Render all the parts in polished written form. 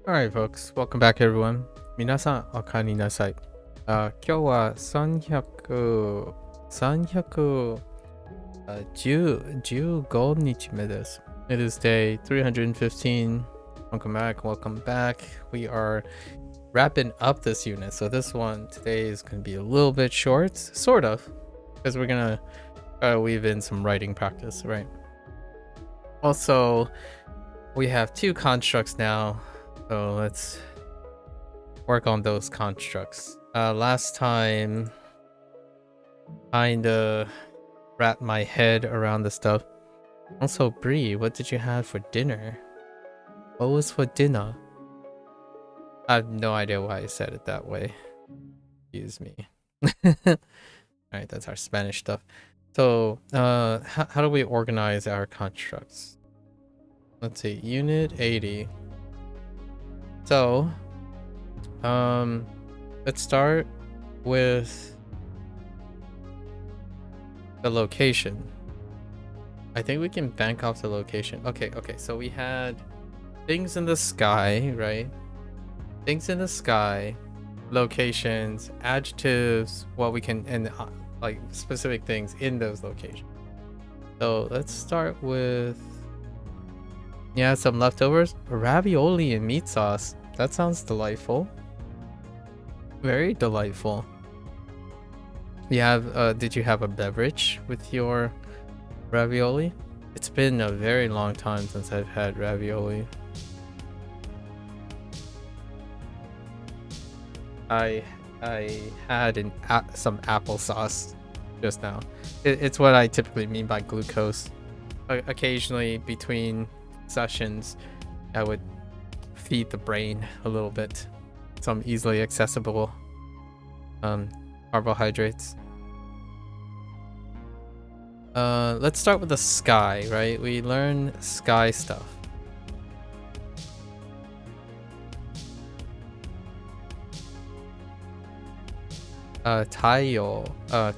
Alright, folks. Welcome back, everyone. 皆さん、おかえりなさい。今日は315日目です。It is day 315. Welcome back, welcome back. We are wrapping up this unit. So this one today is going to be a little bit short, sort of, because we're going to weave in some writing practice, right? Also, we have two constructs now, so let's work on those constructs. Last time, kinda wrapped my head around the stuff. Also, Bree, what did you have for dinner? What was for dinner? I have no idea why I said it that way. Excuse me. Alright, that's our Spanish stuff. So, how do we organize our constructs? Let's see, Unit 80. So, let's start with the location. I think we can bank off the location. Okay, so we had things in the sky, right? Things in the sky, locations, adjectives, what we can, and like specific things in those locations. So let's start with, yeah, some leftovers. Ravioli and meat sauce. That sounds delightful. Very delightful. You have, did you have a beverage with your ravioli? It's been a very long time since I've had ravioli. I had some applesauce just now. It's what I typically mean by glucose. Occasionally between sessions, I would feed the brain a little bit. Some easily accessible carbohydrates. Let's start with the sky, right? We learn sky stuff. Taiyo wa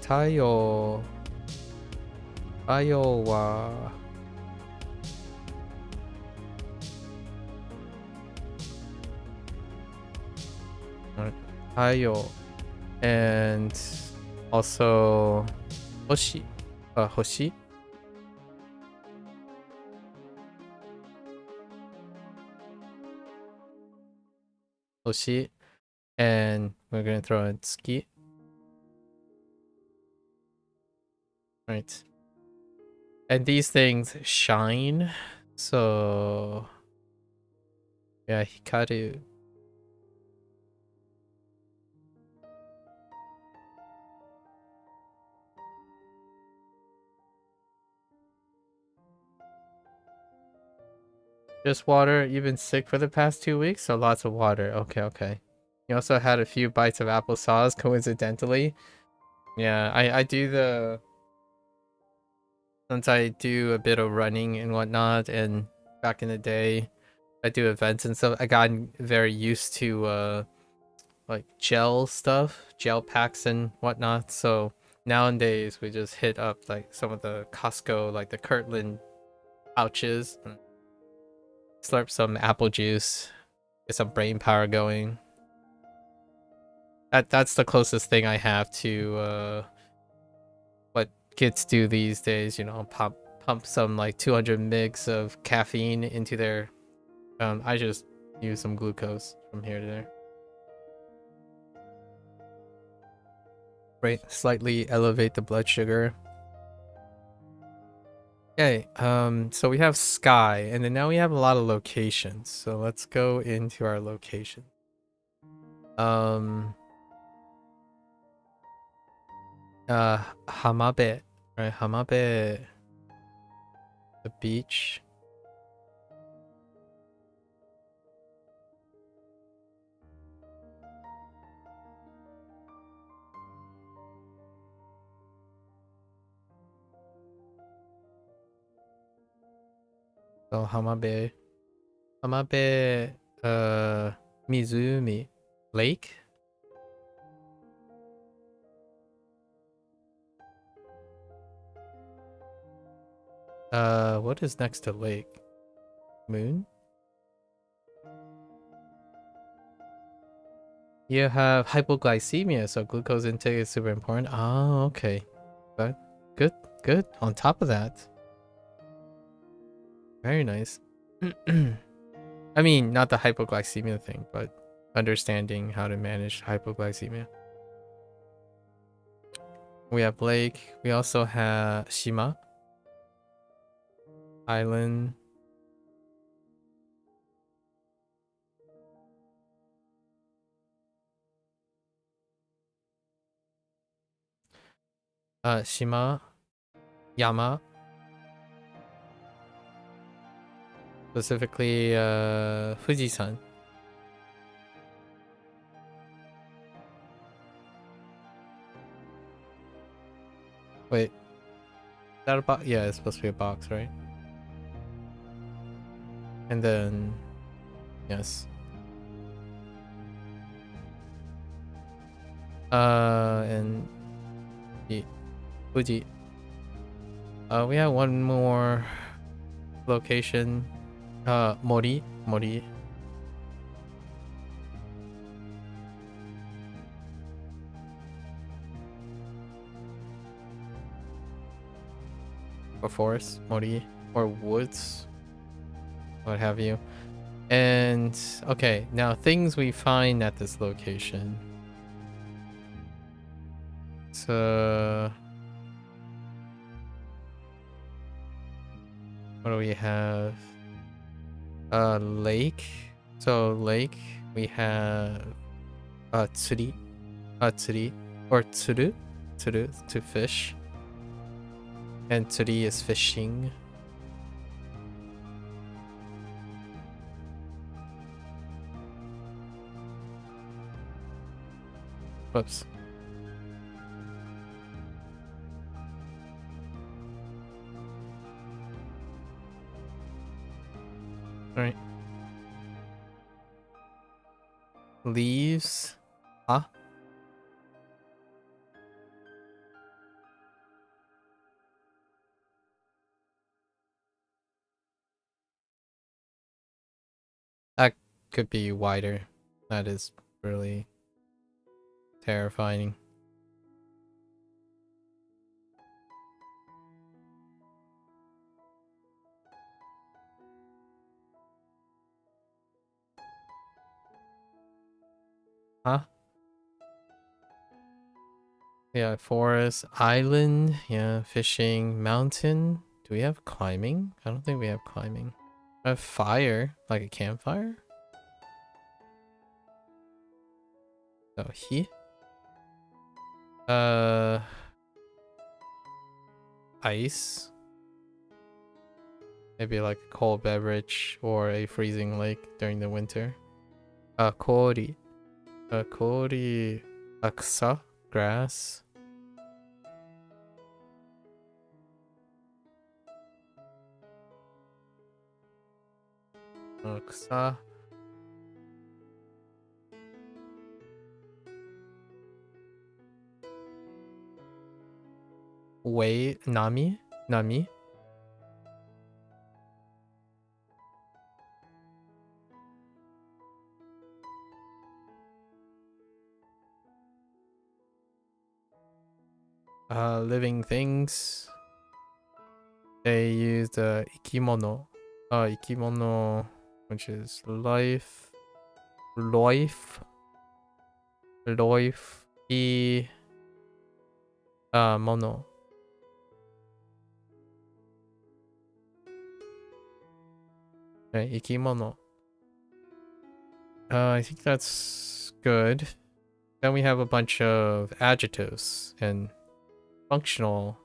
Taiyo, and also Hoshi. Hoshi. Hoshi, and we're gonna throw in ski. Right. And these things shine, so yeah, hikaru. Just water. You've been sick for the past 2 weeks, so lots of water. Okay. You also had a few bites of applesauce, coincidentally. Yeah, I do the... Since I do a bit of running and whatnot, and back in the day, I do events and stuff, I got very used to, like, gel stuff, gel packs and whatnot, so nowadays we just hit up, like, some of the Costco, like, the Kirtland pouches, and slurp some apple juice, get some brain power going. That's the closest thing I have to what kids do these days, you know, pump some like 200 mgs of caffeine into their I just use some glucose from here to there. Right, slightly elevate the blood sugar. Okay, so we have sky, and then now we have a lot of locations. So let's go into our location. Hamabe, right? Hamabe, the beach. So Hamabe, Mizumi, lake. What is next to lake? Moon? You have hypoglycemia, so glucose intake is super important. Oh, okay. Good, good, good. On top of that, very nice. I mean, not the hypoglycemia thing, but understanding how to manage hypoglycemia. We have lake. We also have shima, island. Shima, yama, specifically Fujisan. Wait, is that a box? Yeah, it's supposed to be a box, right? And then, yes. And the Fuji. We have one more location. Mori. Or forest, Mori, or woods, what have you. And okay, now things we find at this location. So what do we have? Lake. So lake, we have tsuri, tsuri, or tsuru, to fish. And tsuri is fishing. Whoops. Alright. Leaves. Huh? That could be wider. That is really terrifying. Huh? Yeah, forest, island, yeah, fishing, mountain. Do we have climbing? I don't think we have climbing. A fire, like a campfire? Oh, he? Uh, ice? Maybe like a cold beverage or a freezing lake during the winter. Kori. Kori, aksa, grass. Aksa. Wei, nami? Nami? Living things. They use the ikimono. Ikimono, which is life. Life. I mono. Okay, ikimono. I think that's good. Then we have a bunch of adjectives and functional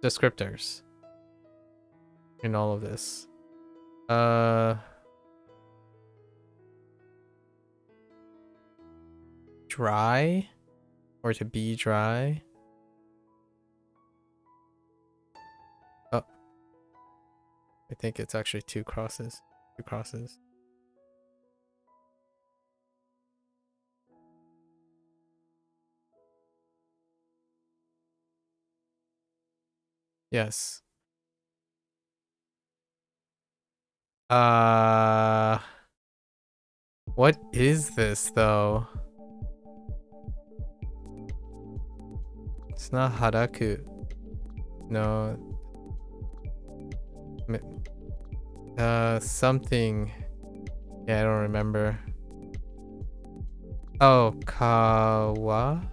descriptors in all of this. Dry, or to be dry. Oh, I think it's actually two crosses. Two crosses. Yes. What is this though? It's not haraku. No. Something. Yeah, I don't remember. Oh, kawaku?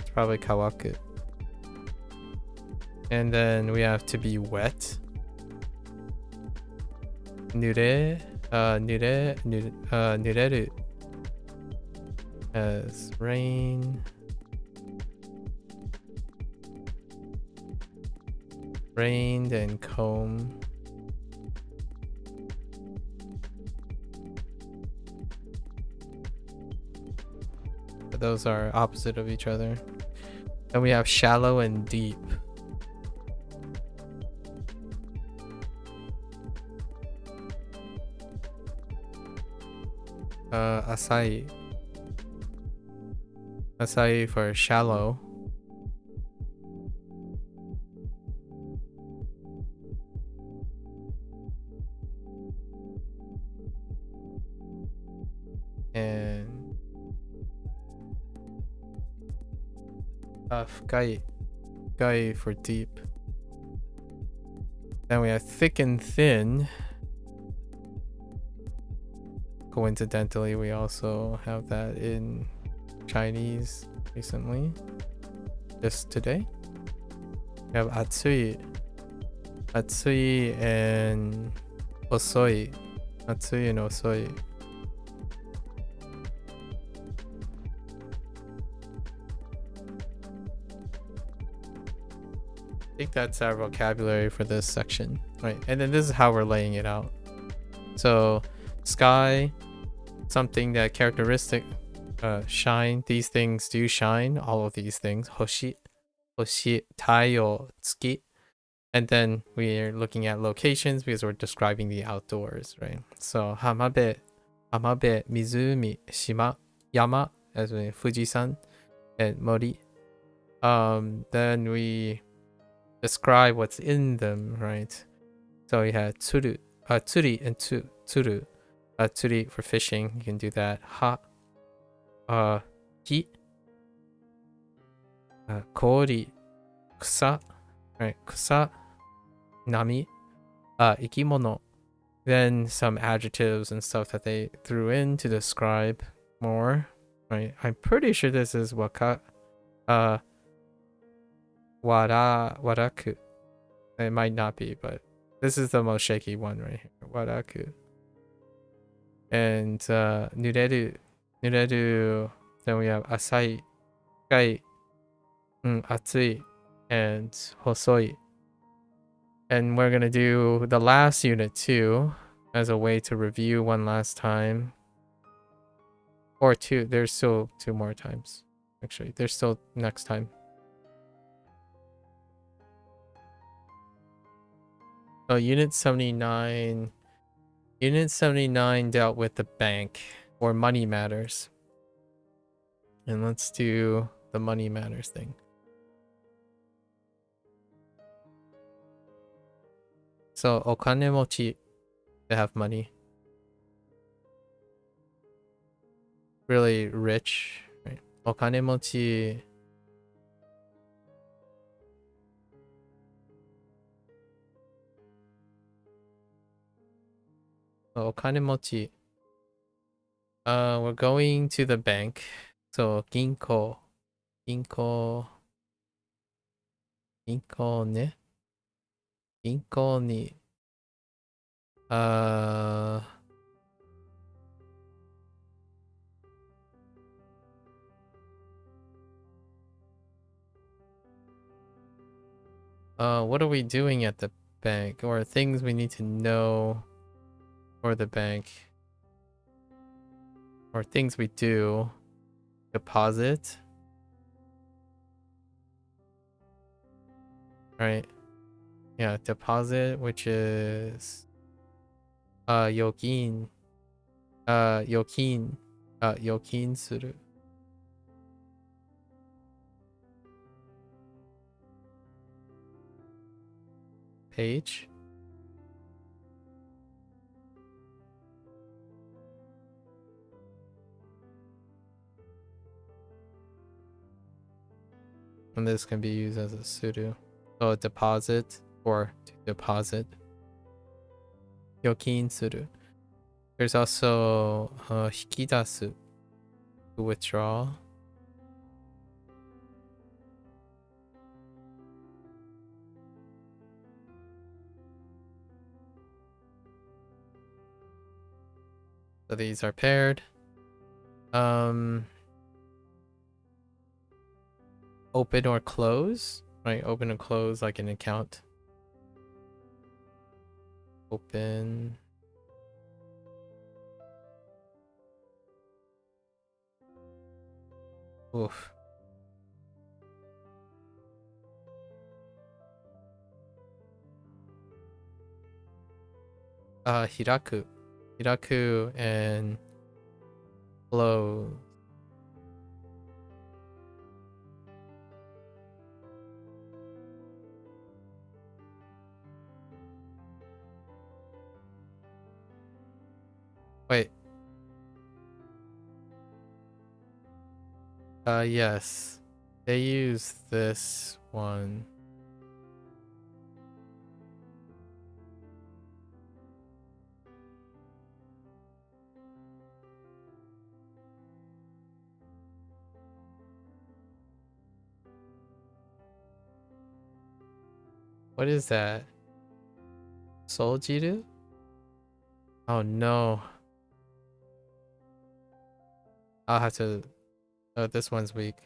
It's probably kawaku. And then we have to be wet. Nureru. As rain. Rained and comb. But those are opposite of each other. Then we have shallow and deep. Asai. Asai for shallow. And fukai. Fukai for deep. Then we have thick and thin. Coincidentally, we also have that in Chinese recently. Just today. We have atsui. Atsui and osoi. Atsui and osoi. I think that's our vocabulary for this section, right? And then this is how we're laying it out. So sky, something that characteristic, shine. These things do shine. All of these things. Hoshi, taiyo, tsuki. And then we're looking at locations because we're describing the outdoors, right? So hamabe, mizumi, shima, yama, as in Fujisan, and mori. Then we describe what's in them, right? So we had tsuru, tsuri and tsuru. Tsuri for fishing, you can do that. Ha, ki, kori, kusa, right? Kusa, nami, ikimono. Then some adjectives and stuff that they threw in to describe more, right? I'm pretty sure this is waraku. It might not be, but this is the most shaky one right here. Waraku. And nureru. Then we have asai, kai, atsui, and hosoi. And we're gonna do the last unit too, as a way to review one last time. Or two. There's still 2 more times. Actually, there's still next time. So unit 79 dealt with the bank or money matters. And let's do the money matters thing. So okanemochi, they have money. Really rich, right? Okanemochi. Okanemochi. We're going to the bank. So ginko ne. Ginko ni. What are we doing at the bank, or things we need to know for the bank, or things we do? Deposit, right? Yeah, deposit, which is yokin suru. Page. And this can be used as a suru. So a deposit or to deposit. Yokin suru. There's also hikidasu, to withdraw. So these are paired. Open or close, right? Open and close like an account. Open. Oof. Hiraku. Hiraku and close. Wait. Yes. They use this one. What is that? Soljiru? Oh no. I'll have to... Oh, this one's weak.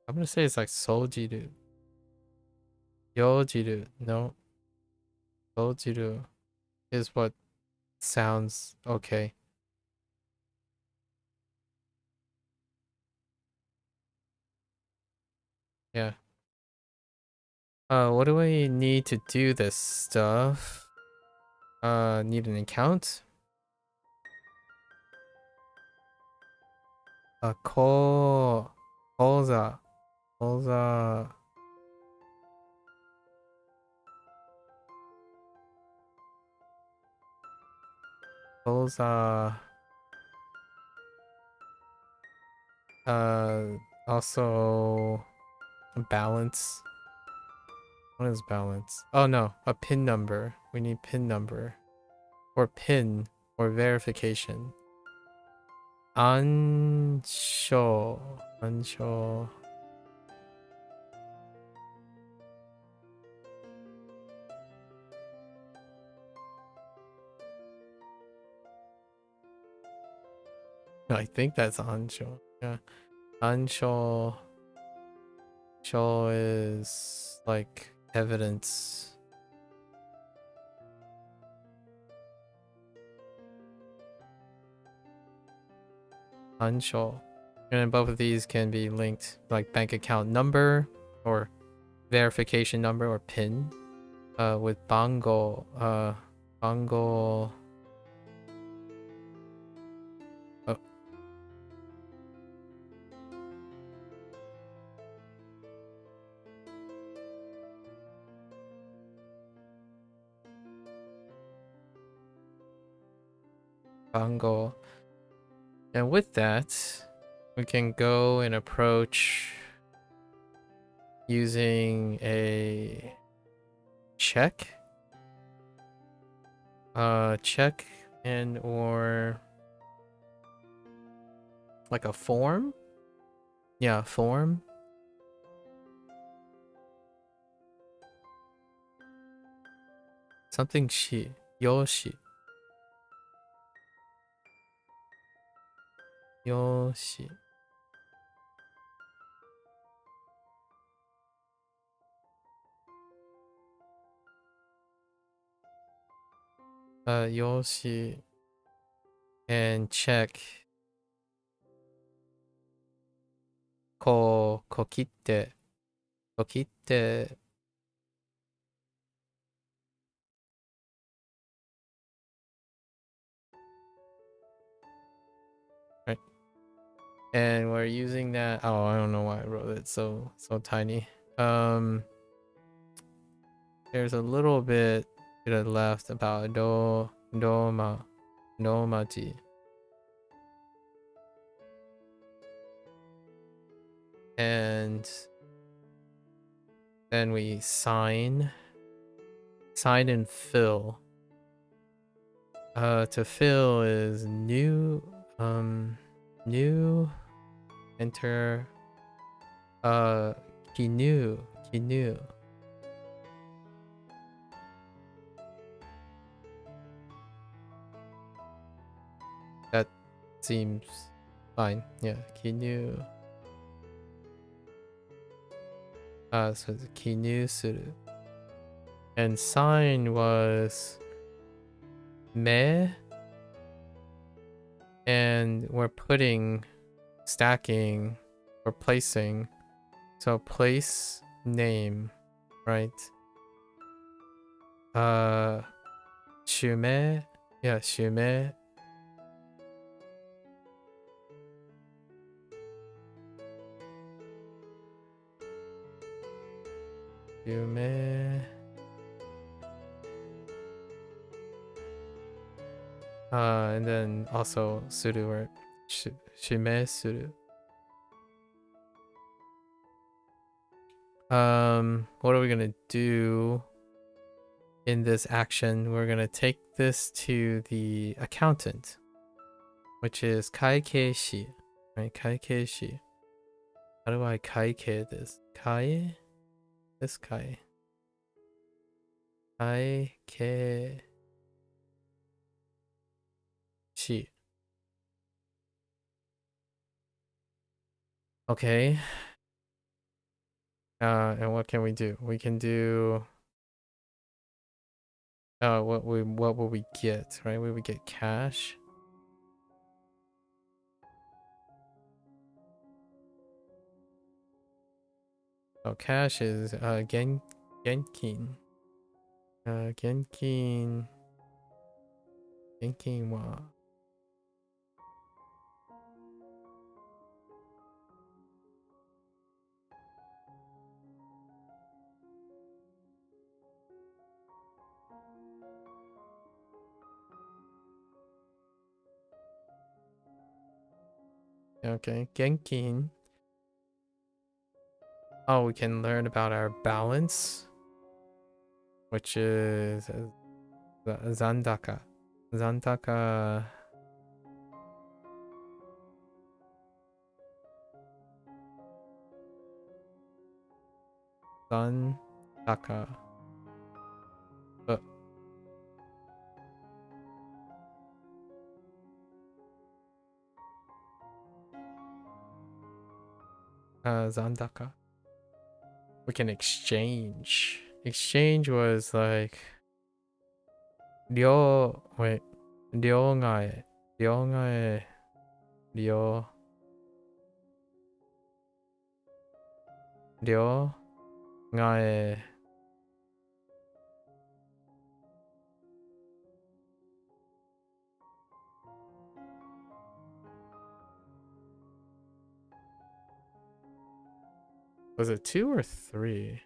I'm gonna say it's like Soljiru. Yojiru. No. Soljiru is what sounds okay. Yeah. What do we need to do this stuff? Need an account? Koza. Koza. Koza. Also balance. What is balance? Oh no, a PIN number. We need PIN number. Or PIN or verification. Ansho. Ansho. I think that's Ansho. Yeah. Ansho. Show is like evidence. Ansho. And then both of these can be linked, like bank account number or verification number or PIN. With Bango. Bango. Oh. Bango. And with that, we can go and approach using a check. Check and or like a form. Yeah, form. Something shi. Yoshi. Yoshi. Yoshi. And check. Kokitte. Kokitte. Right. And we're using that. Oh, I don't know why I wrote it so tiny. There's a little bit to the left about domaji. and then we sign and fill. To fill is new, new, enter, kinu. That seems fine. Yeah, kinu. So it's kinu suru. And sign was me, and we're stacking, or placing. So place name, right? Shume, yeah, shume. Shume. And then also suru, or shume suru. What are we gonna do in this action? We're gonna take this to the accountant, which is kaikeishi, right? Kaikeishi. How do I kaikei this? Kai? This kai. Kaikeishi. Okay. And what can we do? We can do what will we get, right? We would get cash. Oh, cash is genkin. Genkin wa. Okay, genkin. Oh, we can learn about our balance, which is zandaka. Zandaka. Zandaka. Zandaka. We can exchange. Exchange was like wait. Ryogae. Ryogae. Ryo. Ryogae. Was it 2 or 3?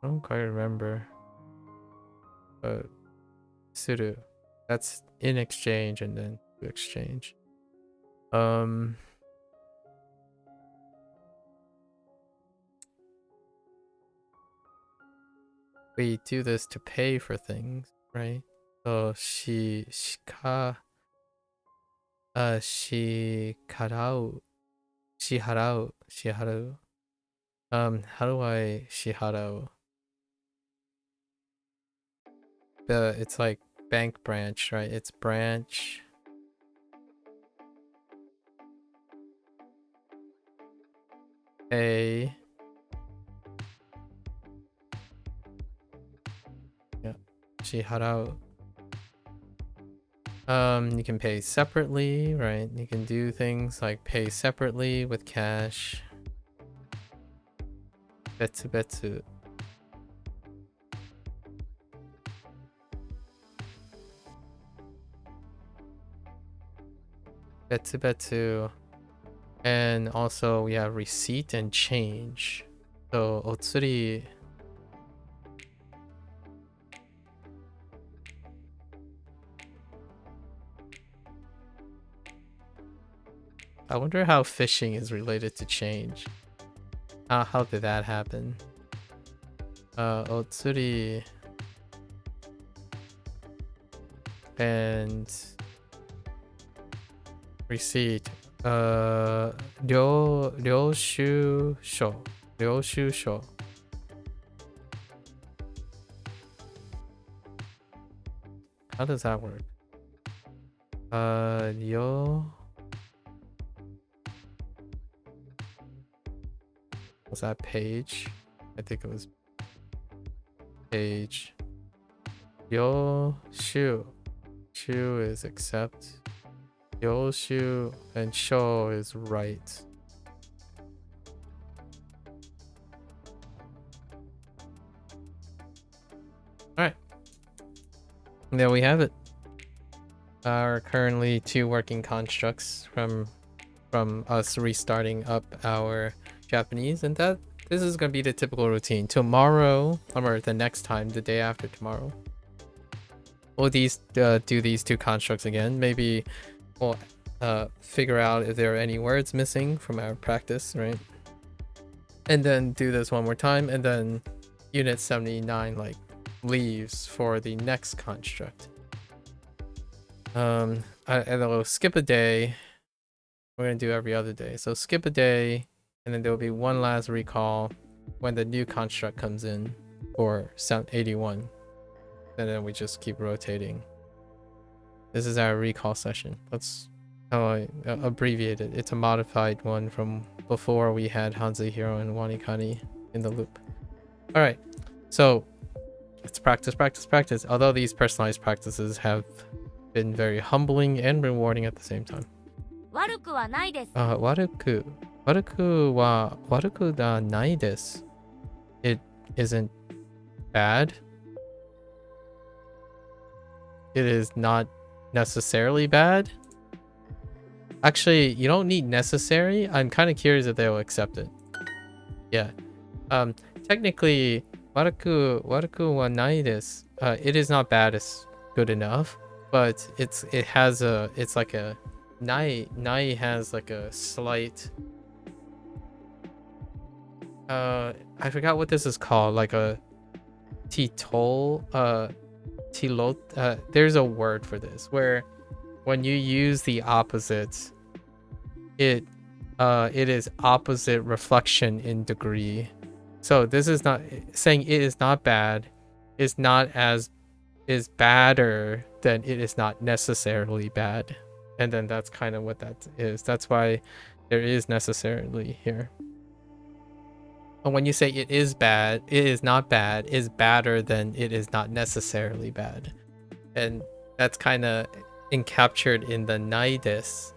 I don't quite remember. But suru. That's in exchange and then to exchange. We do this to pay for things, right? So shikarau. Shiharau. How do I shiharau? It's like bank branch, right? It's branch. Pay. Yeah. Shiharau. You can pay separately, right? You can do things like pay separately with cash. Betsu betsu. Betsu betsu. And also we have receipt and change. So otsuri. I wonder how fishing is related to change. How did that happen? Otsuri and receipt. Ryoshu sho. How does that work? Was that page? I think it was page. Shu is accept. Yoshu and sho is right. Alright. There we have it. Our currently 2 working constructs from us restarting up our Japanese, and this is gonna be the typical routine. Tomorrow, or the next time, the day after tomorrow, we'll do these 2 constructs again. Maybe we'll figure out if there are any words missing from our practice, right? And then do this one more time, and then unit 79 like leaves for the next construct. And we'll skip a day. We're gonna do every other day. So skip a day, and then there will be one last recall when the new construct comes in for sound 81. And then we just keep rotating. This is our recall session. That's how I abbreviate it. It's a modified one from before we had Hanzuhiro and Wanikani in the loop. Alright, so it's practice. Although these personalized practices have been very humbling and rewarding at the same time. Waruku wa nai desu. Waruku da nai desu. It isn't bad. It is not necessarily bad. Actually, you don't need necessary. I'm kind of curious if they'll accept it. Yeah. Technically, waruku wa nai desu. It is not bad. It's good enough. But it's like a nai has like a slight I forgot what this is called, like a there's a word for this where when you use the opposite, it is opposite reflection in degree. So this is not saying it is not bad, is not as is badder than it is not necessarily bad. And then that's kind of what that is. That's why there is necessarily here. But when you say it is bad, it is not bad, is badder than it is not necessarily bad. And that's kind of encaptured in the nai desu.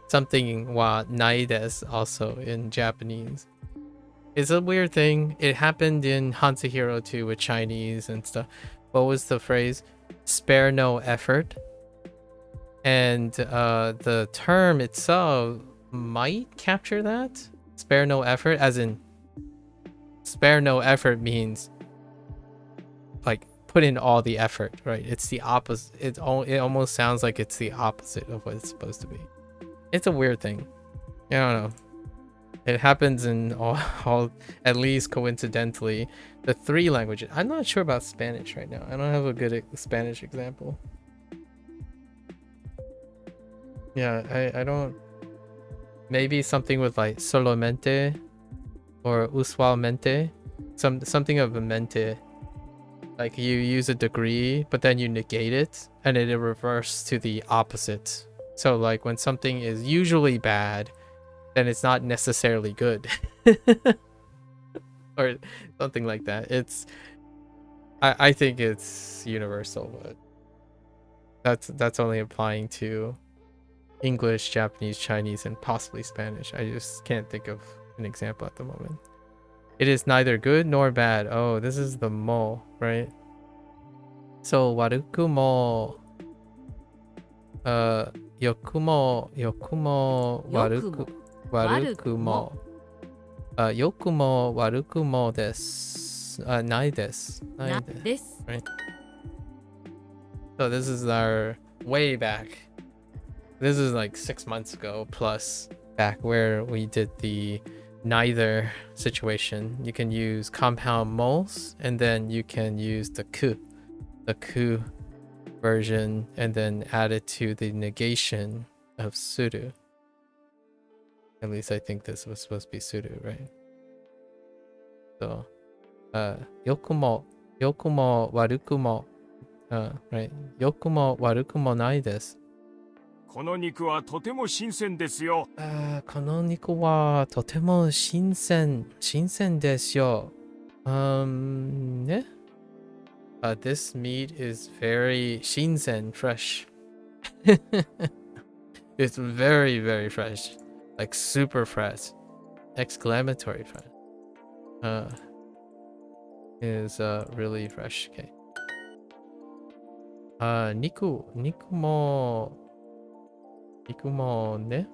Something wa nai desu also in Japanese. It's a weird thing. It happened in Hanzuhiro too with Chinese and stuff. What was the phrase? Spare no effort. And the term itself might capture that. Spare no effort, as in spare no effort means like put in all the effort, right? It's the opposite. It almost sounds like it's the opposite of what it's supposed to be. It's a weird thing. I don't know. It happens in all at least coincidentally, the 3 languages. I'm not sure about Spanish right now. I don't have a good Spanish example. Yeah, I don't. Maybe something with like solamente or usualmente. Something of a mente. Like you use a degree, but then you negate it, and it reverts to the opposite. So like when something is usually bad, then it's not necessarily good. Or something like that. I think it's universal, but that's only applying to English, Japanese, Chinese, and possibly Spanish. I just can't think of an example at the moment. It is neither good nor bad. Oh, this is the mo, right? So waruku mo yokumo waruku mo yokumo waruku mo desu. Nai desu. Right? So this is our way back. This is like 6 months ago plus back where we did the neither situation. You can use compound moles, and then you can use the ku version, and then add it to the negation of suru. At least I think this was supposed to be suru, right? So, yokumo warukumo, right? Yokumo warukumo nai desu. この肉はとても新鮮ですよ。この肉はとても新鮮ですよ。ね? This meat is very 新鮮 fresh. It's very, very fresh. Like super fresh. Exclamatory fresh. Is really fresh. Okay. 肉もね。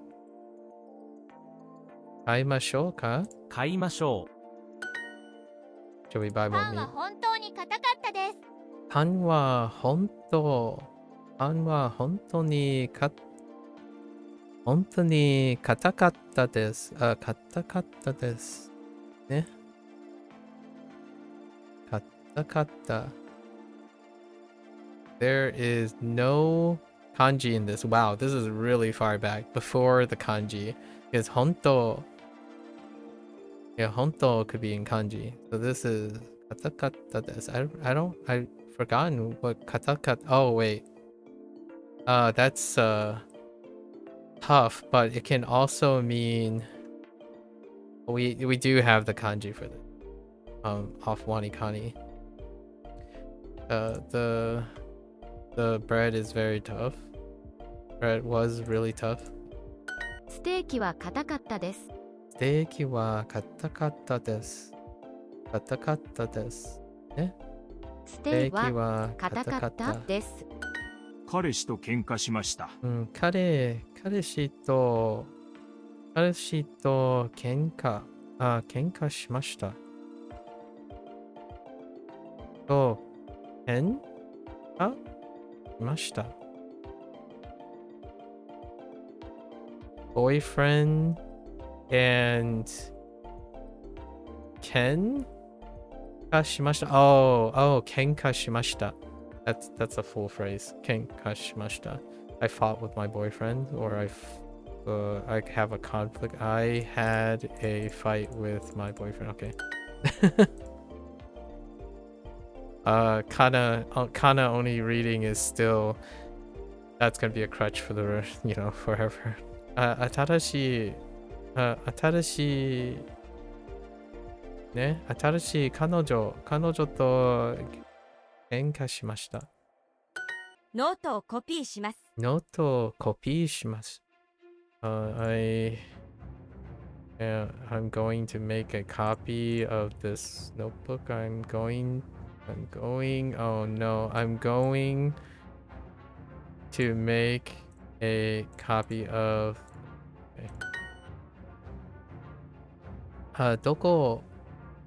買いましょうか？買いましょう。Should we buy more パンは meat? 本当に硬かったです。パンは本当に硬かったです。硬かったです。ね。硬かった。There is no kanji in this. Wow, this is really far back before the kanji. Because honto, yeah, honto could be in kanji. So this is katakata desu. I've forgotten what katakata. Oh wait, that's tough, but it can also mean we do have the kanji for this. Off wanikani. The bread is very tough. Bread was really tough. ステーキは硬かったです。ステーキは硬かったです。硬かったです。ね。ステーキは硬かったです。彼氏と喧嘩しました。彼氏と喧嘩しました。喧嘩しました。Boyfriend and Ken kashimashita. Oh, ken kashimashita. That's a full phrase. Ken kashimashita. I fought with my boyfriend, or I have a conflict. I had a fight with my boyfriend. Okay. Kana only reading is still, that's gonna be a crutch for the forever. 新しい彼女と喧嘩しました。ノートをコピーします。ノートをコピーします。I'm going to make a copy of this notebook. I'm going to make a copy ofどこ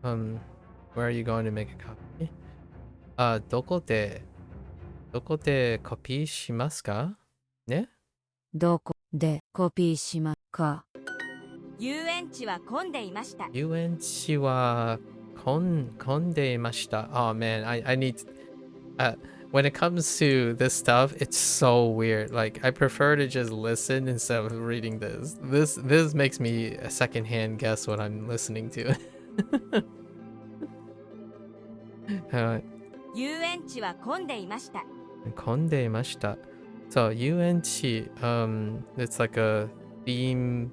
where are you going to make a copy? どこでコピーしますかね？どこでコピーしますか？遊園地は混んでいました。遊園地は混んでいました。Oh man, I need when it comes to this stuff, it's so weird. Like, I prefer to just listen instead of reading this. This makes me a secondhand guess what I'm listening to. 遊園地は混んでいました。混んでいました。So, 遊園地, it's like a theme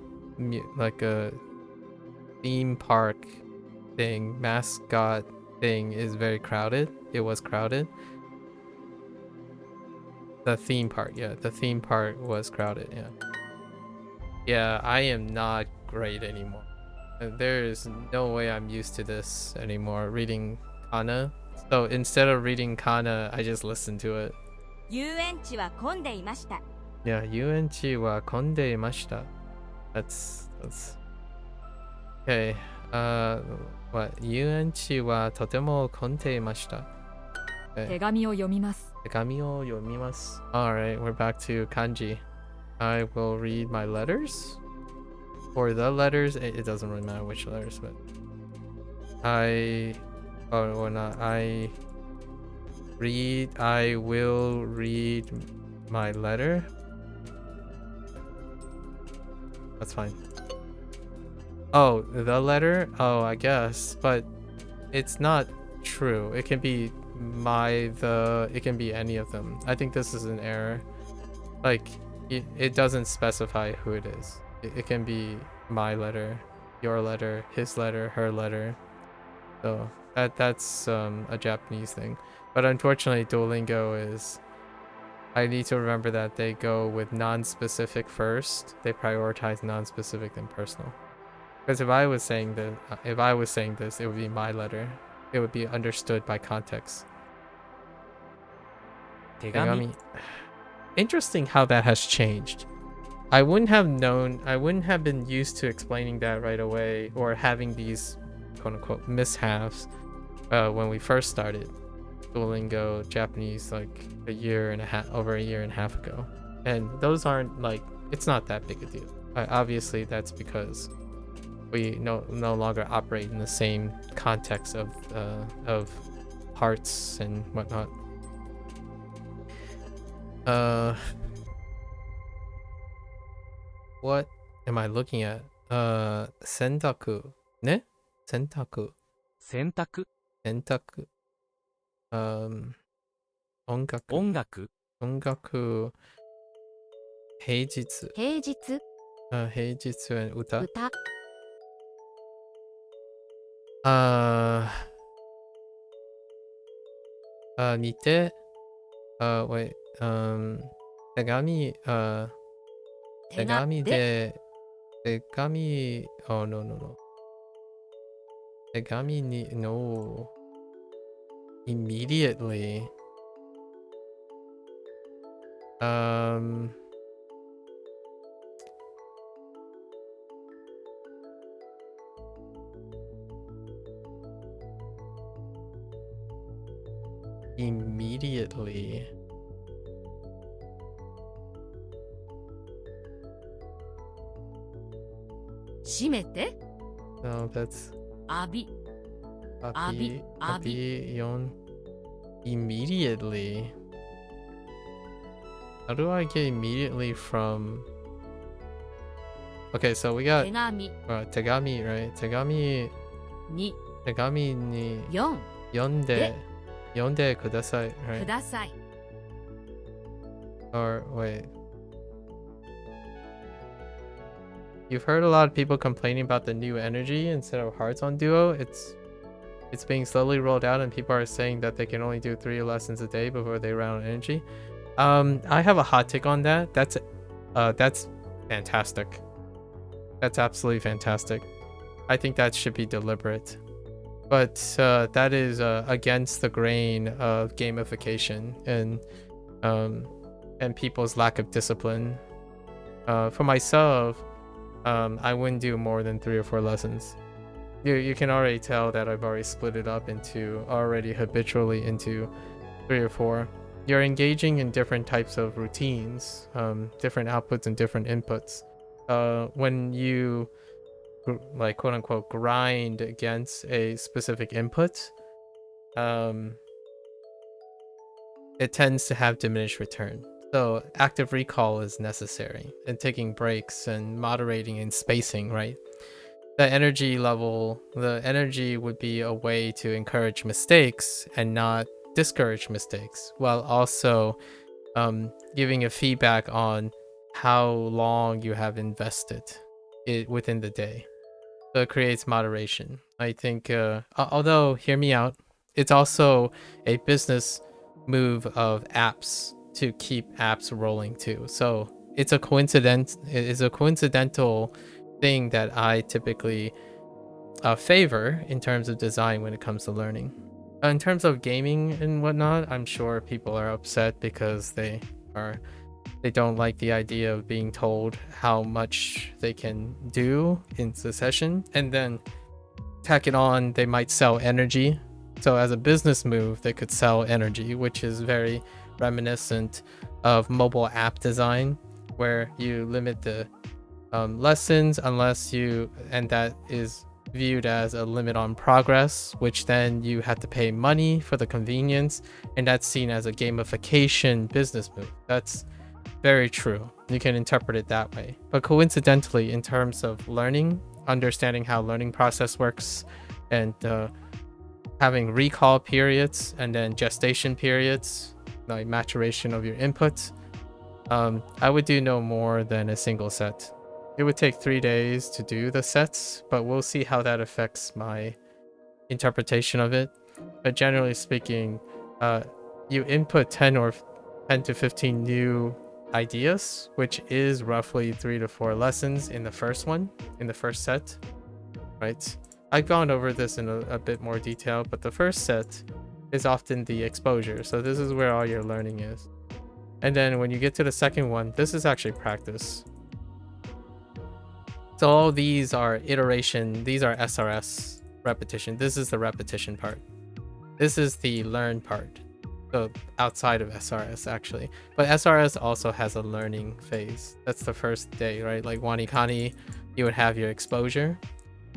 park thing, mascot thing is very crowded. It was crowded. The theme park was crowded. Yeah, I am not great anymore. There is no way I'm used to this anymore, reading kana. So instead of reading kana, I just listen to it. 遊園地は混んでいました。 Yeah, 遊園地は混んでいました。That's okay. What? 遊園地はとても混んでいました。手紙を読みます。手紙を読みます。Alright, we're back to kanji. I will read my letters. or the letters. It doesn't really matter which letters, but I will read my letter. That's fine. Oh, the letter? Oh, I guess, but it's not true. It can be it can be any of them. I think this is an error. Like, it doesn't specify who it is. It can be my letter, your letter, his letter, her letter. So that's a Japanese thing. But unfortunately, Duolingo is... I need to remember that they go with non-specific first. They prioritize non-specific than personal. Because if I was saying this, it would be my letter. It would be understood by context. Tegami. Interesting how that has changed. I wouldn't have been used to explaining that right away or having these quote-unquote mishaps when we first started Duolingo Japanese like over a year and a half ago. And those aren't like, it's not that big a deal. Obviously that's because we no longer operate in the same context of hearts and whatnot. What am I looking at? Sentaku. Ne? Sentaku. 選択 Sentaku. 音楽。音楽 音楽。平日。平日 平日は歌。歌 似て。wait. 手紙で。oh no. 手紙に no. Immediately. Immediately. No, that's 浴び yon. Immediately. How do I get immediately from... Okay, so we got 手紙 tegami, right? Tegami に ni 4 yonde kudasai, く right? ださい Or wait. You've heard a lot of people complaining about the new energy instead of hearts on Duo. It's being slowly rolled out and people are saying that they can only do 3 lessons a day before they run out of energy. I have a hot take on that. That's fantastic. That's absolutely fantastic. I think that should be deliberate. But that is against the grain of gamification and people's lack of discipline. For myself, I wouldn't do more than 3 or 4 lessons. You can already tell that I've already split it up habitually into 3 or 4. You're engaging in different types of routines, different outputs and different inputs. When you like quote unquote grind against a specific input, it tends to have diminished return. So active recall is necessary, and taking breaks and moderating and spacing, right? The energy would be a way to encourage mistakes and not discourage mistakes, while also giving a feedback on how long you have invested within the day. So it creates moderation. I think, although, hear me out, it's also a business move of apps to keep apps rolling too. So it's a coincidental thing that I typically favor in terms of design when it comes to learning. In terms of gaming and whatnot, I'm sure people are upset because they don't like the idea of being told how much they can do in the session, and then tack it on, they might sell energy. So as a business move, they could sell energy, which is very reminiscent of mobile app design, where you limit the lessons unless you, and that is viewed as a limit on progress, which then you have to pay money for the convenience, and that's seen as a gamification business move. That's very true. You can interpret it that way. But coincidentally, in terms of learning, understanding how learning process works, and having recall periods and then gestation periods, like maturation of your input, I would do no more than a single set. It would take 3 days to do the sets, but we'll see how that affects my interpretation of it. But generally speaking, you input 10 to 15 new ideas, which is roughly 3 to 4 lessons in the first set, right? I've gone over this in a bit more detail, but the first set is often the exposure. So this is where all your learning is. And then when you get to the second one, this is actually practice. So all these are iteration, these are SRS repetition. This is the repetition part. This is the learn part. So outside of SRS actually. But SRS also has a learning phase. That's the first day, right? Like Wanikani, you would have your exposure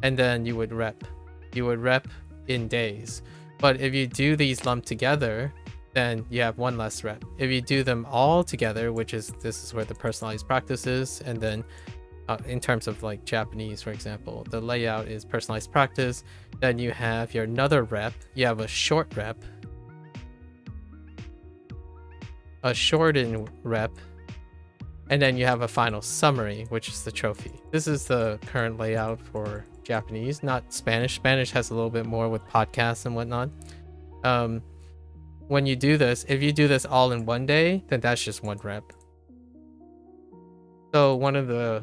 and then you would rep. You would rep in days. But if you do these lumped together, then you have one less rep. If you do them all together, this is where the personalized practice is, and then in terms of like Japanese, for example, the layout is personalized practice. Then you have your another rep. You have a short rep, a shortened rep, and then you have a final summary, which is the trophy. This is the current layout for Japanese, not Spanish. Spanish has a little bit more with podcasts and whatnot. When you do this, if you do this all in one day, then that's just one rep. So one of the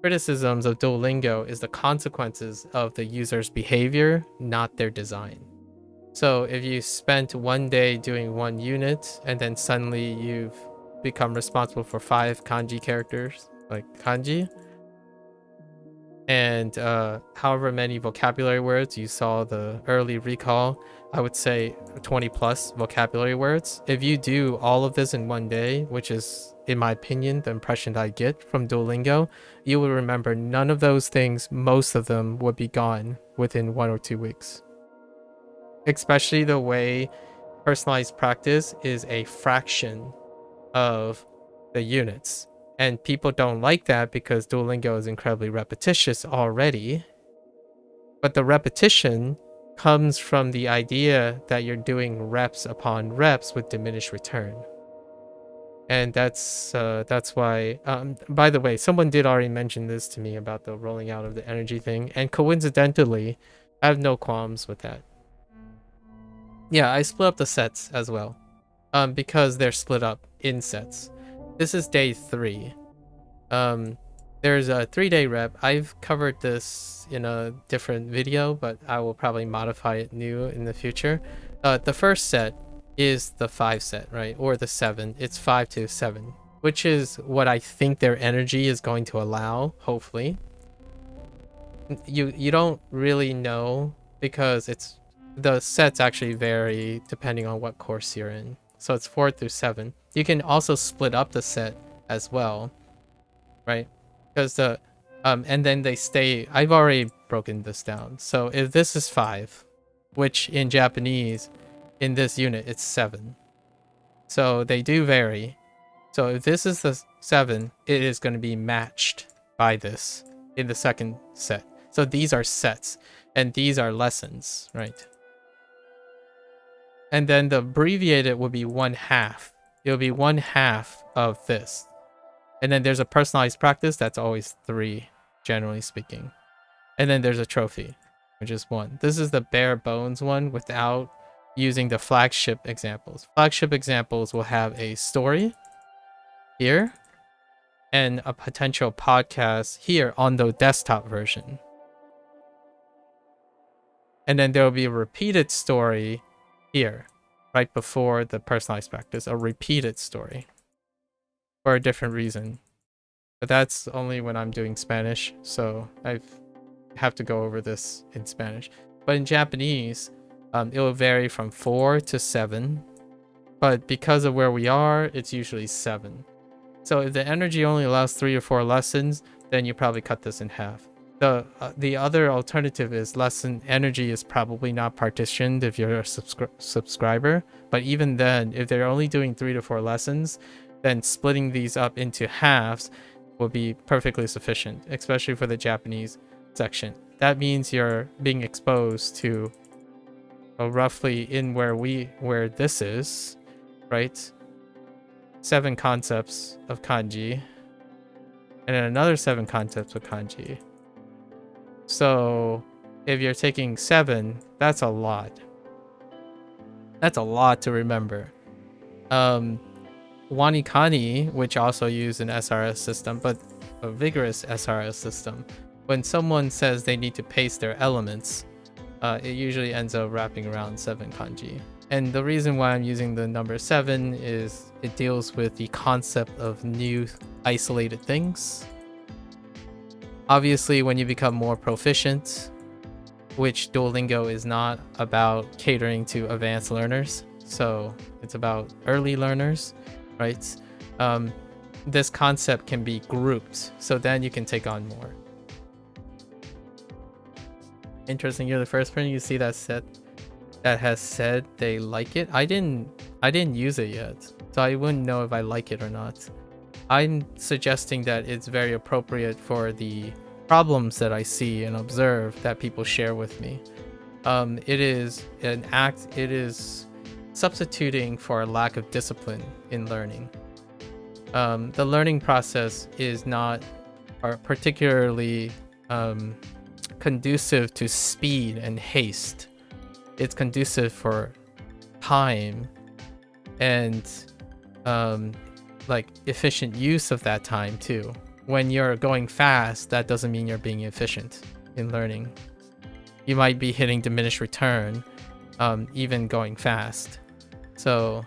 criticisms of Duolingo is the consequences of the user's behavior, not their design. So if you spent one day doing one unit and then suddenly you've become responsible for 5 kanji characters, like kanji, and however many vocabulary words, you saw the early recall, I would say 20 plus vocabulary words. If you do all of this in one day, which is, in my opinion, the impression that I get from Duolingo, you will remember none of those things. Most of them would be gone within 1 or 2 weeks. Especially the way personalized practice is a fraction of the units. And people don't like that because Duolingo is incredibly repetitious already. But the repetition comes from the idea that you're doing reps upon reps with diminished return. And that's why, by the way, someone did already mention this to me about the rolling out of the energy thing. And coincidentally, I have no qualms with that. Yeah, I split up the sets as well, because they're split up in sets. This is day 3. There's a 3-day rep. I've covered this in a different video, but I will probably modify it new in the future. The first set is the 5 set, right? Or the 7. It's 5 to 7, which is what I think their energy is going to allow, hopefully. You don't really know because the sets actually vary depending on what course you're in. So it's 4 through 7. You can also split up the set as well, right? Because and then they stay. I've already broken this down. So if this is 5, which in Japanese, in this unit, it's 7. So they do vary. So if this is the 7, it is going to be matched by this in the second set. So these are sets, and these are lessons, right? And then the abbreviated will be 1/2. It'll be 1/2 of this. And then there's a personalized practice that's always 3, generally speaking. And then there's a trophy, which is 1. This is the bare bones one without using the flagship examples. Flagship examples will have a story here and a potential podcast here on the desktop version. And then there will be a repeated story here, right before the personalized practice, a repeated story. For a different reason, but that's only when I'm doing Spanish, so I have to go over this in Spanish. But in Japanese, it will vary from 4 to 7, but because of where we are, it's usually 7. So if the energy only allows 3 or 4 lessons, then you probably cut this in half. The other alternative is lesson energy is probably not partitioned if you're a subscriber, but even then, if they're only doing 3 to 4 lessons, then splitting these up into halves will be perfectly sufficient, especially for the Japanese section. That means you're being exposed to roughly in where this is, right? 7 concepts of kanji, and then another 7 concepts of kanji. So if you're taking 7, that's a lot. That's a lot to remember. Wanikani, which also use an SRS system, but a vigorous SRS system, when someone says they need to pace their elements, it usually ends up wrapping around 7 kanji. And the reason why I'm using the number 7 is it deals with the concept of new isolated things. Obviously, when you become more proficient, which Duolingo is not about catering to advanced learners, so it's about early learners, right? This concept can be grouped, so then you can take on more. Interesting, you're the first person you see that has said they like it. I didn't use it yet, so I wouldn't know if I like it or not. I'm suggesting that it's very appropriate for the problems that I see and observe that people share with me. It is substituting for a lack of discipline in learning. The learning process is not particularly conducive to speed and haste. It's conducive for time and like efficient use of that time too. When you're going fast, that doesn't mean you're being efficient in learning. You might be hitting diminished return, even going fast. So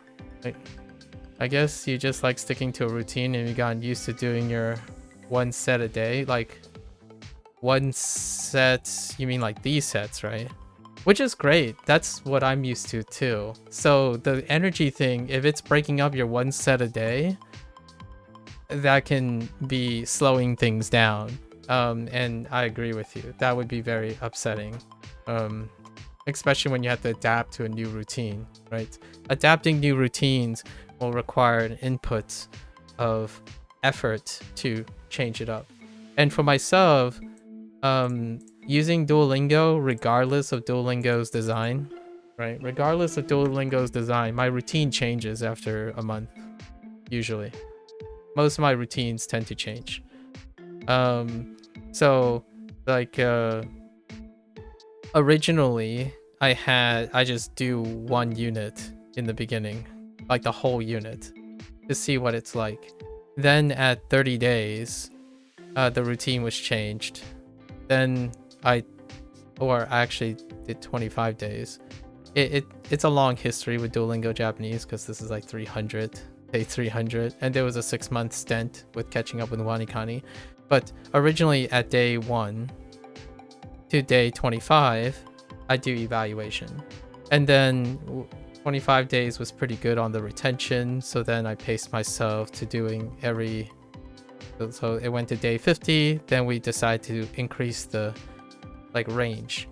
I guess you just like sticking to a routine and you gotten used to doing your 1 set a day. Like 1 set, you mean like these sets, right? Which is great. That's what I'm used to too. So the energy thing, if it's breaking up your 1 set a day, that can be slowing things down. And I agree with you. That would be very upsetting. Especially when you have to adapt to a new routine, right? Adapting new routines will require an input of effort to change it up. And for myself, using Duolingo, regardless of Duolingo's design, right? Regardless of Duolingo's design, my routine changes after a month, usually. Most of my routines tend to change. So like originally I just do 1 unit in the beginning, like the whole unit, to see what it's like. Then at 30 days, the routine was changed. Then I actually did 25 days. It's a long history with Duolingo Japanese because this is like 300, day 300, and there was a 6-month stint with catching up with Wanikani. But originally at day 1 to day 25, I do evaluation. And then 25 days was pretty good on the retention, so then I paced myself to doing every... So it went to day 50, then we decided to increase the like range.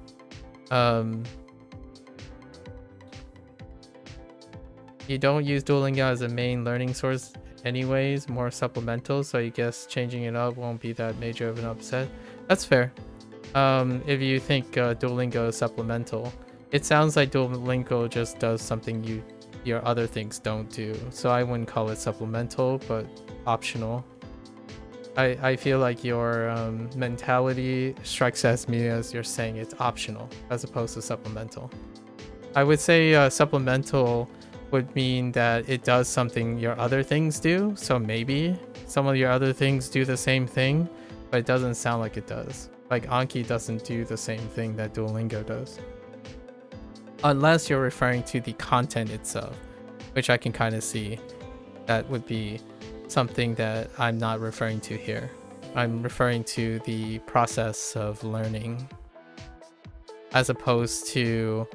You don't use Duolingo as a main learning source anyways, more supplemental, so I guess changing it up won't be that major of an upset. That's fair. If you think Duolingo is supplemental, it sounds like Duolingo just does something your other things don't do, so I wouldn't call it supplemental, but optional. I feel like your mentality strikes at me as you're saying it's optional as opposed to supplemental. I would say supplemental would mean that it does something your other things do, so maybe some of your other things do the same thing, but it doesn't sound like it does. Like Anki doesn't do the same thing that Duolingo does. Unless you're referring to the content itself, which I can kind of see. That would be something that I'm not referring to here. I'm referring to the process of learning as opposed to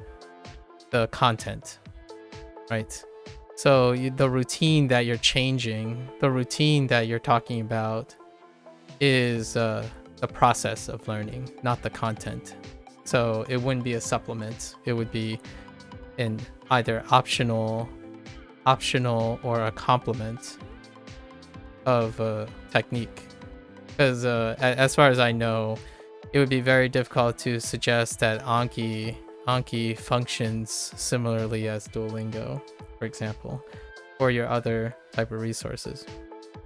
the content, right? So the routine that you're changing, the routine that you're talking about is the process of learning, not the content. So it wouldn't be a supplement. It would be an either optional or a complement of a technique. Because as far as I know, it would be very difficult to suggest that Anki functions similarly as Duolingo, for example, or your other type of resources.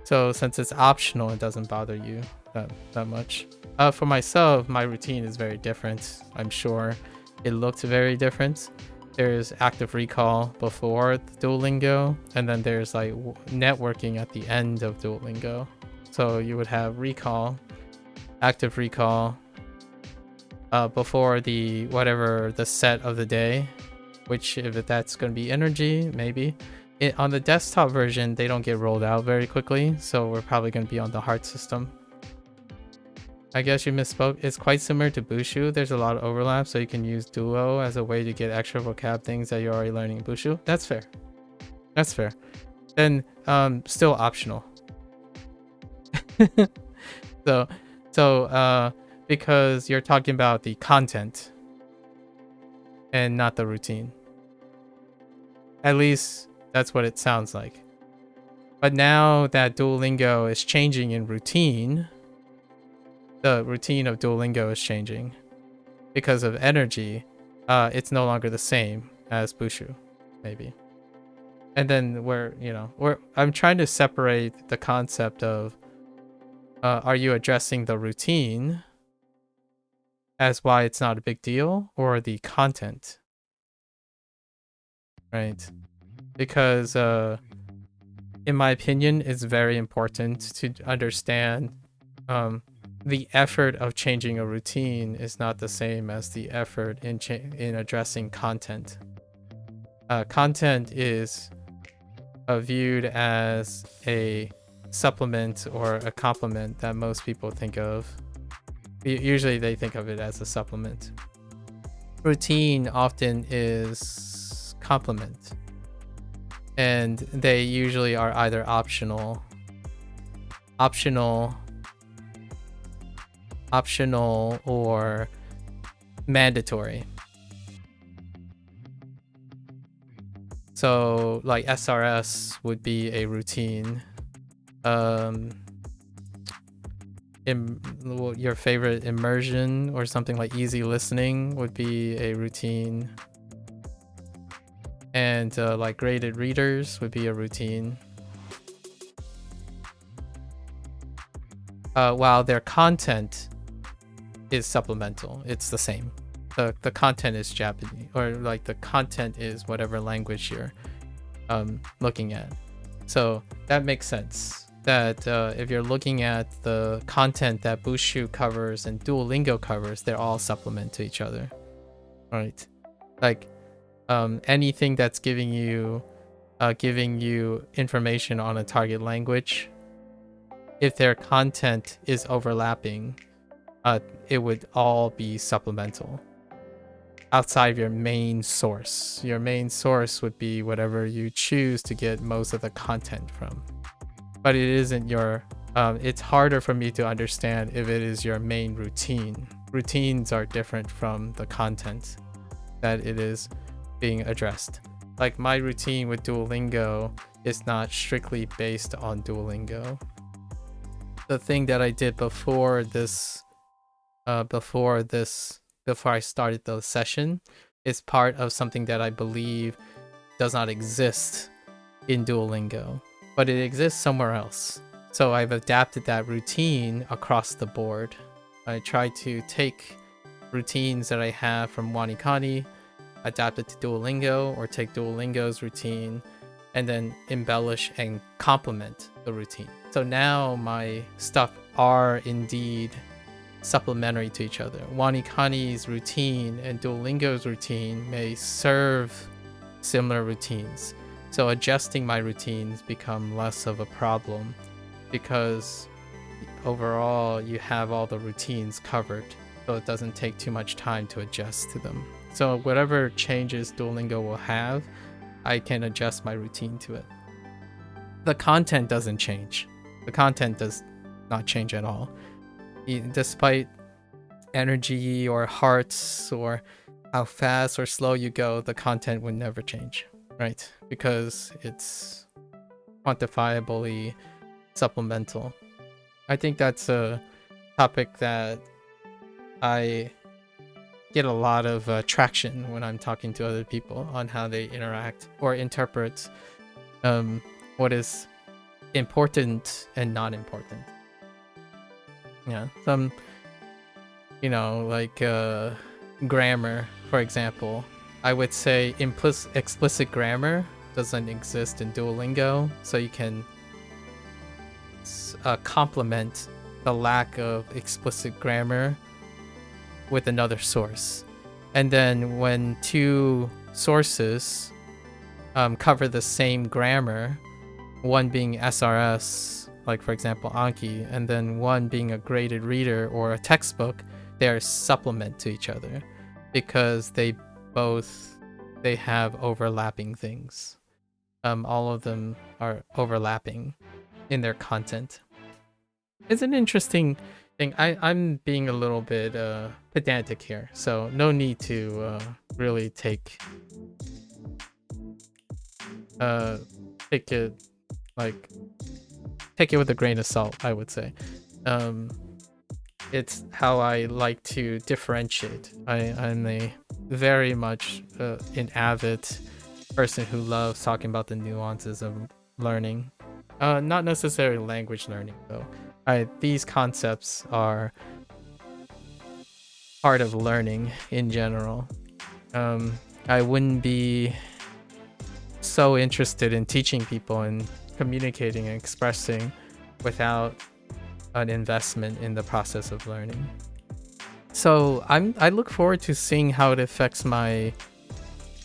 So since it's optional, it doesn't bother you that much. For myself, my routine is very different. I'm sure it looked very different. There's active recall before Duolingo, and then there's like networking at the end of Duolingo. So you would have recall, active recall, before the whatever the set of the day, which if that's going to be energy, maybe. On the desktop version, they don't get rolled out very quickly, so we're probably going to be on the heart system. I guess you misspoke. It's quite similar to Bushu. There's a lot of overlap, so you can use Duo as a way to get extra vocab things that you're already learning in Bushu. That's fair. That's fair. Then still optional. So because you're talking about the content and not the routine. At least that's what it sounds like. But now that Duolingo is changing in routine, the routine of Duolingo is changing because of energy. It's no longer the same as Bushu, maybe. And then I'm trying to separate the concept of are you addressing the routine as why it's not a big deal, or the content, right? Because in my opinion, it's very important to understand the effort of changing a routine is not the same as the effort in addressing content. Content is viewed as a supplement or a complement that most people think of. Usually they think of it as a supplement. Routine often is complement, and they usually are either optional or mandatory. So like SRS would be a routine. Your favorite immersion or something like easy listening would be a routine. And like graded readers would be a routine. While their content is supplemental, it's the same. The content is Japanese, or like the content is whatever language you're looking at. So that makes sense. That if you're looking at the content that Bushu covers and Duolingo covers, they're all supplement to each other, right? Like anything that's giving you information on a target language, if their content is overlapping, it would all be supplemental outside of your main source. Your main source would be whatever you choose to get most of the content from. But it isn't your, it's harder for me to understand if it is your main routine. Routines are different from the content that it is being addressed. Like my routine with Duolingo is not strictly based on Duolingo. The thing that I did before I started the session is part of something that I believe does not exist in Duolingo, but it exists somewhere else. So I've adapted that routine across the board. I try to take routines that I have from Wanikani, adapt it to Duolingo, or take Duolingo's routine and then embellish and complement the routine. So now my stuff are indeed supplementary to each other. Wanikani's routine and Duolingo's routine may serve similar routines. So adjusting my routines become less of a problem because overall you have all the routines covered, so it doesn't take too much time to adjust to them. So whatever changes Duolingo will have, I can adjust my routine to it. The content doesn't change. The content not change at all. Despite energy or hearts or how fast or slow you go, the content would never change, right? Because it's quantifiably supplemental. I think that's a topic that I get a lot of traction when I'm talking to other people on how they interact or interpret what is important and not important. Yeah, some, like grammar, for example. I would say explicit grammar doesn't exist in Duolingo, so you can complement the lack of explicit grammar with another source. And then when two sources cover the same grammar, one being SRS, like for example Anki, and then one being a graded reader or a textbook, they're supplement to each other because they have overlapping things. All of them are overlapping in their content. It's an interesting thing. I'm being a little bit pedantic here, so no need to really take it take it with a grain of salt, I would say. It's how I like to differentiate. I'm a very much an avid person who loves talking about the nuances of learning. Not necessarily language learning, though. These concepts are part of learning in general. I wouldn't be so interested in teaching people and communicating and expressing without an investment in the process of learning. So I look forward to seeing how it affects my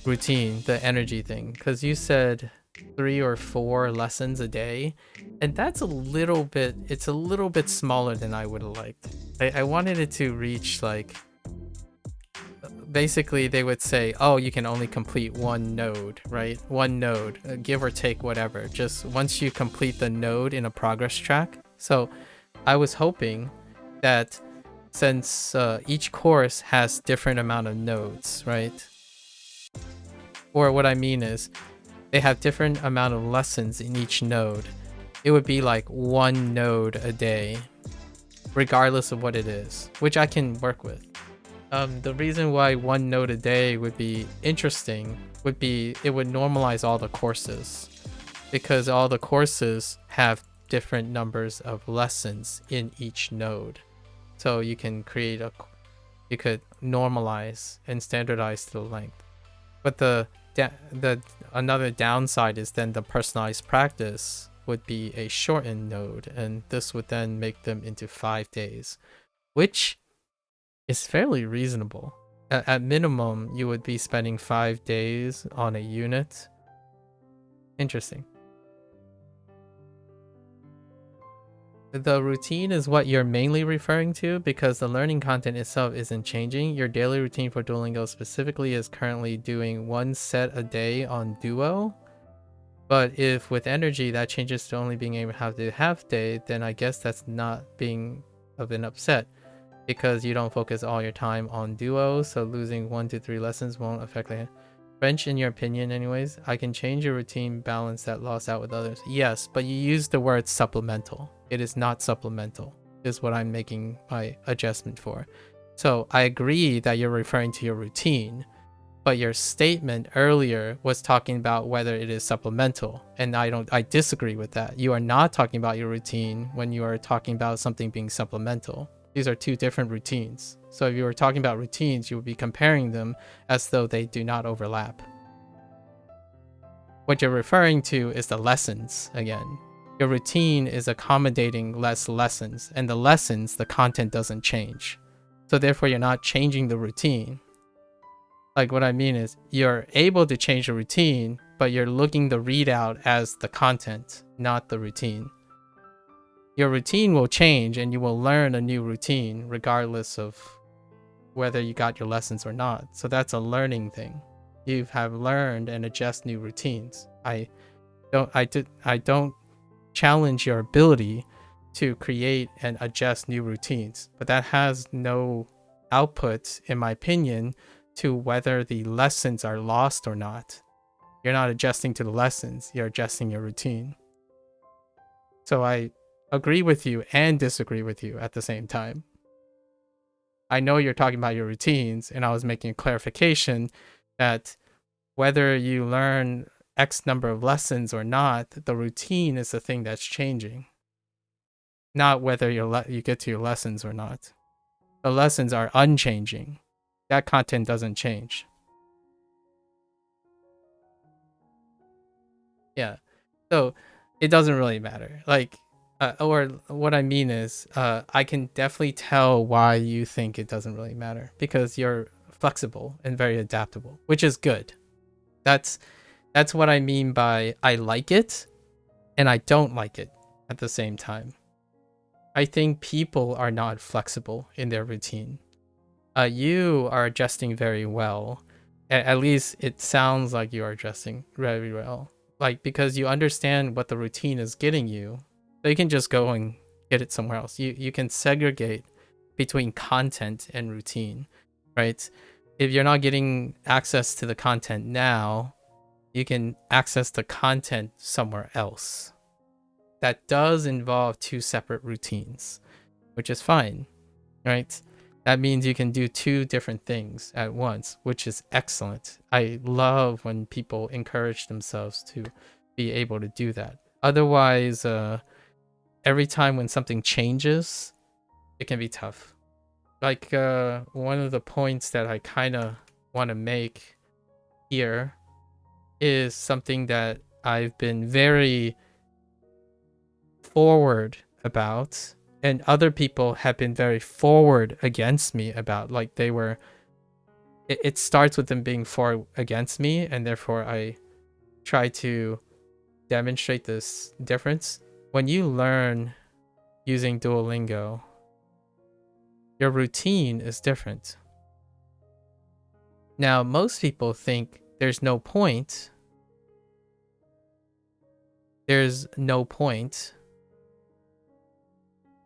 routine, the energy thing, because you said 3 or 4 lessons a day, and that's a little bit smaller than I would have liked. I wanted it to reach like, basically they would say, oh, you can only complete one node, right? One node, give or take whatever, just once you complete the node in a progress track. So I was hoping that since each course has different amount of nodes, right? Or what I mean is they have different amount of lessons in each node. It would be like 1 node a day, regardless of what it is, which I can work with. The reason why 1 node a day would be interesting would be it would normalize all the courses, because all the courses have different numbers of lessons in each node. So you can you could normalize and standardize the length. But the another downside is then the personalized practice would be a shortened node, and this would then make them into 5 days, which is fairly reasonable. At minimum, you would be spending 5 days on a unit. Interesting. The routine is what you're mainly referring to, because the learning content itself isn't changing. Your daily routine for Duolingo specifically is currently doing 1 set a day on Duo. But if with energy that changes to only being able to have the half day, then I guess that's not being of an upset, because you don't focus all your time on Duo, so losing 1 to 3 lessons won't affect the French, in your opinion anyways. I can change your routine, balance that loss out with others. Yes, but you use the word supplemental. It is not supplemental, is what I'm making my adjustment for. So I agree that you're referring to your routine, but your statement earlier was talking about whether it is supplemental, and I disagree with that. You are not talking about your routine when you are talking about something being supplemental. These are 2 different routines. So if you were talking about routines, you would be comparing them as though they do not overlap. What you're referring to is the lessons again. Your routine is accommodating less lessons, and the lessons, the content doesn't change. So therefore, you're not changing the routine. Like, what I mean is you're able to change the routine, but you're looking the readout as the content, not the routine. Your routine will change and you will learn a new routine regardless of whether you got your lessons or not. So that's a learning thing. You have learned and adjust new routines. I don't challenge your ability to create and adjust new routines, but that has no output, in my opinion, to whether the lessons are lost or not. You're not adjusting to the lessons, you're adjusting your routine. So I agree with you and disagree with you at the same time. I know you're talking about your routines, and I was making a clarification that whether you learn X number of lessons or not, the routine is the thing that's changing. Not whether you get to your lessons or not. The lessons are unchanging. That content doesn't change. Yeah. So it doesn't really matter. Like, or what I mean is, I can definitely tell why you think it doesn't really matter, because you're flexible and very adaptable, which is good. That's what I mean by I like it and I don't like it at the same time. I think people are not flexible in their routine. You are adjusting very well. At least it sounds like you are adjusting very well. Like, because you understand what the routine is getting you, so you can just go and get it somewhere else. You can segregate between content and routine, right? If you're not getting access to the content now, you can access the content somewhere else. That does involve two separate routines, which is fine, right? That means you can do two different things at once, which is excellent. I love when people encourage themselves to be able to do that. Otherwise, every time when something changes, it can be tough. Like, one of the points that I kind of want to make here is something that I've been very forward about, and other people have been very forward against me about. Like, it starts with them being forward against me, and therefore I try to demonstrate this difference. When you learn using Duolingo, your routine is different. Now, most people think there's no point. There's no point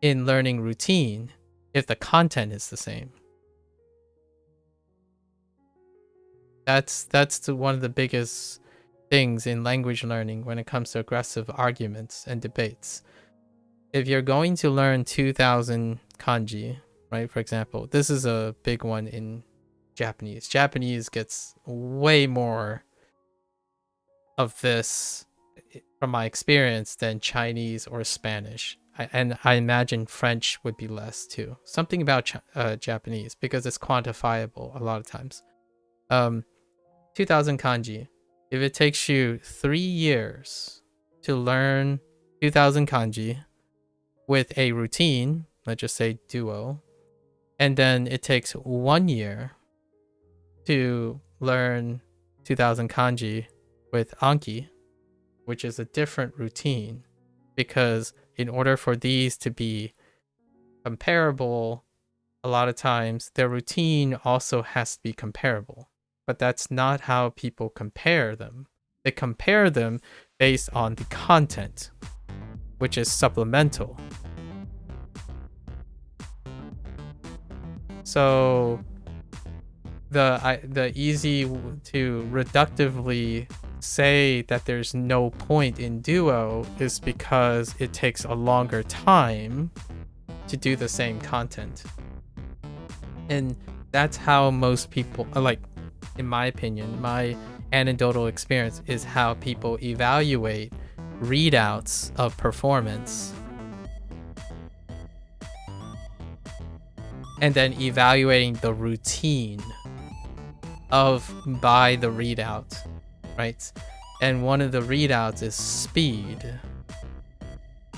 in learning routine if the content is the same. That's one of the biggest things in language learning when it comes to aggressive arguments and debates. If you're going to learn 2000 kanji, right, for example, this is a big one in Japanese. Japanese gets way more of this, from my experience, than Chinese or Spanish. And I imagine French would be less too. Something about Japanese, because it's quantifiable a lot of times. 2000 kanji. If it takes you 3 years to learn 2000 kanji with a routine, let's just say Duo, and then it takes 1 year to learn 2000 kanji with Anki, which is a different routine, because in order for these to be comparable, a lot of times their routine also has to be comparable. But that's not how people compare them. They compare them based on the content, which is supplemental. So the easy to reductively say that there's no point in Duo is because it takes a longer time to do the same content. And that's how most people, like, in my opinion, my anecdotal experience is how people evaluate readouts of performance, and then evaluating the routine by the readout, right? And one of the readouts is speed,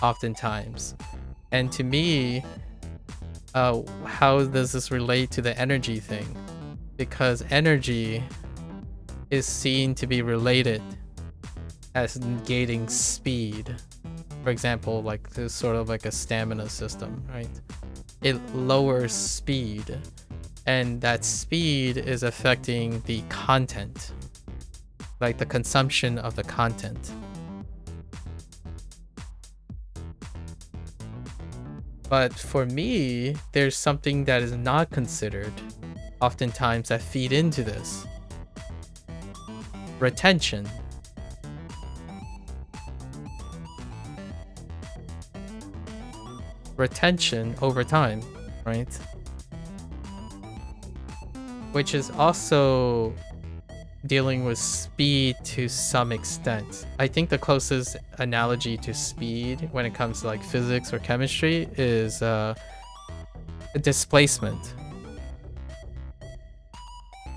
oftentimes. And to me, how does this relate to the energy thing? Because energy is seen to be related as negating speed. For example, like there's sort of like a stamina system, right? It lowers speed, and that speed is affecting the content, like the consumption of the content. But for me, there's something that is not considered oftentimes that feed into this. Retention. Retention over time, right? Which is also dealing with speed to some extent. I think the closest analogy to speed when it comes to like physics or chemistry is displacement.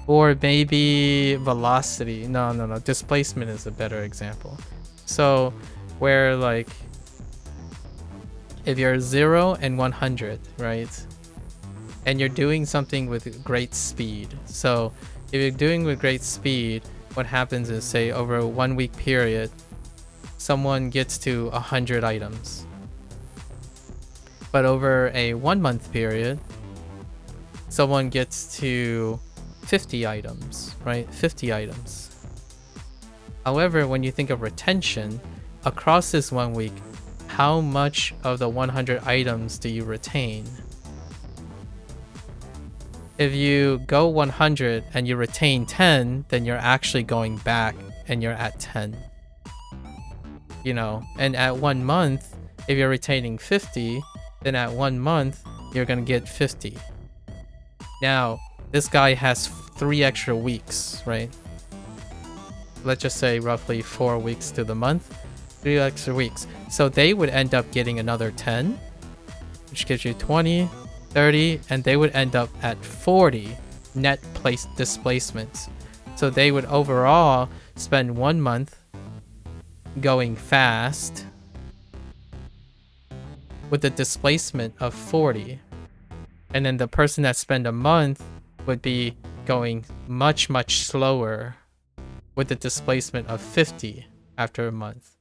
Or maybe velocity. No. Displacement is a better example. So where like if you're 0 and 100, right? And you're doing something with great speed. So if you're doing with great speed, what happens is, say, over a 1 week period, someone gets to 100 items. But over a 1 month period, someone gets to 50 items, right? 50 items. However, when you think of retention, across this 1 week, how much of the 100 items do you retain? If you go 100 and you retain 10, then you're actually going back and you're at 10. You know, and at 1 month, if you're retaining 50, then at 1 month, you're going to get 50. Now, this guy has 3 extra weeks, right? Let's just say roughly 4 weeks to the month, 3 extra weeks. So they would end up getting another 10, which gives you 20, 30, and they would end up at 40 net place displacements. So they would overall spend 1 month going fast with a displacement of 40. And then the person that spent a month would be going much, much slower with a displacement of 50 after a month.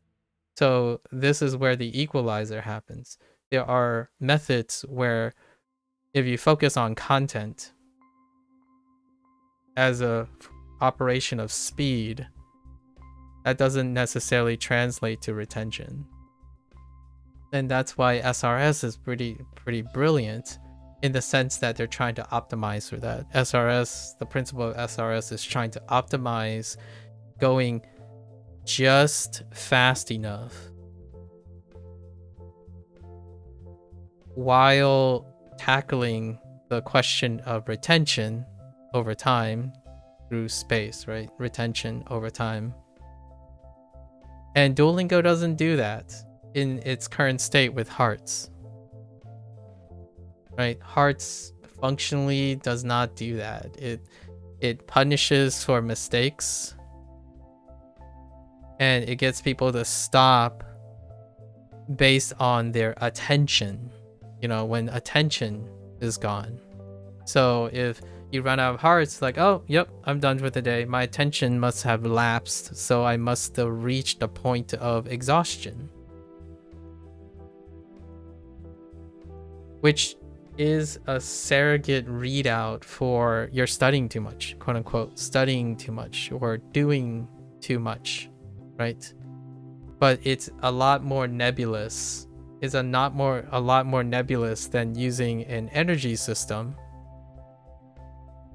So this is where the equalizer happens. There are methods where if you focus on content as a operation of speed, that doesn't necessarily translate to retention. And that's why SRS is pretty brilliant in the sense that they're trying to optimize for that. SRS, the principle of SRS is trying to optimize going just fast enough while tackling the question of retention over time through space, right? Retention over time. And Duolingo doesn't do that in its current state with Hearts. Right? Hearts functionally does not do that. It punishes for mistakes and it gets people to stop based on their attention, you know, when attention is gone. So if you run out of hearts, like, oh, yep, I'm done for the day. My attention must have lapsed, so I must have reached a point of exhaustion. Which is a surrogate readout for you're studying too much, quote unquote, studying too much or doing too much, right? But it's a lot more nebulous. It's a lot more nebulous than using an energy system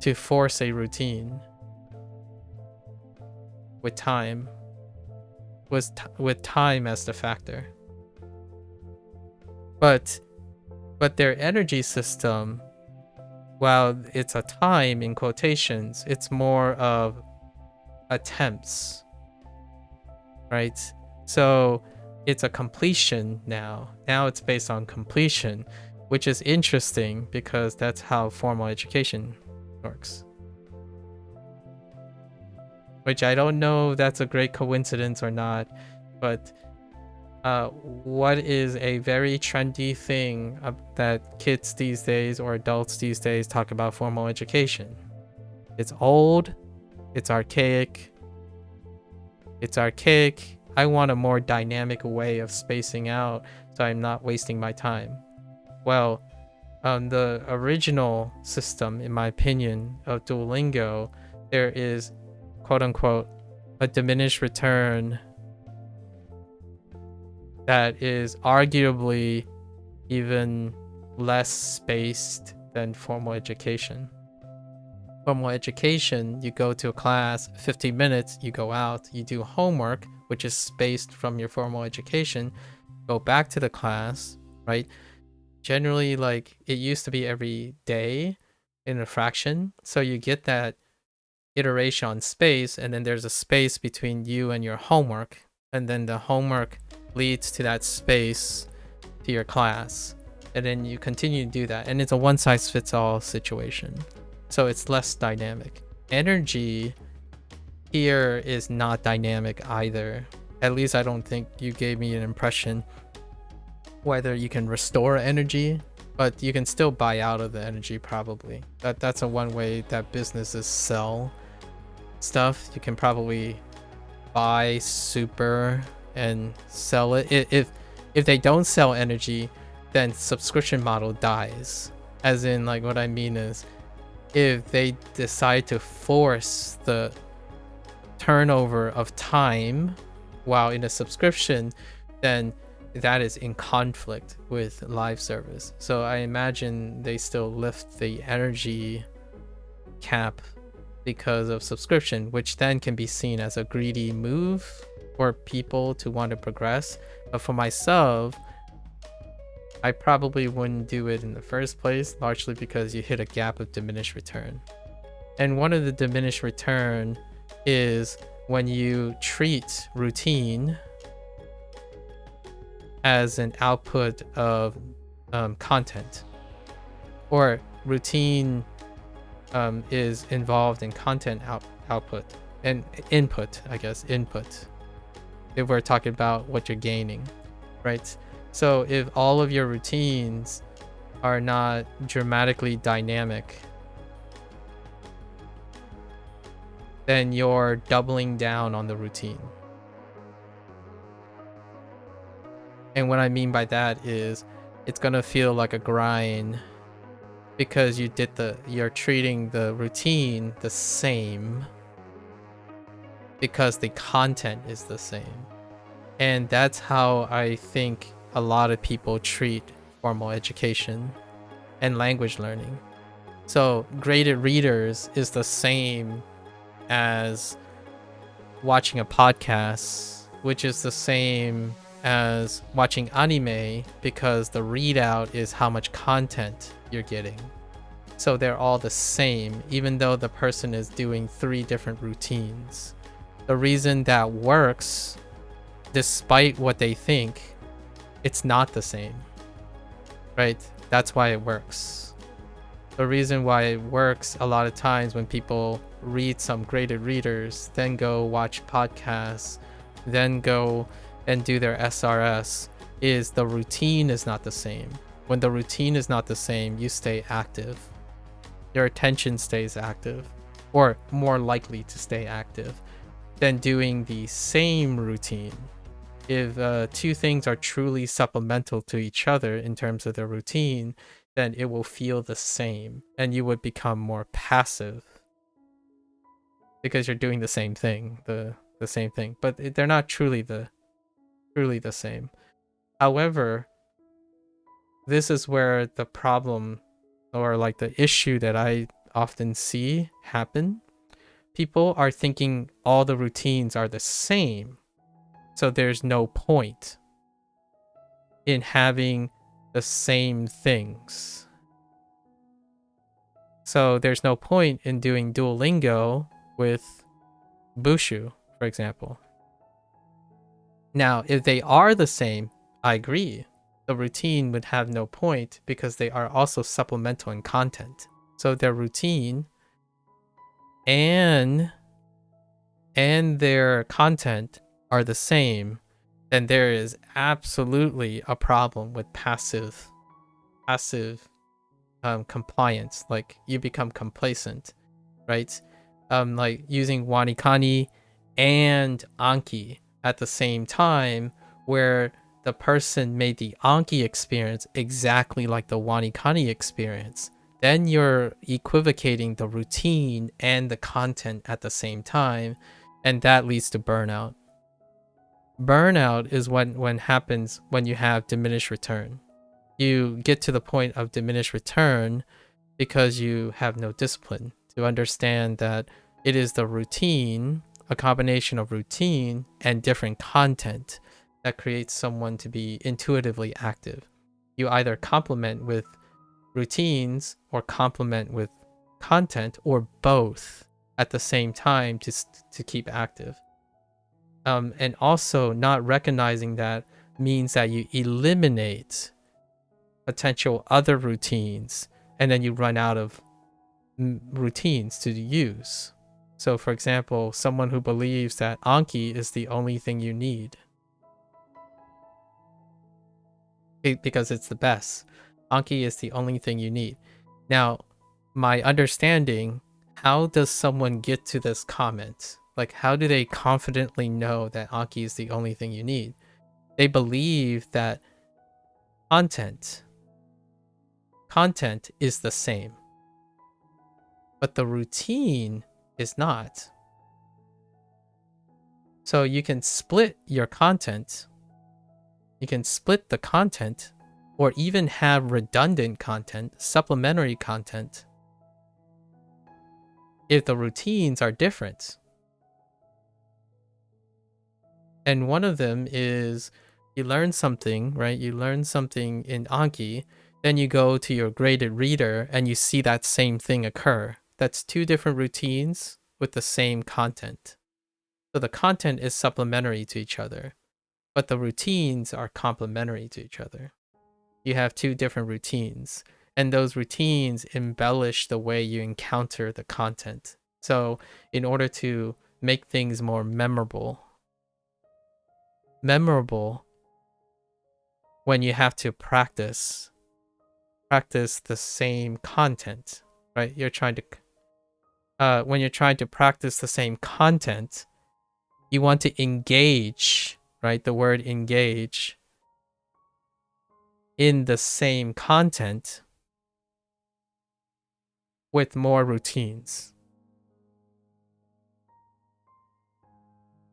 to force a routine with time, with time as the factor. But their energy system, while it's a time in quotations, it's more of attempts, right? So it's a completion now. Now it's based on completion, which is interesting because that's how formal education works. Which I don't know if that's a great coincidence or not, but what is a very trendy thing that kids these days or adults these days talk about formal education? It's old, it's archaic. I want a more dynamic way of spacing out so I'm not wasting my time. Well, the original system, in my opinion, of Duolingo, there is, quote unquote, a diminished return that is arguably even less spaced than formal education. Formal education, you go to a class, 15 minutes, you go out, you do homework, which is spaced from your formal education, go back to the class, right? Generally, like, it used to be every day in a fraction, so you get that iteration on space, and then there's a space between you and your homework, and then the homework leads to that space to your class, and then you continue to do that, and it's a one-size-fits-all situation, so it's less dynamic. Energy here is not dynamic either. At least I don't think you gave me an impression whether you can restore energy, but you can still buy out of the energy probably. That's a one way that businesses sell stuff. You can probably buy super and sell it. If they don't sell energy, then subscription model dies. As in, like, what I mean is, if they decide to force the turnover of time while in a subscription, then that is in conflict with live service. So I imagine they still lift the energy cap because of subscription, which then can be seen as a greedy move for people to want to progress. But for myself, I probably wouldn't do it in the first place, largely because you hit a gap of diminished return. And one of the diminished return is when you treat routine as an output of content, or routine is involved in content output and input, I guess, input, if we're talking about what you're gaining, right? So if all of your routines are not dramatically dynamic, then you're doubling down on the routine. And what I mean by that is it's gonna feel like a grind because you're treating the routine the same because the content is the same. And that's how I think a lot of people treat formal education and language learning. So graded readers is the same as watching a podcast, which is the same as watching anime, because the readout is how much content you're getting. So they're all the same, even though the person is doing 3 different routines. The reason that works, despite what they think, it's not the same, right? That's why it works. The reason why it works a lot of times when people read some graded readers, then go watch podcasts, then go and do their SRS, is the routine is not the same. When the routine is not the same, you stay active. Your attention stays active, or more likely to stay active, than doing the same routine. If 2 things are truly supplemental to each other in terms of their routine, then it will feel the same, and you would become more passive because you're doing the same thing, the same thing, but they're not truly the same. However, this is where the problem, or like the issue that I often see happen. People are thinking all the routines are the same, so there's no point in having the same things. So there's no point in doing Duolingo with Bushu, for example. Now, if they are the same, I agree. The routine would have no point because they are also supplemental in content. So their routine and their content are the same, then there is absolutely a problem with passive compliance. Like, you become complacent, right? Like using Wanikani and Anki at the same time, where the person made the Anki experience exactly like the Wanikani experience. Then you're equivocating the routine and the content at the same time, and that leads to burnout. Burnout is when happens when you have diminished return. you get to the point of diminished return because you have no discipline to understand that it is the routine, a combination of routine and different content that creates someone to be intuitively active. You either complement with routines or complement with content or both at the same time to keep active. And also not recognizing that means that you eliminate potential other routines and then you run out of routines to use. So for example, someone who believes that Anki is the only thing you need because it's the best. Anki is the only thing you need. Now, my understanding, how does someone get to this comment? Like, how do they confidently know that Anki is the only thing you need? They believe that content is the same, but the routine is not. So you can split your content. You can split the content or even have redundant content, supplementary content, if the routines are different. And one of them is you learn something, right? You learn something in Anki, then you go to your graded reader and you see that same thing occur. That's two different routines with the same content. So the content is supplementary to each other, but the routines are complementary to each other. You have two different routines, and those routines embellish the way you encounter the content. So in order to make things more memorable when you have to practice the same content, right? You're trying to when you're trying to practice the same content, you want to engage, right? The word engage in the same content with more routines.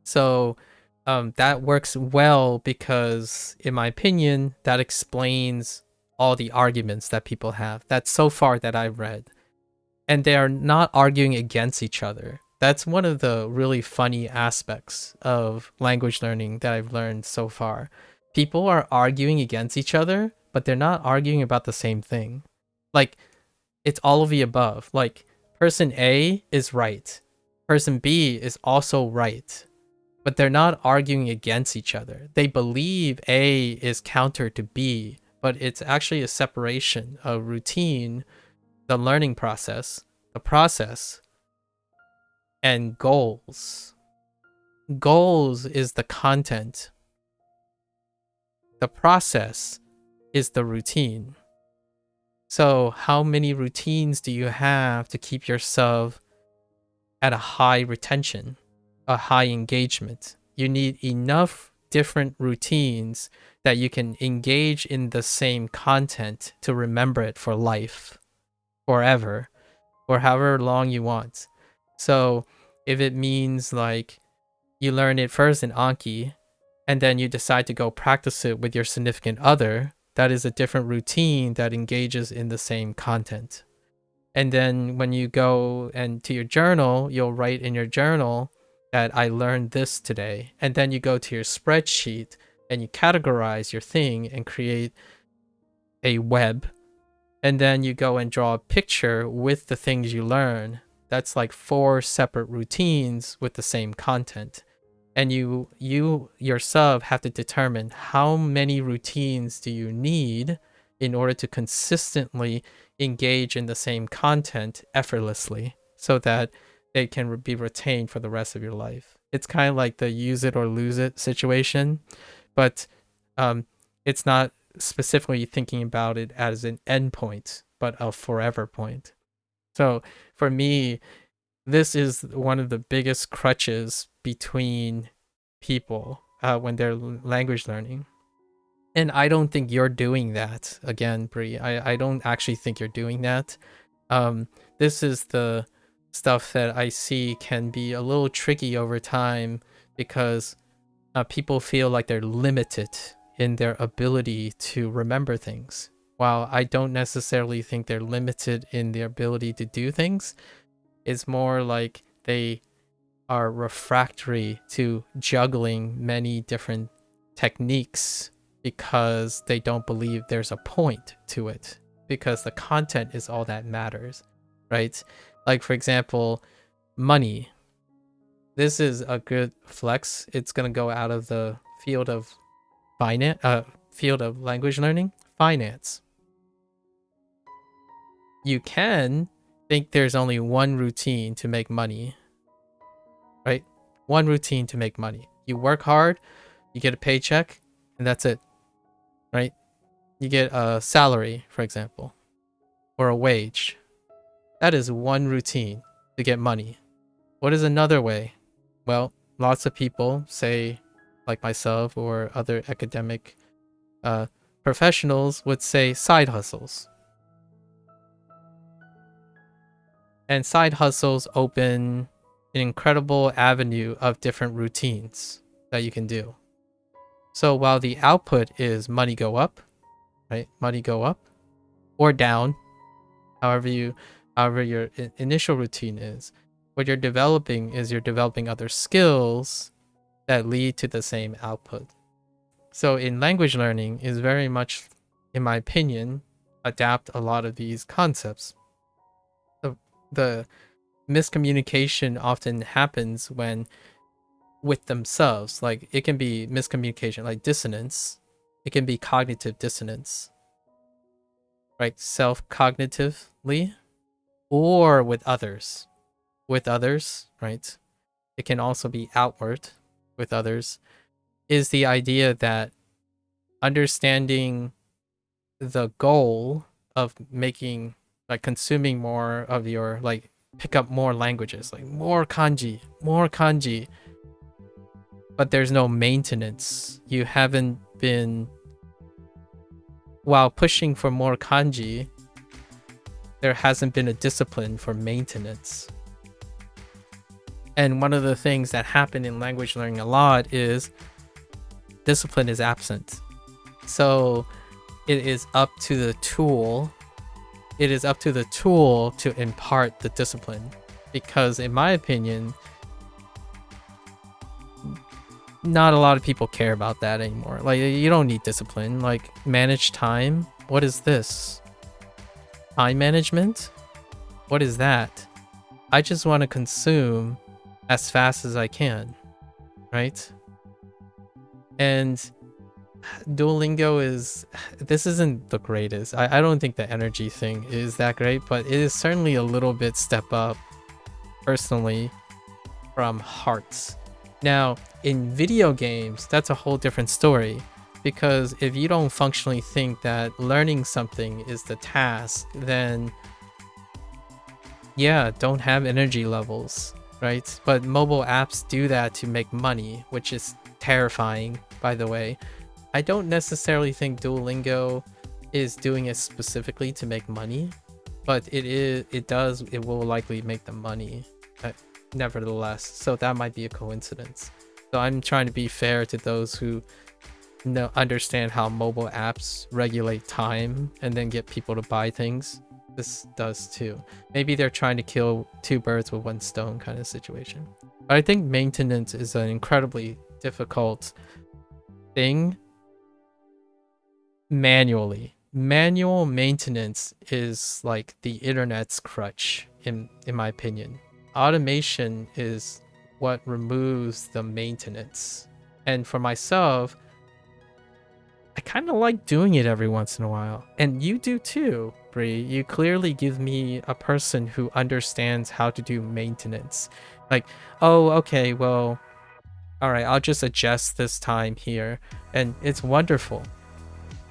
So that works well because, in my opinion, that explains all the arguments that people have. That's so far that I've read. And they are not arguing against each other. That's one of the really funny aspects of language learning that I've learned so far. People are arguing against each other, but they're not arguing about the same thing. Like, it's all of the above. Like, person A is right. Person B is also right. But they're not arguing against each other. They believe A is counter to B, but it's actually a separation, a routine, the learning process, the process, and goals. Goals is the content. The process is the routine. So how many routines do you have to keep yourself at a high retention, a high engagement? You need enough different routines that you can engage in the same content to remember it for life, forever, or however long you want. So if it means like you learn it first in Anki and then you decide to go practice it with your significant other, that is a different routine that engages in the same content. And then when you go and to your journal, you'll write in your journal that I learned this today. And then you go to your spreadsheet and you categorize your thing and create a web. And then you go and draw a picture with the things you learn. That's like 4 separate routines with the same content. And you yourself have to determine how many routines do you need in order to consistently engage in the same content effortlessly so that they can be retained for the rest of your life. It's kind of like the use it or lose it situation, but it's not specifically thinking about it as an endpoint, but a forever point. So for me, this is one of the biggest crutches between people when they're language learning. And I don't think you're doing that. Again, Brie, I don't actually think you're doing that. This is the stuff that I see can be a little tricky over time because people feel like they're limited in their ability to remember things. while I don't necessarily think they're limited in their ability to do things, it's more like they are refractory to juggling many different techniques because they don't believe there's a point to it, because the content is all that matters, right? Like, for example, money. This is a good flex. It's going to go out of the field of field of language learning, finance. You can think there's only one routine to make money, right? One routine to make money. You work hard, you get a paycheck, and that's it, right? You get a salary, for example, or a wage. That is one routine to get money. What is another way? Well, lots of people say, like myself or other academic professionals would say side hustles. And side hustles open an incredible avenue of different routines that you can do. So while the output is money go up, right? Money go up or down, however your initial routine is. What you're developing is you're developing other skills that lead to the same output. So in language learning is very much, in my opinion, adapt a lot of these concepts. The miscommunication often happens when with themselves. Like, it can be miscommunication, like dissonance. It can be cognitive dissonance, right? Self-cognitively, or with others. With others, right? It can also be outward with others, is the idea that understanding the goal of making, like, consuming more of your, like, pick up more languages, like more kanji, but there's no maintenance. You haven't been, while pushing for more kanji, there hasn't been a discipline for maintenance. And one of the things that happen in language learning a lot is discipline is absent. So it is up to the tool. It is up to the tool to impart the discipline. Because in my opinion, not a lot of people care about that anymore. Like, you don't need discipline. Like, manage time. What is this? Time management? What is that? I just want to consume as fast as I can, right? And Duolingo this isn't the greatest. I don't think the energy thing is that great, but it is certainly a little bit step up, personally, from hearts. Now, in video games, that's a whole different story, because if you don't functionally think that learning something is the task, then yeah, don't have energy levels, right? But mobile apps do that to make money, which is terrifying, by the way. I don't necessarily think Duolingo is doing it specifically to make money, but it will likely make them money, nevertheless. So that might be a coincidence. So I'm trying to be fair to those who understand how mobile apps regulate time and then get people to buy things. This does too. Maybe they're trying to kill two birds with one stone kind of situation. But I think maintenance is an incredibly difficult thing. Manual maintenance is like the internet's crutch, in my opinion. Automation is what removes the maintenance. And for myself, I kind of like doing it every once in a while. And you do too, Bree. You clearly give me a person who understands how to do maintenance. Like, oh, okay, well, all right, I'll just adjust this time here. And it's wonderful.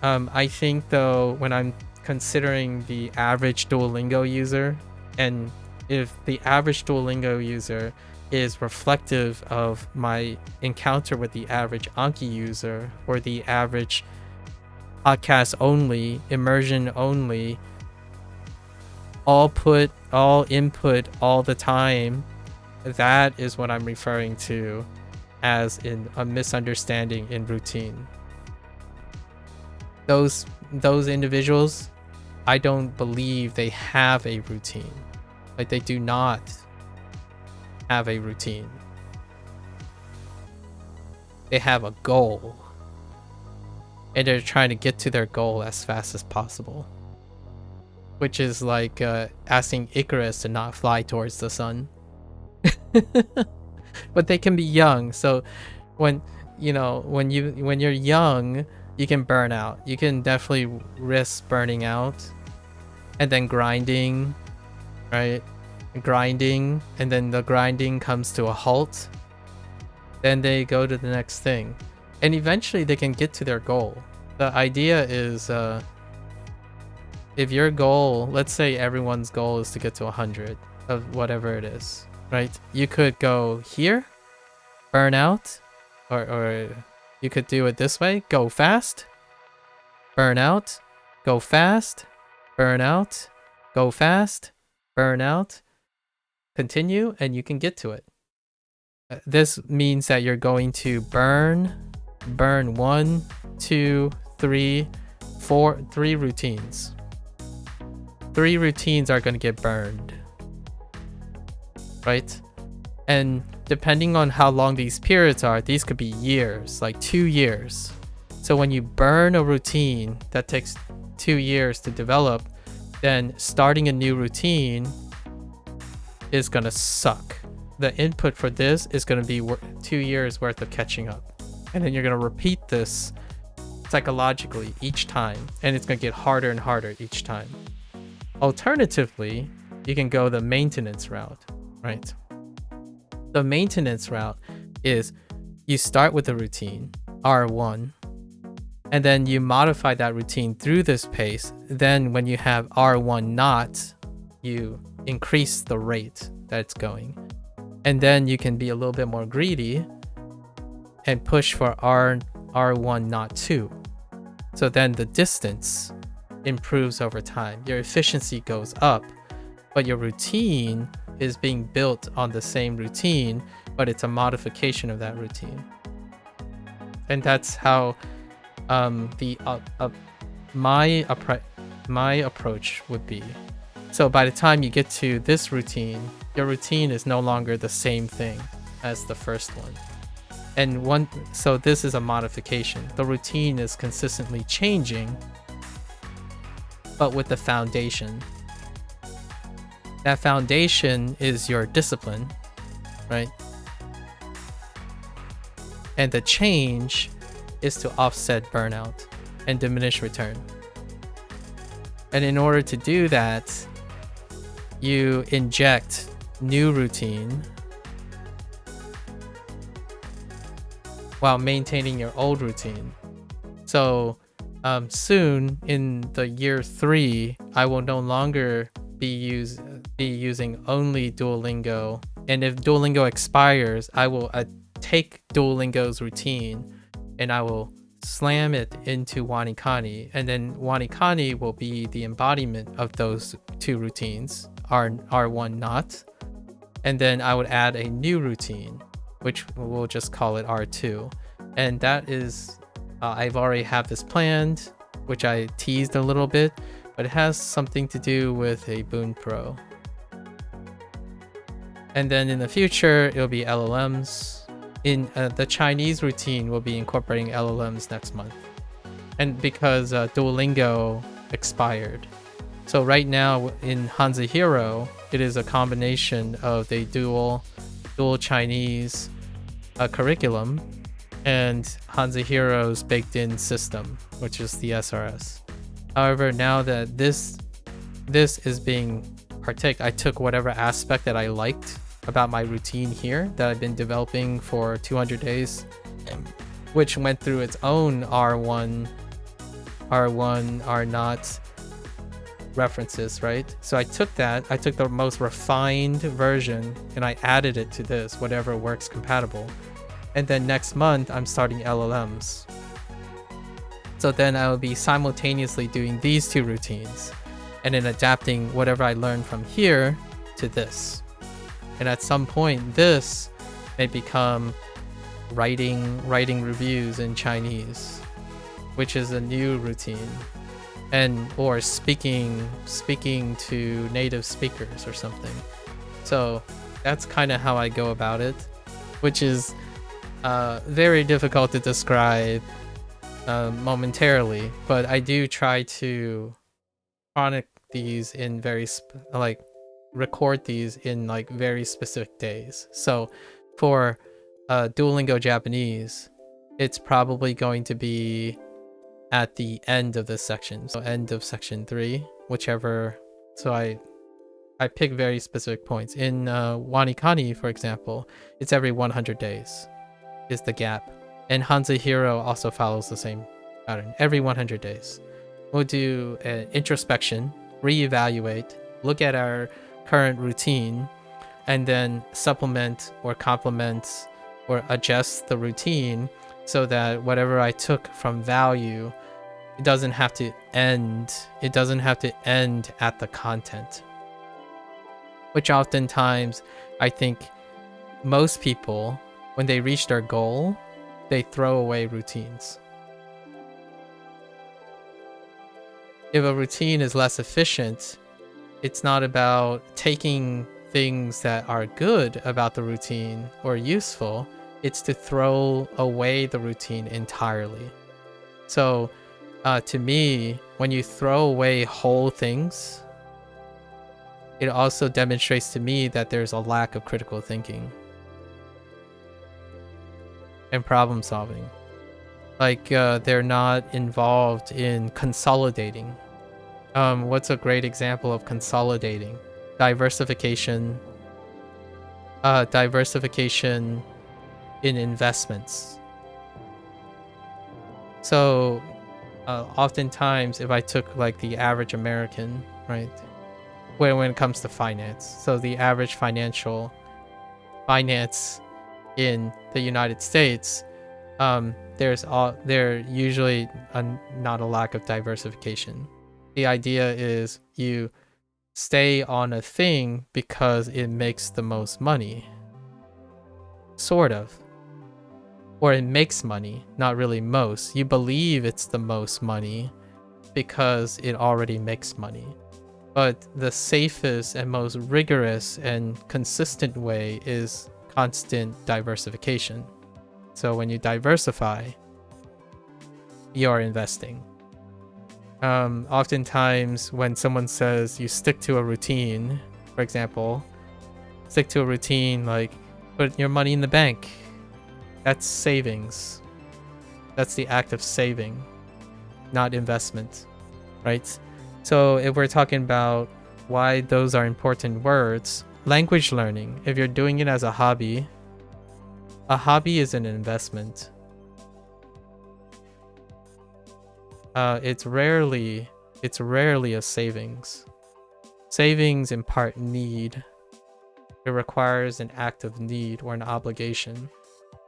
I think, though, when I'm considering the average Duolingo user, and if the average Duolingo user is reflective of my encounter with the average Anki user, or the average podcast only, immersion only, all input all the time, that is what I'm referring to as in a misunderstanding in routine. Those those individuals, I don't believe they have a routine. Like, they do not have a routine. They have a goal, and they're trying to get to their goal as fast as possible, which is like asking Icarus to not fly towards the sun. But they can be young, so when you're young, you can burn out. You can definitely risk burning out, and then grinding, right? Grinding, and then the grinding comes to a halt. Then they go to the next thing, and eventually they can get to their goal. The idea is, if your goal, let's say everyone's goal is to get to 100 of whatever it is, right? You could go here, burn out, or you could do it this way: go fast, burn out, go fast, burn out, go fast, burn out, continue, and you can get to it. This means that you're going to burn 1, 2, 3, 4, 3 routines. 3 routines are going to get burned, right? And depending on how long these periods are, these could be years, like 2 years. So when you burn a routine that takes 2 years to develop, then starting a new routine is going to suck. The input for this is going to be 2 years worth of catching up. And then you're going to repeat this psychologically each time, and it's going to get harder and harder each time. Alternatively, you can go the maintenance route, right? The maintenance route is you start with a routine, R1, and then you modify that routine through this pace. Then when you have R1 not, you increase the rate that it's going. And then you can be a little bit more greedy and push for R1 not 2. So then the distance improves over time. Your efficiency goes up, but your routine is being built on the same routine, but it's a modification of that routine. And that's how my approach would be. So by the time you get to this routine, your routine is no longer the same thing as the first one. And so this is a modification. The routine is consistently changing, but with the foundation. That foundation is your discipline, right? And the change is to offset burnout and diminish return. And in order to do that, you inject new routine while maintaining your old routine. So soon in the year 3, I will no longer be using only Duolingo. And if Duolingo expires, I will take Duolingo's routine and I will slam it into Wanikani, and then Wanikani will be the embodiment of those 2 routines, R1 not, and then I would add a new routine, which we'll just call it R2. And that is, I've already have this planned, which I teased a little bit, but it has something to do with a Boon Pro. And then in the future, it'll be LLMs. In the Chinese routine, will be incorporating LLMs next month. And because Duolingo expired. So right now in Hanzi Hero, it is a combination of the dual Chinese curriculum and Hanzi Hero's baked in system, which is the SRS. However, now that this is being I took whatever aspect that I liked about my routine here that I've been developing for 200 days, which went through its own R1, R not references, right? So I took the most refined version and I added it to this, whatever works compatible. And then next month, I'm starting LLMs. So then I will be simultaneously doing these 2 routines and then adapting whatever I learned from here to this. And at some point, this may become writing reviews in Chinese, which is a new routine. and or speaking to native speakers or something. So that's kind of how I go about it, which is very difficult to describe momentarily, but I do try to chronic these in record these in like very specific days. So for Duolingo Japanese, it's probably going to be at the end of this section, so end of section 3, whichever. So I pick very specific points. In Wanikani, for example, it's every 100 days is the gap. And Hanza Hero also follows the same pattern. Every 100 days. We'll do an introspection, reevaluate, look at our current routine, and then supplement or complement or adjust the routine so that whatever I took from value, it doesn't have to end at the content. Which oftentimes, I think most people, when they reach their goal, they throw away routines. If a routine is less efficient, it's not about taking things that are good about the routine or useful, it's to throw away the routine entirely. So to me, when you throw away whole things, it also demonstrates to me that there's a lack of critical thinking and problem solving. Like they're not involved in consolidating. What's a great example of consolidating? Diversification in investments. So oftentimes if I took like the average American, right, when it comes to finance, so the average finance in the United States, there usually not a lack of diversification. The idea is you stay on a thing because it makes the most money, sort of, or it makes money, not really most. You believe it's the most money because it already makes money. But the safest and most rigorous and consistent way is constant diversification. So when you diversify, you're investing. Oftentimes when someone says you stick to a routine, for example, stick to a routine like put your money in the bank, that's savings. That's the act of saving, not investment, right? So if we're talking about why those are important words, language learning, if you're doing it as a hobby is an investment. It's rarely a savings. Savings impart need. It requires an act of need or an obligation.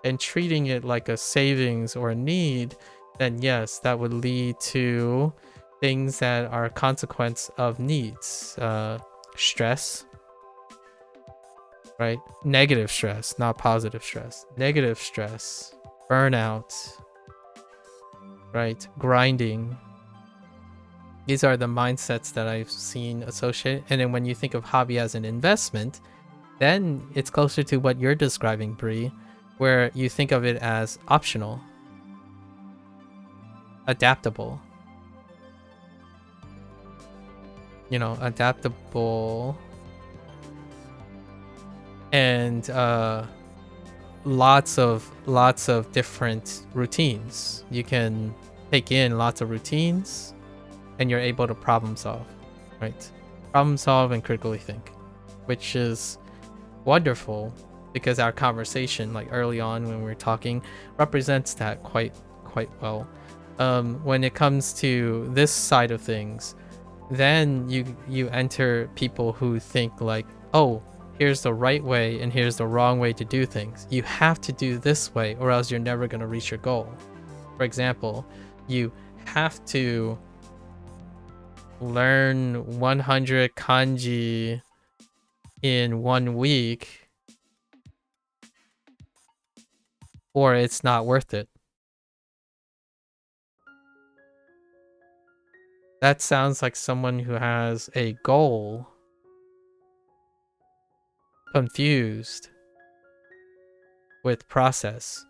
And treating it like a savings or a need, then yes, that would lead to things that are a consequence of needs. Stress, right? Negative stress, not positive stress. Negative stress, burnout, right? Grinding. These are the mindsets that I've seen associated. And then when you think of hobby as an investment, then it's closer to what you're describing, Bree, where you think of it as optional, adaptable. Adaptable, and lots of different routines. You can take in lots of routines and you're able to problem solve, right? Problem solve and critically think, which is wonderful because our conversation, like early on when we were talking, represents that quite well. When it comes to this side of things, then you enter people who think like, oh, here's the right way and here's the wrong way to do things. You have to do this way or else you're never going to reach your goal. For example, you have to learn 100 kanji in 1 week or it's not worth it. That sounds like someone who has a goal confused with process.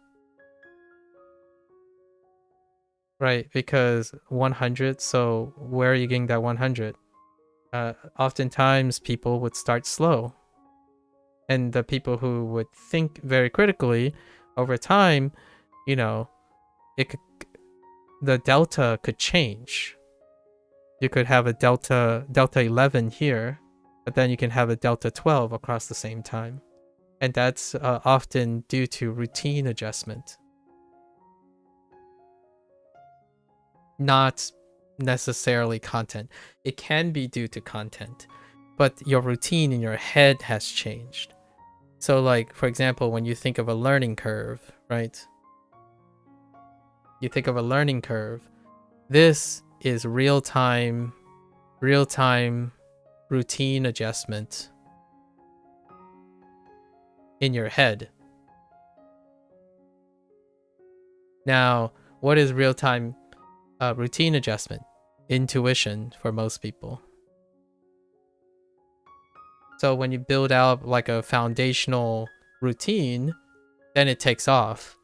Right, because 100, so where are you getting that 100? Oftentimes people would start slow. And the people who would think very critically over time, you know, the delta could change. You could have a delta 11 here, but then you can have a delta 12 across the same time. And that's often due to routine adjustment. Not necessarily content. It can be due to content, but your routine in your head has changed. So like, for example, when you think of a learning curve, right? You think of a learning curve. This is real-time routine adjustment in your head. Now, what is real-time routine adjustment? Intuition for most people. So when you build out like a foundational routine, then it takes off,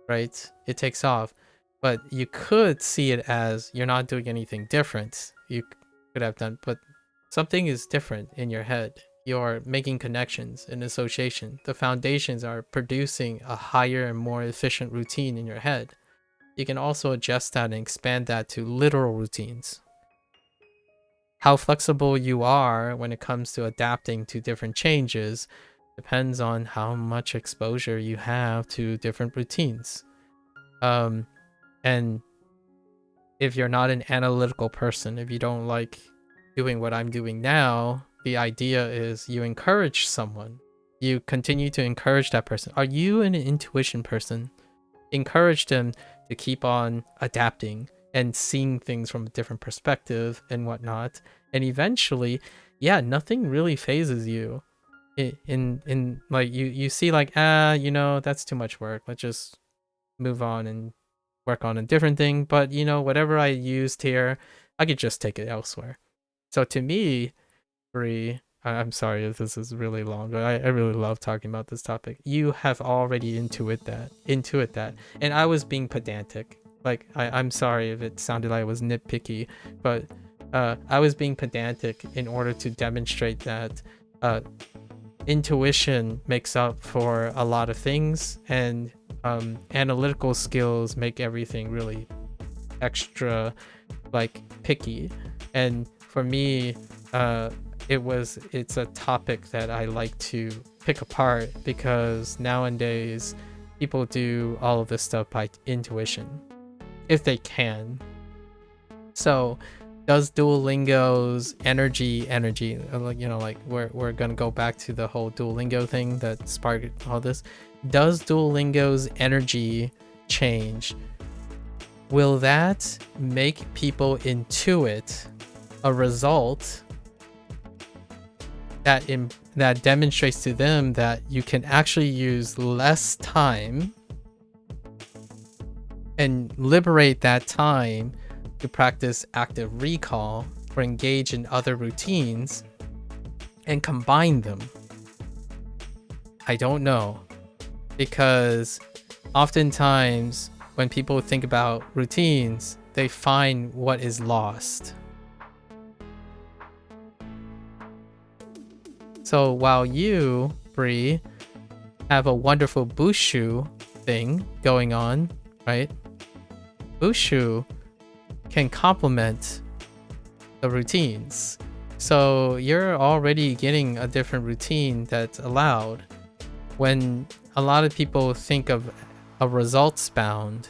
right? It takes off. But you could see it as you're not doing anything different. You could have done, but something is different in your head. You're making connections and association. The foundations are producing a higher and more efficient routine in your head. You can also adjust that and expand that to literal routines. How flexible you are when it comes to adapting to different changes depends on how much exposure you have to different routines. And if you're not an analytical person, if you don't like doing what I'm doing now, the idea is you encourage someone. You continue to encourage that person. Are you an intuition person? Encourage them to keep on adapting and seeing things from a different perspective and whatnot. And eventually, yeah, nothing really phases you. In like you see like, that's too much work. Let's just move on and work on a different thing. But whatever I used here, I could just take it elsewhere. So to me, I'm sorry if this is really long, but I really love talking about this topic. You have already intuit that. And I was being pedantic. Like, I'm sorry if it sounded like I was nitpicky, but I was being pedantic in order to demonstrate that intuition makes up for a lot of things, and analytical skills make everything really extra, like, picky. And for me, it's a topic that I like to pick apart because nowadays people do all of this stuff by intuition, if they can. So does Duolingo's energy, like we're gonna go back to the whole Duolingo thing that sparked all this. Does Duolingo's energy change? Will that make people intuit a result that demonstrates to them that you can actually use less time and liberate that time to practice active recall or engage in other routines and combine them? I don't know, because oftentimes when people think about routines, they find what is lost. So while you, Bree, have a wonderful Bushu thing going on, right? Bushu can complement the routines. So you're already getting a different routine that's allowed. When a lot of people think of a results bound,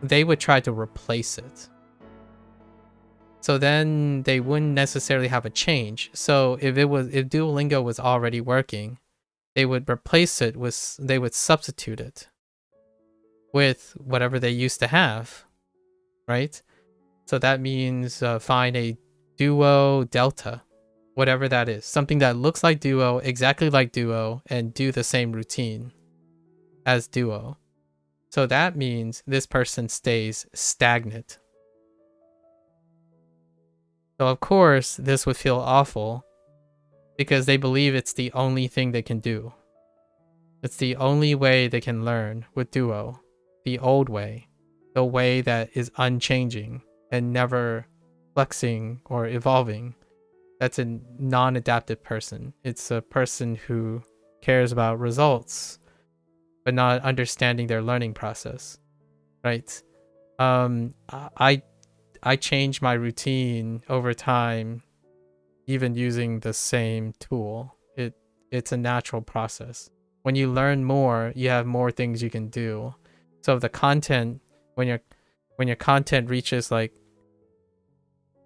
they would try to replace it. So then they wouldn't necessarily have a change. So if Duolingo was already working, they would replace it with, they would substitute it with whatever they used to have, right? So that means find a Duo Delta, whatever that is. Something that looks like Duo, exactly like Duo, and do the same routine as Duo. So that means this person stays stagnant. So of course, this would feel awful because they believe it's the only thing they can do. It's the only way they can learn with Duo, the old way, the way that is unchanging and never flexing or evolving. That's a non-adaptive person. It's a person who cares about results, but not understanding their learning process, right? I change my routine over time, even using the same tool. It's a natural process. When you learn more, you have more things you can do. So the content, when your content reaches like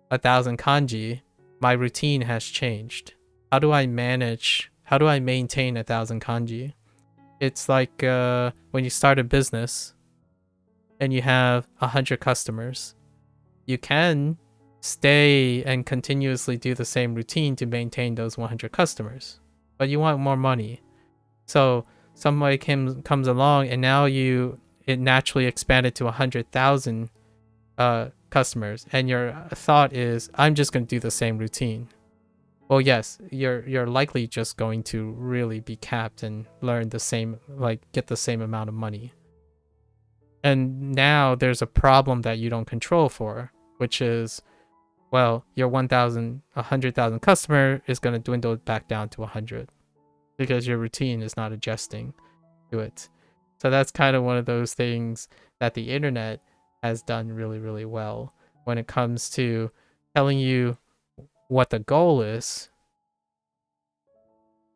1,000 kanji, my routine has changed. How do I maintain 1,000 kanji? It's like when you start a business and you have 100 customers, you can stay and continuously do the same routine to maintain those 100 customers, but you want more money. So somebody comes along and now it naturally expanded to 100,000 customers, and your thought is, I'm just going to do the same routine. Well, yes, you're likely just going to really be capped and learn the same, like get the same amount of money. And now there's a problem that you don't control for, which is, well, your 100,000 customer is going to dwindle back down to 100 because your routine is not adjusting to it. So that's kind of one of those things that the internet has done really, really well when it comes to telling you what the goal is,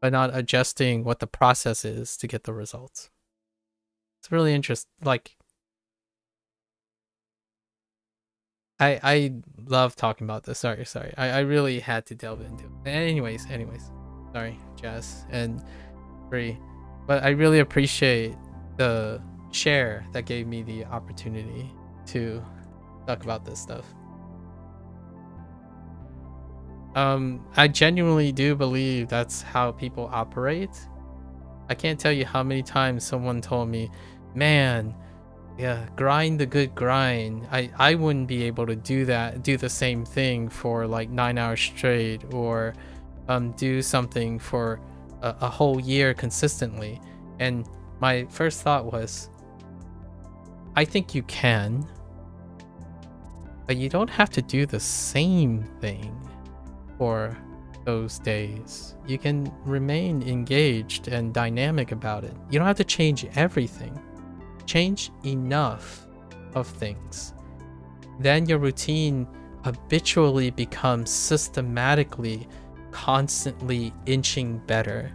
but not adjusting what the process is to get the results. It's really interesting. Like, I love talking about this. Sorry. I really had to delve into it. Anyways. Sorry, Jazz and Bree. But I really appreciate the share that gave me the opportunity to talk about this stuff. I genuinely do believe that's how people operate. I can't tell you how many times someone told me, man, yeah, grind the good grind. I wouldn't be able to do the same thing for like 9 hours straight, or do something for a whole year consistently. And my first thought was, I think you can, but you don't have to do the same thing for those days. You can remain engaged and dynamic about it. You don't have to change everything. Change enough of things. Then your routine habitually becomes systematically, constantly inching better.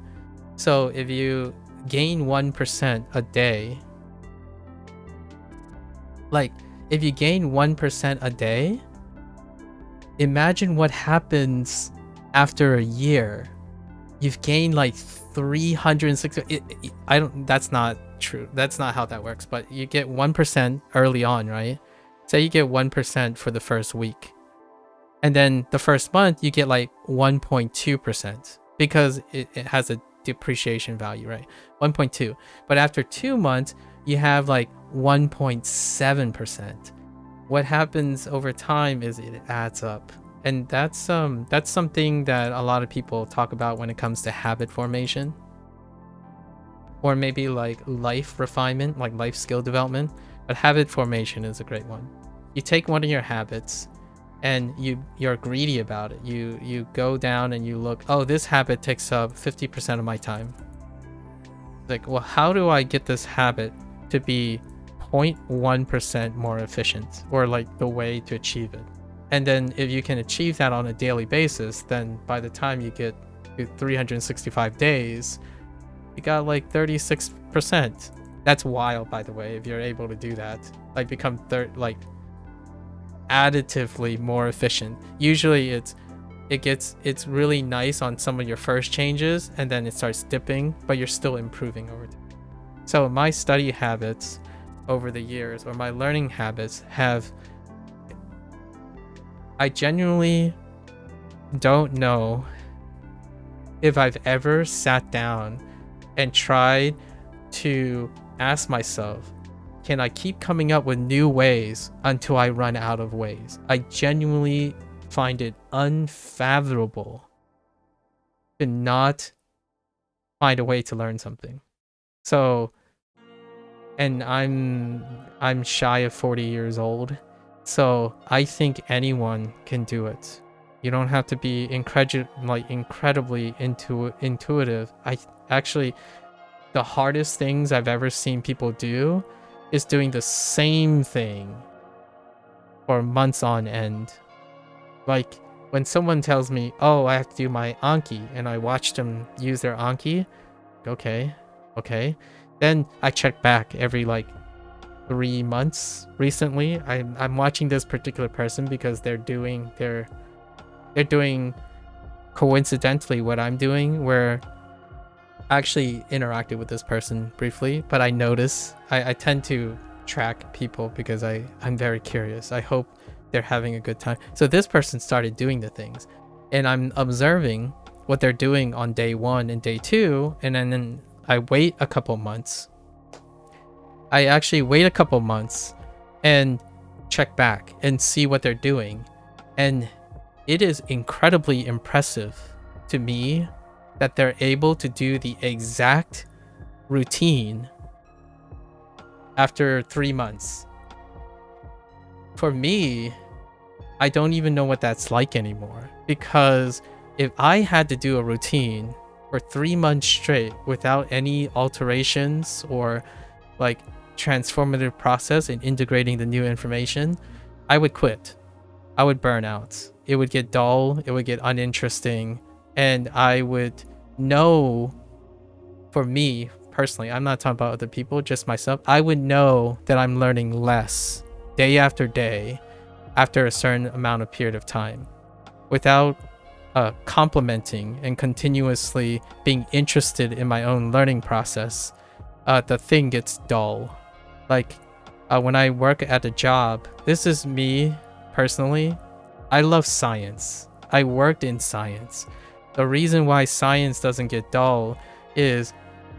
So if you gain 1% a day, like if you gain 1% a day, imagine what happens after a year. You've gained like 360. That's not true. That's not how that works. But you get 1% early on, right? Say you get 1% for the first week. And then the first month, you get like 1.2% because it has a depreciation value, right? 1.2. But after 2 months, you have like 1.7%. What happens over time is it adds up. And that's something that a lot of people talk about when it comes to habit formation, or maybe like life refinement, like life skill development. But habit formation is a great one. You take one of your habits and you're greedy about it. You go down and you look, oh, this habit takes up 50% of my time. Like, well, how do I get this habit to be 0.1% more efficient, or like the way to achieve it? And then if you can achieve that on a daily basis, then by the time you get to 365 days, you got like 36%. That's wild, by the way, if you're able to do that. Like become additively more efficient. Usually it's really nice on some of your first changes, and then it starts dipping, but you're still improving over time. So my study habits over the years, or my learning habits, I genuinely don't know if I've ever sat down and tried to ask myself, can I keep coming up with new ways until I run out of ways? I genuinely find it unfathomable to not find a way to learn something. So, and I'm shy of 40 years old, so I think anyone can do it. You don't have to be incredibly intuitive. I actually, the hardest things I've ever seen people do is doing the same thing for months on end. Like when someone tells me, oh, I have to do my Anki, and I watch them use their Anki, okay. Then I check back every like 3 months. Recently, I'm watching this particular person because they're doing coincidentally what I'm doing, where I actually interacted with this person briefly, but I notice I tend to track people because I'm very curious. I hope they're having a good time. So this person started doing the things, and I'm observing what they're doing on day 1 and day 2, and then I wait a couple months. I actually wait a couple months and check back and see what they're doing, and it is incredibly impressive to me that they're able to do the exact routine after 3 months. For me, I don't even know what that's like anymore, because if I had to do a routine for 3 months straight without any alterations or like transformative process in integrating the new information, I would quit. I would burn out. It would get dull, it would get uninteresting, and I would know, for me personally, I'm not talking about other people, just myself, I would know that I'm learning less day after day after a certain amount of period of time without complementing and continuously being interested in my own learning process. The thing gets dull. Like when I work at a job, this is me personally, I love science. I worked in science. The reason why science doesn't get dull is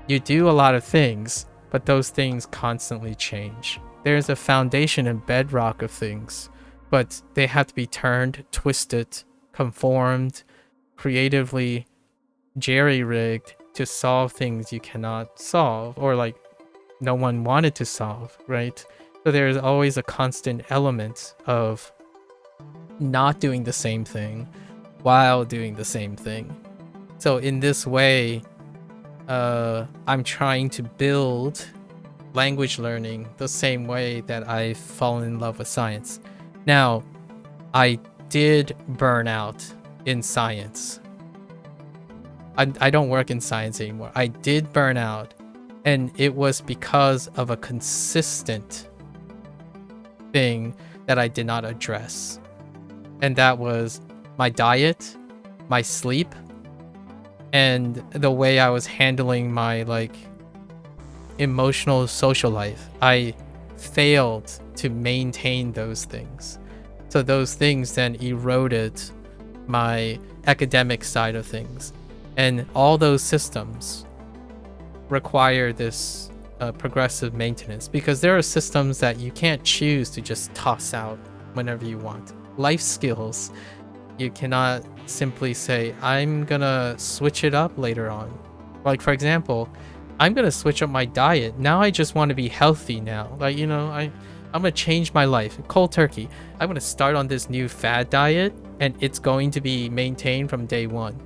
you do a lot of things, but those things constantly change. There's a foundation and bedrock of things, but they have to be turned, twisted, conformed, creatively jerry-rigged to solve things you cannot solve, or like no one wanted to solve, right? So there's always a constant element of not doing the same thing while doing the same thing. So in this way, I'm trying to build language learning the same way that I've fallen in love with science. Now, I did burn out in science. I don't work in science anymore. I did burn out, and it was because of a consistent thing that I did not address. And that was my diet, my sleep, and the way I was handling my like emotional social life. I failed to maintain those things. So those things then eroded my academic side of things. And all those systems require this progressive maintenance, because there are systems that you can't choose to just toss out whenever you want. Life skills, you cannot simply say, I'm gonna switch it up later on. Like, for example, I'm gonna switch up my diet. Now I just want to be healthy now. Like, you know, I'm gonna change my life. Cold turkey. I'm gonna start on this new fad diet, and it's going to be maintained from day 1.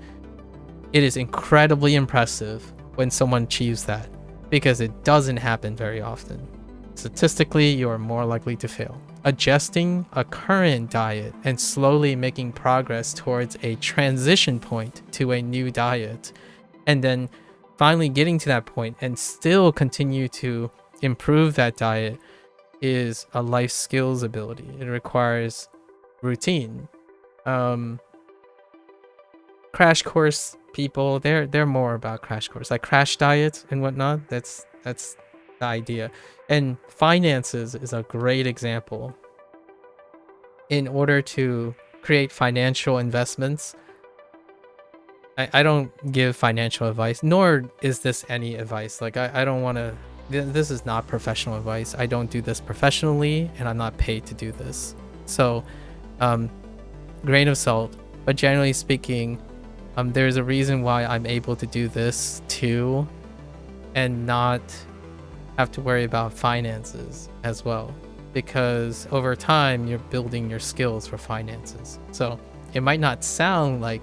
It is incredibly impressive when someone achieves that, because it doesn't happen very often. Statistically, you are more likely to fail. Adjusting a current diet and slowly making progress towards a transition point to a new diet, and then finally getting to that point and still continue to improve that diet, is a life skills ability. It requires routine. Crash course people, they're more about crash course, like crash diets and whatnot. That's the idea. And finances is a great example. In order to create financial investments, I don't give financial advice, nor is this any advice. Like I don't want to, this is not professional advice. I don't do this professionally, and I'm not paid to do this. So grain of salt. But generally speaking, there's a reason why I'm able to do this too, and not have to worry about finances as well, because over time you're building your skills for finances. So it might not sound like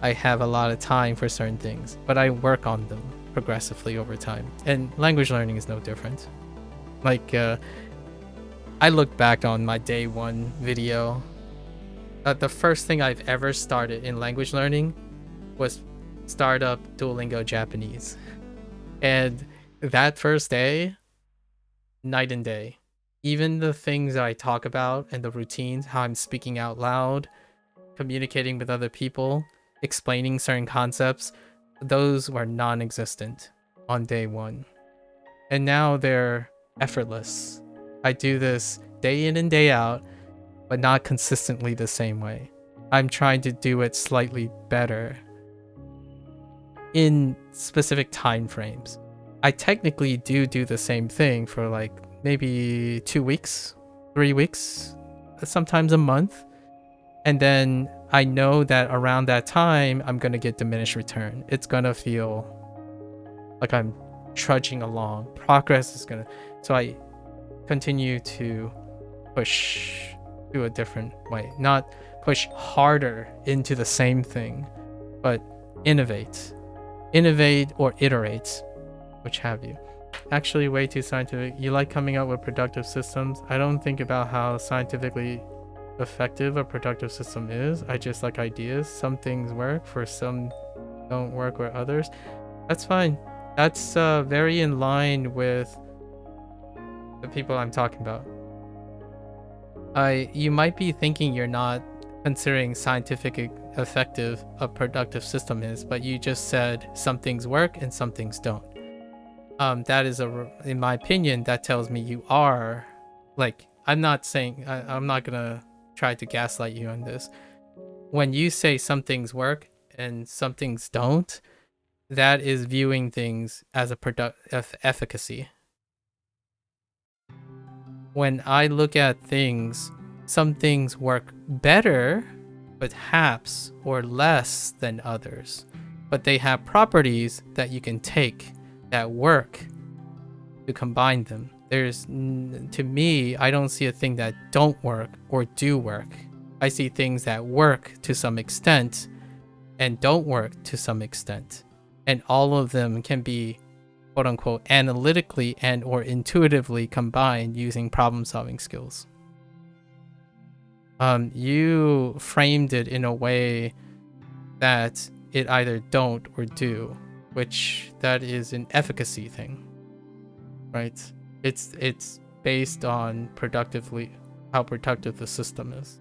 I have a lot of time for certain things, but I work on them progressively over time. And language learning is no different. Like I look back on my day one video. The first thing I've ever started in language learning was start up Duolingo Japanese. And that first day, night and day. Even the things that I talk about and the routines, how I'm speaking out loud, communicating with other people, explaining certain concepts, those were non-existent on day one. And now they're effortless. I do this day in and day out, but not consistently the same way. I'm trying to do it slightly better in specific time frames. I technically do the same thing for like maybe 2 weeks, 3 weeks, sometimes a month. And then I know that around that time, I'm going to get diminished return. It's going to feel like I'm trudging along. Progress is going to... So I continue to push to a different way. Not push harder into the same thing, but innovate. Innovate or iterate, which have you. Actually, way too scientific. You like coming up with productive systems. I don't think about how scientifically effective a productive system is. I just like ideas. Some things work, for some don't work with others. That's fine. That's very in line with the people I'm talking about. You might be thinking you're not considering scientific effective a productive system is, but you just said some things work and some things don't. That is in my opinion, that tells me you are, like, I'm not saying, I'm not gonna try to gaslight you on this. When you say some things work and some things don't, that is viewing things as a efficacy. When I look at things, some things work better, perhaps, or less than others, but they have properties that you can take that work to combine them. To me, I don't see a thing that don't work or do work. I see things that work to some extent and don't work to some extent. And all of them can be, quote unquote, analytically and or intuitively combined using problem-solving skills. You framed it in a way that it either don't or do, which that is an efficacy thing, right? It's based on how productive the system is.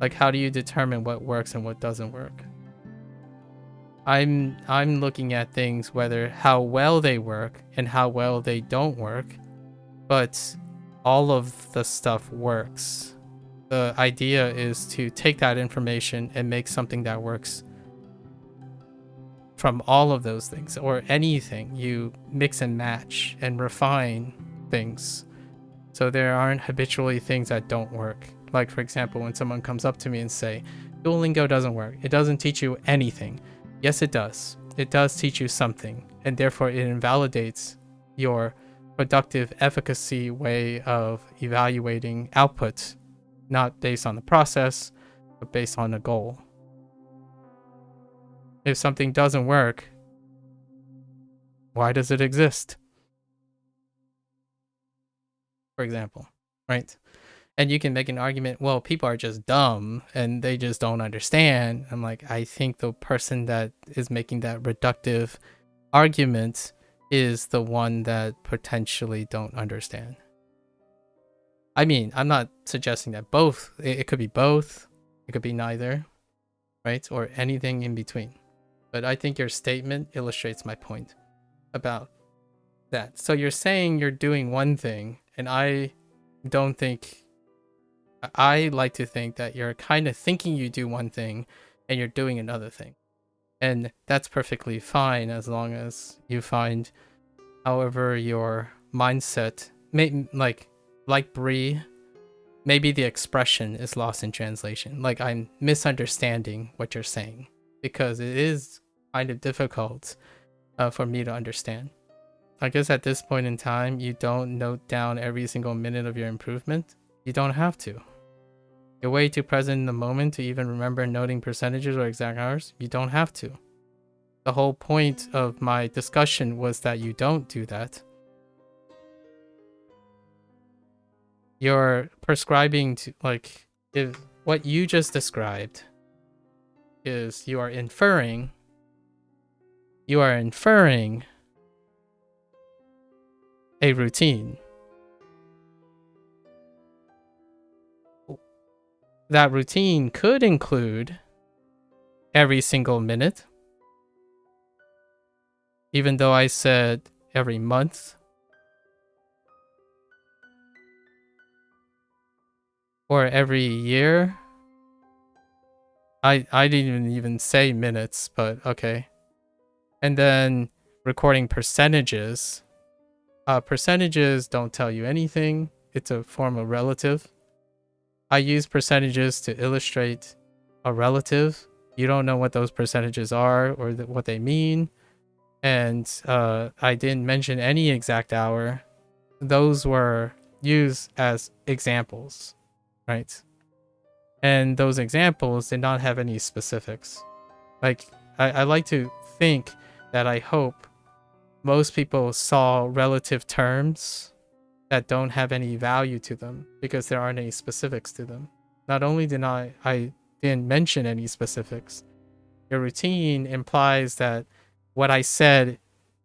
Like, how do you determine what works and what doesn't work? I'm looking at things, whether how well they work and how well they don't work, but all of the stuff works. The idea is to take that information and make something that works from all of those things, or anything. You mix and match and refine things, so there aren't habitually things that don't work. Like, for example, when someone comes up to me and say, Duolingo doesn't work, it doesn't teach you anything. Yes, it does. It does teach you something, and therefore it invalidates your productive efficacy way of evaluating output, not based on the process, but based on a goal. If something doesn't work, why does it exist? For example, right? And you can make an argument, well, people are just dumb and they just don't understand. I'm like, I think the person that is making that reductive argument is the one that potentially don't understand. I mean, I'm not suggesting that both. It could be both. It could be neither, right? Or anything in between. But I think your statement illustrates my point about that. So you're saying you're doing one thing, and I like to think that you're kind of thinking you do one thing and you're doing another thing. And that's perfectly fine as long as you find, however, your mindset, like Bree, maybe the expression is lost in translation. Like I'm misunderstanding what you're saying because it is kind of difficult for me to understand. I guess at this point in time, you don't note down every single minute of your improvement. You don't have to. You're way too present in the moment to even remember noting percentages or exact hours. You don't have to. The whole point of my discussion was that you don't do that. You're prescribing to, like, if what you just described is you are inferring a routine. That routine could include every single minute, even though I said every month, or every year. I didn't even say minutes, but okay. And then recording percentages. Percentages don't tell you anything. It's a form of relative. I use percentages to illustrate a relative. You don't know what those percentages are or what they mean. And I didn't mention any exact hour. Those were used as examples, right? And those examples did not have any specifics. Like, I like to think that I hope most people saw relative terms that don't have any value to them because there aren't any specifics to them. Not only did I didn't mention any specifics, your routine implies that what I said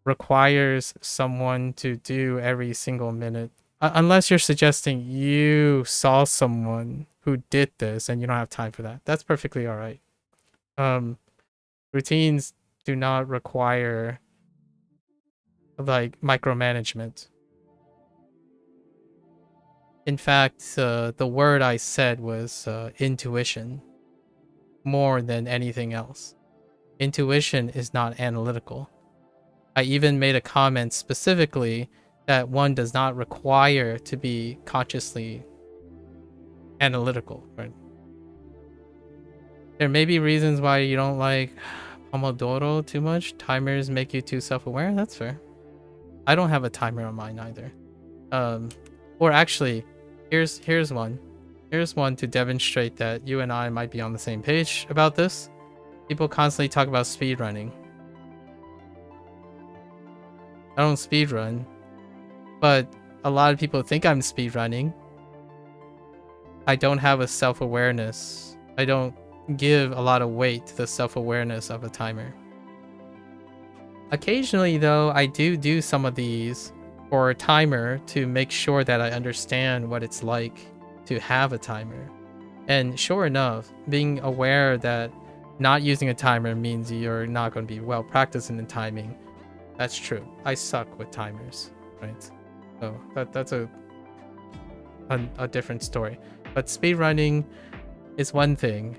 requires someone to do every single minute. Unless you're suggesting you saw someone who did this and you don't have time for that. That's perfectly all right. Routines do not require like micromanagement. In fact, the word I said was intuition more than anything else. Intuition is not analytical. I even made a comment specifically that one does not require to be consciously analytical, right? There may be reasons why you don't like Pomodoro too much. Timers make you too self-aware. That's fair. I don't have a timer on mine either. Or actually, here's one. Here's one to demonstrate that you and I might be on the same page about this. People constantly talk about speedrunning. I don't speedrun, but a lot of people think I'm speedrunning. I don't have a self-awareness. I don't give a lot of weight to the self-awareness of a timer. Occasionally, though, I do some of these for a timer to make sure that I understand what it's like to have a timer. And sure enough, being aware that not using a timer means you're not going to be well practiced in the timing. That's true. I suck with timers, right? So that's a different story. But speedrunning is one thing.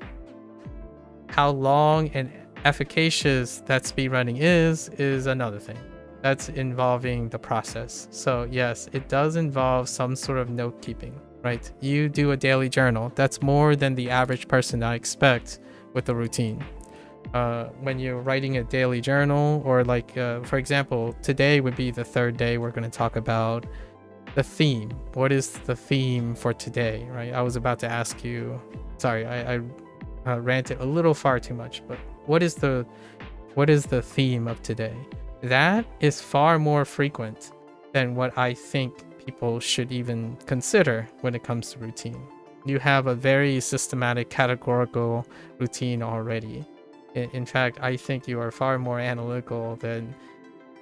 How long and efficacious that speedrunning is another thing. That's involving the process. So yes, it does involve some sort of note keeping, right? You do a daily journal. That's more than the average person I expect with a routine. When you're writing a daily journal, or like, for example, today would be the third day we're going to talk about the theme. What is the theme for today, right? I was about to ask you, sorry, I ranted a little far too much, but what is the theme of today? That is far more frequent than what I think people should even consider when it comes to routine. You have a very systematic, categorical routine already. In fact, I think you are far more analytical than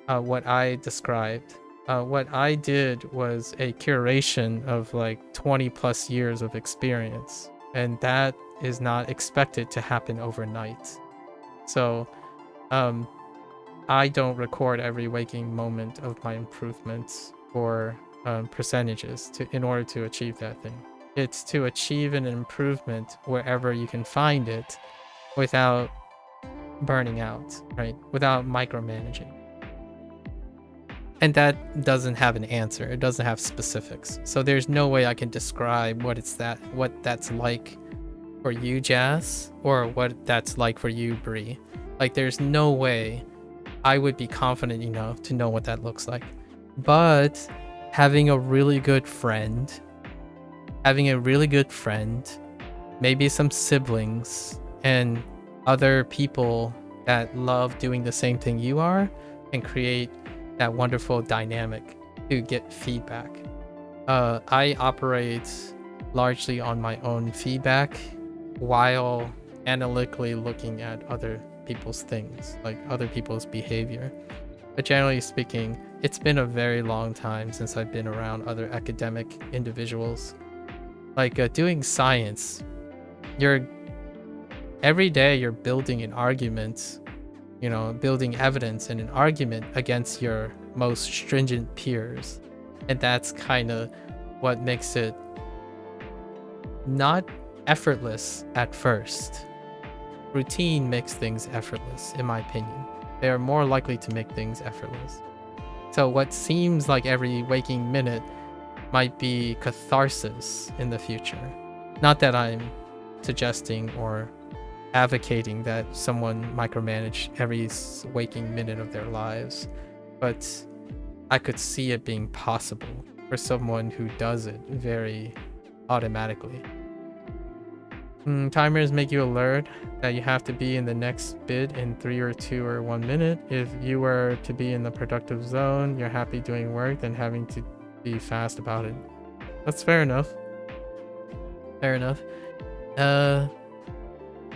what I described. What I did was a curation of like 20 plus years of experience, and that is not expected to happen overnight. So I don't record every waking moment of my improvements or percentages in order to achieve that thing. It's to achieve an improvement wherever you can find it without burning out, right? Without micromanaging. And that doesn't have an answer. It doesn't have specifics. So there's no way I can describe what that's like for you, Jazz, or what that's like for you, Bree. Like, there's no way I would be confident enough to know what that looks like. But having a really good friend, maybe some siblings, and other people that love doing the same thing you are, can create that wonderful dynamic to get feedback. I operate largely on my own feedback while analytically looking at other people's things, like other people's behavior. But generally speaking, it's been a very long time since I've been around other academic individuals. Like doing science, every day you're building an argument, building evidence and an argument against your most stringent peers. And that's kind of what makes it not effortless at first. Routine makes things effortless, in my opinion. They are more likely to make things effortless. So what seems like every waking minute might be catharsis in the future. Not that I'm suggesting or advocating that someone micromanage every waking minute of their lives, but I could see it being possible for someone who does it very automatically. Timers make you alert that you have to be in the next bit in 3 or 2 or 1 minute. If you were to be in the productive zone, you're happy doing work than having to be fast about it. That's fair enough. Fair enough.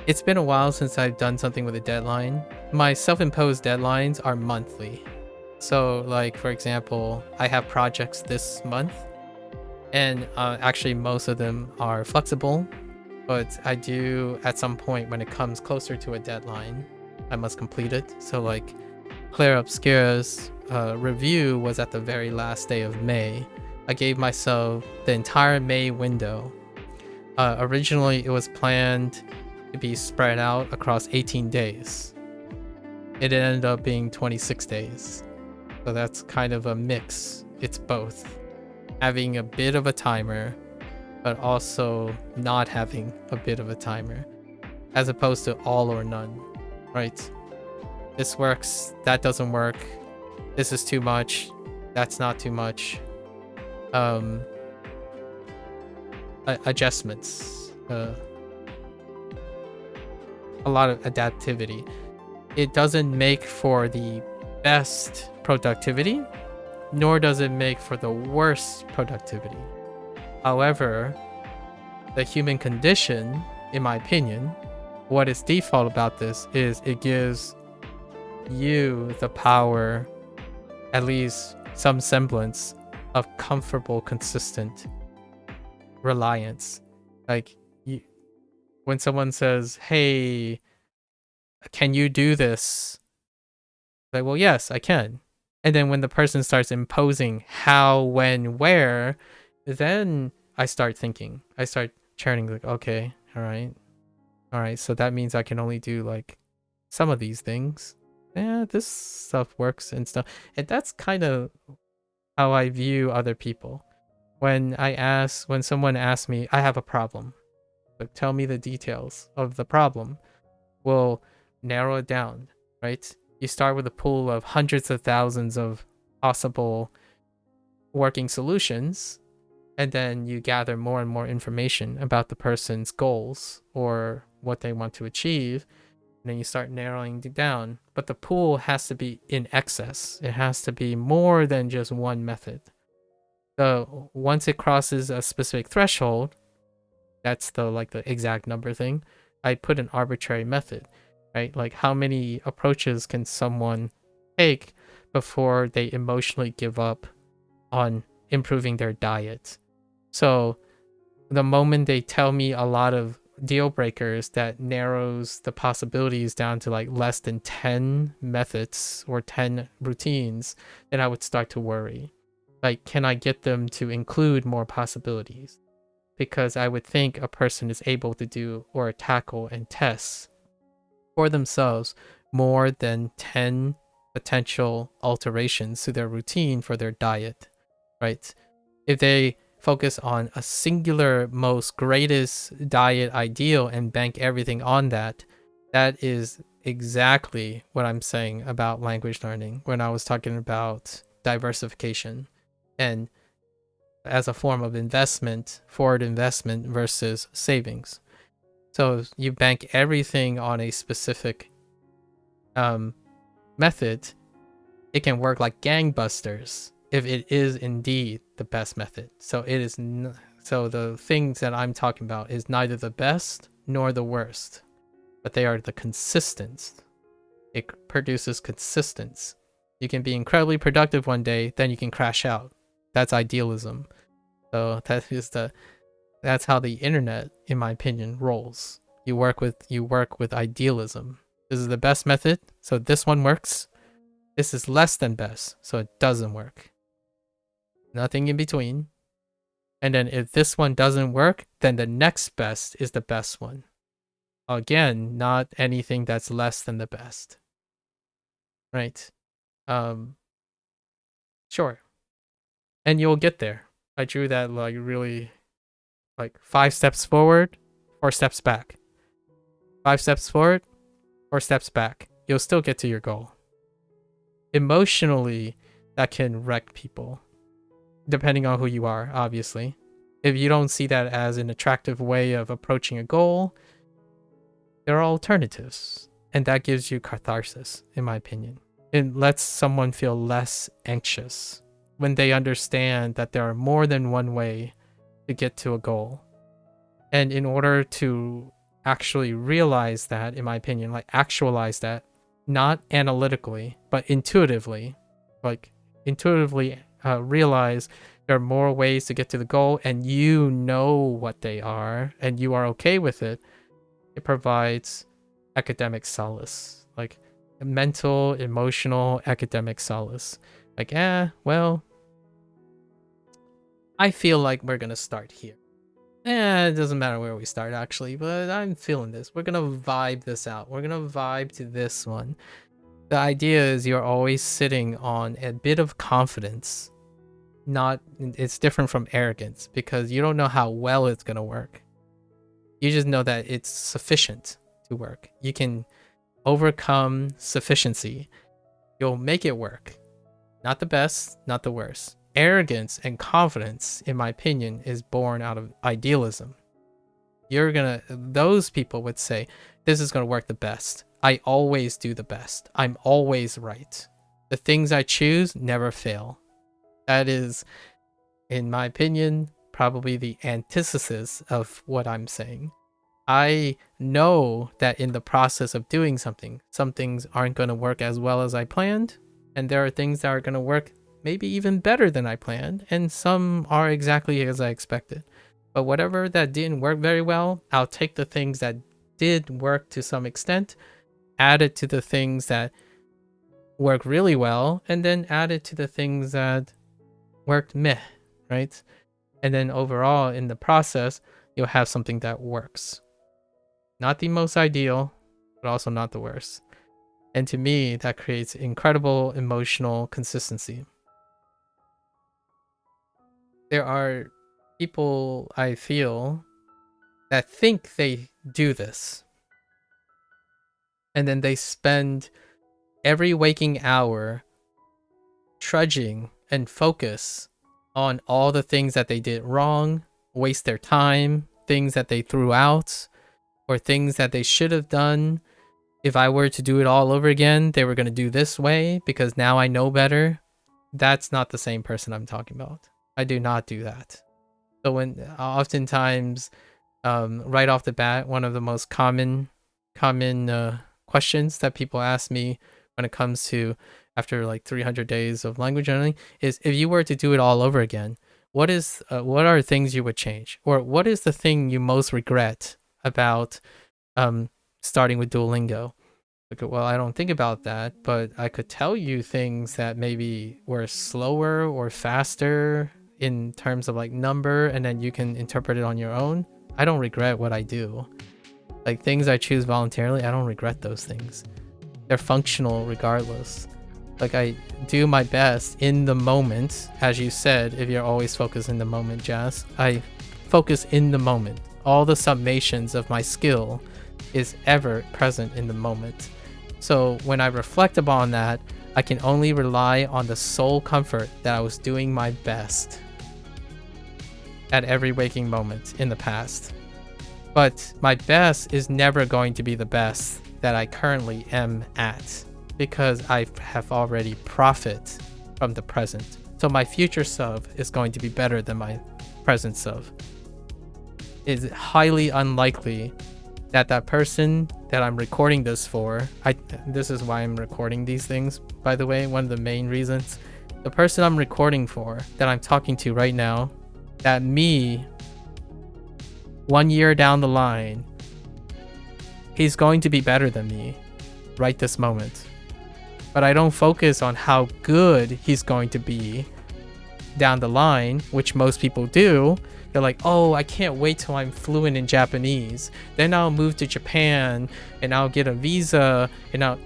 It's been a while since I've done something with a deadline. My self-imposed deadlines are monthly. So, like, for example, I have projects this month, and actually most of them are flexible, but I do, at some point when it comes closer to a deadline, I must complete it. So, like, Claire Obscura's review was at the very last day of May. I gave myself the entire May window. Originally, it was planned to be spread out across 18 days. It ended up being 26 days. So that's kind of a mix. It's both. Having a bit of a timer, but also not having a bit of a timer, as opposed to all or none, right? This works, that doesn't work. This is too much, that's not too much. Adjustments. A lot of adaptivity. It doesn't make for the best productivity, nor does it make for the worst productivity. However, the human condition, in my opinion, what is default about this is it gives you the power, at least some semblance of comfortable, consistent reliance. Like, when someone says, hey, can you do this? Like, well, yes, I can. And then when the person starts imposing how, when, where, then I start thinking. I start churning, like, okay, all right, so that means I can only do like some of these things. Yeah, this stuff works and stuff. And that's kind of how I view other people. When someone asks me, I have a problem, like, tell me the details of the problem, we'll narrow it down, right? You start with a pool of hundreds of thousands of possible working solutions, and then you gather more and more information about the person's goals or what they want to achieve, and then you start narrowing it down. But the pool has to be in excess. It has to be more than just one method. So once it crosses a specific threshold, that's the exact number thing, I put an arbitrary method, right? Like, how many approaches can someone take before they emotionally give up on improving their diet? So the moment they tell me a lot of deal breakers that narrows the possibilities down to like less than 10 methods or 10 routines, then I would start to worry. Like, can I get them to include more possibilities? Because I would think a person is able to do or tackle and test for themselves more than 10 potential alterations to their routine for their diet, right? If they focus on a singular, most greatest diet ideal and bank everything on that, that is exactly what I'm saying about language learning when I was talking about diversification and as a form of investment, forward investment versus savings. So you bank everything on a specific method, it can work like gangbusters if it is indeed the best method. So it is so the things that I'm talking about is neither the best nor the worst, but they are the consistent. It produces consistence. You can be incredibly productive one day, then you can crash out. That's idealism. So that's how the internet, in my opinion, rolls. You work with idealism. This is the best method, so this one works. This is less than best, so it doesn't work. Nothing in between. And then if this one doesn't work, then the next best is the best one. Again, not anything that's less than the best. Right? Sure. And you'll get there. I drew that like really like 5 steps forward, 4 steps back. 5 steps forward, 4 steps back. You'll still get to your goal. Emotionally, that can wreck people, depending on who you are, obviously. If you don't see that as an attractive way of approaching a goal, there are alternatives. And that gives you catharsis, in my opinion. It lets someone feel less anxious when they understand that there are more than one way to get to a goal. And in order to actually realize that, in my opinion, like actualize that, not analytically, but intuitively, realize there are more ways to get to the goal and you know what they are and you are okay with it, it provides academic solace, like mental, emotional, academic solace. Like, well, I feel like we're gonna start here. It doesn't matter where we start actually, but I'm feeling this. We're gonna vibe this out. We're gonna vibe to this one. The idea is you're always sitting on a bit of confidence. It's different from arrogance because you don't know how well it's gonna work. You just know that it's sufficient to work. You can overcome sufficiency. You'll make it work. Not the best, not the worst. Arrogance and confidence, in my opinion, is born out of idealism. Those people would say, this is gonna work the best. I always do the best. I'm always right. The things I choose never fail. That is, in my opinion, probably the antithesis of what I'm saying. I know that in the process of doing something, some things aren't going to work as well as I planned, and there are things that are going to work maybe even better than I planned, and some are exactly as I expected. But whatever that didn't work very well, I'll take the things that did work to some extent, add it to the things that work really well, and then add it to the things that worked meh, right? And then overall in the process, you'll have something that works. Not the most ideal, but also not the worst. And to me, that creates incredible emotional consistency. There are people, I feel, that think they do this. And then they spend every waking hour trudging and focus on all the things that they did wrong, waste their time, things that they threw out, or things that they should have done. If I were to do it all over again, they were going to do this way because now I know better. That's not the same person I'm talking about. I do not do that. So when oftentimes, right off the bat, one of the most common questions that people ask me when it comes to after like 300 days of language learning is, if you were to do it all over again, what are things you would change? Or what is the thing you most regret about starting with Duolingo? Like, well, I don't think about that, but I could tell you things that maybe were slower or faster in terms of like number, and then you can interpret it on your own. I don't regret what I do. Like things I choose voluntarily, I don't regret those things. They're functional regardless. Like, I do my best in the moment. As you said, if you're always focused in the moment, Jazz, I focus in the moment. All the summations of my skill is ever present in the moment. So when I reflect upon that, I can only rely on the sole comfort that I was doing my best at every waking moment in the past. But my best is never going to be the best that I currently am at, because I have already profit from the present. So my future self is going to be better than my present self. It's highly unlikely that that person that I'm recording this for, this is why I'm recording these things, by the way, one of the main reasons. The person I'm recording for, that I'm talking to right now, that me, 1 year down the line, he's going to be better than me right this moment. But I don't focus on how good he's going to be down the line, which most people do. They're like, oh, I can't wait till I'm fluent in Japanese. Then I'll move to Japan and I'll get a visa. And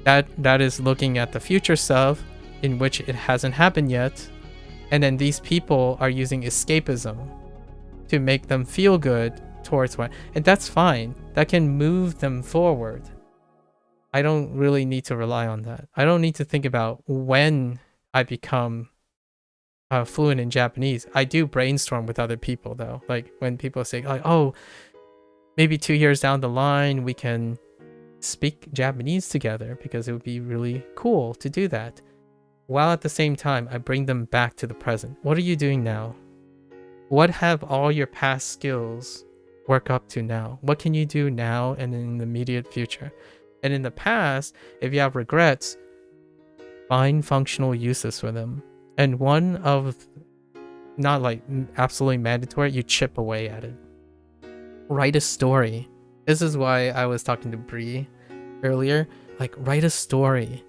that is looking at the future self, in which it hasn't happened yet. And then these people are using escapism to make them feel good towards what, and that's fine. That can move them forward. I don't really need to rely on that. I don't need to think about when I become fluent in Japanese. I do brainstorm with other people though. Like when people say like, oh, maybe 2 years down the line we can speak Japanese together, because it would be really cool to do that. While at the same time, I bring them back to the present. What are you doing now? What have all your past skills work up to now? What can you do now and in the immediate future? And in the past, if you have regrets, find functional uses for them. And one of, not like absolutely mandatory, you chip away at it. Write a story. This is why I was talking to Bree earlier. Like, write a story.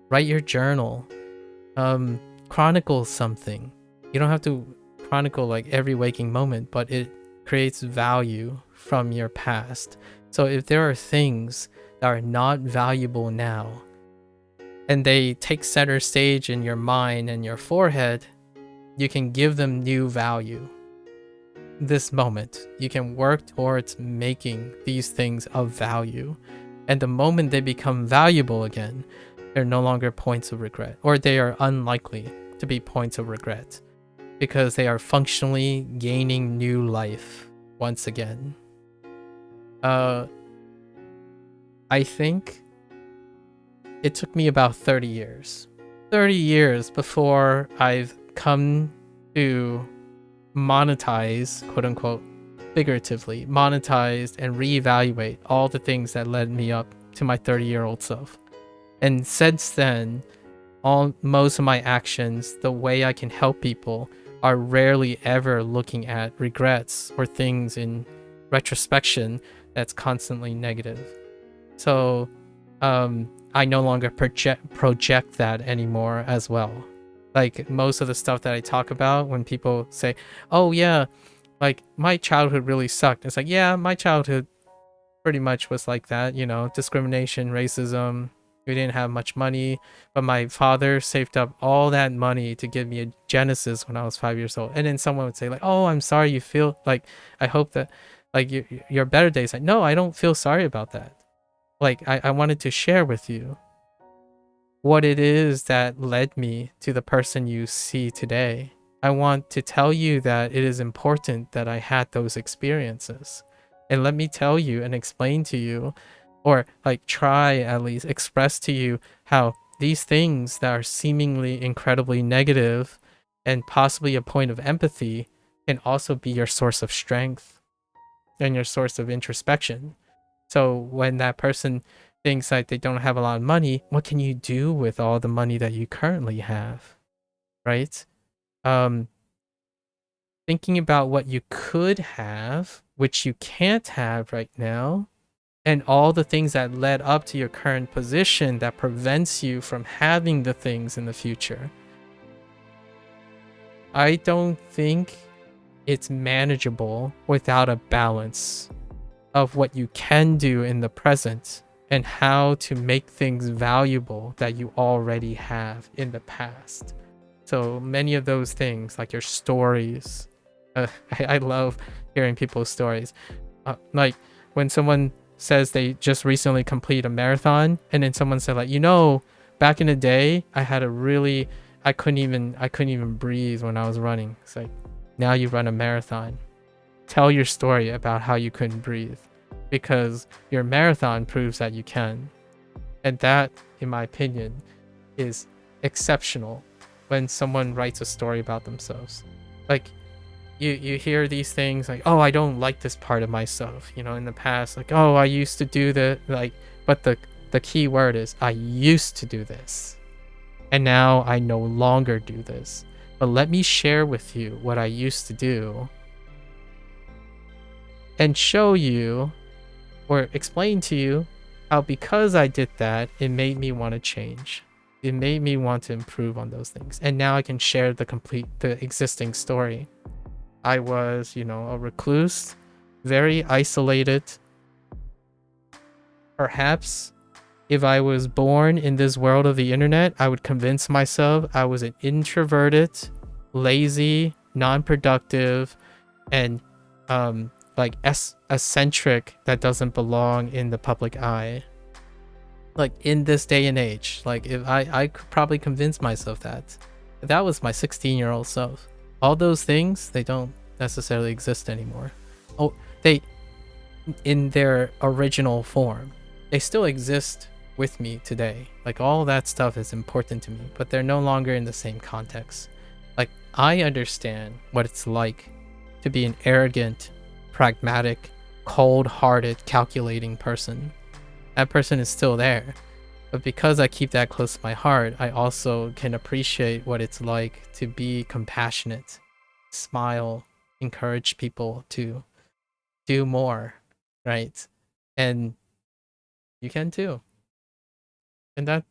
Write your journal. Chronicle something. You don't have to chronicle like every waking moment, but it creates value from your past. So if there are things that are not valuable now, and they take center stage in your mind and your forehead, you can give them new value. This moment, you can work towards making these things of value. And the moment they become valuable again, they're no longer points of regret, or they are unlikely to be points of regret, because they are functionally gaining new life once again. I think it took me about 30 years. 30 years before I've come to monetize, quote unquote, figuratively, monetize and reevaluate all the things that led me up to my 30-year-old self. And since then, most of my actions, the way I can help people, are rarely ever looking at regrets or things in retrospection that's constantly negative. So I no longer project that anymore as well. Like most of the stuff that I talk about, when people say, oh yeah, like my childhood really sucked, it's like, yeah, my childhood pretty much was like that, you know, discrimination, racism. We didn't have much money, but my father saved up all that money to give me a Genesis when I was 5 years old. And then someone would say like, oh, I'm sorry you feel like, I hope that like your better days. Like, no, I don't feel sorry about that. Like I wanted to share with you what it is that led me to the person you see today. I want to tell you that it is important that I had those experiences. And let me tell you and explain to you, or like try at least express to you, how these things that are seemingly incredibly negative and possibly a point of empathy can also be your source of strength and your source of introspection. So when that person thinks like they don't have a lot of money, what can you do with all the money that you currently have, right? Thinking about what you could have, which you can't have right now, and all the things that led up to your current position that prevents you from having the things in the future. I don't think it's manageable without a balance of what you can do in the present and how to make things valuable that you already have in the past. So many of those things, like your stories, I love hearing people's stories. Like when someone says they just recently complete a marathon, and then someone said like, back in the day, I couldn't even breathe when I was running. It's like, now you run a marathon. Tell your story about how you couldn't breathe, because your marathon proves that you can. And that, in my opinion, is exceptional when someone writes a story about themselves. Like, you hear these things like, oh, I don't like this part of myself, in the past, like, oh, I used to do that, like, but the key word is I used to do this, and now I no longer do this. But let me share with you what I used to do and show you or explain to you how, because I did that, it made me want to change. It made me want to improve on those things. And now I can share the existing story. I was, a recluse, very isolated. Perhaps if I was born in this world of the internet, I would convince myself I was an introverted, lazy, non-productive, and like eccentric that doesn't belong in the public eye. Like in this day and age, like if I could probably convince myself that was my 16-year-old self. All those things, they don't necessarily exist anymore. Oh, they, in their original form, they still exist with me today. Like all that stuff is important to me, but they're no longer in the same context. Like I understand what it's like to be an arrogant, pragmatic, cold-hearted, calculating person. That person is still there. But because I keep that close to my heart, I also can appreciate what it's like to be compassionate, smile, encourage people to do more, right? And you can too. And that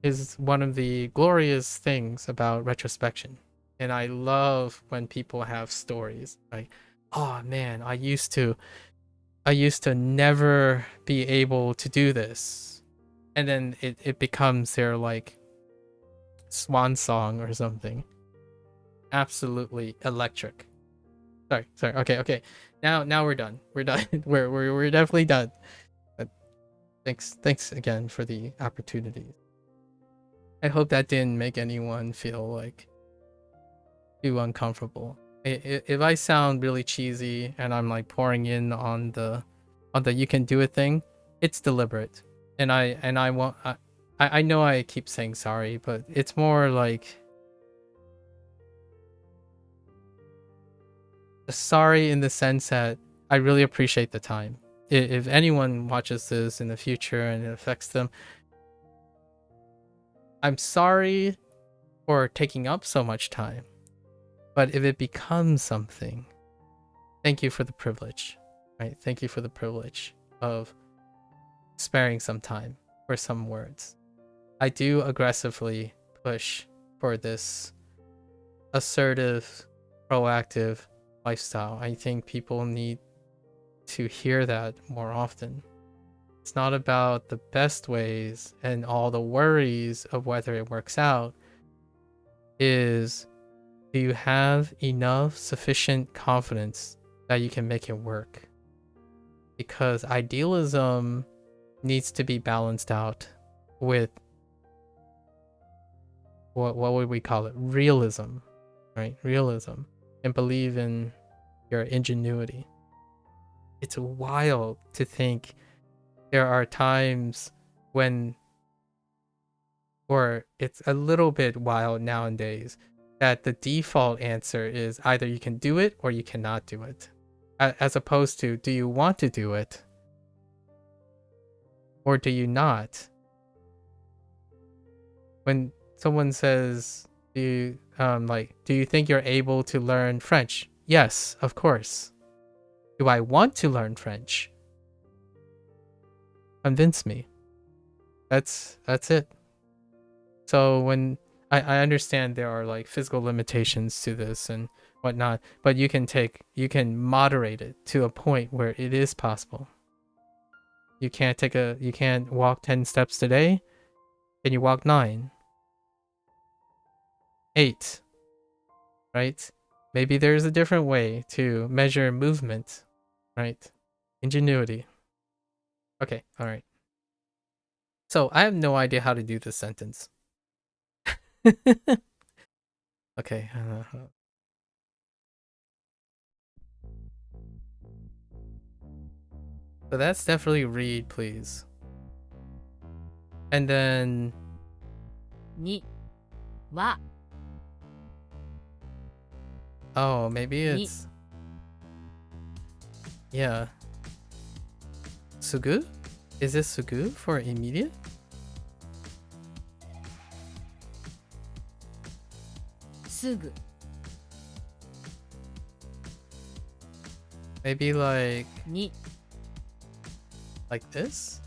is one of the glorious things about retrospection. And I love when people have stories like, oh man, I used to never be able to do this. And then it becomes their like swan song or something. Absolutely electric. Sorry. Okay. Now we're done. We're done. we're definitely done. But thanks again for the opportunity. I hope that didn't make anyone feel like too uncomfortable. If I sound really cheesy and I'm like pouring in on the you can do it thing, it's deliberate. And I won't. I know I keep saying sorry, but it's more like sorry in the sense that I really appreciate the time. If anyone watches this in the future and it affects them, I'm sorry for taking up so much time. But if it becomes something, thank you for the privilege, right? Thank you for the privilege of sparing some time for some words. I do aggressively push for this assertive, proactive lifestyle. I think people need to hear that more often. It's not about the best ways and all the worries of whether it works out. Is, do you have enough sufficient confidence that you can make it work? Because idealism needs to be balanced out with what would we call it? Realism, right? Realism, and believe in your ingenuity. It's wild to think there are times when, or it's a little bit wild nowadays, that the default answer is either you can do it or you cannot do it, as opposed to, do you want to do it or do you not? When someone says, do you think you're able to learn French? Yes, of course. Do I want to learn French? Convince me. That's it. So when I understand there are like physical limitations to this and whatnot, but you can moderate it to a point where it is possible. You can't walk 10 steps today. Can you walk 9? 8. Right? Maybe there's a different way to measure movement, right? Ingenuity. Okay, all right. So I have no idea how to do this sentence. Okay. So that's definitely read, please. And then には oh, maybe it's yeah. Sugu? Is this sugu for immediate? Sugu. Maybe like に this?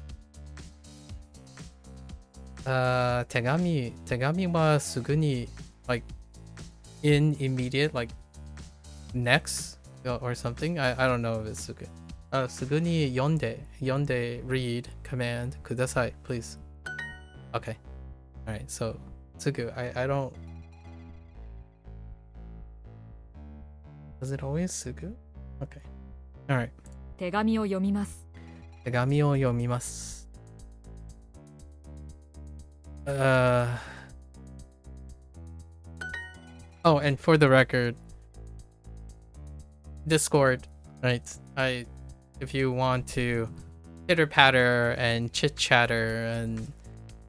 手紙はすぐに like in immediate like next or something. I don't know if it's sugu. すぐに読んで read command ください please. Okay. All right. So sugu. I don't. Does it always sugu? Okay. All right. 手紙を読みます。手紙を読みます。Oh, and for the record, Discord, right? If you want to pitter patter and chit chatter and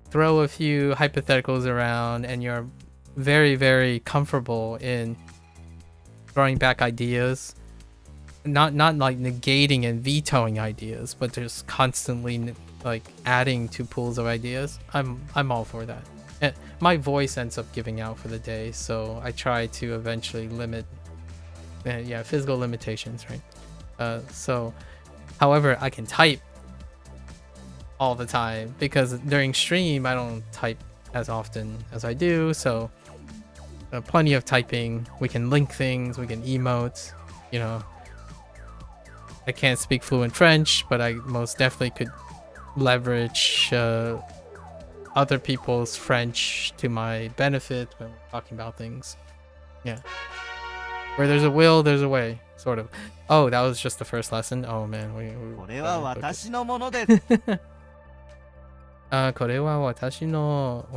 throw a few hypotheticals around, and you're very, very comfortable in throwing back ideas, not like negating and vetoing ideas, but just constantly like adding to pools of ideas, I'm all for that. My voice ends up giving out for the day, so I try to eventually limit physical limitations, right? So however, I can type all the time because during stream I don't type as often as I do, so plenty of typing. We can link things, we can emote, you know. I can't speak fluent French, but I most definitely could leverage other people's French to my benefit when we're talking about things. Yeah. Where there's a will, there's a way, sort of. Oh, that was just the first lesson? Oh man, これは私のものです。これは私の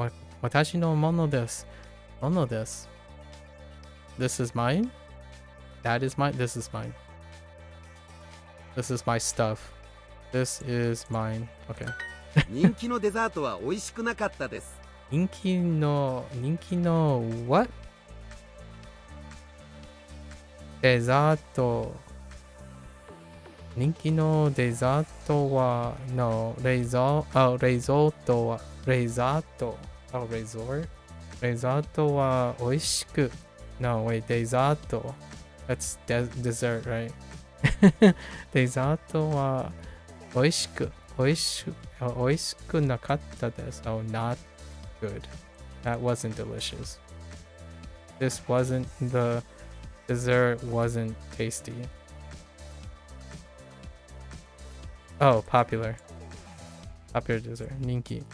ものです。ものです。This is mine? That is mine? This is mine. This is my stuff. This is mine. Okay. 人気のデザートは美味しくなかったです。人気の what? デザート。人気のデザートはレザートはレザートは美味しく No wait, デザート That's dessert, right? デザートは美味しくなかったです Oh, not good. That wasn't delicious. The dessert wasn't tasty. Oh, popular dessert. 人気。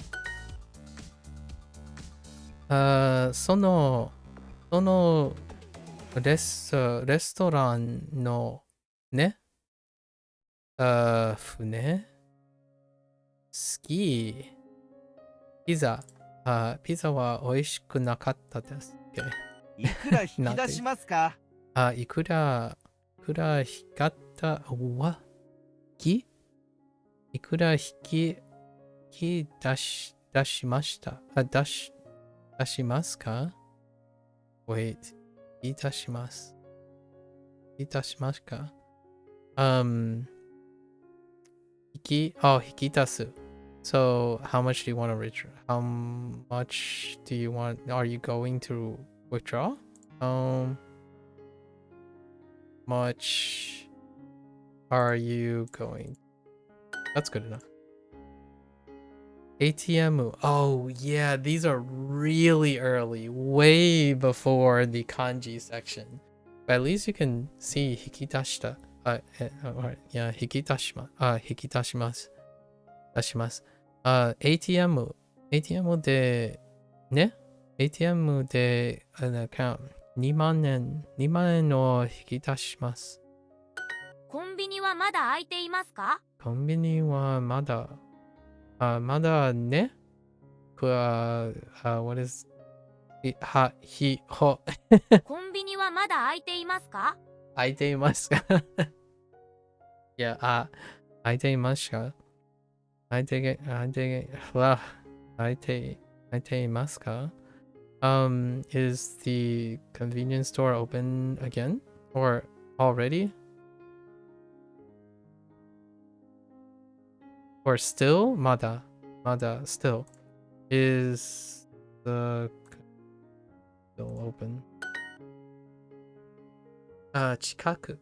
そのレストランのね、船好き。ピザは美味しくなかったです。Okay. いくら引き出しますか？いくら引かったわきいくら引き出しました出しますか Wait いたしますか引き出す So how much do you want to withdraw? How much do you want? Are you going to withdraw? Much are you going? That's good enough. ATM. Oh yeah, these are really early, way before the kanji section. But at least you can see hikidashita. Yeah, hikidashimasu. 出します。ATM で、ね ?ATM で、2万円を引き出します。コンビニはまだ開いていますか？コンビニはまだ、まだねwhat is, コンビニはまだ開いていますか？開いていますかいや、開いていますか開いていますかis the convenience store open again? Or already? Or still? まだ still. Is the still open? 近く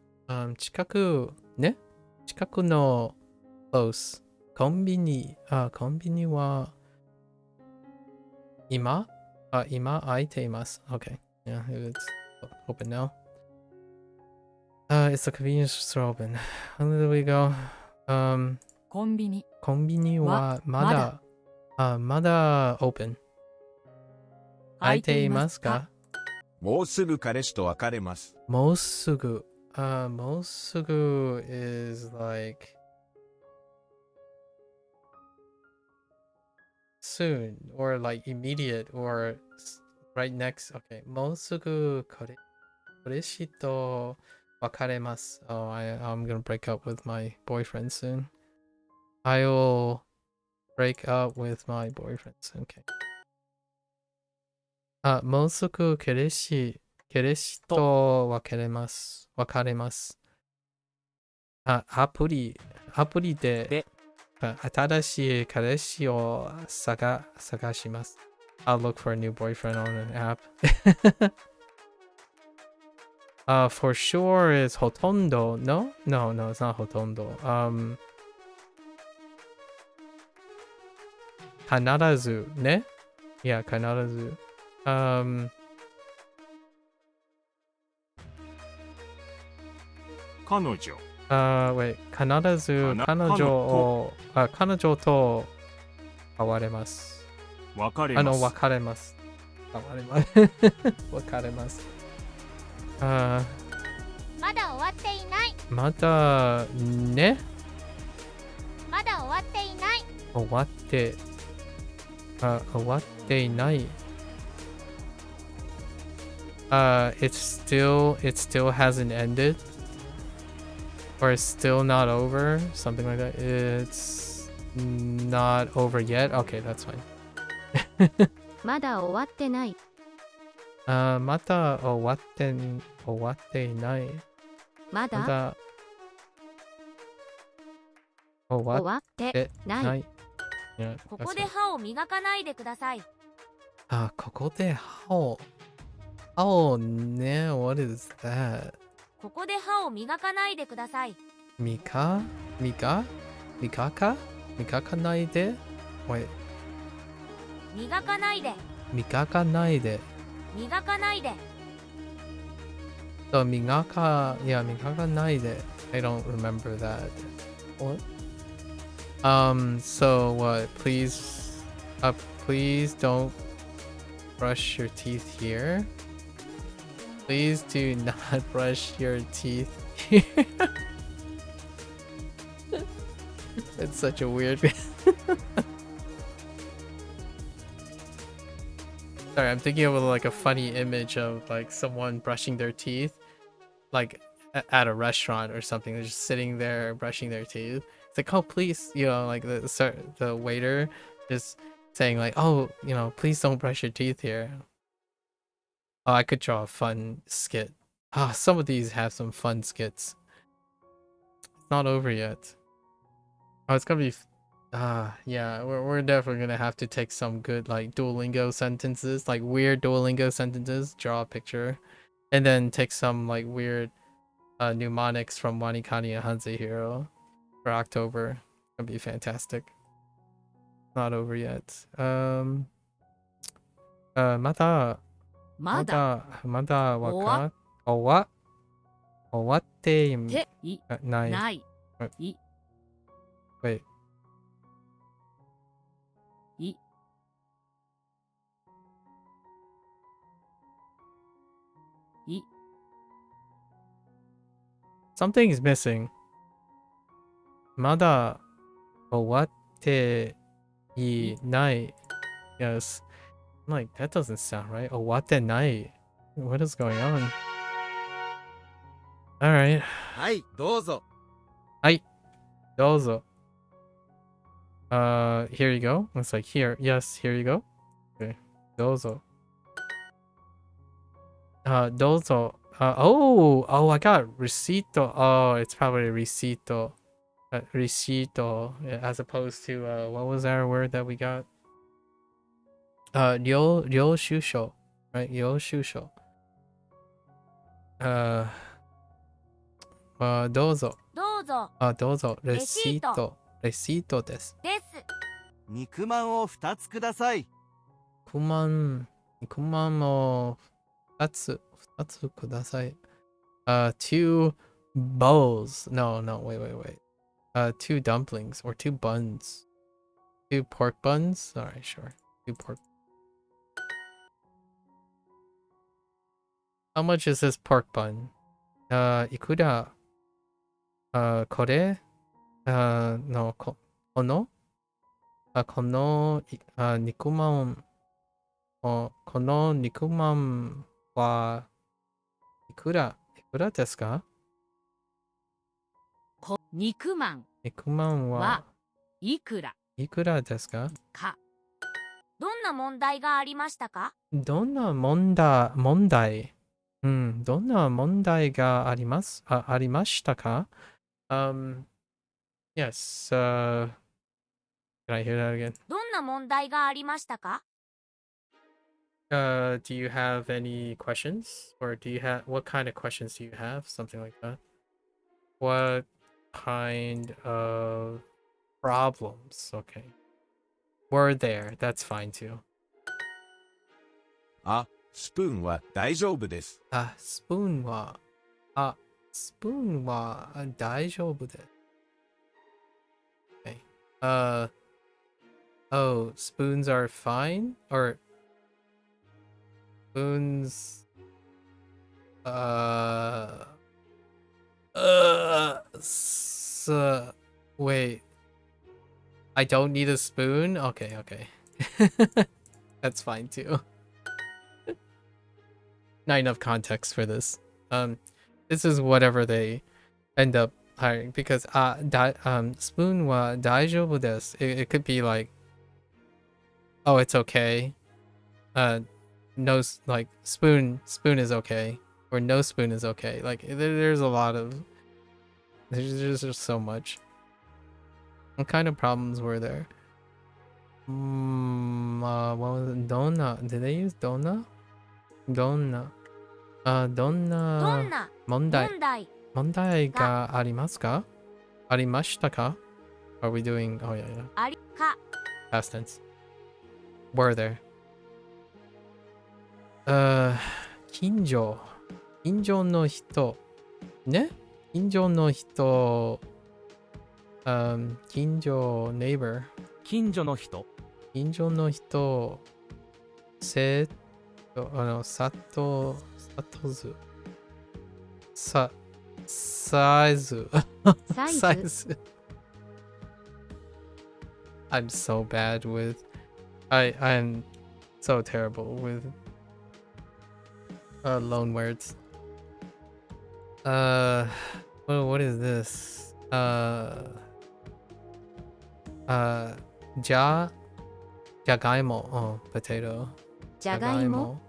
ね近くの close コンビニは今開いています。Okay. Yeah, it's open now. It's the convenience store open. There we go. コンビニはまだ open. 開いていますか？もうすぐ彼氏と別れます。もうすぐ is like soon or like immediate or right next. Okay. もうすぐ彼氏と別れます。I'm gonna break up with my boyfriend soon. I will break up with my boyfriend soon. Okay. もうすぐ彼氏と別れます。アプリで新しい彼氏を探します。I'll look for a new boyfriend on an app. For sure is ほとんど. No, it's not ほとんど. 必ずね。いや、必ず。彼女。wait, 必ず彼女と別れます。別れます。別れます。別れます。まだ終わっていない。まだね。まだ終わっていない。終わっていない。it still hasn't ended. Or it's still not over, something like that. It's not over yet. Okay, that's fine. まだ終わってない。まだ終わっていない。まだ終わってない。Yeah, ここで歯を磨かないでください。ここで歯をね、what is that? ここで歯を磨かないでください。磨かないで Wait. 磨かないで。磨かないで。磨かないで。So 磨かないで。I don't remember that. What? So what? Please don't brush your teeth here. Please do not brush your teeth here. It's such a weird. Sorry, I'm thinking of like a funny image of like someone brushing their teeth, like at a restaurant or something. They're just sitting there brushing their teeth. It's like, oh please, like the waiter just saying like, oh, please don't brush your teeth here. Oh, I could draw a fun skit. Some of these have some fun skits. It's not over yet. Oh, it's gonna be. Yeah, we're definitely gonna have to take some good like Duolingo sentences, like weird Duolingo sentences. Draw a picture, and then take some like weird mnemonics from Wanikani and Hanze Hero for October. It's gonna be fantastic. Not over yet. まだ終わってない。Wait. い い Something is missing. まだ終わっていない。Yes. I'm like, that doesn't sound right. 終わってない。What is going on? Alright. はい、どうぞ。はい。どうぞ。Here you go. Looks like here. Yes, here you go. Okay. どうぞ。どうぞ。Oh, I got receipt. Oh, it's probably receipt. Receipt, as opposed to, what was our word that we got? 領収書. Right? 領収書. どうぞ。どうぞどうぞ。レシート。レシートです。です。肉まんを2つください。肉まんを2つください。Two bowls. No, wait. Two dumplings or two buns. Two pork buns? Alright, sure. Two pork. How much is this pork bun? いくらこれのこの肉まんこの肉まんはいくらですか？肉まんはいくらですか？か。どんな問題がありましたか？どんな問題どんな問題がありましたか？Yes, can I hear that again? どんな問題がありましたか？ Do you have any questions? Or what kind of questions do you have? Something like that. What kind of problems? Okay. Were there. That's fine too. あ、スプーンは大丈夫です。スプーンは大丈夫です。Okay. Oh, spoons are fine? Or spoons wait. I don't need a spoon? Okay. That's fine too. Not enough context for this. This is whatever they end up hiring because spoon wa daijoubu desu. It could be like, oh, it's okay. No, like spoon is okay, or no spoon is okay. Like there's a lot of there's just so much. What kind of problems were there? What was it? Donna? Did they use Donna? Donna. どんな問題がありますか？ありましたか？ Are we doing? Oh yeah. ありか Past tense. Were there? 近所の人ね？近所の人neighbor 近所の人。サイズ I'm so bad with I'm so terrible with loan words. What is this? Jagaimo. Oh, potato. じゃがいも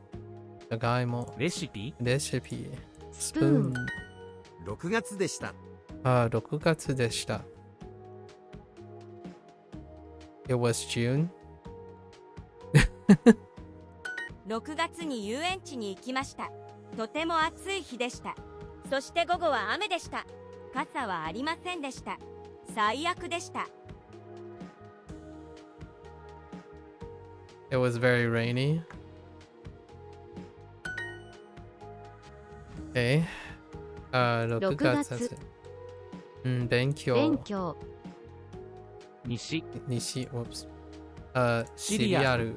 Jagaimo. レシピ。スプーン6月でした。6月でした。It was June. 6月に遊園地に行きました。とても暑い日でした。そして午後は雨でした。傘はありませんでした。最悪でした。It was very rainy. Okay. 6月。勉強。西。Whoops. シリアル。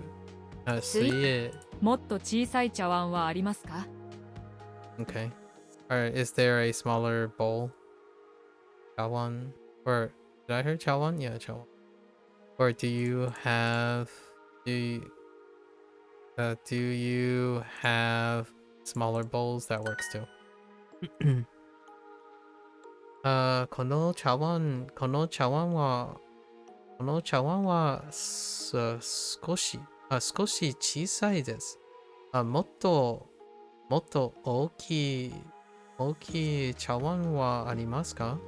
水泳。もっと小さい茶碗はありますか？ Okay. Alright, is there a smaller bowl? Chawan? Or did I hear chawan? Yeah, chawan. Or do you have do you have smaller bowls? That works too. この茶碗は少し小さいです。もっと大きい茶碗はありますか？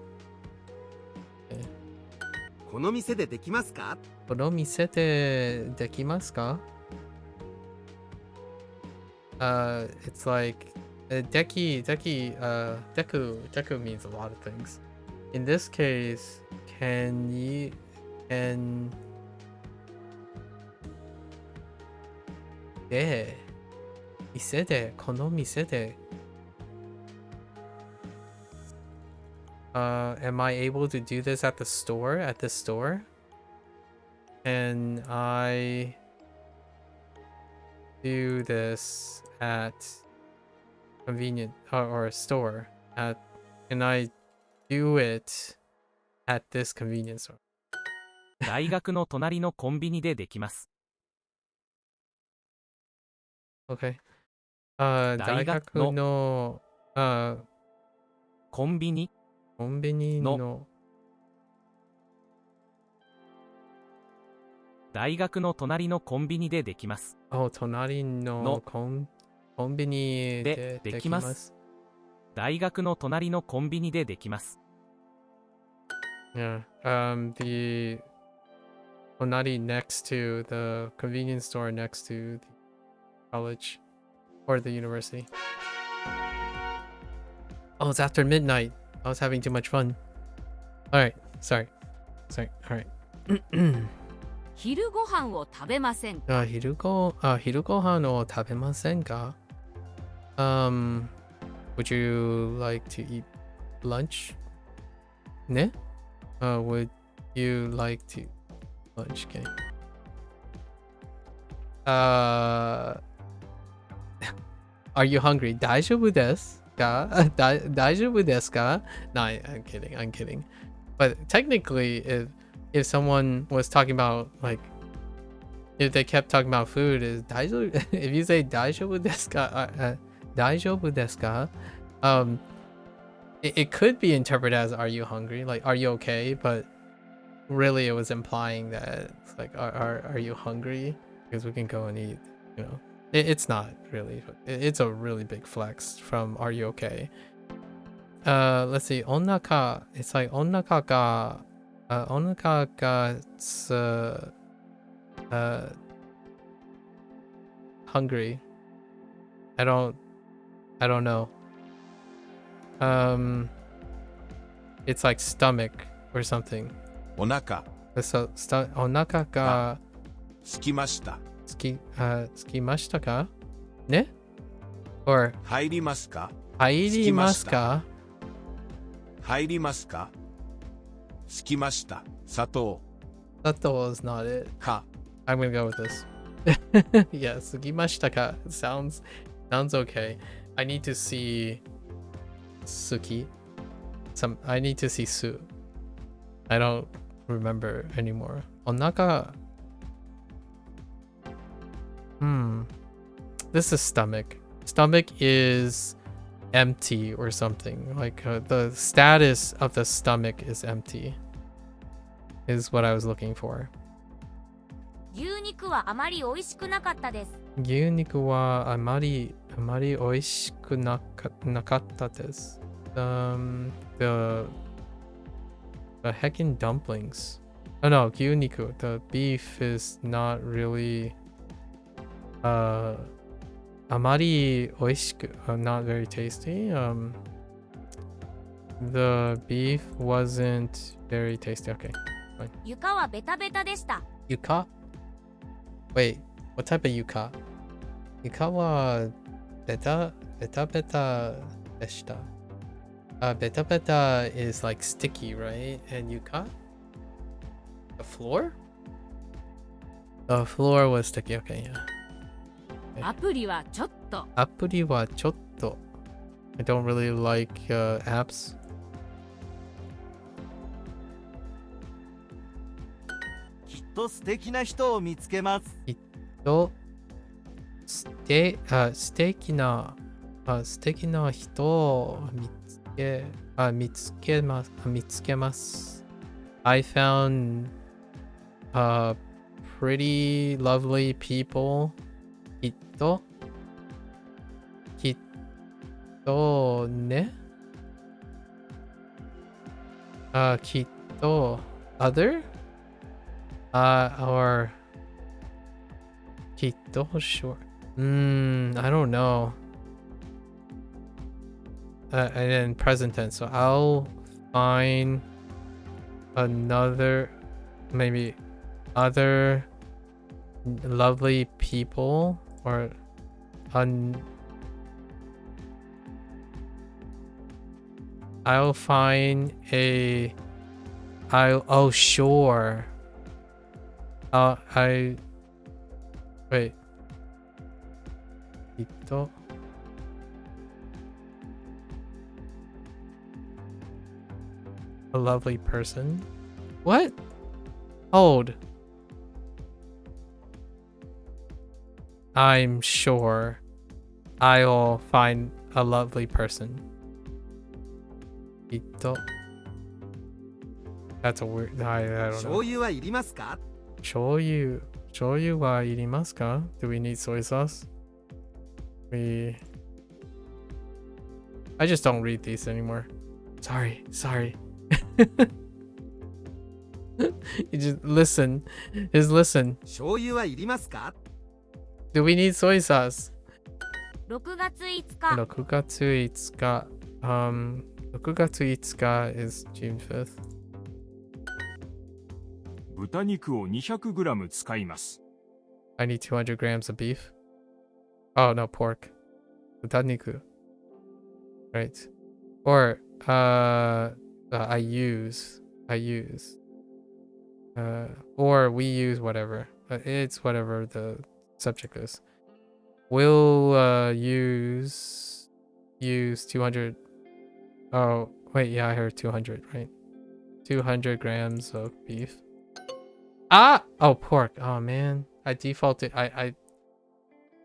この店でできますか？この店でできますか？ It's like deku means a lot of things. In this case, can この店でam I able to do this at the store? At the store? Can I do this at convenient or a store? Can I do it at this convenience store? 大学の隣のコンビニでできます。Okay. 大学のコンビニの大学の隣のコンビニでできます。隣のコンビニでできます。大学の隣のコンビニでできます。Yeah. The 隣 next to the convenience store next to the college or the university. Oh, it's after midnight. I was having too much fun. Alright, sorry. Alright. 昼ご飯を食べませんか？昼ご飯を食べませんか？ Would you like to eat lunch? ね? Would you like to eat lunch? Okay. Are you hungry? 大丈夫ですか？大丈夫ですか? No, I'm kidding. But technically, if someone was talking about, like, if they kept talking about food, if you say 大丈夫ですか? 大丈夫ですか? It could be interpreted as are you hungry? Like, are you okay? But really it was implying that it's like, are you hungry? Because we can go and eat, you know. It's not really, it's a really big flex from are you okay? Let's see, onnaka, it's like onnaka ga hungry. I don't know. It's like stomach or something. お腹 So, お腹がすきました。すきましたか? ね? Or 入りますか？入りますか? 入りますか？すきました。砂糖 Sato is not it. か I'm gonna go with this. Yeah, すきましたか sounds okay. I need to see Suki. I need to see Su. I don't remember anymore. Onaka. This is stomach. Stomach is empty or something. Like the status of the stomach is empty. Is what I was looking for. 牛肉はあまり美味しくなかったです。牛肉はあまり美味しくなかったです。The heckin' dumplings. Oh no, 牛肉. The beef is not really あまり美味しく not very tasty. The beef wasn't very tasty. Okay. Fine. 床はベタベタでした。 Yuka? Wait, what type of yuka? Yuka wa beta de shita. Beta is like sticky, right? And yuka? The floor? The floor was sticky. Okay, yeah. アプリはちょっと。アプリはちょっと. I don't really like apps. きっと素敵な人を見つけます。と素敵な人を見つけます。I found pretty lovely people. きっとね。きっと other? Or きっと sure. I don't know. And then present tense. So I'll find another, maybe other lovely people or I'll find oh sure. Wait. きっと a lovely person. What? Hold. I'm sure I'll find a lovely person. きっと That's a weird. I don't know. 醤油はいりますか？醤油はいりますか? Do we need soy sauce? I just don't read these anymore. Sorry. You just listen. Just listen. 醤油はいりますか？ Do we need soy sauce? 6月5日6月5日. 6月5日 is June 5th. 豚肉を 200g 使います。I need 200 grams of beef. Oh no, pork. 豚肉. Right. Or I use. Or we use whatever. It's whatever the subject is. We'll use 200. Oh wait, yeah, I heard 200, right? 200 grams of beef. Oh, pork. Oh man, I defaulted. I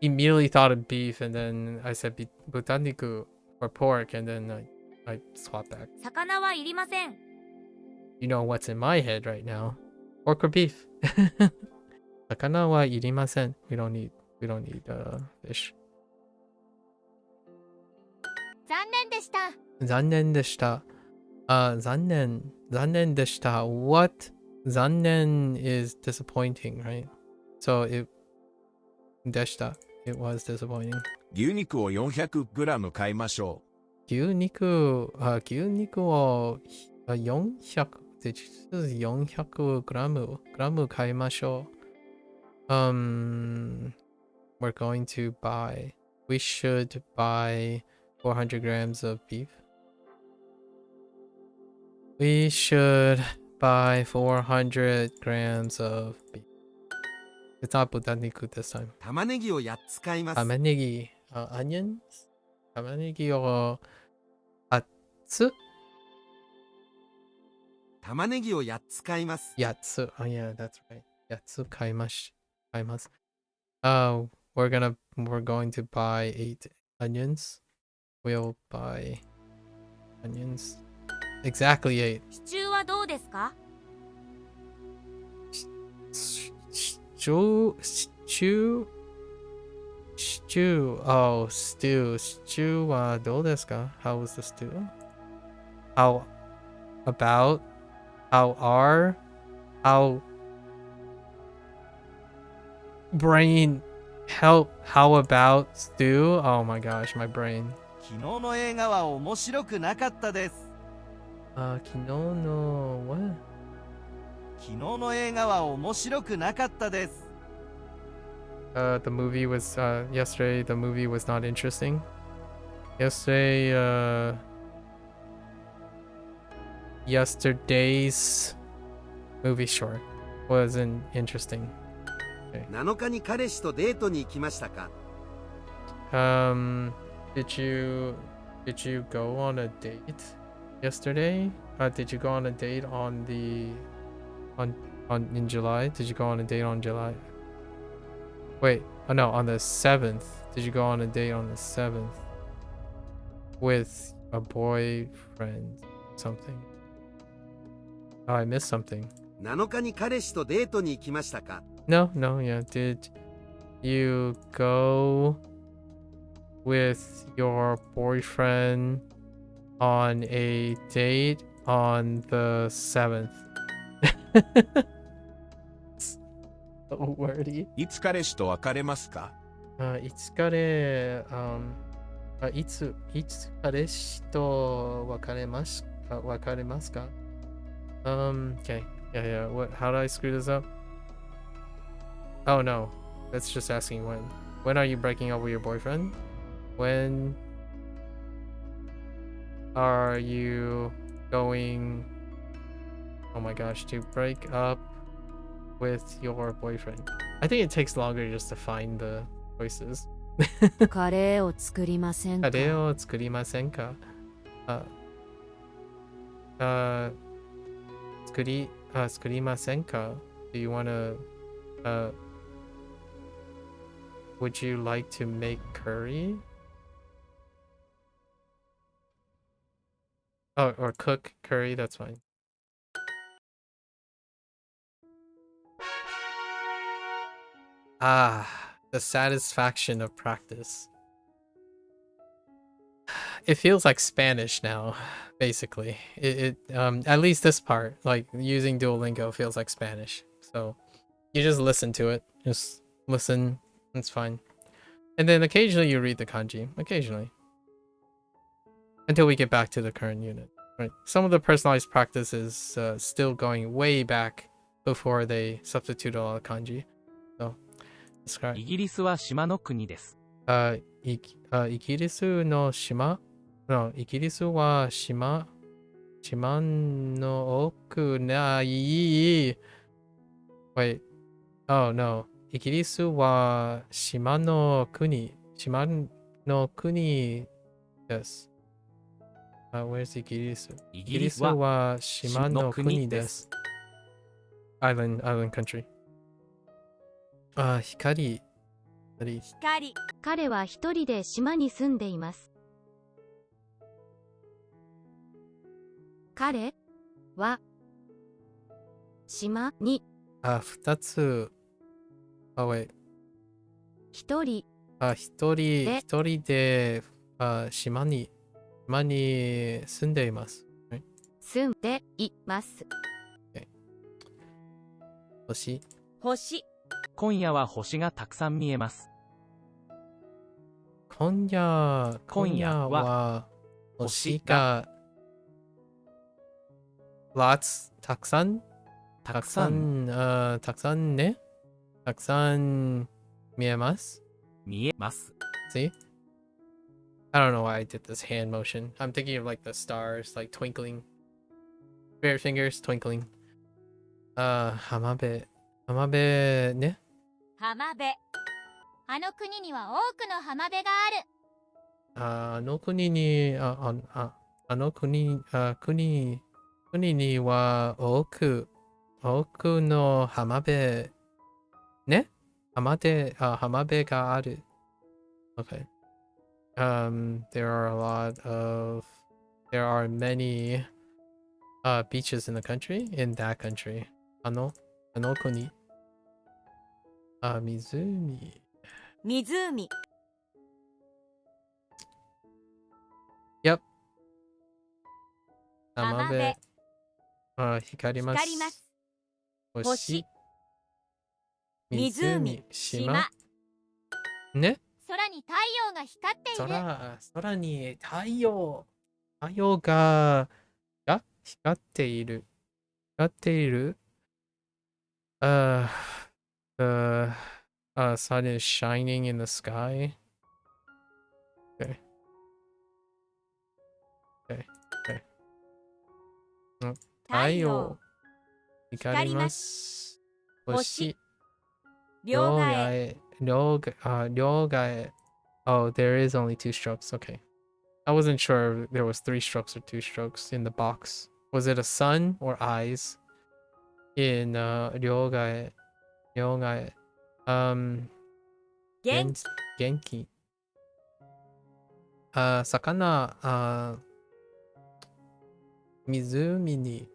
immediately thought of beef, and then I said butaniku or pork, and then I swapped back. 魚はいりません。 You know what's in my head right now? Pork or beef? 魚は入りません. We don't need fish. 残念でした。残念でした. 残念でした. What? 残念 is disappointing, right? So it でした. It was disappointing. 牛肉を 400g 買いましょ牛肉を400 400g 買いましょう. We should buy 400 grams of beef. We should buy 400 grams of beef. It's not butaniku this time. 玉ねぎを8つ買います。玉ねぎ, onions? 玉ねぎを8つ? 玉ねぎを8つ買います。8つ. Oh yeah, that's right. 8つ買います. We're going to buy 8 onions. We'll buy onions. Exactly 8. シチューはどうですか？ Stew. Oh, stew. Stew はどうですか? How was the stew? How about stew? Oh my gosh, my brain. 昨日の映画は面白くなかったです。昨日の what? 昨日の映画は面白くなかったです。The movie was yesterday. The movie was not interesting. Yesterday's movie short wasn't interesting. 7日に彼氏とデートに行きましたか？ Did you go on a date yesterday? Did you go on a date on in July? Did you go on a date on July? Wait, oh no, on the 7th. Did you go on a date on the 7th with a boyfriend? Something. Oh, I missed something. 7日に彼氏とデートに行きましたか？ No, yeah. Did you go with your boyfriend on a date on the 7th? So wordy. いつ彼氏と別れますか？いつ彼氏と別れますか? Okay. Yeah. How do I screw this up? Oh no. That's just asking when. When are you breaking up with your boyfriend? When are you going, oh my gosh, to break up with your boyfriend? I think it takes longer just to find the choices. カレーを作りませんか？カレーを作りませんか？作りませんか? Do you wanna would you like to make curry? Oh, or cook curry, that's fine. The satisfaction of practice. It feels like Spanish now, basically. At least this part, like using Duolingo feels like Spanish. So you just listen to it. Just listen, it's fine. And then occasionally you read the kanji, occasionally. Until we get back to the current unit, right? Some of the personalized practice is still going way back before they substitute a lot of kanji. So, describe. イギリスは島の国です。イギリスの島? No, イギリスは島の奥ない。Wait. Oh no. イギリスは島の国です。Where's イギリス? イギリスは島の国です。Island country. 光。彼は一人で島に住んでいます。彼は島に二つ。wait. 一人で島に住んでいます。Right? 住んでいます。Okay. 星。今夜は星がたくさん見えます。今夜は星がlots たくさんね。たくさん見えます。See? I don't know why I did this hand motion. I'm thinking of like the stars, like twinkling. Spirit fingers twinkling. 浜辺ね。浜辺。あの国には多くの浜辺がある。あの国には多くの浜辺ね。浜辺がある。Okay. There are many beaches in that country. あの国。湖。Yep. 浜辺。光ります。星。湖。島。ね。空に太陽が光っている。空に太陽が光っている。The sun is shining in the sky. Okay. 太陽光ります。星。両替。両替. Oh, there is only 2 strokes. Okay. I wasn't sure if there was 3 strokes or 2 strokes in the box. Was it a sun or eyes in 両替? 両替. 元気。元気. 魚、湖に、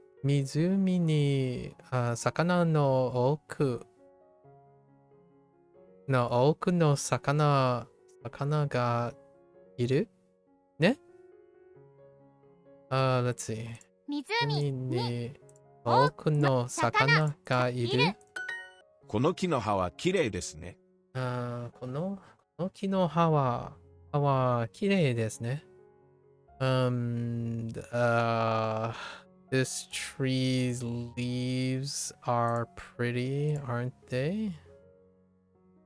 魚の奥の魚がいるね。let's see. 湖に奥の魚がいる。この木の葉はきれいですね。この木の葉は綺麗ですね。This tree's leaves are pretty, aren't they?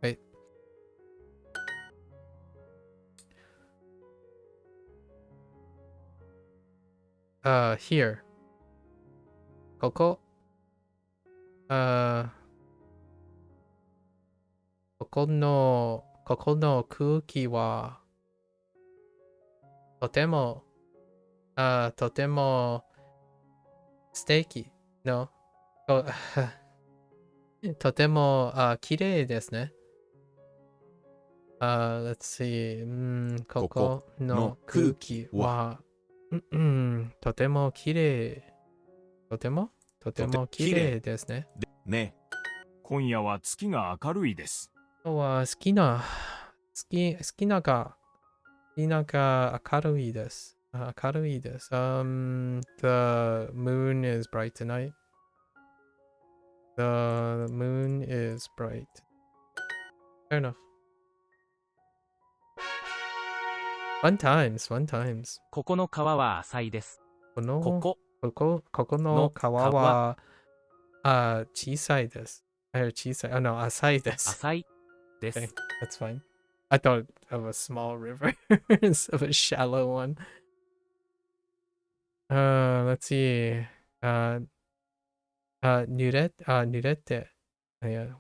Wait. Here. ここ。ここの空気はとても素敵のとても綺麗ですね。let's see. ここの空気はとても綺麗。とても綺麗ですね。ね。今夜は月が明るいです。今日は好きなが明るいです。明るいです。The moon is bright tonight. The moon is bright. Fair enough. Fun times. ここの川は浅いです。ここのの川は小さいです。小さい。no, 浅いです。浅いです。Okay, that's fine. I thought of a small river, of a shallow one. Let's see. 濡れて。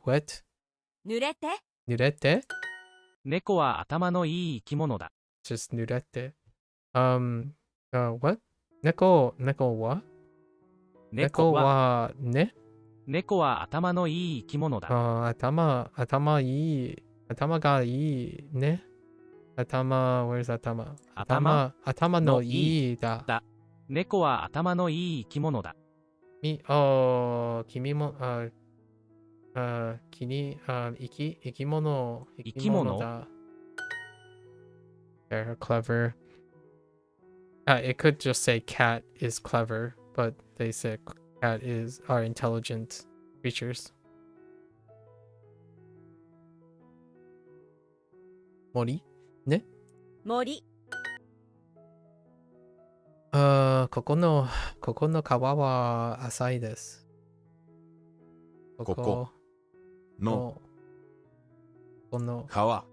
wet? 濡れて。濡れて。猫は頭のいい生き物だ。just 濡れて。what? 猫はね。猫は頭のいい生き物だ。頭がいいね。where's 頭のいいだ。猫は頭のいい生き物だ。君も、生き物だ。They're clever. It could just say cat is clever, but they said cat are intelligent creatures. 森ね。森。ここの川は浅いです。ここの川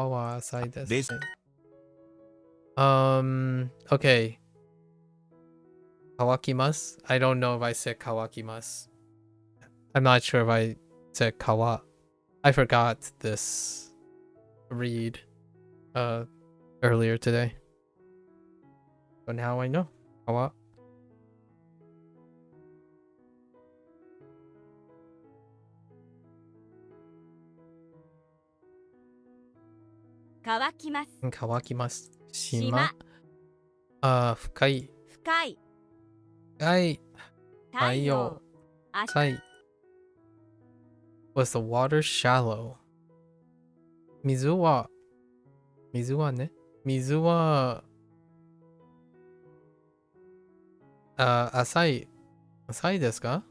は浅いです。です。Okay. 乾きます。I don't know if I said 乾きます。I'm not sure if I said 川。I forgot this read earlier today. But now I know. 川。乾きます。乾きます。島。深い。深い。太陽。浅い。Was the water shallow? 水はね。水は浅いですか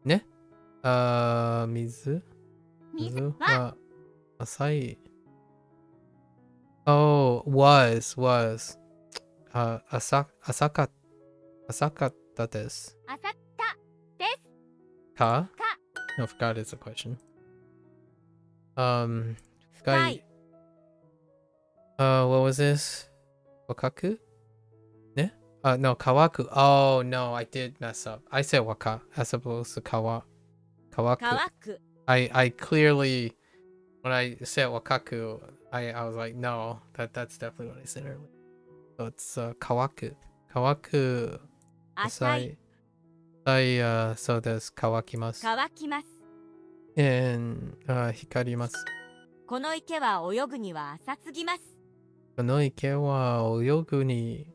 ね。水は浅い。Oh, was. 浅かったです。あさったです。か No, forgot is a question. 深い。what was this? 捕獲ね。No, kawaku. Oh no, I did mess up. I said waka as opposed to kawaku. 乾く I clearly, when I said wakaku, I was like, no, that's definitely what I said earlier. So it's kawaku. Kawaku. 浅い So there's kawakimasu 乾きます and hikarimasu. この池は泳ぐには浅すぎます この池は泳ぐに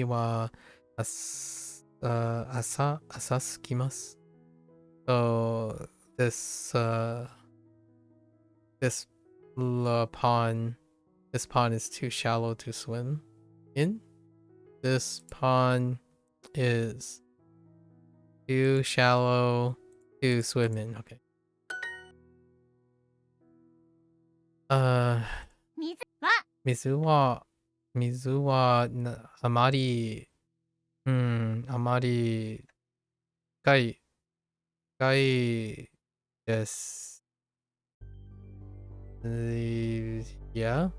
は浅すぎます。So this pond is too shallow to swim in. This pond is too shallow to swim in. Okay. 水は水はあまり深いです。Yeah.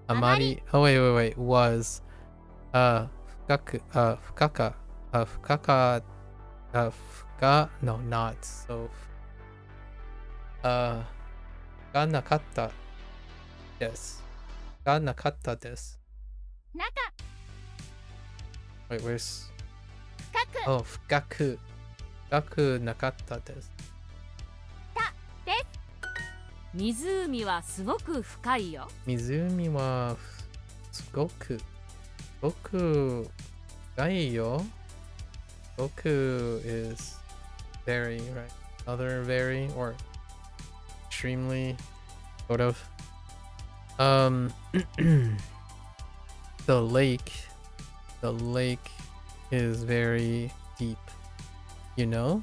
あまり Oh wait was 深 no not so がなかったです中 Wait, where's 深く Oh 深くなかったです。湖はすごく深いよ。湖はすごく深いよ。すごく is very, right? Other very or extremely sort of. The lake is very deep, you know?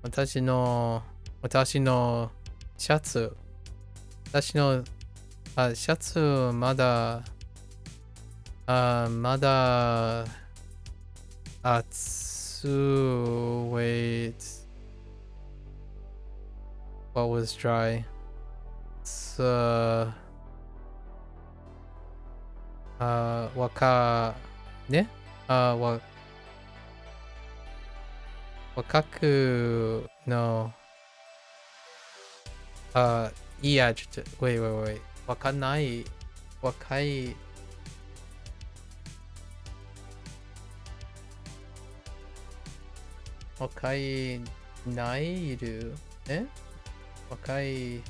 私のシャツシャツまだ熱い wait what was dry it's わかね若くのいいadjective wait 若ない若い若いないる若い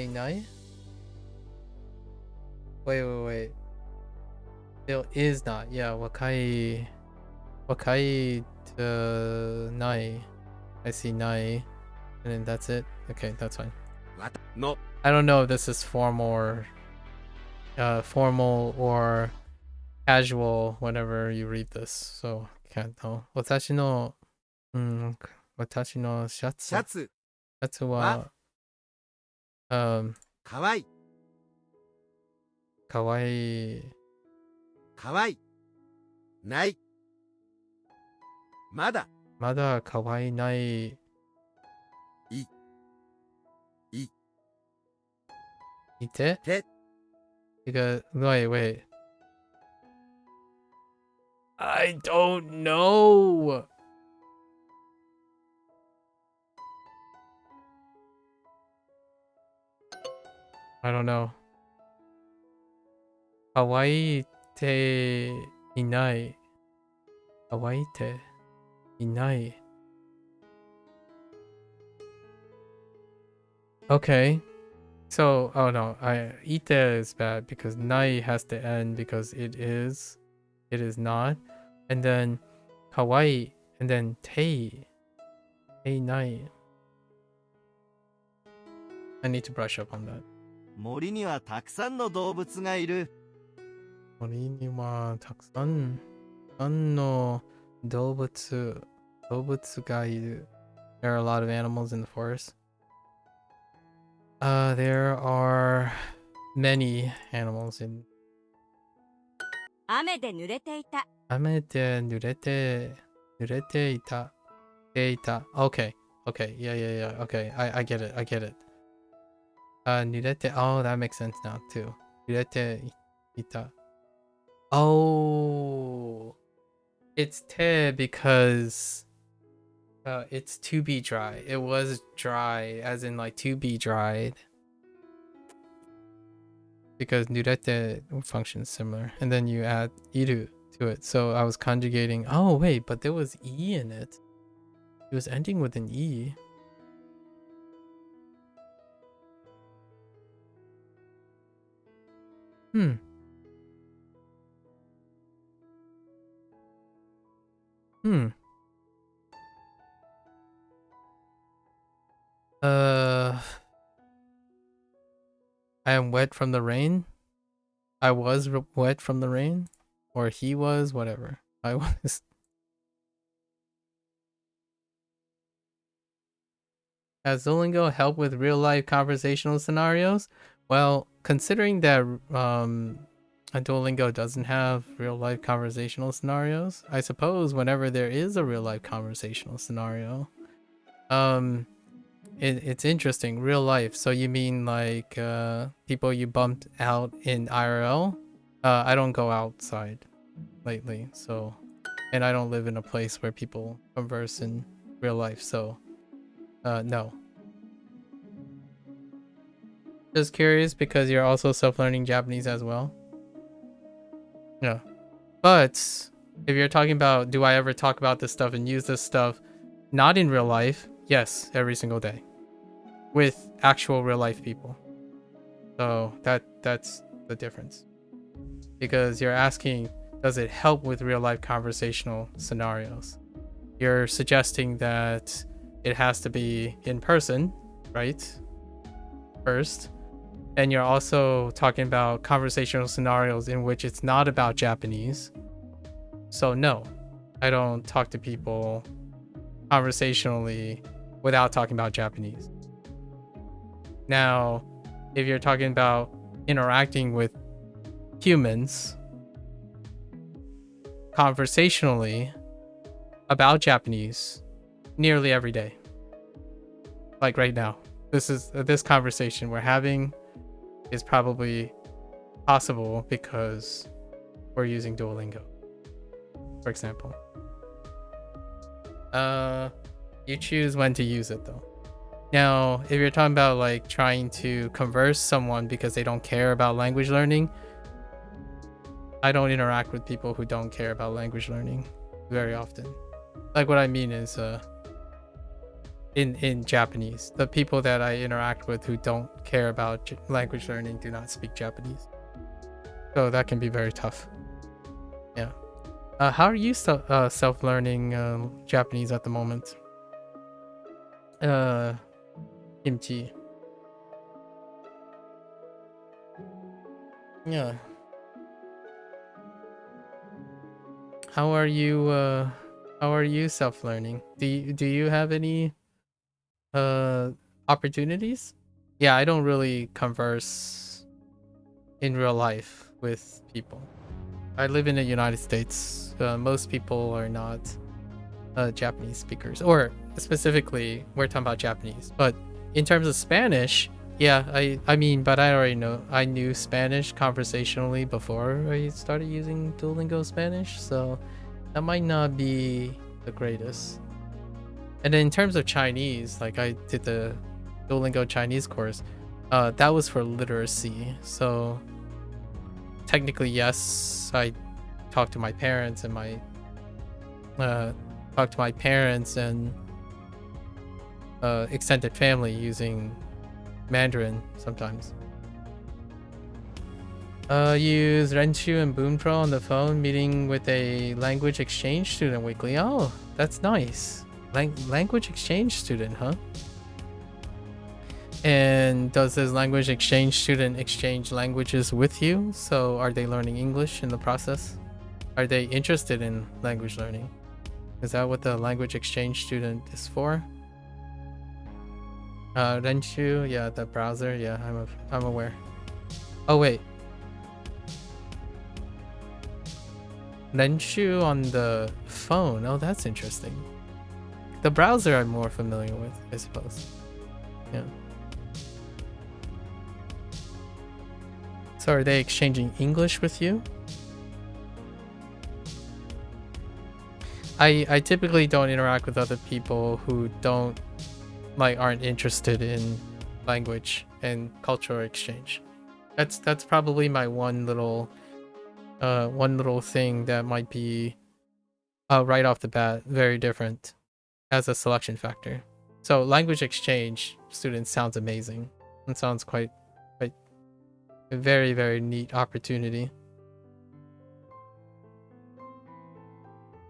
ない wait still is not yeah 若いない I see ない and then that's it okay that's fine の I don't know if this is formal or casual whenever you read this so can't tell 私のシャツシャツはかわいかわいいかわいないまだかわいないいてwait I don't know I don't know かわいいていないかわいいていない Okay so oh no ite is bad because nai has to end because it is not and then kawaii and then tei nai I need to brush up on that 森にはたくさんの動物がいる。森にはたくさんの動物がいる There are a lot of animals in the forest there are many animals in 雨で濡れていた雨で濡れていた Data. Okay. Okay. Yeah. Okay. I get it. I get it. Nurete. Oh, that makes sense now too. Nurete ita. Oh, it's te because it's to be dry. It was dry, as in like to be dried. Because nurete functions similar, and then you add iru to it. So I was conjugating. Oh wait, but there was e in it. It was ending with an e. Hmm. Hmm. I am wet from the rain. I was wet from the rain, or he was, whatever. I was. Has Duolingo help with real life conversational scenarios? Well, considering that Duolingo doesn't have real life conversational scenarios, I suppose whenever there is a real life conversational scenario, it's interesting. Real life. So you mean like people you bumped out in IRL? I don't go outside lately, so, and I don't live in a place where people converse in real life, so no. Just curious because you're also self-learning Japanese as well. Yeah. But if you're talking about do I ever talk about this stuff and use this stuff not in real life, yes, every single day. With actual real life people. So that's the difference. Because you're asking, does it help with real life conversational scenarios? You're suggesting that it has to be in person, right? First. And you're also talking about conversational scenarios in which it's not about Japanese. So no, I don't talk to people conversationally without talking about Japanese. Now, if you're talking about interacting with humans conversationally about Japanese nearly every day. Like right now. This conversation we're having is probably possible because we're using Duolingo, for example. You choose when to use it though. Now, if you're talking about like trying to converse someone because they don't care about language learning, I don't interact with people who don't care about language learning very often. Like what I mean is in Japanese, the people that I interact with who don't care about language learning do not speak Japanese. So that can be very tough. Yeah. How are you self-learning Japanese at the moment? Kimchi. Yeah. How are you self-learning? Do you have any opportunities? Yeah, I don't really converse in real life with people. I live in the United States. Most people are not Japanese speakers, or specifically we're talking about Japanese, but in terms of Spanish, yeah, I mean, but I knew Spanish conversationally before I started using Duolingo Spanish, so that might not be the greatest. And then in terms of Chinese, like I did the Duolingo Chinese course, that was for literacy, so technically yes, I talked to my parents and extended family using Mandarin sometimes. Use Renshu and Boonpro on the phone, meeting with a language exchange student weekly. Oh, that's nice. Language exchange student, huh? And does this language exchange student exchange languages with you? So are they learning English in the process? Are they interested in language learning? Is that what the language exchange student is for? Renshu, yeah, the browser, yeah, I'm aware. Oh wait, Renshu on the phone. Oh, that's interesting. the browser I'm more familiar with, I suppose. Yeah. So are they exchanging English with you? I typically don't interact with other people who aren't interested in language and cultural exchange. That's probably my one little thing that might be right off the bat very different as a selection factor. So language exchange students sounds amazing. It sounds quite a very, very neat opportunity.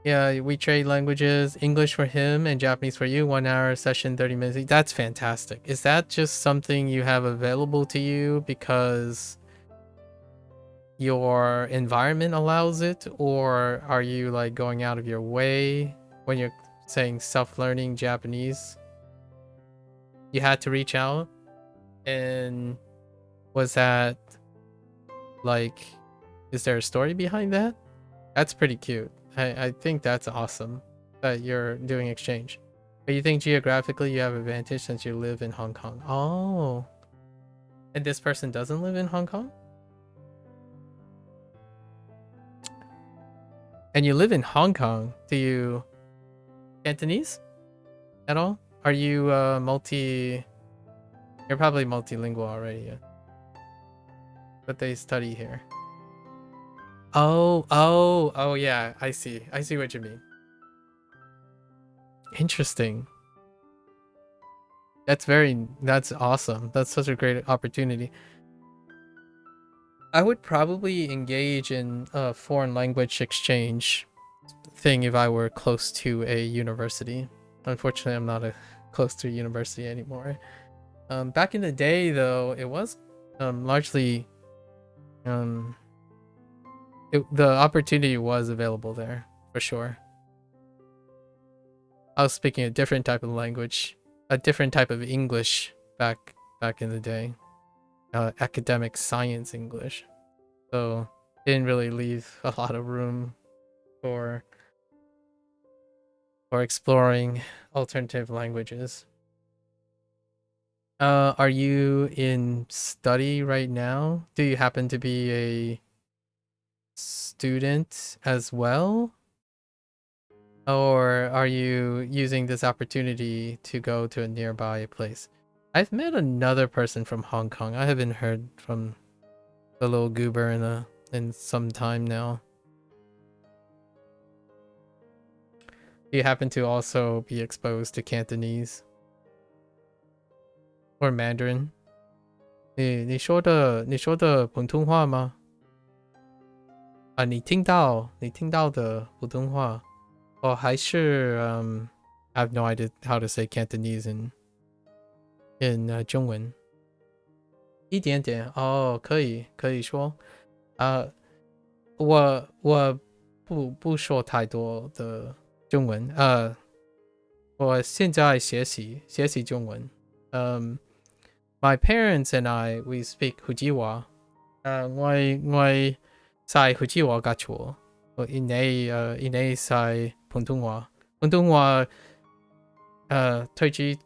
Yeah, we trade languages, English for him and Japanese for you, 1 hour session, 30 minutes. That's fantastic. Is that just something you have available to you because your environment allows it? Or are you like going out of your way when you're saying self-learning Japanese? You had to reach out? And was that like, is there a story behind that? That's pretty cute. I think that's awesome that you're doing exchange. But you think geographically you have advantage since you live in Hong Kong. Oh. And this person doesn't live in Hong Kong? And you live in Hong Kong. Do you Cantonese at all? Are you you're probably multilingual already, yeah. But they study here. Oh yeah, I see what you mean. Interesting. That's awesome. That's such a great opportunity. I would probably engage in a foreign language exchange thing if I were close to a university. Unfortunately, I'm not close to a university anymore. Back in the day though, it was largely the opportunity was available there for sure. I was speaking a different type of language, a different type of English back in the day, academic science English. So didn't really leave a lot of room for exploring alternative languages. Are you in study right now? Do you happen to be a student as well? Or are you using this opportunity to go to a nearby place? I've met another person from Hong Kong. I haven't heard from the little goober in some time now. Do you happen to also be exposed to Cantonese? Or Mandarin? 你说的普通话吗？你听到的普通话，还是I have no idea how to say Cantonese in 中文。一点点哦，可以说。我不说太多的中文。我现在学习中文。My parents and we speak Fujiwa. 我在福州話教書，因為在普通話推薦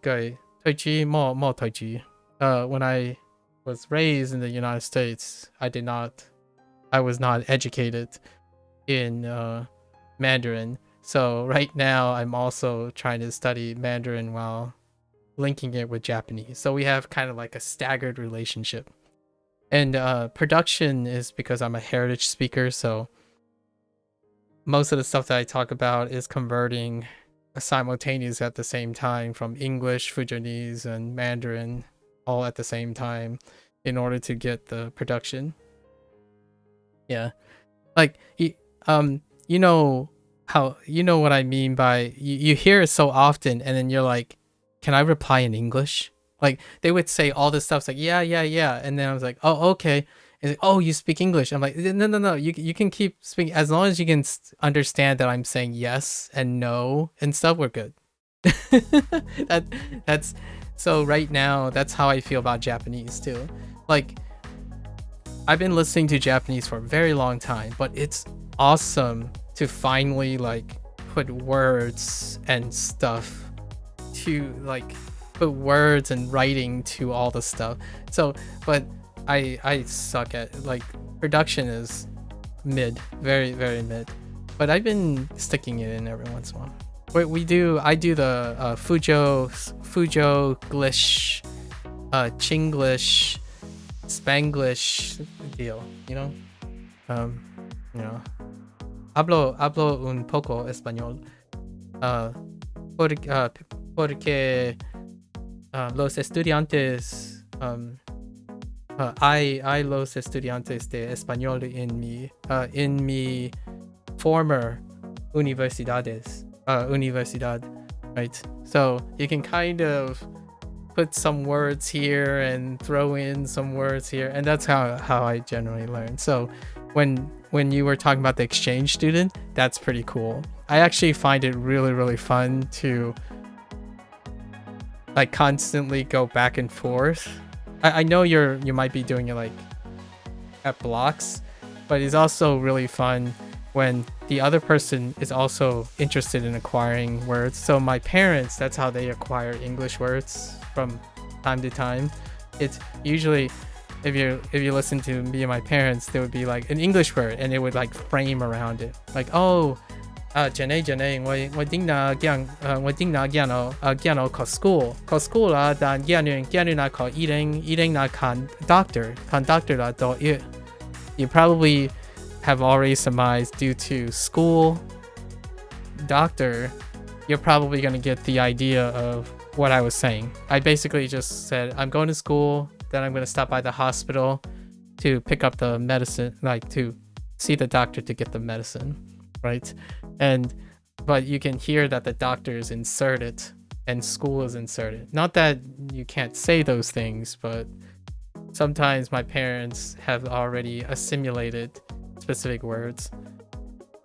冇推薦。When I was raised in the United States, I was not educated in Mandarin. So right now I'm also trying to study Mandarin while linking it with Japanese. So we have kind of like a staggered relationship. And production is because I'm a heritage speaker, so most of the stuff that I talk about is converting simultaneous at the same time from English, Fujianese, and Mandarin all at the same time in order to get the production. Yeah. Like, you know what I mean by, you hear it so often and then you're like, can I reply in English? Like, they would say all this stuff, it's like, yeah. And then I was like, oh, okay. And like, oh, you speak English. I'm like, no. You can keep speaking. As long as you can understand that I'm saying yes and no and stuff, we're good. That's so right now, that's how I feel about Japanese too. Like, I've been listening to Japanese for a very long time, but it's awesome to finally like put words and stuff to like put words and writing to all the stuff. So, but I suck at like production is mid, very mid. But I've been sticking it in every once in a while. I do the Fujo Glish, Chinglish, Spanglish deal, you know. You know, hablo un poco español, porque los estudiantes, hay los estudiantes de español en mi former universidad, right? So you can kind of put some words here and throw in some words here, and that's how I generally learn. So when you were talking about the exchange student, that's pretty cool. I actually find it really fun to like constantly go back and forth. I know you might be doing it like at blocks, but it's also really fun when the other person is also interested in acquiring words. So my parents, that's how they acquire English words from time to time. It's usually, if you listen to me and my parents, there would be like an English word and it would like frame around it. Like, oh, Jane, 我定那讲考 school 啦，但讲那考一零那看 doctor 啦都you probably have already surmised due to school, doctor, you're probably going to get the idea of what I was saying. I basically just said, I'm going to school, then I'm going to stop by the hospital to pick up the medicine, like to see the doctor to get the medicine, right? But you can hear that the doctor is inserted and school is inserted. Not that you can't say those things, but sometimes my parents have already assimilated specific words.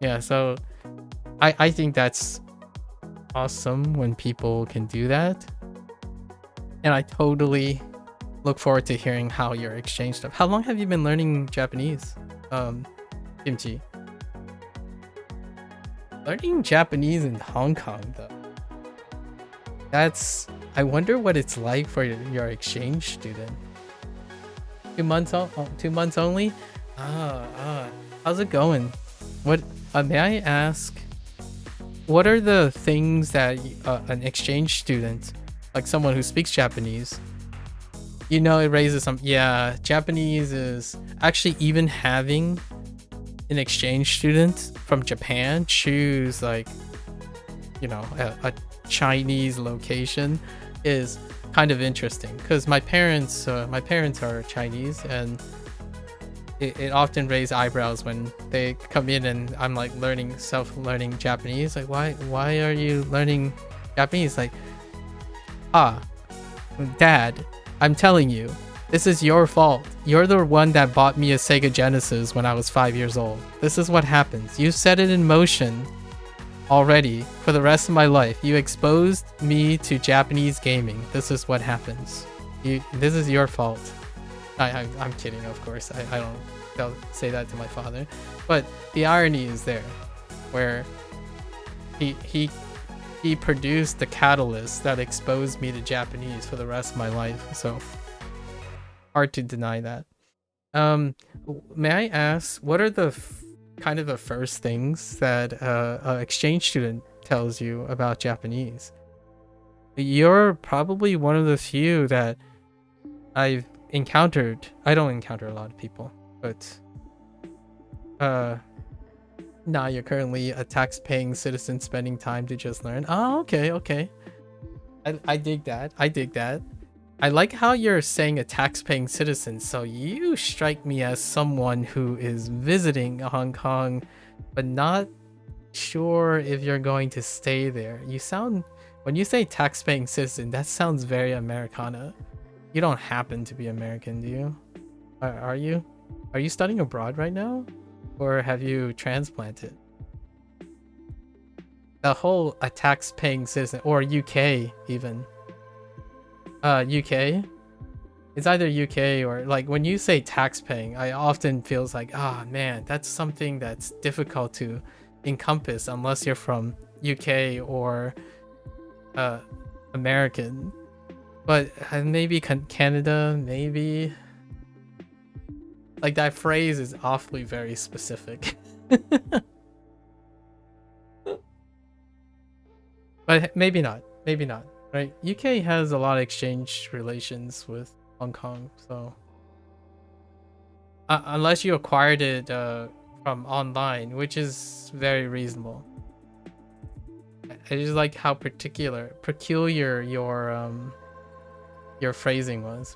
Yeah, so I think that's awesome when people can do that. And I totally look forward to hearing how your exchange stuff. How long have you been learning Japanese, Kimchi? Learning Japanese in Hong Kong, though. I wonder what it's like for your exchange student. 2 months, 2 months only? How's it going? What may I ask? What are the things that an exchange student, like someone who speaks Japanese, you know, it raises some. Yeah, Japanese is actually, even having an exchange student from Japan choose like, you know, a Chinese location is kind of interesting, because my parents are Chinese, and it often raises eyebrows when they come in and I'm like self-learning Japanese. Like, why are you learning Japanese? Like, Dad, I'm telling you, this is your fault. You're the one that bought me a Sega Genesis when I was 5 years old. This is what happens. You set it in motion already for the rest of my life. You exposed me to Japanese gaming. This is what happens. This is your fault. I'm kidding, of course. I don't say that to my father, but the irony is there, where he produced the catalyst that exposed me to Japanese for the rest of my life. So hard to deny that. May I ask, what are the kind of the first things that an exchange student tells you about Japanese? You're probably one of the few that I've encountered. I don't encounter a lot of people, but nah, you're currently a tax-paying citizen spending time to just learn. Oh, okay. I dig that. I like how you're saying a tax-paying citizen, so you strike me as someone who is visiting Hong Kong, but not sure if you're going to stay there. You sound, when you say tax-paying citizen, that sounds very Americana. You don't happen to be American, do you? Are you? Are you studying abroad right now? Or have you transplanted? The whole a tax-paying citizen, or UK even. UK? It's either UK or, like, when you say tax-paying, I often feels like, man, that's something that's difficult to encompass unless you're from UK or American, but maybe Canada, maybe. Like that phrase is awfully very specific. But maybe not, right? UK has a lot of exchange relations with Hong Kong, so unless you acquired it from online, which is very reasonable. I just like how peculiar your phrasing was.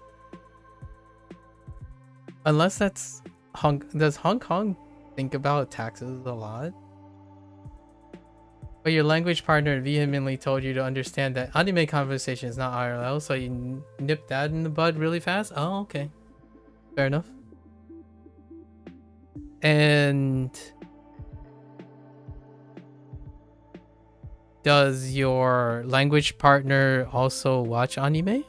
Unless that's does Hong Kong think about taxes a lot? But your language partner vehemently told you to understand that anime conversation is not IRL, so you nipped that in the bud really fast? Oh, okay. Fair enough. And does your language partner also watch anime?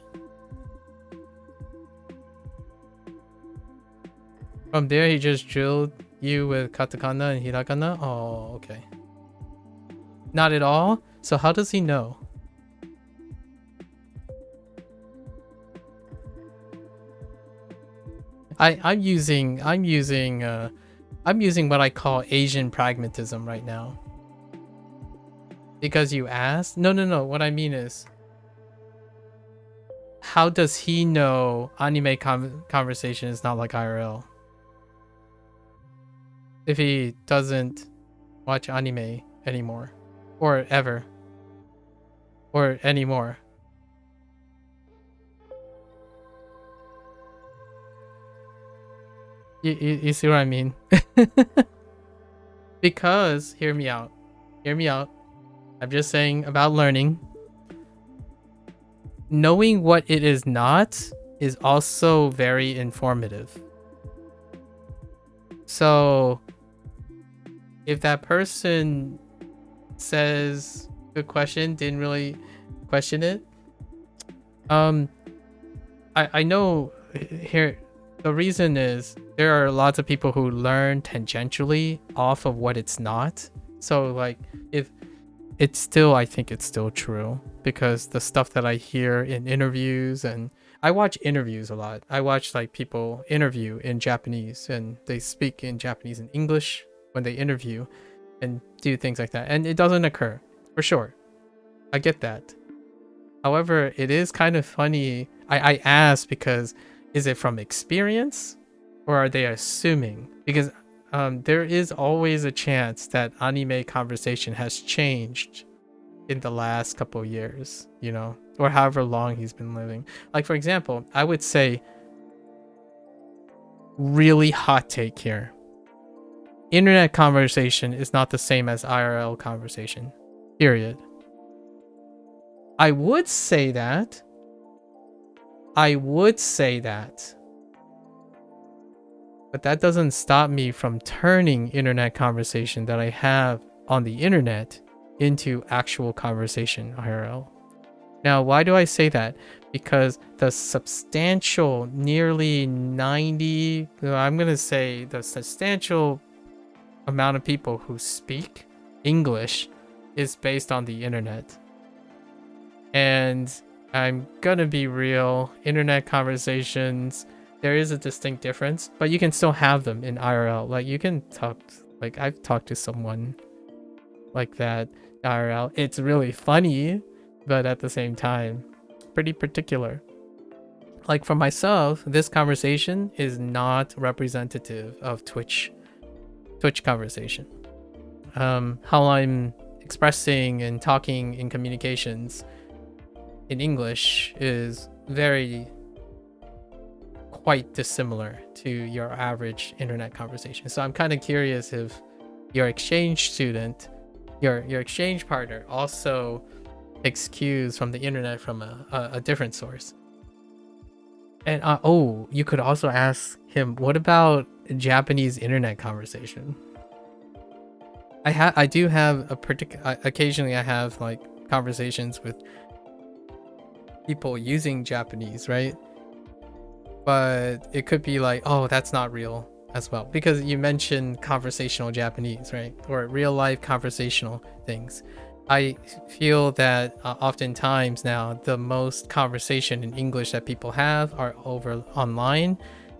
From there, he just drilled you with katakana and hiragana? Oh, okay. Not at all? So how does he know? I'm using what I call Asian pragmatism right now. Because you asked? No. What I mean is, how does he know anime conversation is not like IRL? If he doesn't watch anime anymore. Or ever. Or anymore. You see what I mean? Because, hear me out. I'm just saying about learning. Knowing what it is not is also very informative. So, if that person says good question, didn't really question it, I know here the reason is there are lots of people who learn tangentially off of what it's not. So like if it's still, I think it's still true, because the stuff that I hear in interviews, and I watch interviews a lot. I watch like people interview in Japanese and they speak in Japanese and English when they interview and do things like that. And it doesn't occur, for sure. I get that. However, it is kind of funny. I ask because is it from experience or are they assuming? Because there is always a chance that anime conversation has changed in the last couple of years, you know, or however long he's been living. Like, for example, I would say, really hot take here, internet conversation is not the same as IRL conversation, period. I would say that. But that doesn't stop me from turning internet conversation that I have on the internet into actual conversation IRL. Now, why do I say that? Because the substantial, nearly 90, I'm going to say the substantial amount of people who speak English is based on the internet. And I'm going to be real, internet conversations, there is a distinct difference, but you can still have them in IRL. Like you can talk, like I've talked to someone like that IRL. It's really funny, but at the same time, pretty particular. Like for myself, this conversation is not representative of Twitch conversation. How I'm expressing and talking in communications in English is quite dissimilar to your average internet conversation. So I'm kind of curious if your exchange student, your exchange partner also takes cues from the internet from a different source. And oh, you could also ask him, what about Japanese internet conversation? I do have occasionally I have like conversations with people using Japanese, right? But it could be like, oh, that's not real as well, because you mentioned conversational Japanese, right? Or real life conversational things. I feel that oftentimes now the most conversation in English that people have are over online,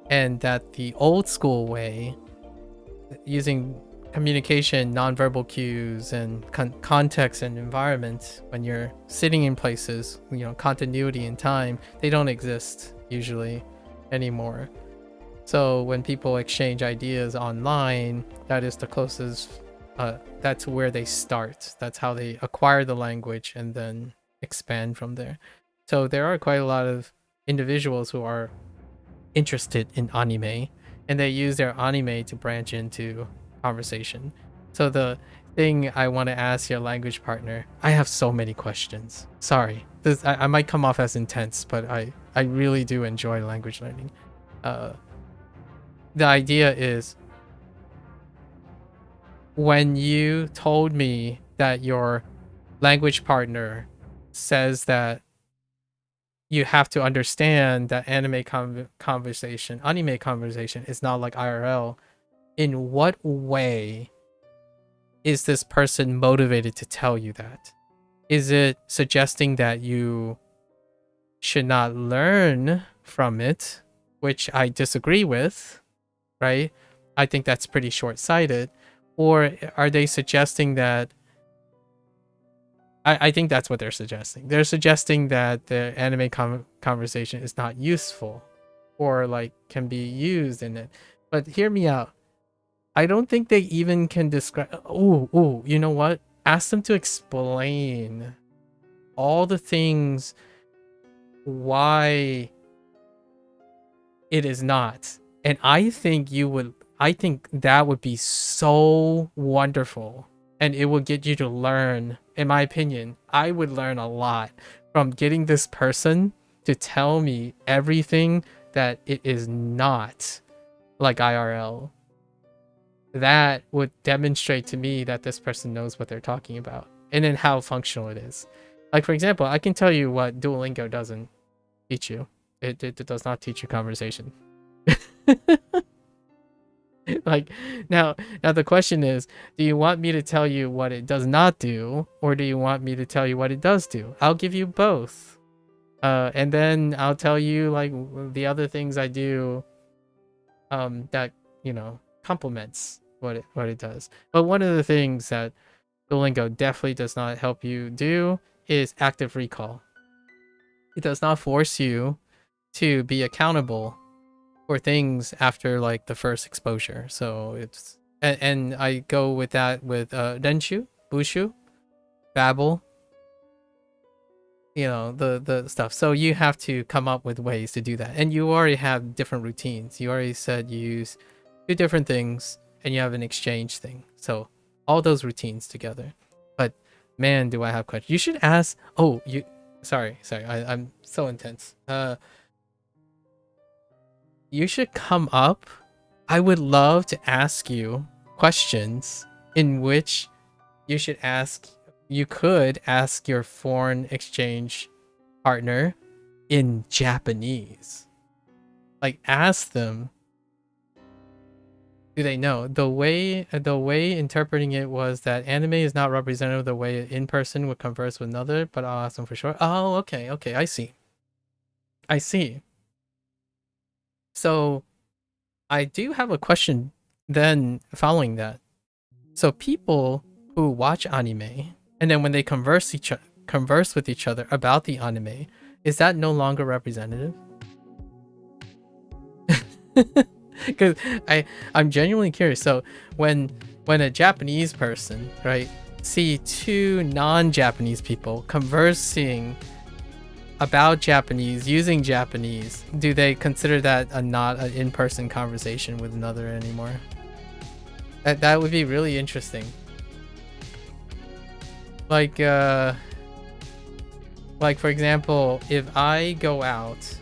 and that the old school way, using communication, nonverbal cues, and context and environment when you're sitting in places, continuity and time, they don't exist usually anymore. So when people exchange ideas online, that is the closest, that's where they start. That's how they acquire the language and then expand from there. So there are quite a lot of individuals who are interested in anime, and they use their anime to branch into conversation. So the thing I want to ask your language partner, I have so many questions. Sorry, I might come off as intense, but I really do enjoy language learning. The idea is, when you told me that your language partner says that you have to understand that anime conversation is not like IRL, in what way is this person motivated to tell you that? Is it suggesting that you should not learn from it, which I disagree with, right? I think that's pretty short-sighted. Or are they suggesting that, I think that's what they're suggesting. They're suggesting that the anime conversation is not useful, or like can be used in it. But hear me out. I don't think they even can describe. Oh, you know what? Ask them to explain all the things why it is not. And I think that would be so wonderful. And it will get you to learn. In my opinion, I would learn a lot from getting this person to tell me everything that it is not like IRL. That would demonstrate to me that this person knows what they're talking about, and then how functional it is. Like, for example, I can tell you what Duolingo doesn't teach you. It does not teach you conversation. Like, now the question is, do you want me to tell you what it does not do, or do you want me to tell you what it does do? I'll give you both. And then I'll tell you like the other things I do that, complements what it does. But one of the things that Duolingo definitely does not help you do is active recall. It does not force you to be accountable for things after like the first exposure. So it's, and I go with that with Renshu, Bushu, Babel, the stuff. So you have to come up with ways to do that, and you already have different routines. You already said you use 2 different things and you have an exchange thing, so all those routines together. But man, do I have questions. You should ask. Sorry, I'm so intense. You should come up. I would love to ask you questions in which you could ask your foreign exchange partner in Japanese. Like, ask them, do they know? The way interpreting it was that anime is not representative of the way an in-person would converse with another, but I'll ask them for sure. Oh, okay, I see. So I do have a question then following that. So people who watch anime, and then when they converse with each other about the anime, is that no longer representative? Because I'm genuinely curious. So when a Japanese person, right, see 2 non-Japanese people conversing about Japanese, using Japanese, do they consider that not an in-person conversation with another anymore? That would be really interesting. Like for example, if I go out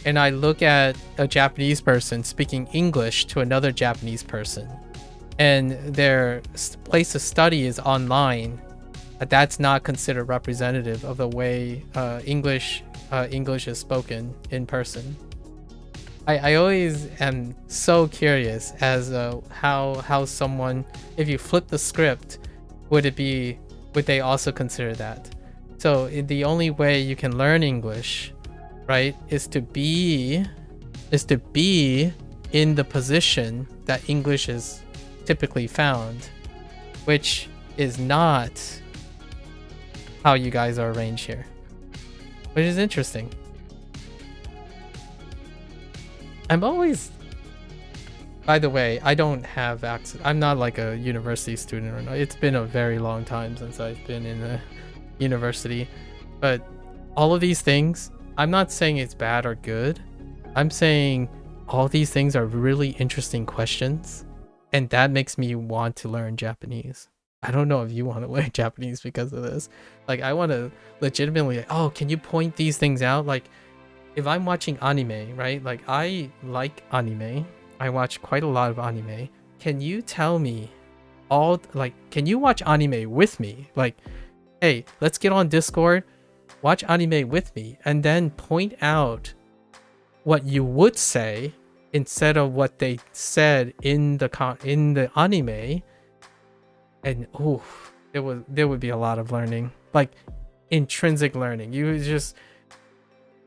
and I look at a Japanese person speaking English to another Japanese person, and their place of study is online, that's not considered representative of the way English is spoken in person. I always am so curious as how someone, if you flip the script, would it be would they also consider that? So the only way you can learn English, right, is to be in the position that English is typically found, which is not how you guys are arranged here, which is interesting. I'm always, by the way, I don't have access. I'm not like a university student or not. It's been a very long time since I've been in a university, but all of these things, I'm not saying it's bad or good. I'm saying all these things are really interesting questions, and that makes me want to learn Japanese. I don't know if you want to learn Japanese because of this. Like, I want to legitimately, oh, can you point these things out? Like, if I'm watching anime, right? Like, I like anime. I watch quite a lot of anime. Can you tell me can you watch anime with me? Like, hey, let's get on Discord, watch anime with me, and then point out what you would say instead of what they said in the anime. And there would be a lot of learning, like intrinsic learning.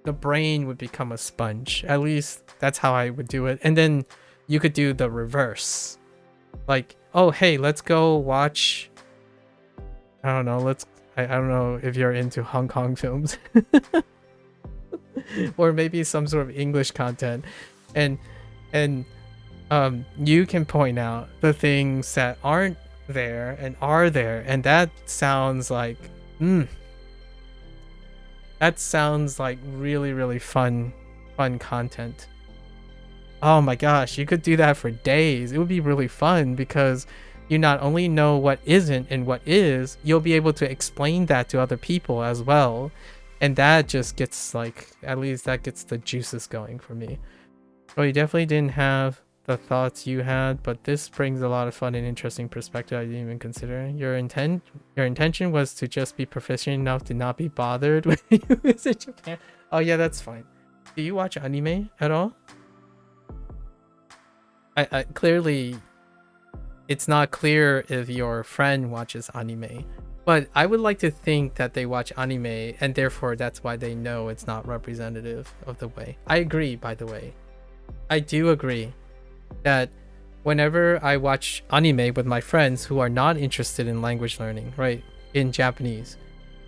The brain would become a sponge. At least that's how I would do it. And then you could do the reverse. Like, oh, hey, let's go watch, I don't know, I don't know if you're into Hong Kong films. Or maybe some sort of English content. And you can point out the things that aren't there and are there. And that sounds like, that sounds like really, really fun content. Oh my gosh, you could do that for days. It would be really fun because you not only know what isn't and what is, you'll be able to explain that to other people as well. And that just gets, like, at least that gets the juices going for me. Well, you definitely didn't have the thoughts you had, but this brings a lot of fun and interesting perspective I didn't even consider. Your intention was to just be proficient enough to not be bothered when you visit Japan. Oh yeah, that's fine. Do you watch anime at all? I clearly, it's not clear if your friend watches anime, but I would like to think that they watch anime and therefore that's why they know it's not representative of the way. I agree, by the way. I do agree that whenever I watch anime with my friends who are not interested in language learning, right, in Japanese,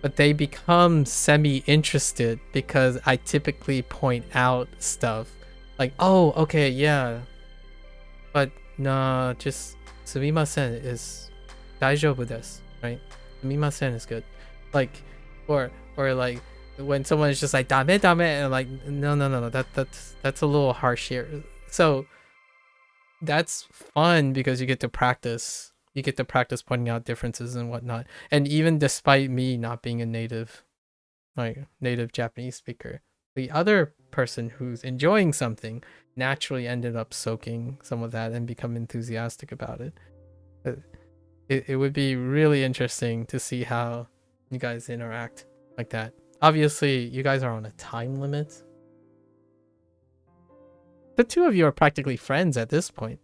but they become semi-interested because I typically point out stuff like, oh, okay, yeah, but nah, just sumimasen is daijoubu desu, right? Sumimasen is good. Like, or like when someone is just like dame, and like, no, that's a little harsh here. So that's fun because you get to practice pointing out differences and whatnot. And even despite me not being a native Japanese speaker, the other person who's enjoying something naturally ended up soaking some of that and become enthusiastic about it. It would be really interesting to see how you guys interact like that. Obviously, you guys are on a time limit. The two of you are practically friends at this point.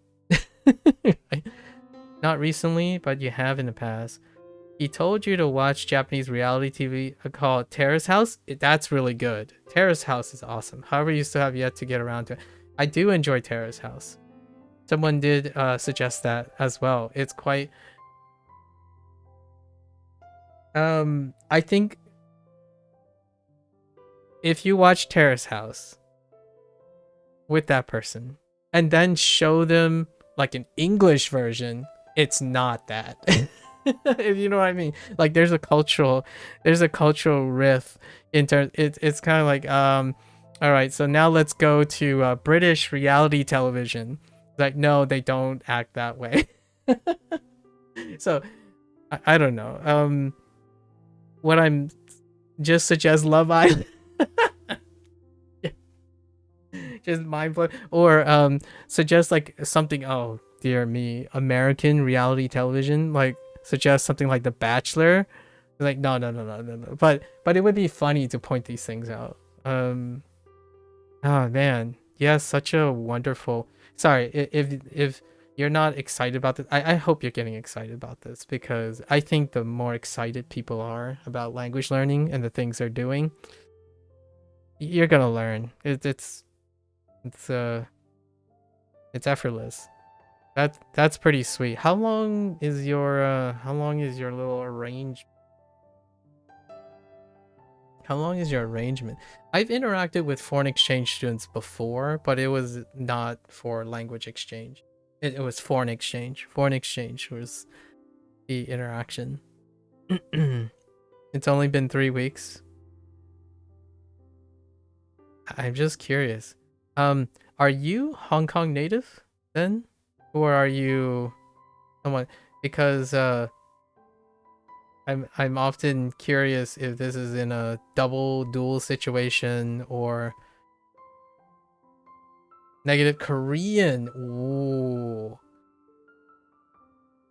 Right? Not recently, but you have in the past. He told you to watch Japanese reality TV called Terrace House. That's really good. Terrace House is awesome. However, you still have yet to get around to it. I do enjoy Terrace House. Someone did suggest that as well. It's quite... I think if you watch Terrace House with that person and then show them like an English version, it's not that. If you know what I mean. Like there's a cultural riff in terms. It's kind of like all right, so now let's go to British reality television. Like, no, they don't act that way. So I don't know. What I'm just suggest Love Island. Just mind blow. Or suggest like something, oh dear me, American reality television, like suggest something like The Bachelor. Like no. But it would be funny to point these things out. Oh man, yes, such a wonderful. Sorry, if you're not excited about this. I hope you're getting excited about this, because I think the more excited people are about language learning and the things they're doing, you're gonna learn. It's effortless. That's pretty sweet. How long is your little arrange? How long is your arrangement? I've interacted with foreign exchange students before, but it was not for language exchange. It was foreign exchange. Foreign exchange was the interaction. It's only been 3 weeks. I'm just curious. Are you Hong Kong native then? Or are you someone, because I'm often curious if this is in a dual situation or negative Korean. Ooh.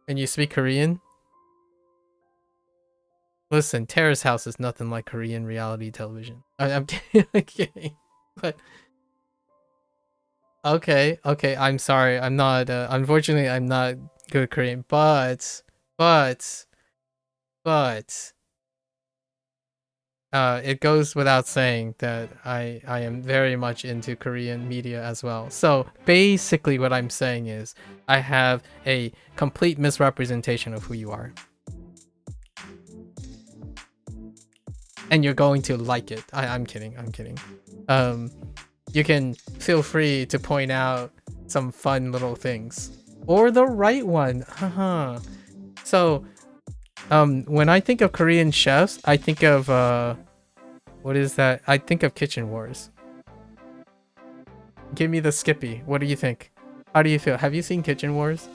And you speak Korean? Listen, Terrace House is nothing like Korean reality television. I'm kidding, I'm kidding. But okay, I'm sorry. I'm not unfortunately I'm not good at Korean, but it goes without saying that I am very much into Korean media as well. So basically what I'm saying is I have a complete misrepresentation of who you are. And you're going to like it. I'm kidding. You can feel free to point out some fun little things. Or the right one. Haha. So when I think of Korean chefs, I think of what is that? I think of Kitchen Wars. Give me the Skippy. What do you think? How do you feel? Have you seen Kitchen Wars?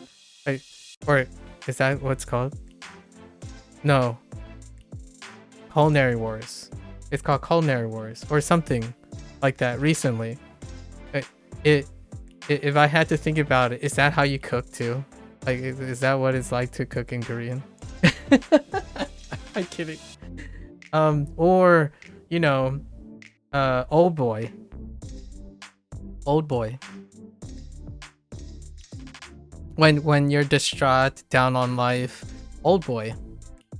Or is that what it's called? No. Culinary Wars. It's called Culinary Wars or something like that recently. If I had to think about it, is that how you cook too? Like, is that what it's like to cook in Korean? I'm kidding. Or, you know, Old Boy. When you're distraught, down on life, Old Boy.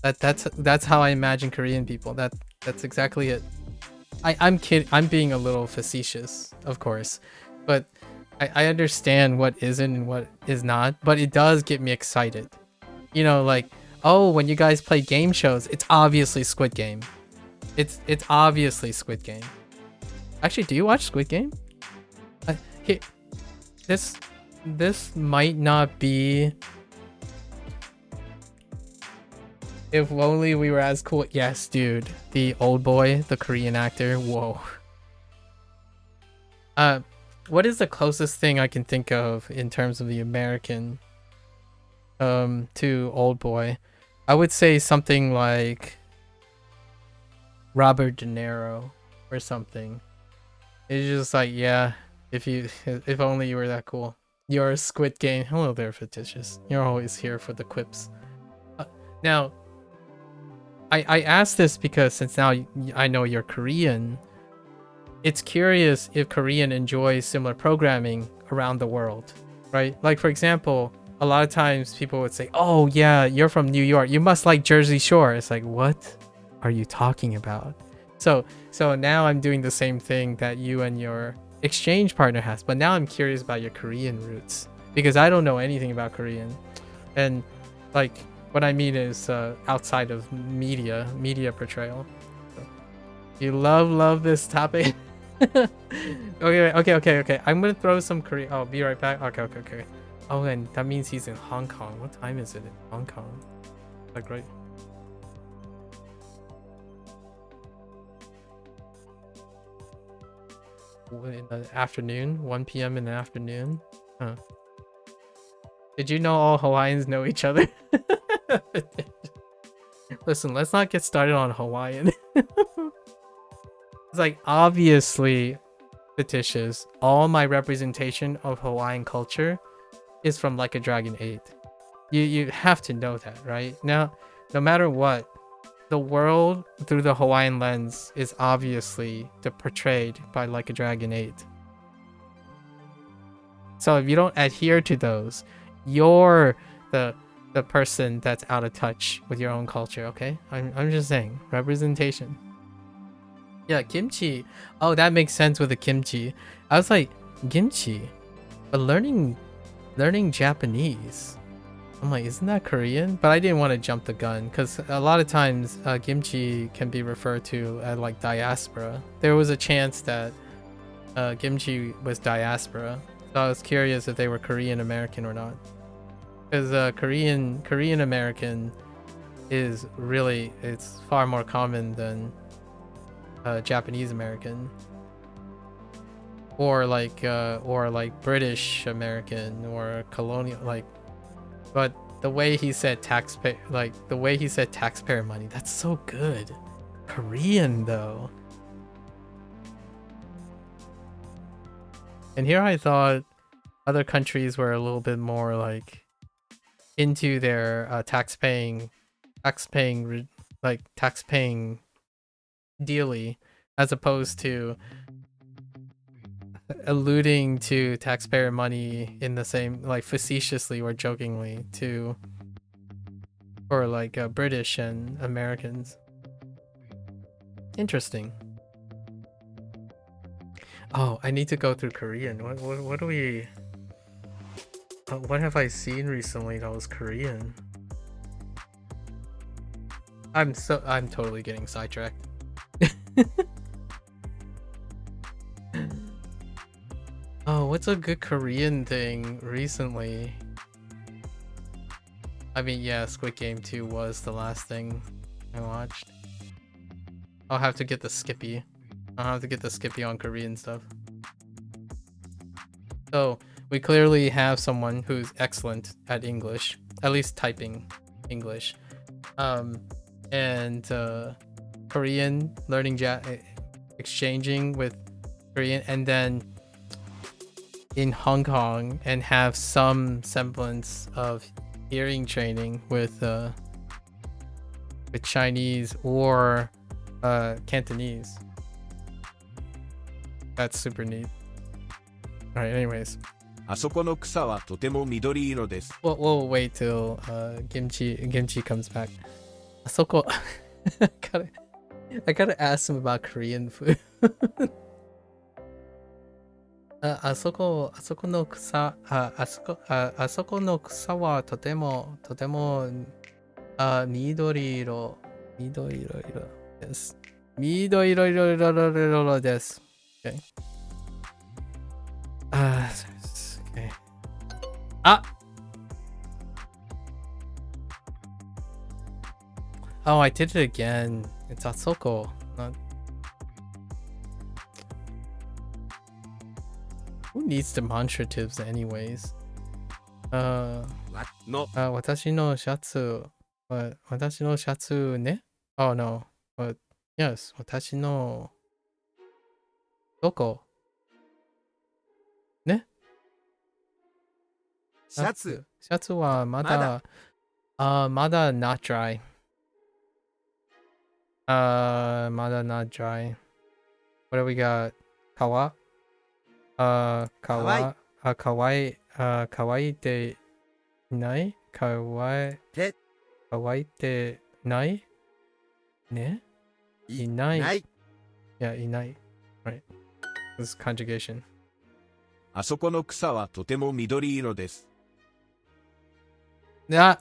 That's how I imagine Korean people. That's exactly it. I'm kidding. I'm being a little facetious, of course, but I understand what isn't and what is not. But it does get me excited. You know, like, oh, when you guys play game shows, it's obviously Squid Game. It's obviously Squid Game. Actually, do you watch Squid Game? This might not be. If only we were as cool. Yes, dude. The Old Boy, the Korean actor. Whoa. What is the closest thing I can think of in terms of the American to Old Boy? I would say something like Robert De Niro or something. It's just like, yeah, if only you were that cool. You're a Squid Game. Hello there, fictitious. You're always here for the quips. Now, I asked this because since now I know you're Korean, it's curious if Korean enjoys similar programming around the world, right? Like, for example, a lot of times people would say, oh yeah, you're from New York, you must like Jersey Shore. It's like, what are you talking about? So now I'm doing the same thing that you and your exchange partner has, but now I'm curious about your Korean roots because I don't know anything about Korean. And like, what I mean is outside of media portrayal. So, you love this topic. Okay. I'm gonna throw some Korean. I'll be right back. Okay. Oh, and that means he's in Hong Kong. What time is it in Hong Kong? Like right. In the afternoon, 1 p.m. in the afternoon. Huh. Did you know all Hawaiians know each other? Listen, let's not get started on Hawaiian. It's like, obviously, fictitious. All my representation of Hawaiian culture is from Like a Dragon 8. You have to know that, right? Now, no matter what, the world through the Hawaiian lens is obviously portrayed by Like a Dragon 8. So if you don't adhere to those, you're the person that's out of touch with your own culture, okay? I'm just saying, representation. Yeah, kimchi. Oh, that makes sense with the kimchi. I was like, kimchi, but learning Japanese. I'm like, isn't that Korean? But I didn't want to jump the gun because a lot of times kimchi can be referred to as like diaspora. There was a chance that kimchi was diaspora, so I was curious if they were Korean American or not. Because Korean American is really, it's far more common than Japanese American, or like British American or colonial, like. But the way he said taxpayer money, that's so good. Korean though. And here I thought other countries were a little bit more like into their tax-paying dearly, as opposed to alluding to taxpayer money in the same, like, facetiously or jokingly to, or like British and Americans. Interesting. Oh, I need to go through Korean. What do we? What have I seen recently that was Korean? I'm totally getting sidetracked. Oh, what's a good Korean thing recently? I mean, yeah, Squid Game 2 was the last thing I watched. I'll have to get the Skippy. I'll have to get the Skippy on Korean stuff. So, we clearly have someone who's excellent at English, at least typing English. And Korean, learning exchanging with Korean, and then in Hong Kong, and have some semblance of hearing training with Chinese or Cantonese. That's super neat. All right, anyways. あそこの草はとても緑色です。We'll wait till Kimchi comes back. あそこ I gotta ask him about Korean food. あそこの草はとても緑色です。緑色です。Okay. Okay. Oh, I did it again. It's Asoko. Not... Who needs demonstratives anyways? What? No. 私のシャツね? Oh no. But yes, 私のどこ? ね? シャツはまだ not dry. まだ not dry. What do we got? 川乾いていない？乾いてないね？いない。Yeah, いない。Right. This is conjugation. あそこの草はとても緑色です。Yeah.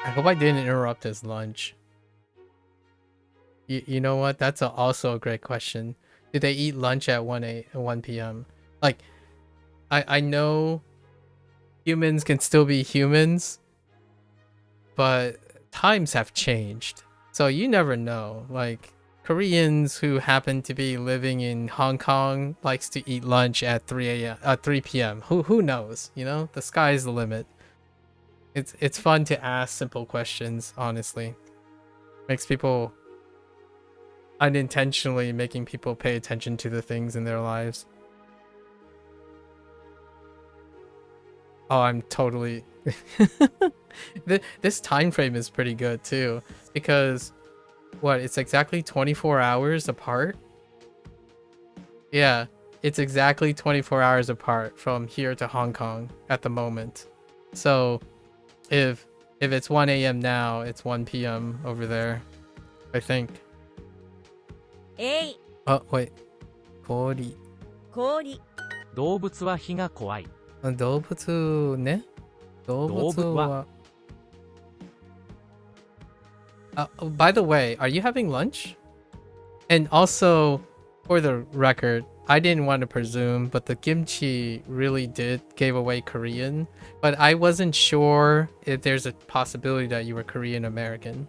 I hope I didn't interrupt his lunch. You know what? That's also a great question. Do they eat lunch at 1 p.m.? Like, I know humans can still be humans, but times have changed. So you never know. Like, Koreans who happen to be living in Hong Kong likes to eat lunch at 3 p.m. Who knows? You know, the sky's the limit. It's fun to ask simple questions, honestly. Makes people unintentionally making people pay attention to the things in their lives. Oh, I'm totally this time frame is pretty good too, because what, it's exactly 24 hours apart? Yeah, it's exactly 24 hours apart from here to Hong Kong at the moment. So if it's 1 a.m. now, it's 1 p.m. over there, I think. えい Oh, wait. 氷。氷動物は火が怖い。動物ね。動物は。By the way, are you having lunch? And also, for the record, I didn't want to presume, but the kimchi really gave away Korean. But I wasn't sure if there's a possibility that you were Korean American.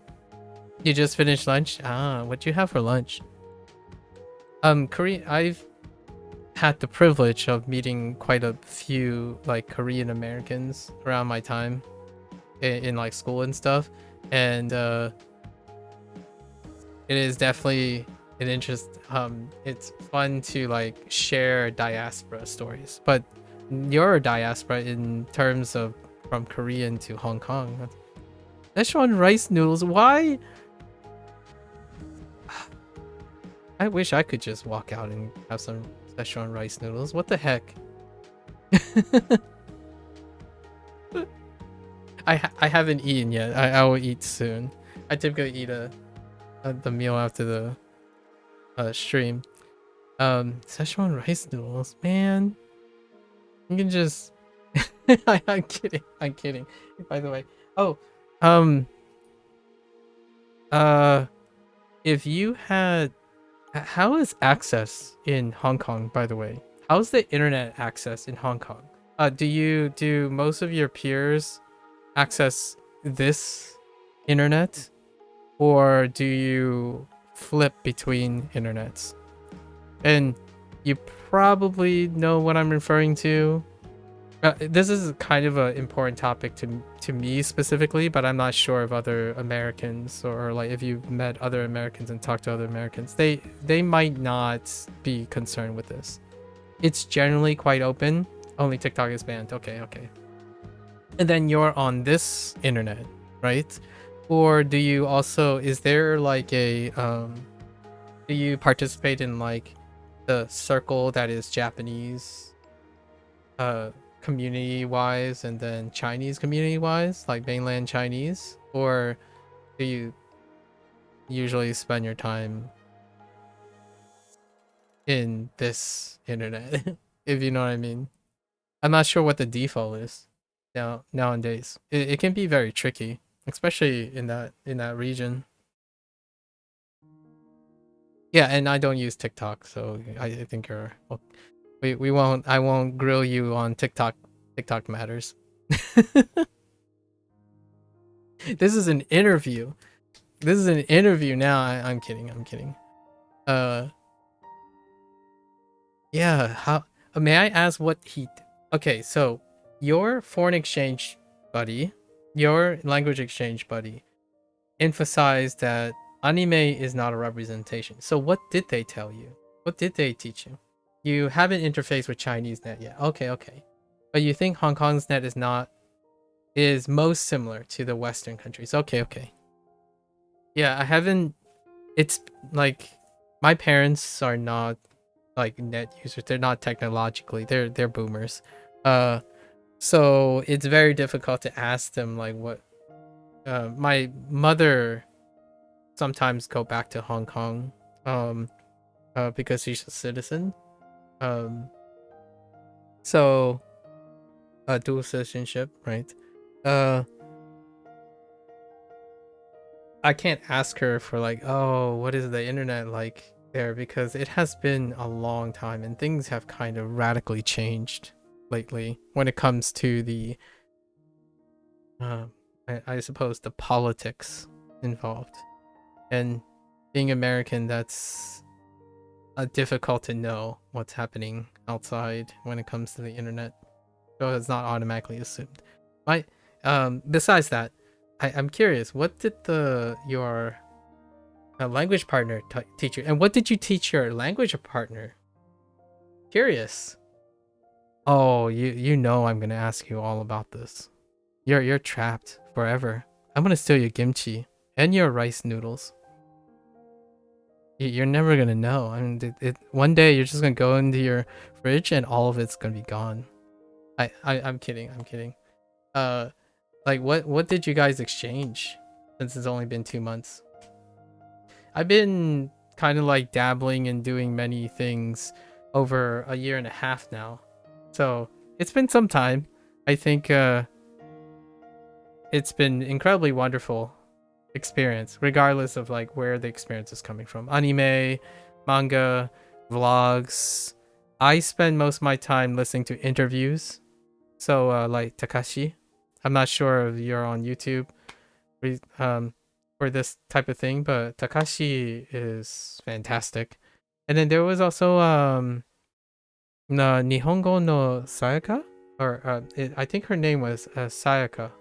You just finished lunch? What'd you have for lunch? I've had the privilege of meeting quite a few like Korean Americans around my time in like school and stuff, and it is definitely an interest. It's fun to like share diaspora stories, but your diaspora in terms of from Korean to Hong Kong. Szechuan rice noodles. Why? I wish I could just walk out and have some Szechuan rice noodles. What the heck? I haven't eaten yet. I will eat soon. I typically eat the meal after the stream. Szechuan rice noodles, man. You can just. I'm kidding. I'm kidding. By the way, if you had, how is access in Hong Kong? By the way, how's the internet access in Hong Kong? Do most of your peers access this internet, or do you flip between internets? And you probably know what I'm referring to. This is kind of an important topic to me specifically, but I'm not sure of other Americans, or like if you've met other Americans and talked to other Americans, they might not be concerned with this. It's generally quite open. Only TikTok is banned. Okay. And then you're on this internet, right? Or do you also, is there like a do you participate in like the circle that is Japanese community wise and then Chinese community wise, like mainland Chinese? Or do you usually spend your time in this internet? If you know what I mean. I'm not sure what the default is nowadays. It can be very tricky, especially in that region. Yeah, and I don't use TikTok, so I think you're. Well, we won't. I won't grill you on TikTok matters. This is an interview. This is an interview now. I'm kidding. I'm kidding. Yeah. How? May I ask what he? Okay, so your foreign exchange buddy, your language exchange buddy, emphasized that anime is not a representation. So what did they tell you? What did they teach you? You haven't interfaced with Chinese net yet. Okay. But you think Hong Kong's net is most similar to the Western countries. Okay. Yeah, I haven't. It's like my parents are not like net users. They're not technologically. They're boomers. So it's very difficult to ask them like what. My mother sometimes go back to Hong Kong, because she's a citizen. So dual citizenship, right? I can't ask her for like, oh, what is the internet like there, because it has been a long time and things have kind of radically changed lately when it comes to the I suppose the politics involved. And being American, that's difficult to know what's happening outside when it comes to the internet, so it's not automatically assumed. Besides that, I'm curious, what did your language partner teach you, and what did you teach your language partner? Curious. Oh, you know I'm gonna ask you all about this. You're trapped forever. I'm gonna steal your kimchi and your rice noodles. You're never gonna know. I mean, one day you're just gonna go into your fridge and all of it's gonna be gone. I'm kidding. I'm kidding. Like what did you guys exchange since it's only been 2 months? I've been kind of like dabbling and doing many things over a year and a half now. So it's been some time. I think it's been incredibly wonderful experience, regardless of like where the experience is coming from. Anime, manga, vlogs. I spend most of my time listening to interviews. So like Takashi. I'm not sure if you're on YouTube for this type of thing, but Takashi is fantastic. And then there was also Nihongo no Sayaka, or I think her name was Sayaka.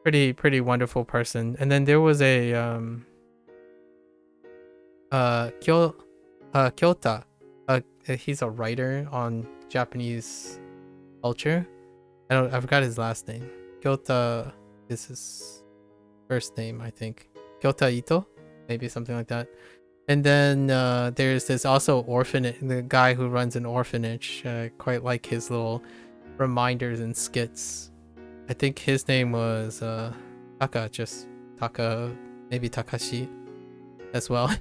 Pretty wonderful person. And then there was a Kyota. He's a writer on Japanese culture. I forgot his last name. Kyota is his first name, I think. Kyota Ito, maybe something like that. And then there's this also orphanage, the guy who runs an orphanage. Quite like his little reminders and skits. I think his name was Taka, maybe Takashi as well.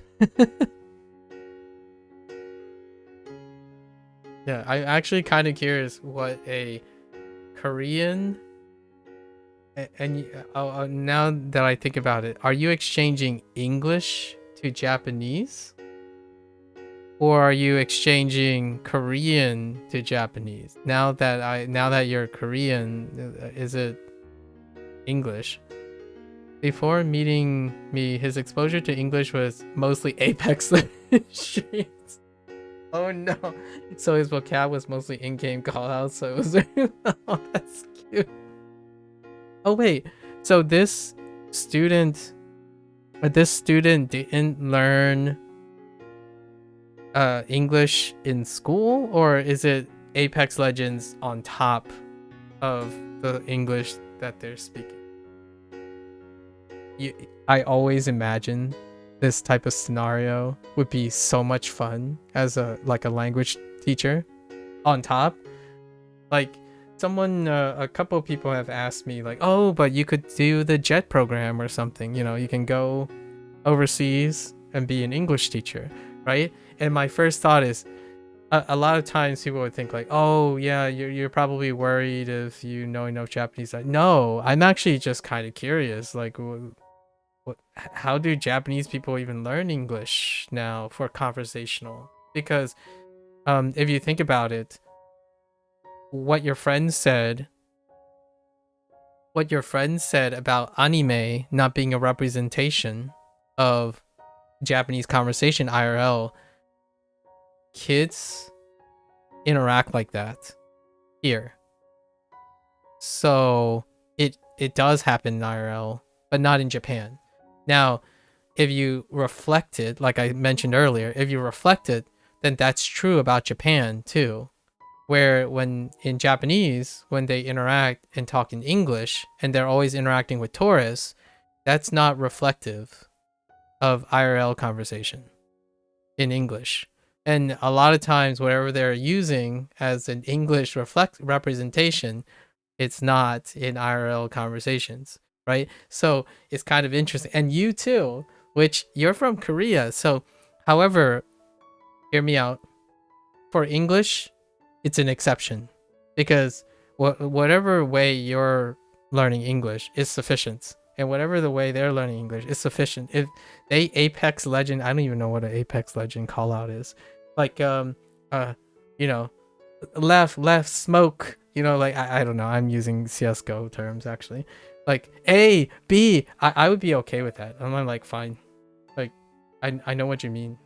Yeah, I'm actually kind of curious what a Korean and now that I think about it, are you exchanging English to Japanese? Or are you exchanging Korean to Japanese? Now that you're Korean, is it English? Before meeting me, his exposure to English was mostly Apex streams. Oh no. So his vocab was mostly in-game callouts, so it was oh, that's cute. Oh wait. So this student didn't learn English in school, or is it Apex Legends on top of the English that they're speaking? I always imagine this type of scenario would be so much fun as a language teacher on top. Like someone, a couple of people have asked me like, oh, but you could do the JET program or something, you can go overseas and be an English teacher, right? And my first thought is, a lot of times people would think like, oh yeah, you're probably worried if you know enough Japanese. Like, no, I'm actually just kind of curious, like how do Japanese people even learn English now for conversational? Because if you think about it, what your friend said about anime not being a representation of Japanese conversation IRL, kids interact like that here. So it does happen in IRL, but not in Japan. Now, if you reflect it, like I mentioned earlier, then that's true about Japan too. Where when in Japanese, when they interact and talk in English, and they're always interacting with tourists, that's not reflective of IRL conversation in English. And a lot of times, whatever they're using as an English representation, it's not in IRL conversations, right? So it's kind of interesting. And you too, which you're from Korea. So, however, hear me out. For English, it's an exception, because whatever way you're learning English is sufficient, and whatever the way they're learning English is sufficient. If they Apex Legend, I don't even know what an Apex Legend call out is, like left smoke, like I don't know, I'm using CS:GO terms actually, like A B, I would be okay with that. I'm like, fine, like I know what you mean.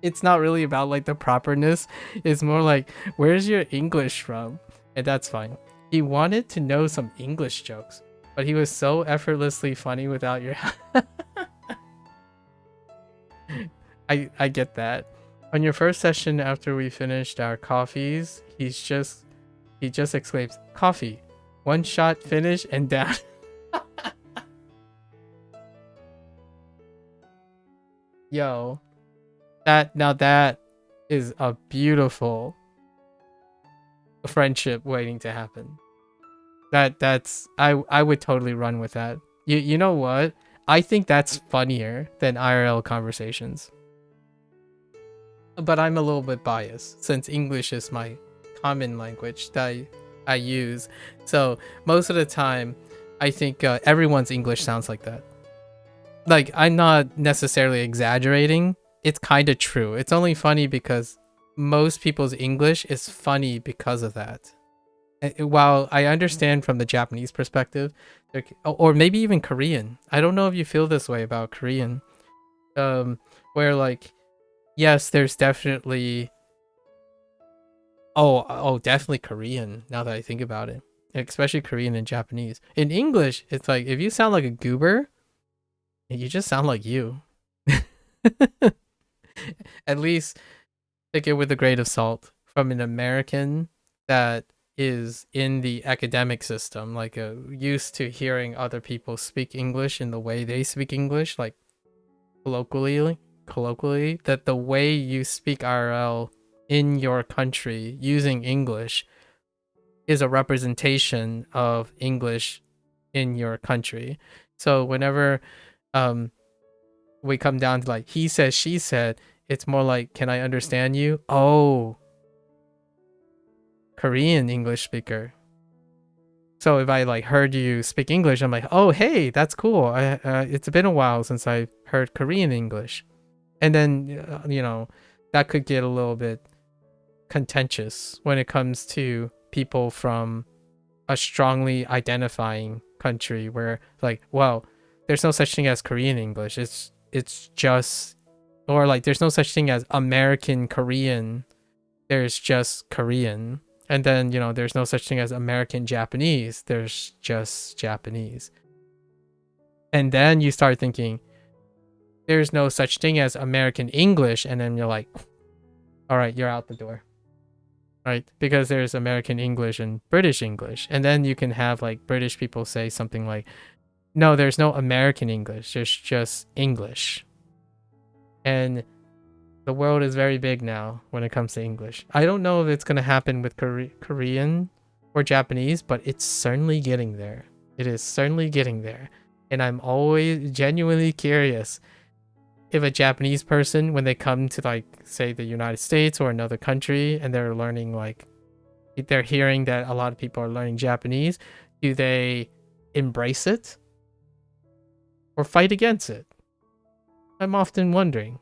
It's not really about like the properness. It's more like, where's your English from? And that's fine. He wanted to know some English jokes, but he was so effortlessly funny without your I get that. On your first session after we finished our coffees, he just exclaims, "Coffee. One shot finish and down." Yo, that is a beautiful friendship waiting to happen. That's I would totally run with that. You know what? I think that's funnier than IRL conversations. But I'm a little bit biased since English is my common language that I use. So most of the time, I think everyone's English sounds like that. Like, I'm not necessarily exaggerating. It's kind of true. It's only funny because most people's English is funny because of that. While I understand from the Japanese perspective, or maybe even Korean. I don't know if you feel this way about Korean. Where like, yes, there's definitely definitely Korean now that I think about it. Especially Korean and Japanese. In English, it's like if you sound like a goober, you just sound like you. At least take it with a grain of salt from an American that is in the academic system, like used to hearing other people speak English in the way they speak English, like colloquially, that the way you speak IRL in your country using English is a representation of English in your country. So whenever we come down to like he said, she said, it's more like, can I understand you? Oh, Korean English speaker. So if I like heard you speak English, I'm like, oh, hey, that's cool. It's been a while since I heard Korean English. And then, that could get a little bit contentious when it comes to people from a strongly identifying country where like, well, there's no such thing as Korean English. It's just, or like there's no such thing as American Korean. There's just Korean. And then, there's no such thing as American Japanese. There's just Japanese. And then you start thinking, there's no such thing as American English. And then you're like, all right, you're out the door. Right? Because there's American English and British English. And then you can have like British people say something like, no, there's no American English. There's just English. And the world is very big now when it comes to English. I don't know if it's going to happen with Korean or Japanese, but it's certainly getting there. It is certainly getting there. And I'm always genuinely curious if a Japanese person, when they come to like, say, the United States or another country, and they're learning like, they're hearing that a lot of people are learning Japanese, do they embrace it or fight against it? I'm often wondering.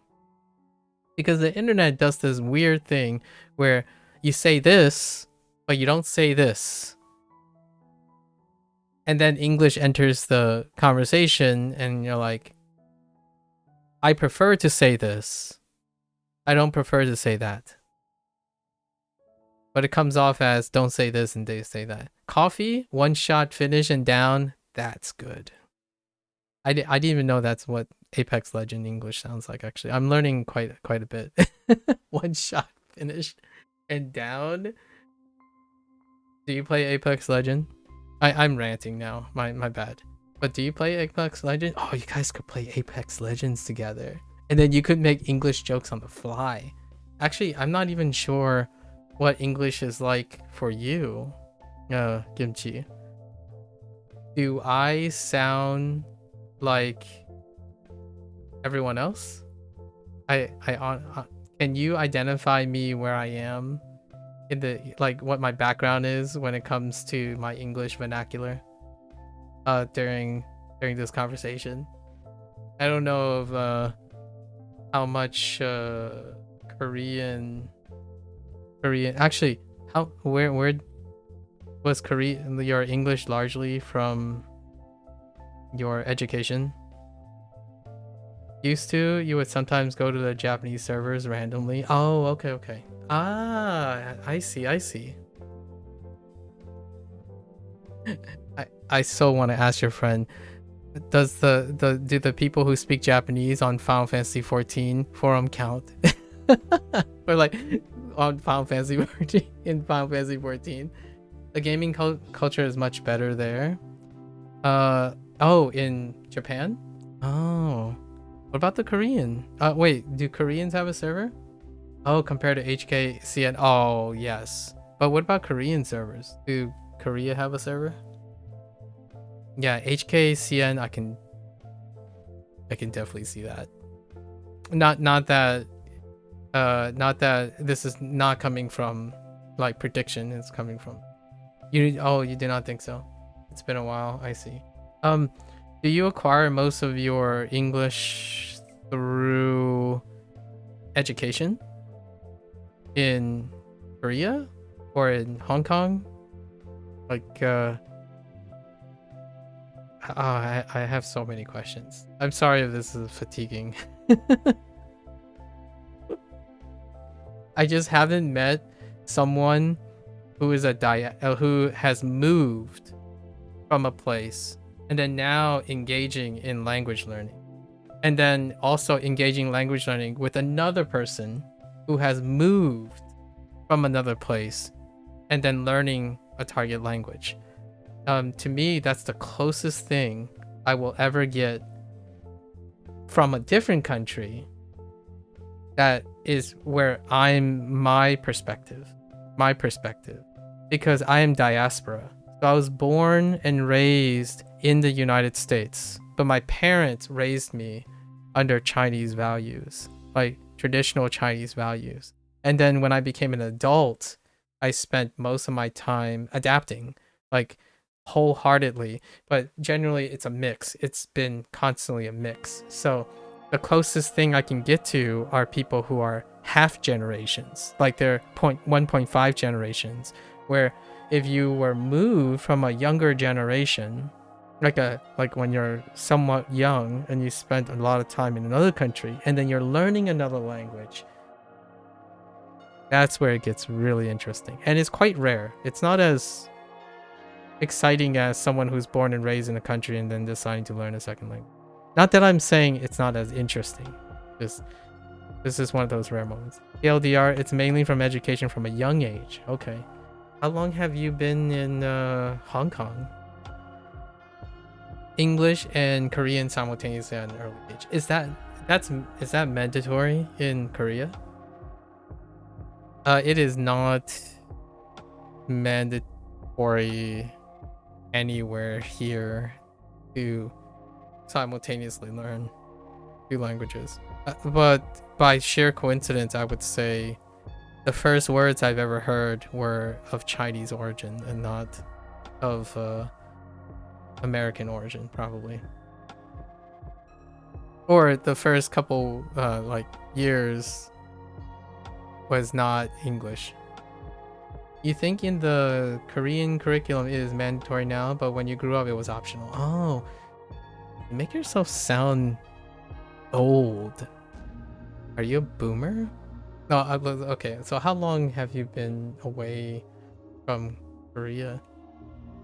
Because the internet does this weird thing where you say this, but you don't say this. And then English enters the conversation and you're like, I prefer to say this. I don't prefer to say that. But it comes off as don't say this and they say that. Coffee, one shot finish and down, that's good. I didn't even know that's what Apex Legend English sounds like, actually. I'm learning quite a bit. One shot finished and down. Do you play Apex Legend? I'm ranting now. My bad. But do you play Apex Legend? Oh, you guys could play Apex Legends together. And then you could make English jokes on the fly. Actually, I'm not even sure what English is like for you, Kimchi. Do I sound like everyone else? Can you identify me where I am in the like what my background is when it comes to my English vernacular during this conversation? I don't know of how much Korean actually, where was Korean your English largely from your education? Used to, you would sometimes go to the Japanese servers randomly. Oh, okay. Ah, I see. I so want to ask your friend, does do the people who speak Japanese on Final Fantasy 14 forum count? Or like on Final Fantasy 14 in Final Fantasy 14? The gaming culture is much better there. Oh, in Japan? Oh. What about the Korean? Wait, do Koreans have a server? Oh, compared to HKCN. Oh, yes. But what about Korean servers? Do Korea have a server? Yeah, HKCN, I can definitely see that. Not that this is not coming from like prediction, it's coming from you. Oh, you do not think so? It's been a while. I see. Do you acquire most of your English through education in Korea or in Hong Kong? Like I have so many questions. I'm sorry if this is fatiguing. I just haven't met someone who is who has moved from a place and then now engaging in language learning, and then also engaging language learning with another person who has moved from another place and then learning a target language. To me, that's the closest thing I will ever get from a different country. That is where my perspective, because I am diaspora. So I was born and raised in the United States, but my parents raised me under Chinese values, like traditional Chinese values. And then when I became an adult, I spent most of my time adapting, like wholeheartedly, but generally it's a mix. It's been constantly a mix. So the closest thing I can get to are people who are half generations, like they're 1.5 generations, where if you were moved from a younger generation, like when you're somewhat young and you spent a lot of time in another country and then you're learning another language, that's where it gets really interesting. And it's quite rare. It's not as exciting as someone who's born and raised in a country and then deciding to learn a second language. Not that I'm saying it's not as interesting. This is one of those rare moments. TLDR, it's mainly from education from a young age. Okay. How long have you been in Hong Kong? English and Korean simultaneously at an early age. Is that mandatory in Korea? It is not mandatory anywhere here to simultaneously learn two languages. But by sheer coincidence, I would say the first words I've ever heard were of Chinese origin and not of American origin, probably. Or the first couple like years was not English. You think in the Korean curriculum it is mandatory now, but when you grew up it was optional. Oh, you make yourself sound old. Are you a boomer? No, okay. So how long have you been away from Korea?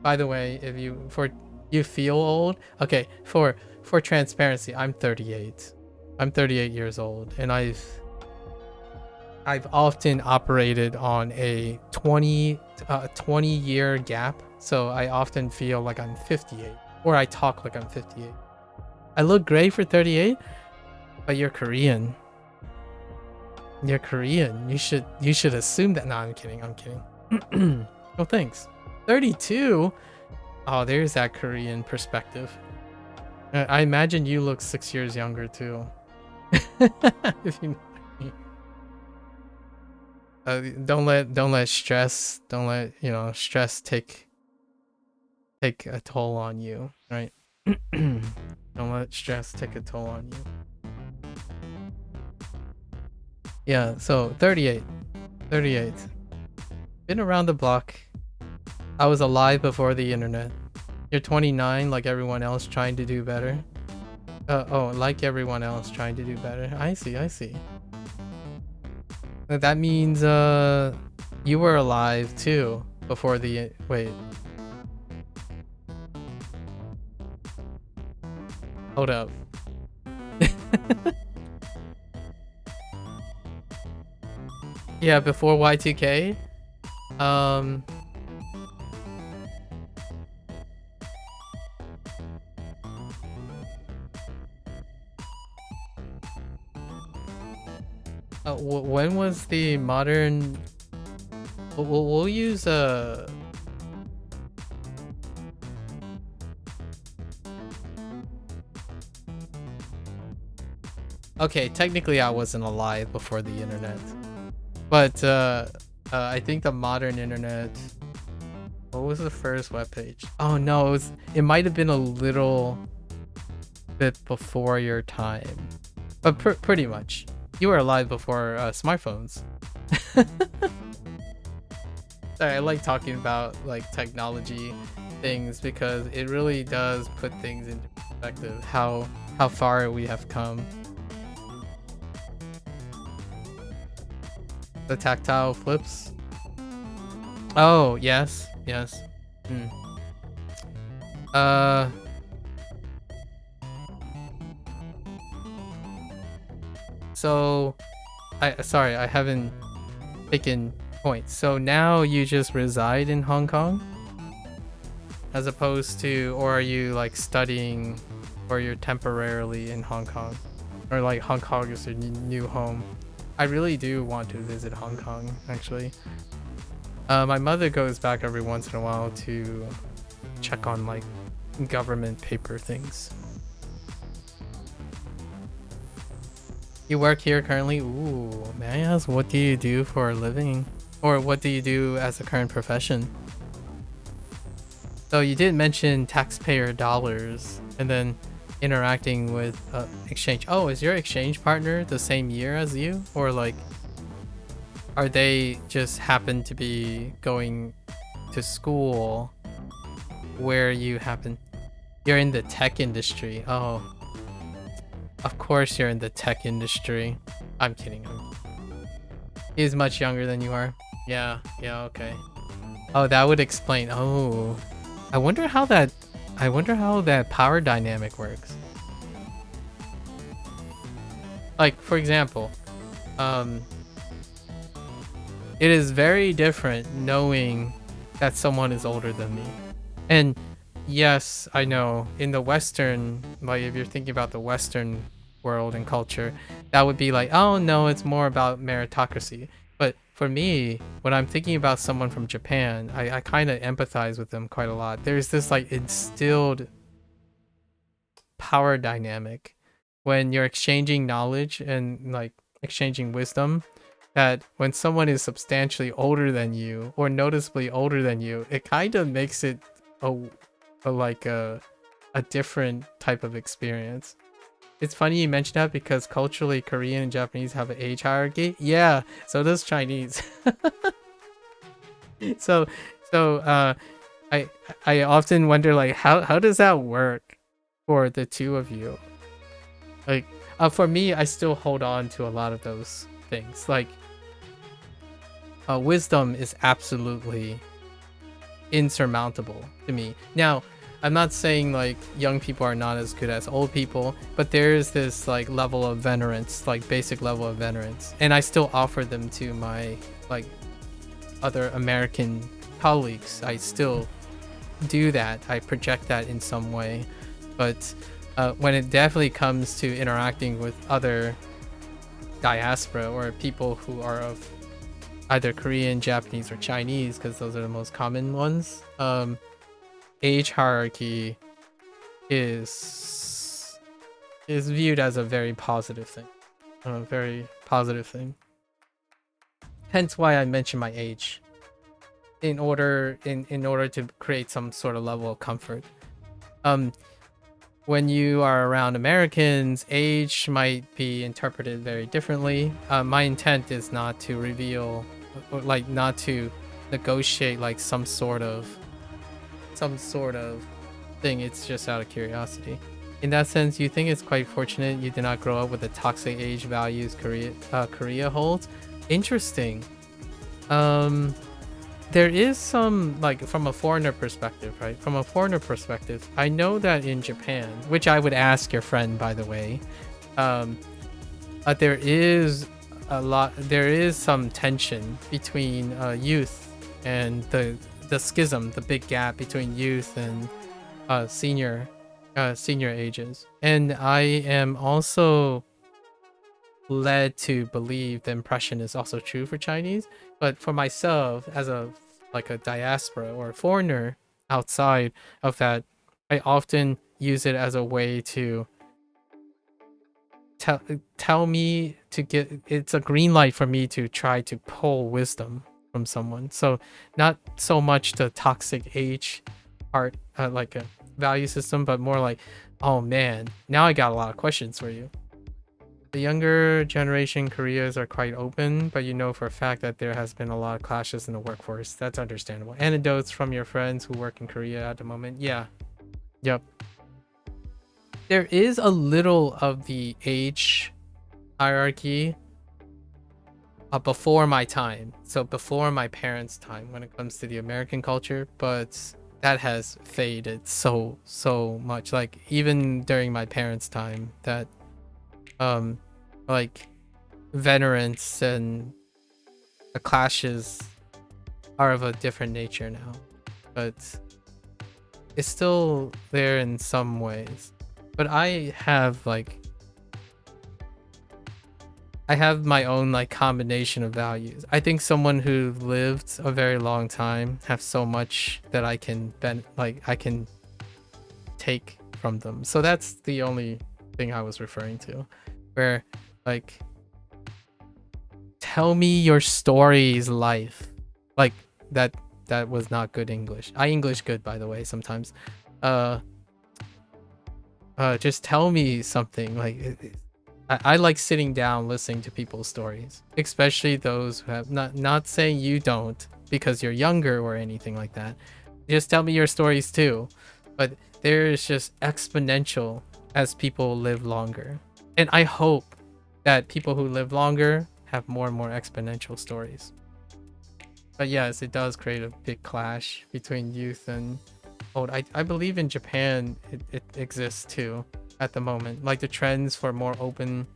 By the way, if you feel old, okay, for transparency, I'm 38. I'm 38 years old, and I've often operated on a 20 year gap, so I often feel like I'm 58, or I talk like I'm 58. I look great for 38, but you're Korean. You're Korean. You should assume that. No, I'm kidding. Oh, thanks. 32. Oh, there's that Korean perspective. I imagine you look 6 years younger too. If you know what I mean. Don't let stress stress take a toll on you, right? Don't let stress take a toll on you. Yeah, so 38. Been around the block. I was alive before the internet. You're 29, like everyone else trying to do better. Like everyone else trying to do better. I see. That means you were alive too before the wait. Hold up. Yeah, before Y2K. When was the modern? We'll use Okay, technically I wasn't alive before the internet, but I think the modern internet. What was the first webpage? Oh no, it might have been a little bit before your time, but pretty much you were alive before smartphones. Sorry, I like talking about like technology things because it really does put things into perspective how far we have come. The tactile flips. Oh yes. So I haven't taken points. So now you just reside in Hong Kong, as opposed to, or are you like studying, or you're temporarily in Hong Kong, or like Hong Kong is your new home? I really do want to visit Hong Kong actually. My mother goes back every once in a while to check on like government paper things. You work here currently? Ooh, may I ask, what do you do for a living? Or what do you do as a current profession? So you did mention taxpayer dollars and then interacting with exchange. Oh, is your exchange partner the same year as you? Or like, are they just happen to be going to school where you happen? You're in the tech industry. Oh, of course you're in the tech industry. I'm kidding. He's much younger than you are. Yeah, okay. Oh, that would explain. Oh, I wonder how that power dynamic works. Like, for example, it is very different knowing that someone is older than me. And yes, I know in the Western, like if you're thinking about the Western world and culture, that would be like, oh no, it's more about meritocracy. But for me, when I'm thinking about someone from Japan, I kind of empathize with them quite a lot. There's this like instilled power dynamic when you're exchanging knowledge and like exchanging wisdom, that when someone is substantially older than you or noticeably older than you, it kind of makes it a different type of experience. It's funny you mentioned that because culturally Korean and Japanese have an age hierarchy. Yeah, so does Chinese. so I often wonder like how does that work for the two of you? Like for me, I still hold on to a lot of those things. Like wisdom is absolutely insurmountable to me. Now, I'm not saying like young people are not as good as old people, but there's this like level of venerance, like basic level of venerance, and I still offer them to my like other American colleagues. I still do that. I project that in some way, but when it definitely comes to interacting with other diaspora or people who are of either Korean, Japanese, or Chinese, because those are the most common ones, age hierarchy is viewed as a very positive thing. A very positive thing. Hence why I mention my age. In order to create some sort of level of comfort. When you are around Americans, age might be interpreted very differently. My intent is not to reveal, or like not to negotiate like some sort of thing. It's just out of curiosity. In that sense, you think it's quite fortunate you did not grow up with the toxic age values Korea holds. Interesting. There is some, like, from a foreigner perspective, right? From a foreigner perspective, I know that in Japan, which I would ask your friend, by the way, there is some tension between youth and the schism, the big gap between youth and senior ages. And I am also led to believe the impression is also true for Chinese. But for myself, as a like a diaspora or a foreigner outside of that, I often use it as a way to tell me to get, it's a green light for me to try to pull wisdom from someone. So not so much the toxic age part, like a value system, but more like, oh man, now I got a lot of questions for you. The younger generation careers are quite open, but you know for a fact that there has been a lot of clashes in the workforce. That's understandable. Anecdotes from your friends who work in Korea at the moment. Yeah. Yep. There is a little of the age hierarchy before my time. So before my parents' time when it comes to the American culture, but that has faded so much. Like even during my parents' time, that like veterans and the clashes are of a different nature now, but it's still there in some ways. But I have my own like combination of values. I think someone who lived a very long time have so much that I can I can take from them. So that's the only thing I was referring to, where like, tell me your story's life. Like that was not good English. I English good, by the way, sometimes. Just tell me something. Like I like sitting down listening to people's stories, especially those who have not saying you don't because you're younger or anything like that. Just tell me your stories too. But there's just exponential as people live longer. And I hope that people who live longer have more and more exponential stories. But yes, it does create a big clash between youth and old. I believe in Japan it exists too at the moment. Like the trends for more open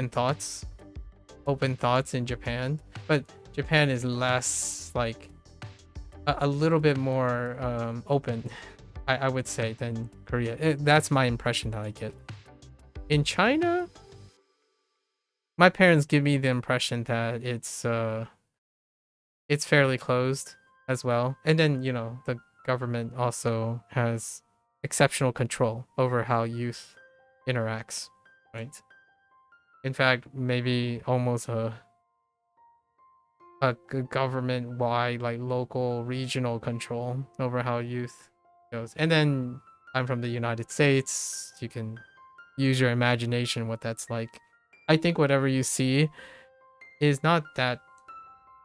thoughts in Japan. But Japan is less like a little bit more open, I would say, than Korea. That's my impression that I get. In China, my parents give me the impression that it's fairly closed as well. And then, you know, the government also has exceptional control over how youth interacts, right? In fact, maybe almost a government-wide, like local, regional control over how youth goes. And then I'm from the United States. You can use your imagination what that's like. I think whatever you see is not that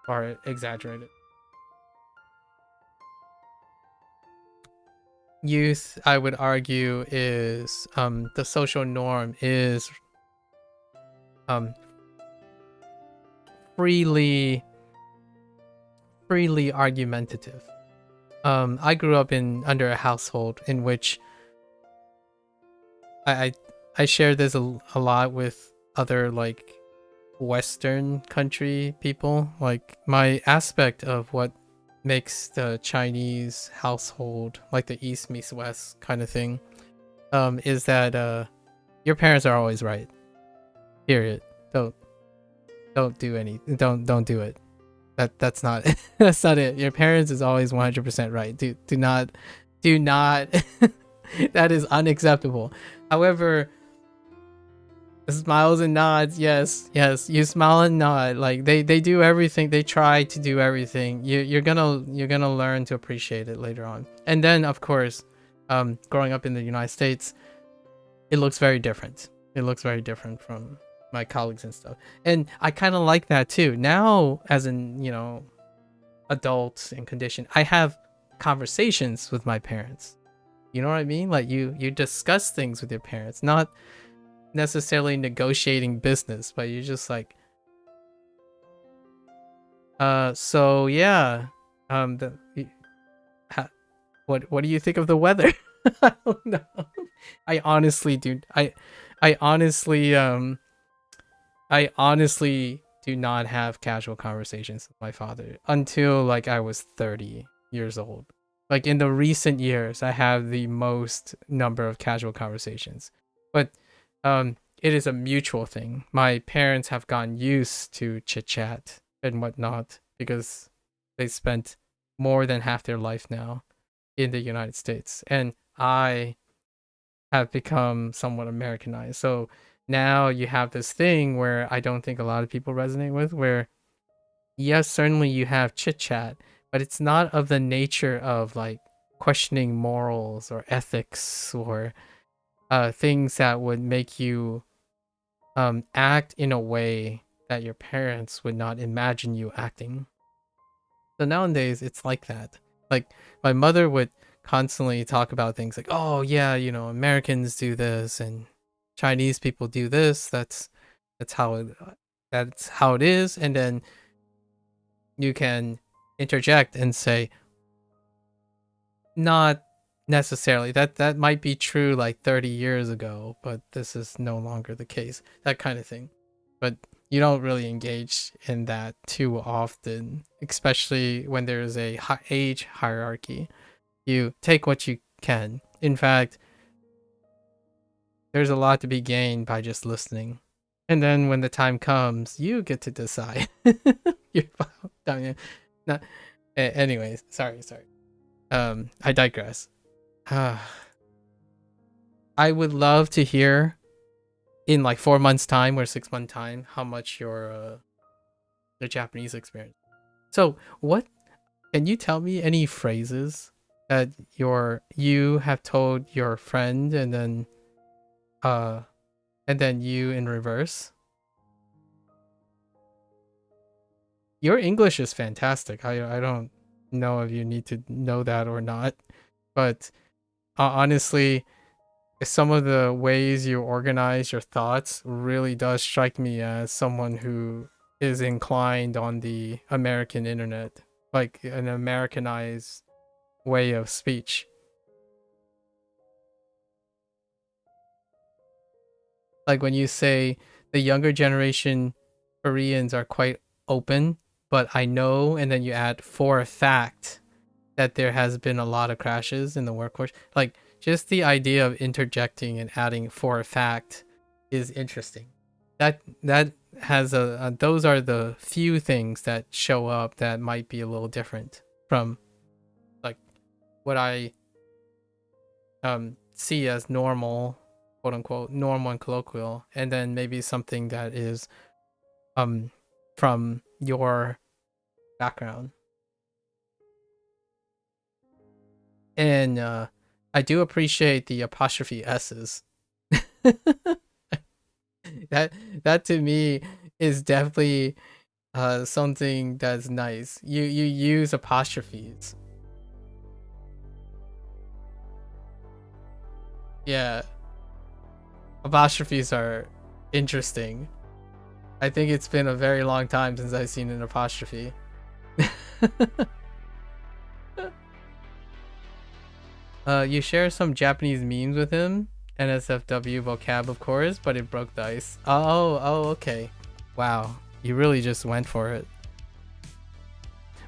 far exaggerated. Youth, I would argue, is the social norm is freely argumentative. I grew up under a household in which I share this a lot with other like Western country people. Like my aspect of what makes the Chinese household like the East meets West kind of thing is that your parents are always right. Period. Don't do anything. Don't do it. That's not that's not it. Your parents is always 100% right. Do not that is unacceptable. However, smiles and nods, yes, you smile and nod. Like they do everything. They try to do everything. You're gonna learn to appreciate it later on. And then of course, growing up in the United States, it looks very different. It looks very different from my colleagues and stuff. And I kind of like that too. Now, as an, you know, adult and condition, I have conversations with my parents. You know what I mean? Like you discuss things with your parents, not necessarily negotiating business, but you're just like, so yeah, what do you think of the weather? I don't know. I honestly do not have casual conversations with my father until like I was 30 years old. Like in the recent years, I have the most number of casual conversations. But it is a mutual thing. My parents have gotten used to chit chat and whatnot because they spent more than half their life now in the United States, and I have become somewhat Americanized. So now you have this thing where I don't think a lot of people resonate with, where yes, certainly you have chit chat, but it's not of the nature of like questioning morals or ethics or things that would make you act in a way that your parents would not imagine you acting. So nowadays it's like that. Like my mother would constantly talk about things like, oh yeah, you know, Americans do this and Chinese people do this. That's how it is. And then you can interject and say, not necessarily. That might be true like 30 years ago, but this is no longer the case. That kind of thing. But you don't really engage in that too often, especially when there's a age hierarchy. You take what you can. In fact, there's a lot to be gained by just listening. And then when the time comes, you get to decide. No, anyways, sorry. I digress. I would love to hear in like 4 months time or 6 month time how much your the Japanese experience. So what can you tell me any phrases that you have told your friend and then you in reverse? Your English is fantastic. I don't know if you need to know that or not, but honestly, some of the ways you organize your thoughts really does strike me as someone who is inclined on the American internet, like an Americanized way of speech. Like when you say the younger generation Koreans are quite open, but I know, and then you add for a fact that there has been a lot of crashes in the workforce. Like just the idea of interjecting and adding for a fact is interesting. That has those are the few things that show up that might be a little different from like what I see as normal, quote unquote, normal and colloquial, and then maybe something that is from your background. And I do appreciate the apostrophe S's. that to me is definitely something that's nice. You use apostrophes. Yeah. Apostrophes are interesting. I think it's been a very long time since I've seen an apostrophe. You share some Japanese memes with him. NSFW vocab, of course, but it broke the ice. Oh, okay. Wow, you really just went for it.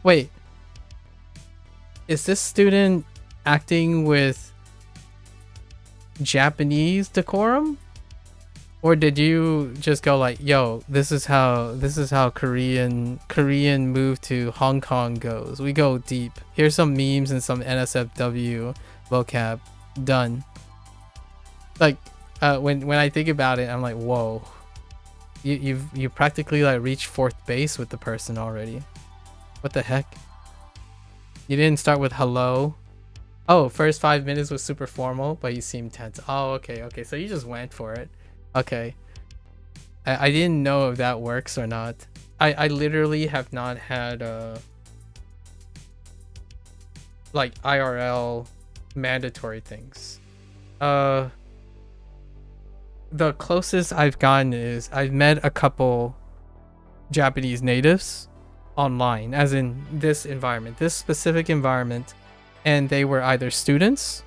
Wait, is this student acting with Japanese decorum? Or did you just go like, yo, this is how Korean move to Hong Kong goes. We go deep. Here's some memes and some NSFW vocab. Done. Like when I think about it, I'm like, whoa. You practically like reached fourth base with the person already. What the heck? You didn't start with hello. Oh, first 5 minutes was super formal, but you seemed tense. Oh, okay. So you just went for it. Okay. I didn't know if that works or not. I literally have not had like IRL mandatory things. The closest I've gotten is I've met a couple Japanese natives online, as in this environment, this specific environment, and they were either students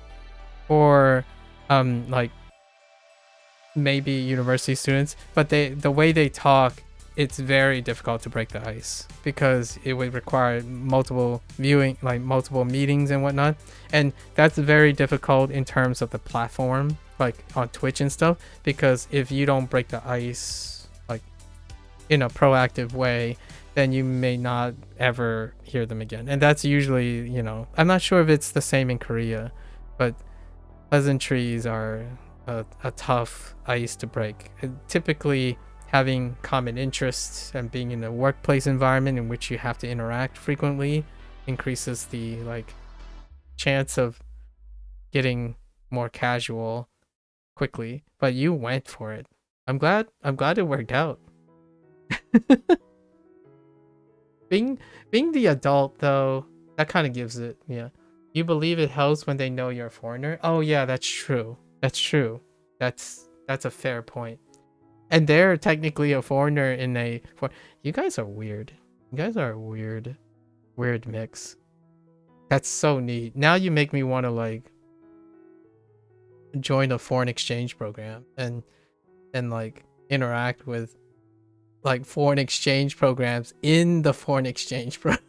or like maybe university students, but the way they talk, it's very difficult to break the ice because it would require multiple meetings and whatnot, and that's very difficult in terms of the platform. like on Twitch and stuff, because if you don't break the ice like in a proactive way, then you may not ever hear them again. And that's usually, you know, I'm not sure if it's the same in Korea, but pleasantries are a tough ice to break. Typically, having common interests and being in a workplace environment in which you have to interact frequently increases the like chance of getting more casual quickly. But you went for it. I'm glad it worked out. being the adult though, that kind of gives it, yeah. You believe it helps when they know you're a foreigner? Oh yeah, that's true. That's true. That's a fair point. And they're technically a foreigner in a you guys are weird. You guys are a weird mix. That's so neat. Now you make me want to like join a foreign exchange program and like interact with like foreign exchange programs in the foreign exchange program.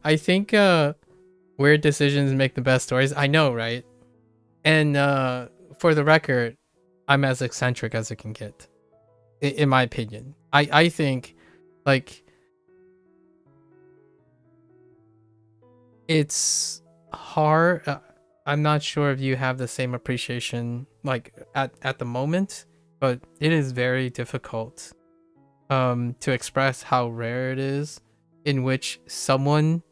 I think weird decisions make the best stories. I know, right? And for the record, I'm as eccentric as it can get, in my opinion. I think like it's hard. I'm not sure if you have the same appreciation like at the moment, but it is very difficult to express how rare it is in which someone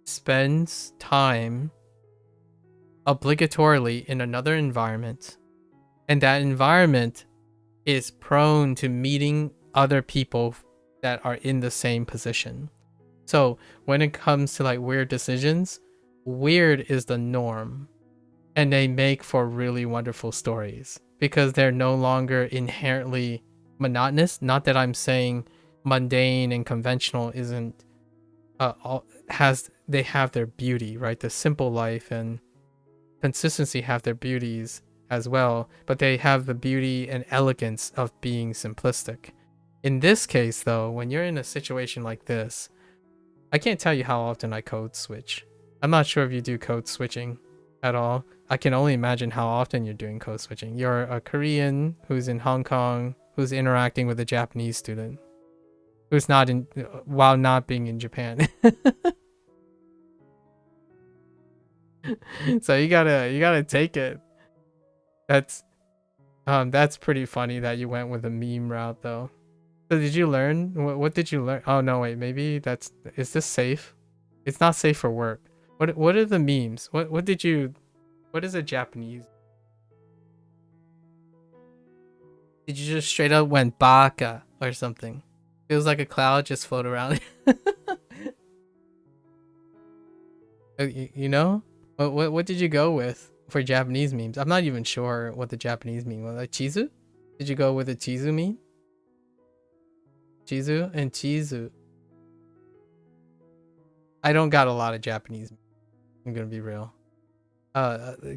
spends time obligatorily in another environment, and that environment is prone to meeting other people that are in the same position. So when it comes to like weird decisions, weird is the norm, and they make for really wonderful stories because they're no longer inherently monotonous. Not that I'm saying mundane and conventional isn't they have their beauty, right? The simple life and consistency have their beauties as well, but they have the beauty and elegance of being simplistic. In this case though, when you're in a situation like this, I can't tell you how often I code switch. I'm not sure if you do code switching at all. I can only imagine how often you're doing code switching. You're a Korean who's in Hong Kong, who's interacting with a Japanese student who's not in, while not being in Japan. So you gotta take it. That's pretty funny that you went with a meme route though. So did you learn? What did you learn? Oh no, wait, maybe is this safe? It's not safe for work. What are the memes? What is a Japanese? Did you just straight up went baka or something? Feels like a cloud just float around. You know? What did you go with for Japanese memes? I'm not even sure what the Japanese meme was. Like chizu? Did you go with a chizu meme? Chizu and chizu. I don't got a lot of Japanese memes. I'm gonna be real.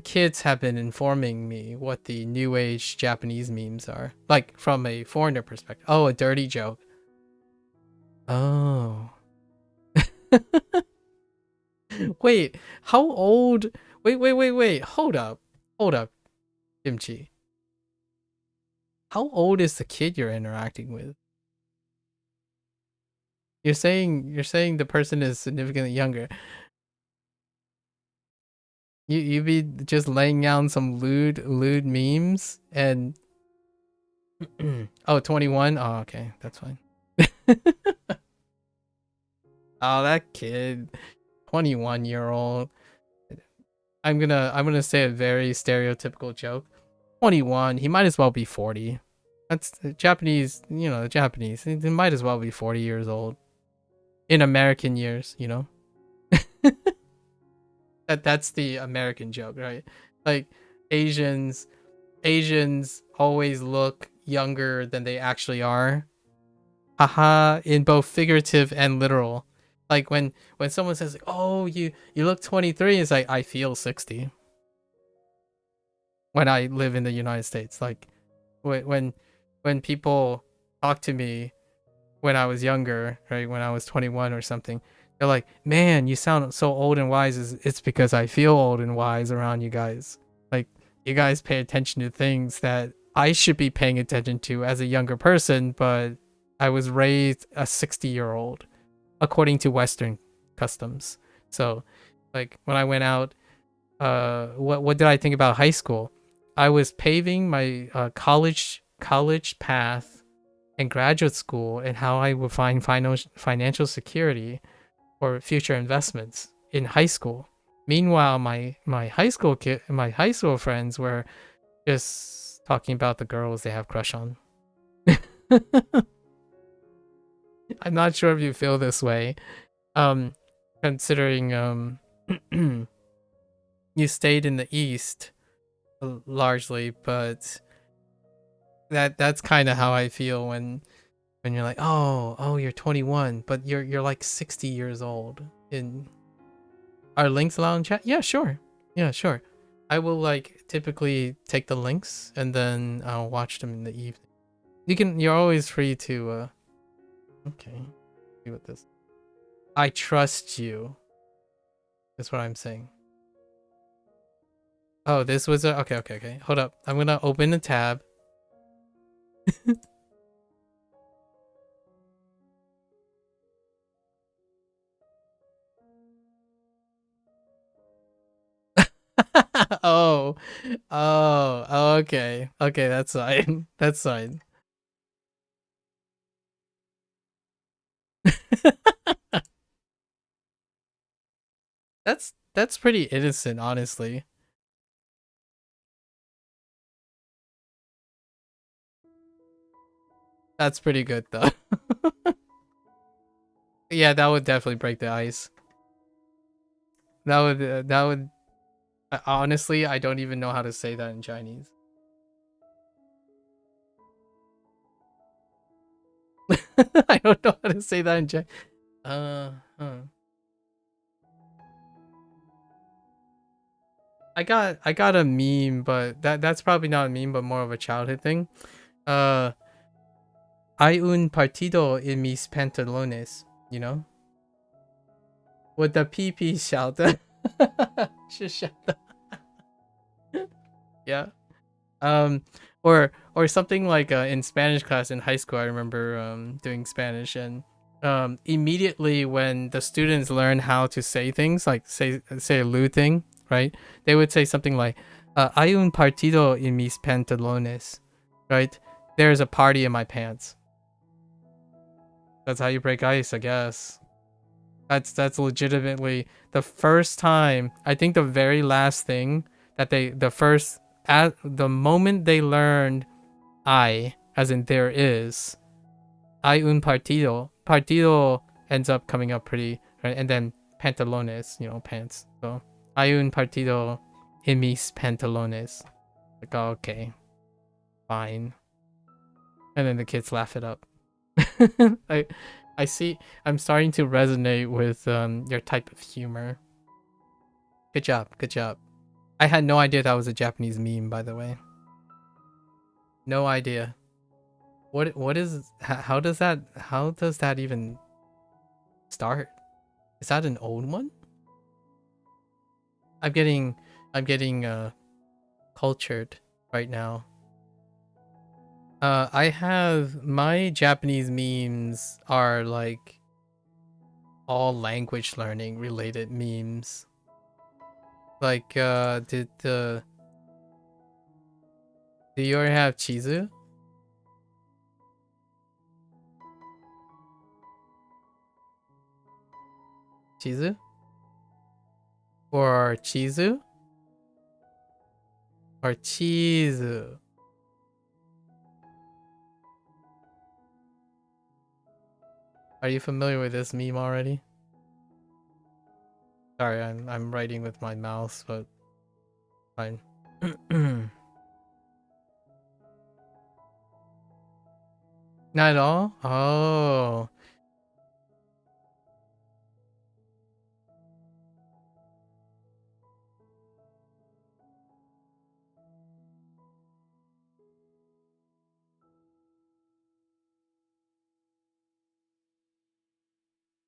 Kids have been informing me what the new age Japanese memes are. Like from a foreigner perspective. Oh, a dirty joke. Oh. Wait, how old? Wait. Hold up, Kimchi. How old is the kid you're interacting with? You're saying the person is significantly younger. You be just laying down some lewd memes and oh, 21? Oh, okay, that's fine. Oh, that kid, 21-year-old. I'm gonna say a very stereotypical joke. 21, he might as well be 40. That's Japanese, you know, Japanese. He might as well be 40 years old. In American years, you know. That's the American joke, right? Like Asians always look younger than they actually are. Haha, in both figurative and literal. Like when someone says like, "Oh, you look 23," it's like I feel 60. When I live in the United States, like when people talk to me when I was younger, right, when I was 21 or something, They're like, man, you sound so old and wise. It's because I feel old and wise around you guys. Like, you guys pay attention to things that I should be paying attention to as a younger person, but I was raised a 60-year-old according to Western customs. So, like, when I went out, what did I think about high school? I was paving my college path and graduate school and how I would find financial security or future investments in high school. Meanwhile, my high school friends were just talking about the girls they have crush on. I'm not sure if you feel this way, considering you stayed in the East largely, but that's kind of how I feel when you're like, oh, you're 21, but you're like 60 years old. In our links allowed in chat? Yeah, sure. Yeah, sure. I will like typically take the links and then I'll watch them in the evening. You're always free to okay. See what this. I trust you. That's what I'm saying. Oh, this was a okay. Hold up. I'm gonna open a tab. oh, okay, that's fine. That's fine. That's pretty innocent, honestly. That's pretty good though. Yeah, that would definitely break the ice. That would honestly, I don't even know how to say that in Chinese. I don't know how to say that in Chinese. Huh. I got a meme, but that's probably not a meme, but more of a childhood thing. Hay un partido en mis pantalones, you know? 我的屁屁小的是小的 Yeah. Or something like in Spanish class in high school, I remember doing Spanish, and immediately when the students learn how to say things, like say a lewd thing, right? They would say something like hay un partido en mis pantalones, right? There's a party in my pants. That's how you break ice, I guess. That's legitimately the first time. I think the very last thing that at the moment they learned I, as in there is, hay un partido. Partido ends up coming up pretty, right? And then pantalones, pants. So hay un partido en mis pantalones. Like, oh, okay, fine. And then the kids laugh it up. I see. I'm starting to resonate with your type of humor. Good job. Good job. I had no idea that was a Japanese meme, by the way. No idea. What is how does that even start? Is that an old one? I'm getting cultured right now. I have my Japanese memes are like all language learning related memes. Like do you already have Chizu? Chizu? Or Chizu? Or Chizu? Are you familiar with this meme already? Sorry, I'm writing with my mouse, but fine. Not at all? Oh.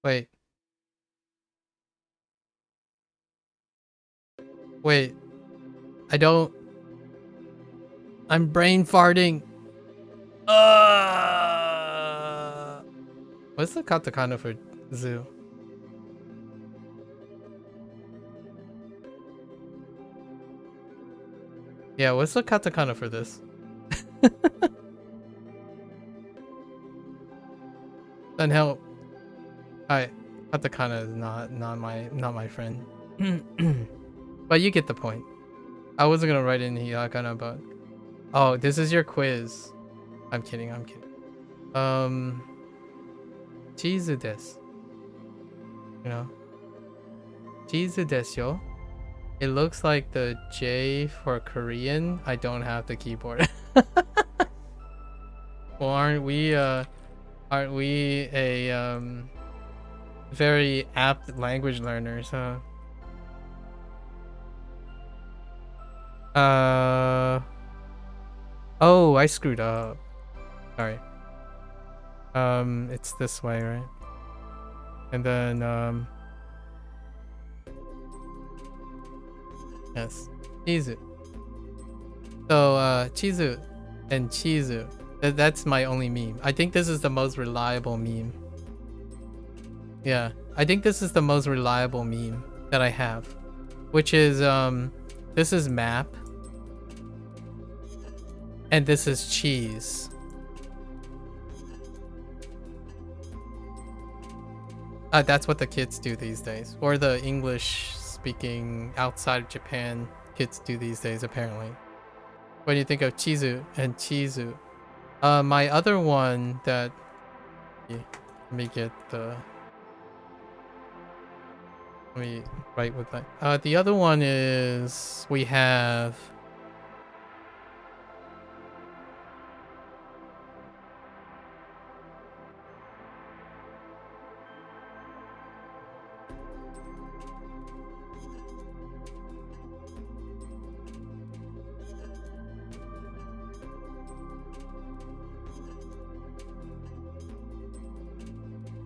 Wait. Wait. I don't... I'm brain farting. What's the katakana for zoo? Yeah, what's the katakana for this? Then help. Alright, katakana is not my friend. But you get the point. I wasn't gonna write in hiragana, but oh, this is your quiz. I'm kidding. Chizu desu. You know, chizu desu yo. It looks like the J for Korean. I don't have the keyboard. Well, aren't we a very apt language learners, huh? Oh, I screwed up. Sorry. It's this way, right? And then yes, Chizu. So Chizu and Chizu. That's my only meme. I think this is the most reliable meme. Yeah, I think this is the most reliable meme that I have, which is this is map and this is cheese. That's what the kids do these days, or the English-speaking outside of Japan kids do these days, apparently. When you think of Chizu and Chizu, my other one that let me get the let me write with that. The other one is we have.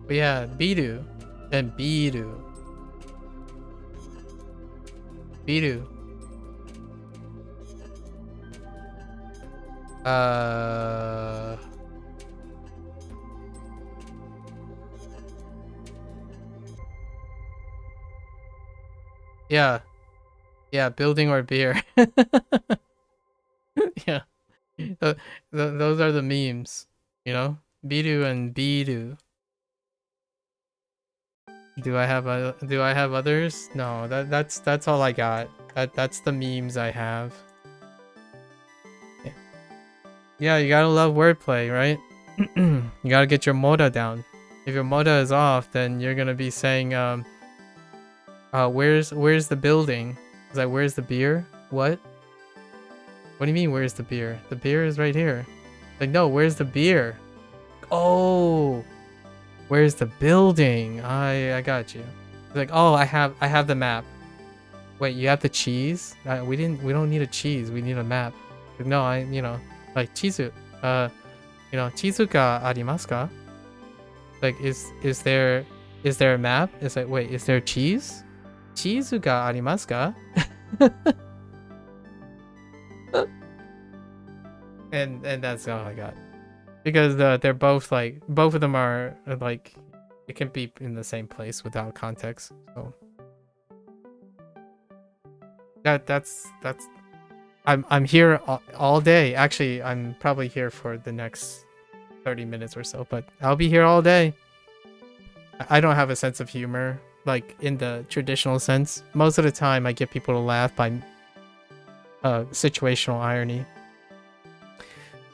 We have Biru and Biru. Biru. Yeah. Yeah, building or beer. Yeah. Those are the memes, you know? Biru and Biru. Do I have others? No, that's all I got. That's the memes I have. Yeah, you gotta love wordplay, right? You gotta get your moda down. If your moda is off, then you're gonna be saying, where's the building? It's like, where's the beer? What? What do you mean, where's the beer? The beer is right here. Like, no, where's the beer? Oh, where's the building? I got you. It's like, oh, I have the map. Wait, you have the cheese? We don't need a cheese. We need a map. Like, no, like chizu. Chizu ga arimasu ka? Like, is there a map? It's like, wait, is there cheese? Chizu ga arimasu ka? and that's all I got. Because they're both like, both of them are like, it can be in the same place without context. So that's I'm here all day. Actually, I'm probably here for the next 30 minutes or so, but I'll be here all day. I don't have a sense of humor, like in the traditional sense. Most of the time I get people to laugh by situational irony.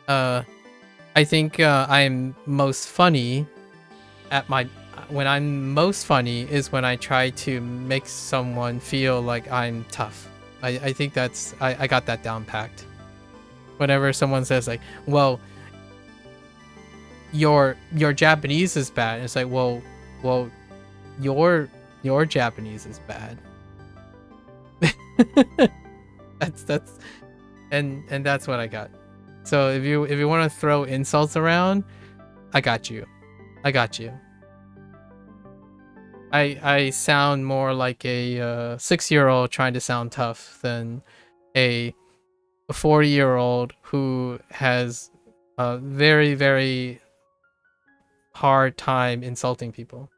I think I'm most funny when I'm most funny is when I try to make someone feel like I'm tough. I think that's I got that down packed. Whenever someone says like, well, your Japanese is bad, it's like, well your Japanese is bad. that's and that's what I got. So if you want to throw insults around, I got you. I sound more like a 6-year-old trying to sound tough than a 40-year-old who has a very, very hard time insulting people.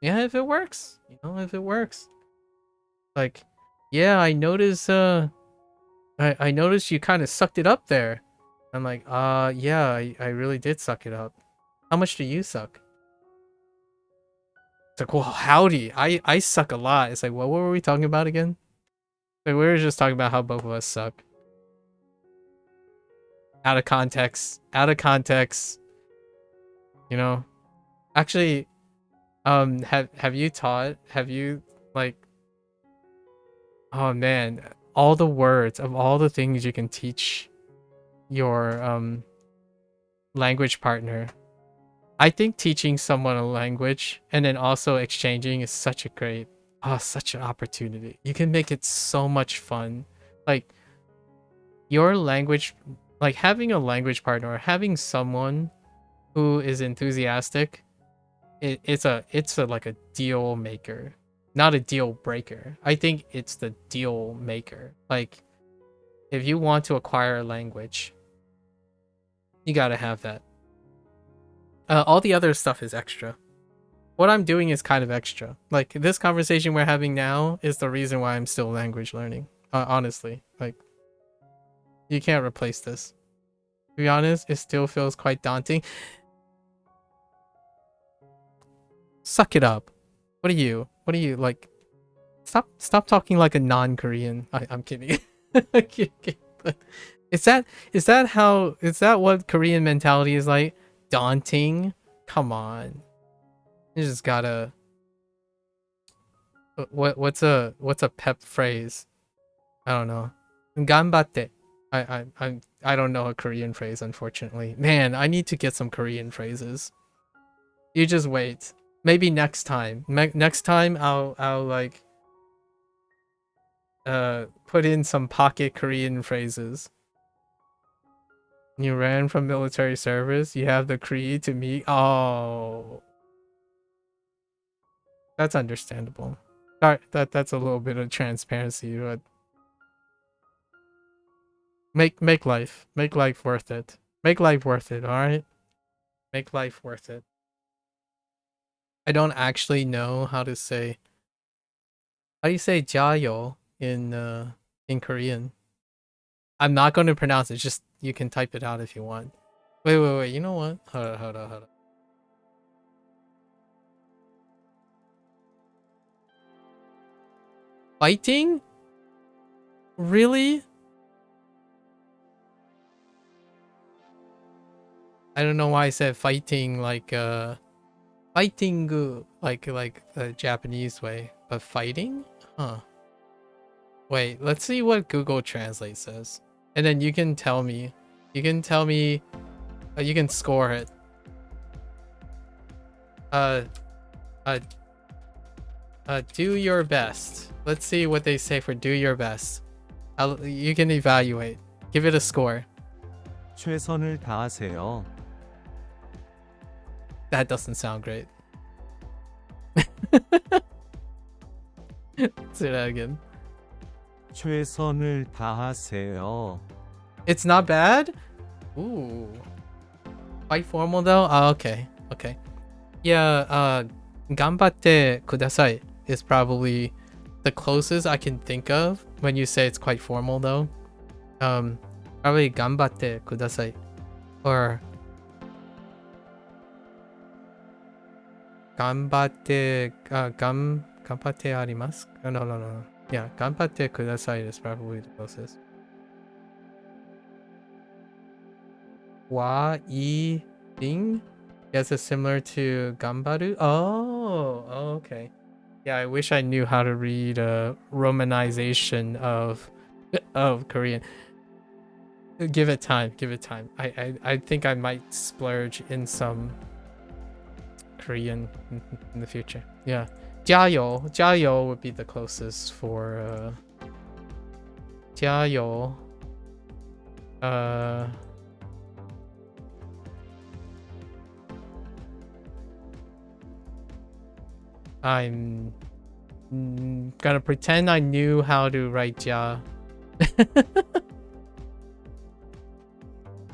Yeah, if it works, if it works. Like, yeah, I noticed I noticed you kind of sucked it up there. I'm like, yeah, I really did suck it up. How much do you suck? It's like, well, howdy. I suck a lot. It's like, what were we talking about again? Like, we were just talking about how both of us suck. Out of context. Out of context. You know? Actually, have you taught? Have you, like... Oh, man. All the words of all the things you can teach your, language partner. I think teaching someone a language and then also exchanging is such such an opportunity. You can make it so much fun. Like, your language, like having a language partner or having someone who is enthusiastic, it's a like a deal maker, not a deal breaker. I think it's the deal maker. Like, if you want to acquire a language, you gotta have that. All the other stuff is extra. What I'm doing is kind of extra. Like, this conversation we're having now is the reason why I'm still language learning. Honestly, like, you can't replace this. To be honest, it still feels quite daunting. Suck it up. What are you like? Stop talking like a non-Korean. I'm kidding. Is that what Korean mentality is like? Daunting? Come on. You just gotta... What's a pep phrase? I don't know. Ganbatte. I don't know a Korean phrase, unfortunately. Man, I need to get some Korean phrases. You just wait. Maybe next time. Next time I'll like put in some pocket Korean phrases. You ran from military service. You have the creed to meet. Oh, that's understandable. That's a little bit of transparency, but make life worth it. Make life worth it. All right, make life worth it. I don't actually know how to say. How do you say "jayo" in Korean? I'm not going to pronounce it. Just you can type it out if you want. Wait. You know what? Hold on. Fighting? Really? I don't know why I said fighting like fighting like the Japanese way, but fighting? Huh. Wait, let's see what Google Translate says. And then you can tell me. You can tell me you can score it. Do your best. Let's see what they say for do your best. You can evaluate. Give it a score. 최선을 다하세요. That doesn't sound great. Say that again. 최선을 다하세요. It's not bad? Ooh. Quite formal though? Okay. Yeah, ganbatte kudasai is probably the closest I can think of when you say it's quite formal though. Probably ganbatte kudasai. Or ganbatte ganbatte arimasu? No. Yeah, ganbatte kudasai is probably the closest. Wa I ding? Yes, it's similar to gambaru. Oh, okay. Yeah, I wish I knew how to read romanization of Korean. Give it time. I think I might splurge in some Korean in the future. Yeah. Jiayo would be the closest for jiayo. I'm gonna pretend I knew how to write jia.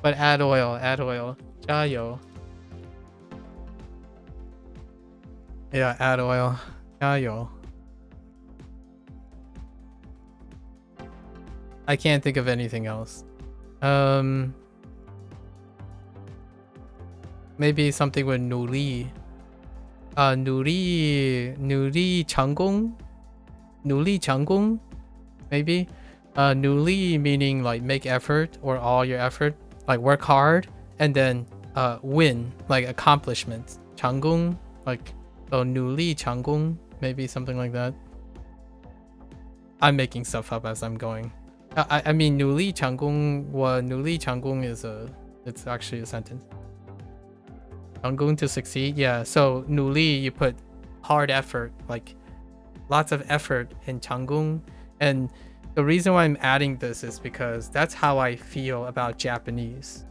But add oil, add oil. Jiao. Yeah, add oil. Jiao. I can't think of anything else. Maybe something with nuli. Nuli changgong? Nuli changgong? Maybe? Nuli meaning like make effort or all your effort. Like work hard and then win, like accomplishments. Changgong, like so nuli changgong, maybe something like that. I'm making stuff up as I'm going. I mean nuli changgong is it's actually a sentence. Changgong to succeed, yeah. So nuli you put hard effort, like lots of effort in changgong, and the reason why I'm adding this is because that's how I feel about Japanese.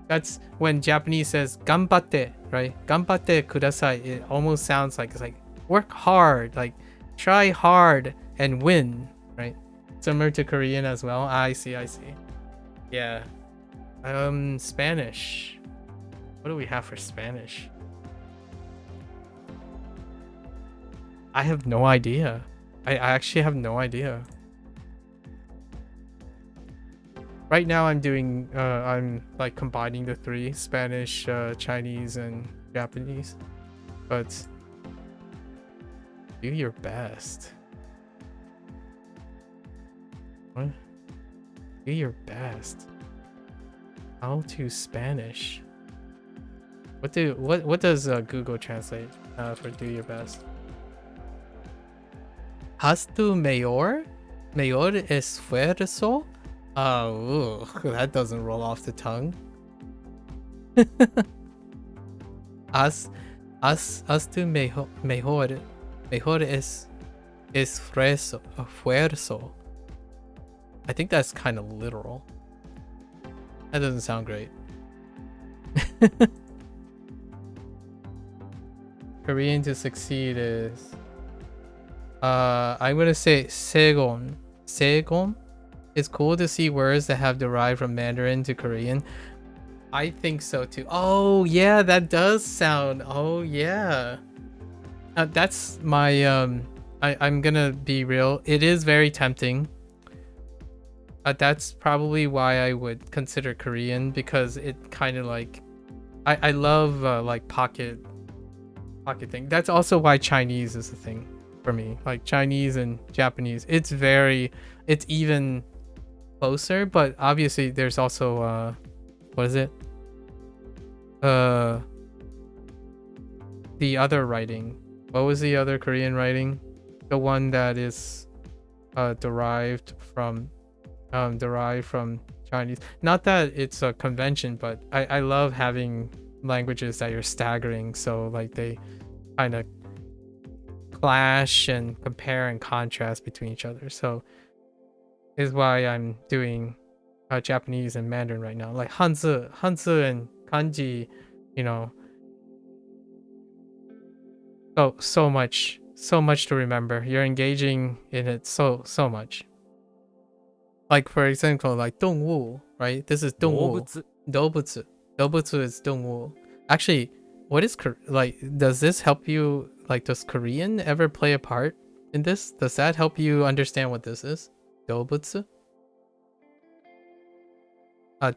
That's when Japanese says ganbatte, right? Ganbatte kudasai. It almost sounds like it's like work hard, like try hard and win, right? Similar to Korean as well. I see. Yeah. Spanish. What do we have for Spanish? I have no idea. I actually have no idea. Right now I'm doing I'm like combining the three: Spanish, Chinese, and Japanese. But do your best. What? Do your best. How to Spanish? What does Google translate for do your best? Haz tu mayor esfuerzo. Oh, that doesn't roll off the tongue. Haz tu mejor esfuerzo. I think that's kind of literal. That doesn't sound great. Korean to succeed is I'm gonna say segon. Segon. It's cool to see words that have derived from Mandarin to Korean. I think so too. Oh yeah, that does sound. Oh yeah. That's my I'm gonna be real. It is very tempting. That's probably why I would consider Korean, because it kind of like I love like pocket thing. That's also why Chinese is a thing for me. Like Chinese and Japanese, it's even closer, but obviously there's also what is it? The other writing. What was the other Korean writing? The one that is derived from Chinese. Not that it's a convention, but I love having languages that are staggering, so like they kind of clash and compare and contrast between each other. So is why I'm doing Japanese and Mandarin right now. Like Hanzi and Kanji, you know. So much to remember. You're engaging in it so much. Like for example, like 动物, right? This is 动物. 動物. 動物 is 动物. Actually, what is like? Does this help you? Like, does Korean ever play a part in this? Does that help you understand what this is? 動物.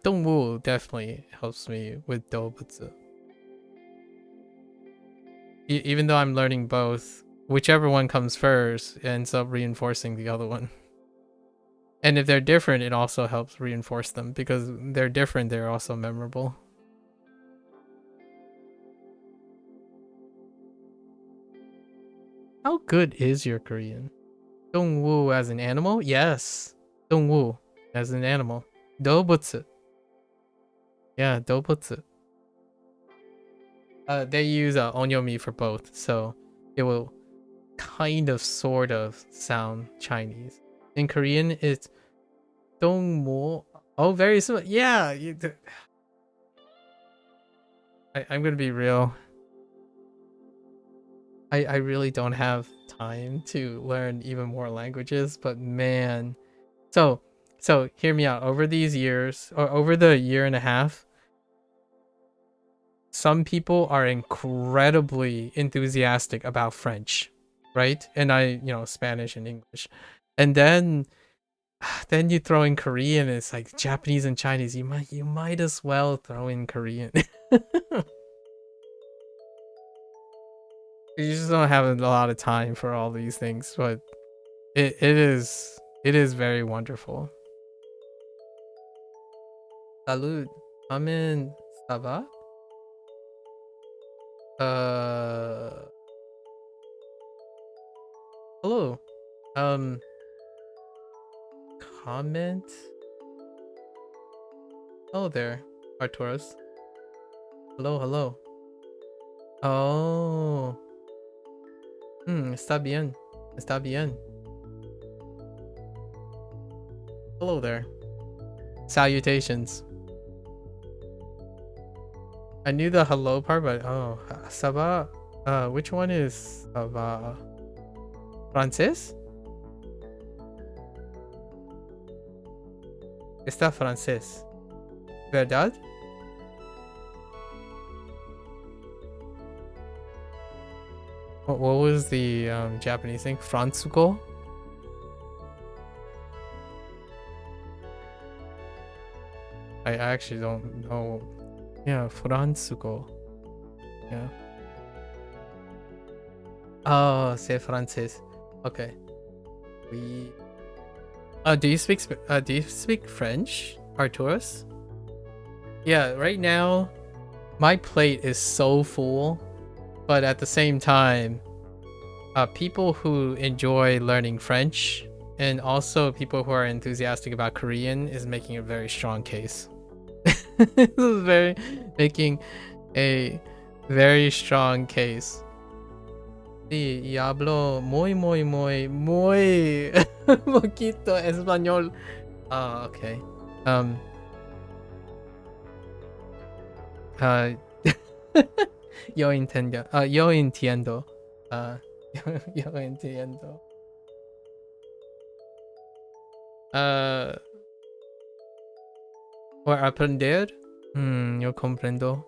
动物 definitely helps me with 動物. Even though I'm learning both, whichever one comes first ends up reinforcing the other one. And if they're different, it also helps reinforce them, because they're different, they're also memorable. How good is your Korean? 動物 as an animal? Yes. 動物 as an animal. 動物. Yeah, 動物. They use onyomi for both, so it will kind of sort of sound Chinese. In Korean, it's 動物. Oh, very similar. Yeah. I'm gonna be real. I really don't have time to learn even more languages, but man. So hear me out. Over these years, or over the year and a half, some people are incredibly enthusiastic about French, right? And Spanish and English. And then you throw in Korean, and it's like Japanese and Chinese. You might as well throw in Korean. You just don't have a lot of time for all these things, but it is very wonderful. Salud. Amen. Ça va? Hello. Comment. Hello there, Arturus. Hello. Oh. Está bien. Hello there. Salutations. I knew the hello part, but oh, ça va? Which one is ça va? Francés? Está francés. ¿Verdad? What was the Japanese thing? Fransuko? I actually don't know. Yeah, Fransuko. Yeah. Oh, c'est français. Okay. Do you speak French, Arturus? Yeah, right now my plate is so full, but at the same time, people who enjoy learning French and also people who are enthusiastic about Korean is making a very strong case. This is making a very strong case. Sí, y hablo muy poquito español. Oh, okay. Yo entiendo. Yo entiendo. Yo entiendo. Por aprender. Yo comprendo.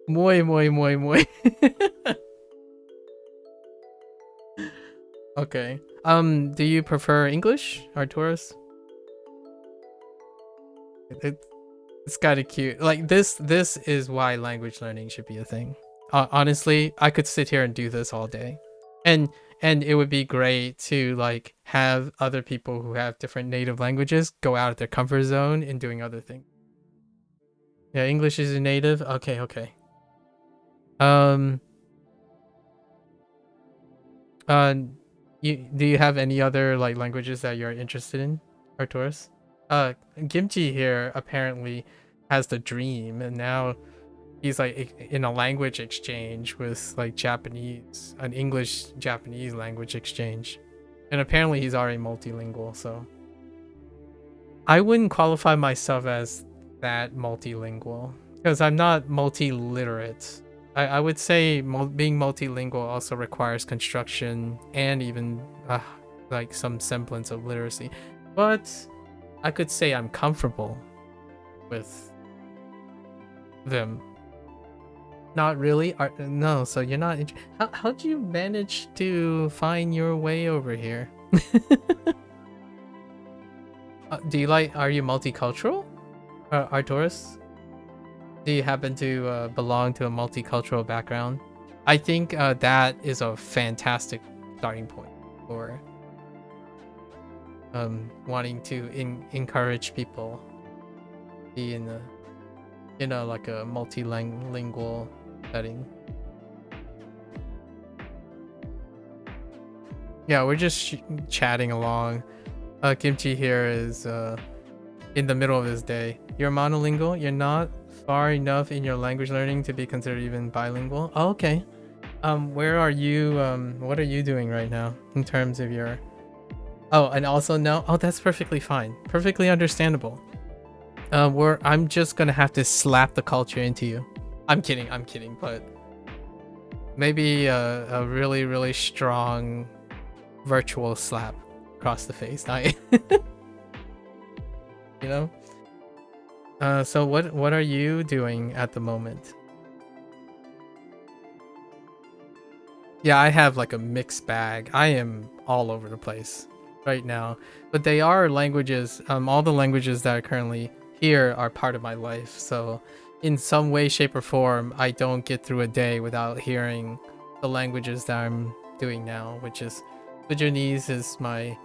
Muy. Okay. Do you prefer English, Arturus? It's kind of cute. Like this is why language learning should be a thing. Honestly, I could sit here and do this all day. And it would be great to like have other people who have different native languages go out of their comfort zone in doing other things. Yeah, English is your native. Okay. Do you have any other like languages that you're interested in, Arturus? Kimchi here apparently has the dream, and now he's like in a language exchange with like Japanese, an English-Japanese language exchange, and apparently he's already multilingual. So I wouldn't qualify myself as that multilingual because I'm not multi-literate. I would say being multilingual also requires construction and even like some semblance of literacy, but I could say I'm comfortable with them. Not really? No, so you're not. How'd you manage to find your way over here? Are you multicultural? Arturus? Do you happen to belong to a multicultural background? I think that is a fantastic starting point for wanting to encourage people be in a like a multilingual setting. Yeah, we're just chatting along. Kimchi here is in the middle of his day. You're monolingual? You're not far enough in your language learning to be considered even bilingual? Oh, okay. Where are you? What are you doing right now in terms of your... Oh, and also no? Oh, that's perfectly fine. Perfectly understandable. I'm just gonna have to slap the culture into you. I'm kidding, but Maybe a really, really strong virtual slap across the face. Not you know? So what are you doing at the moment? Yeah, I have like a mixed bag. I am all over the place right now. But they are languages, all the languages that are currently here are part of my life. So in some way, shape, or form, I don't get through a day without hearing the languages that I'm doing now, which is Sudanese is my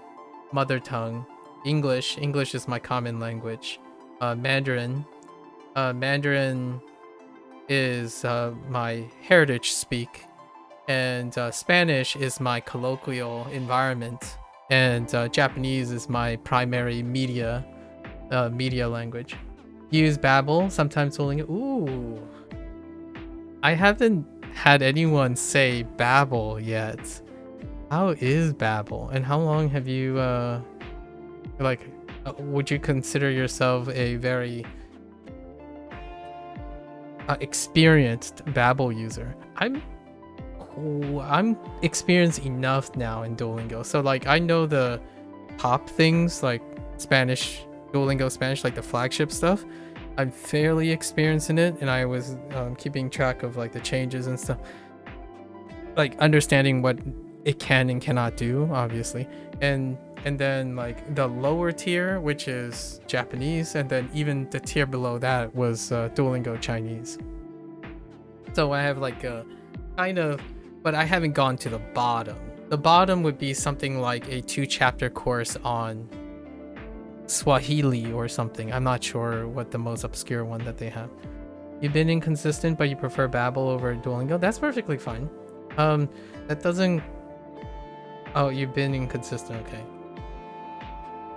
mother tongue. English is my common language. Mandarin is my heritage speak, and Spanish is my colloquial environment, and Japanese is my primary media language. Use Babbel, sometimes Duolingo. Ooh, I haven't had anyone say Babbel yet. How is Babbel, and how long have you would you consider yourself a very experienced Babbel user? I'm experienced enough now in Duolingo, so like I know the top things like Spanish, Duolingo Spanish, like the flagship stuff. I'm fairly experienced in it, and I was keeping track of like the changes and stuff, like understanding what it can and cannot do, obviously, and then like the lower tier, which is Japanese, and then even the tier below that was Duolingo Chinese. So I have like a kind of, but I haven't gone to the bottom. The bottom would be something like a 2-chapter course on Swahili or something. I'm not sure what the most obscure one that they have. You've been inconsistent, but you prefer Babbel over Duolingo. That's perfectly fine. That doesn't. Oh, you've been inconsistent. Okay.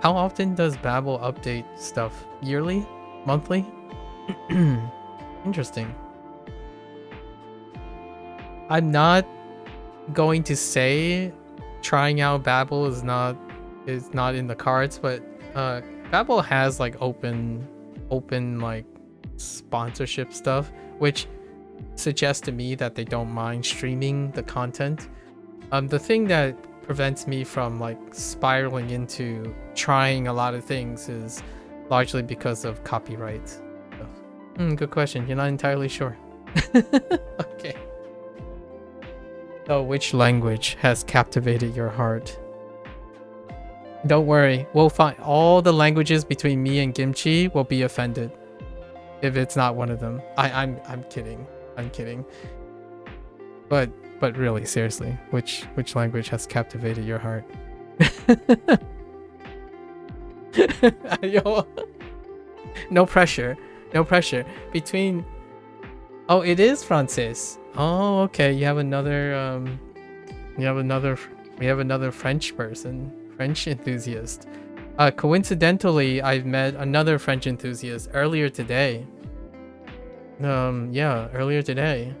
How often does Babbel update stuff? Yearly? Monthly? Interesting. I'm not going to say trying out Babbel is not in the cards, but Babbel has like open like sponsorship stuff, which suggests to me that they don't mind streaming the content. The thing that prevents me from like spiraling into trying a lot of things is largely because of copyright stuff. Good question. You're not entirely sure. Okay. So which language has captivated your heart? Don't worry, we'll find all the languages between me and Kimchi will be offended if it's not one of them. I'm kidding. I'm kidding. But really, seriously, which language has captivated your heart? Yo, no pressure. No pressure. Between... Oh, it is Francis. Oh, okay. You have another we have another French person. French enthusiast. Coincidentally, I've met another French enthusiast earlier today. Yeah, earlier today.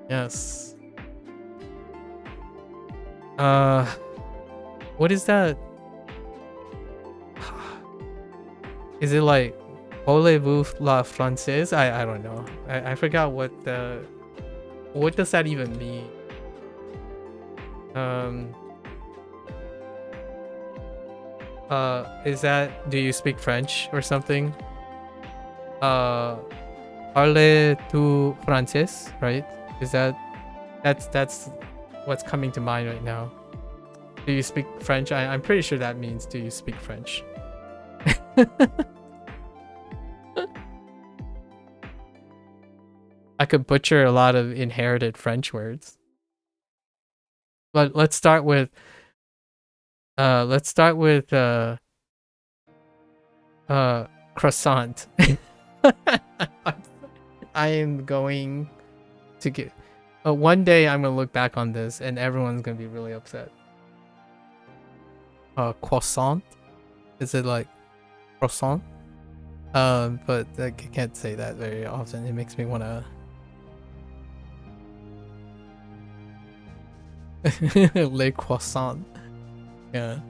Yes. What is that? Is it like Voulez-vous la française? I don't know. I forgot what does that even mean? Is that, do you speak French or something? Parles-tu français, right? Is that's what's coming to mind right now. Do you speak French? I'm pretty sure that means do you speak French? I could butcher a lot of inherited French words. But let's start with croissant. I am going to get one day I'm gonna look back on this and everyone's gonna be really upset. Croissant? Is it like croissant? But I can't say that very often. It makes me wanna Les croissants. Yeah.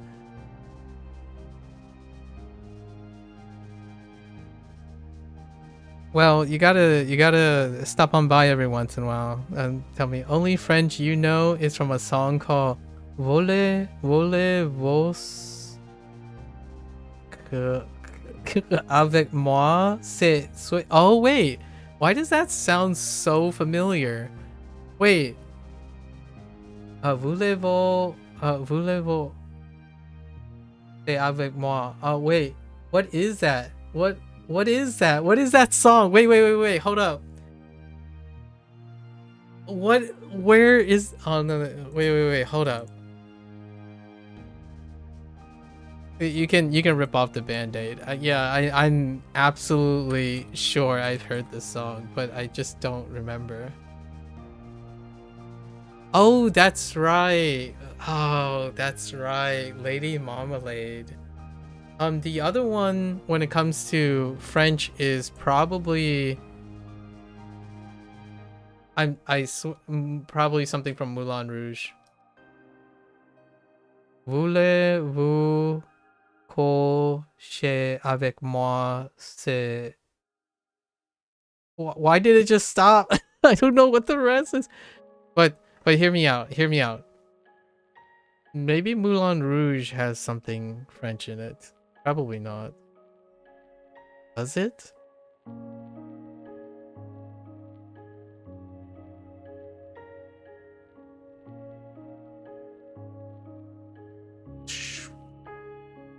Well, you gotta stop on by every once in a while and tell me. Only French you know is from a song called Vole Vos avec moi c'est oh wait, why does that sound so familiar? Wait, voulez-vous c'est avec moi? Oh wait, what is that? What is that? What is that song? Wait, hold up. Where is, oh no, wait, hold up. You can rip off the band-aid. Yeah, I'm absolutely sure I've heard this song, but I just don't remember. Oh, that's right. Oh, that's right. Lady Marmalade. The other one when it comes to French is probably probably something from Moulin Rouge. Voulez-vous coucher avec moi? C'est... Why did it just stop? I don't know what the rest is. But hear me out. Hear me out. Maybe Moulin Rouge has something French in it. Probably not. Does it?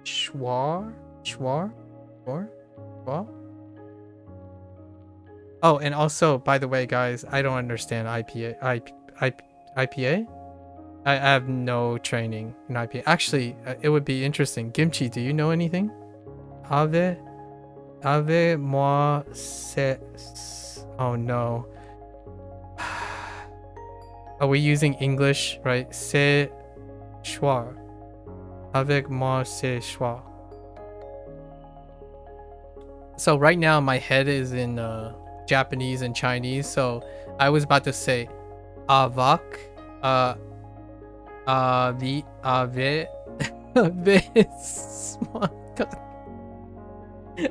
Schwar? Oh, and also, by the way, guys, I don't understand IPA? I have no training in IPA. Actually, it would be interesting. Kimchi, do you know anything? Ave moi c'est... Oh no. Are we using English, right? C'est choix. Avec moi c'est choix. So right now my head is in Japanese and Chinese, so I was about to say avec ave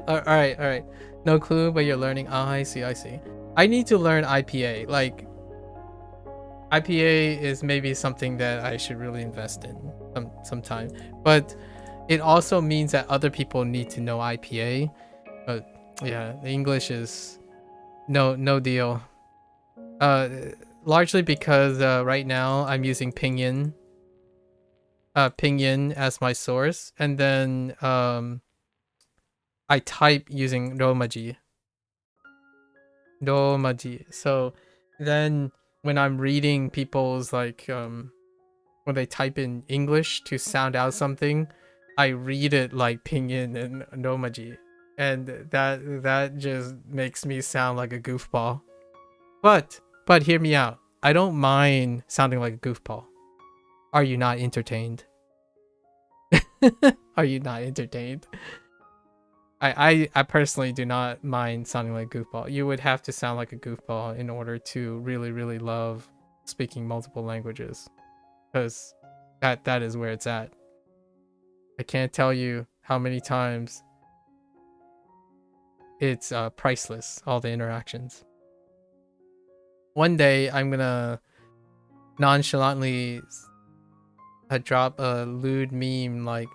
all right, no clue, but you're learning. Oh, I see. I need to learn IPA. Like, IPA is maybe something that I should really invest in sometime, but it also means that other people need to know IPA. But yeah, the English is no deal. Largely because right now I'm using Pinyin as my source, and then I type using Romaji. So then when I'm reading people's like when they type in English to sound out something, I read it like Pinyin and Romaji, and that just makes me sound like a goofball. But hear me out. I don't mind sounding like a goofball. Are you not entertained? Are you not entertained? I personally do not mind sounding like a goofball. You would have to sound like a goofball in order to really love speaking multiple languages, because that is where it's at. I can't tell you how many times it's priceless, all the interactions. One day I'm gonna nonchalantly drop a lewd meme like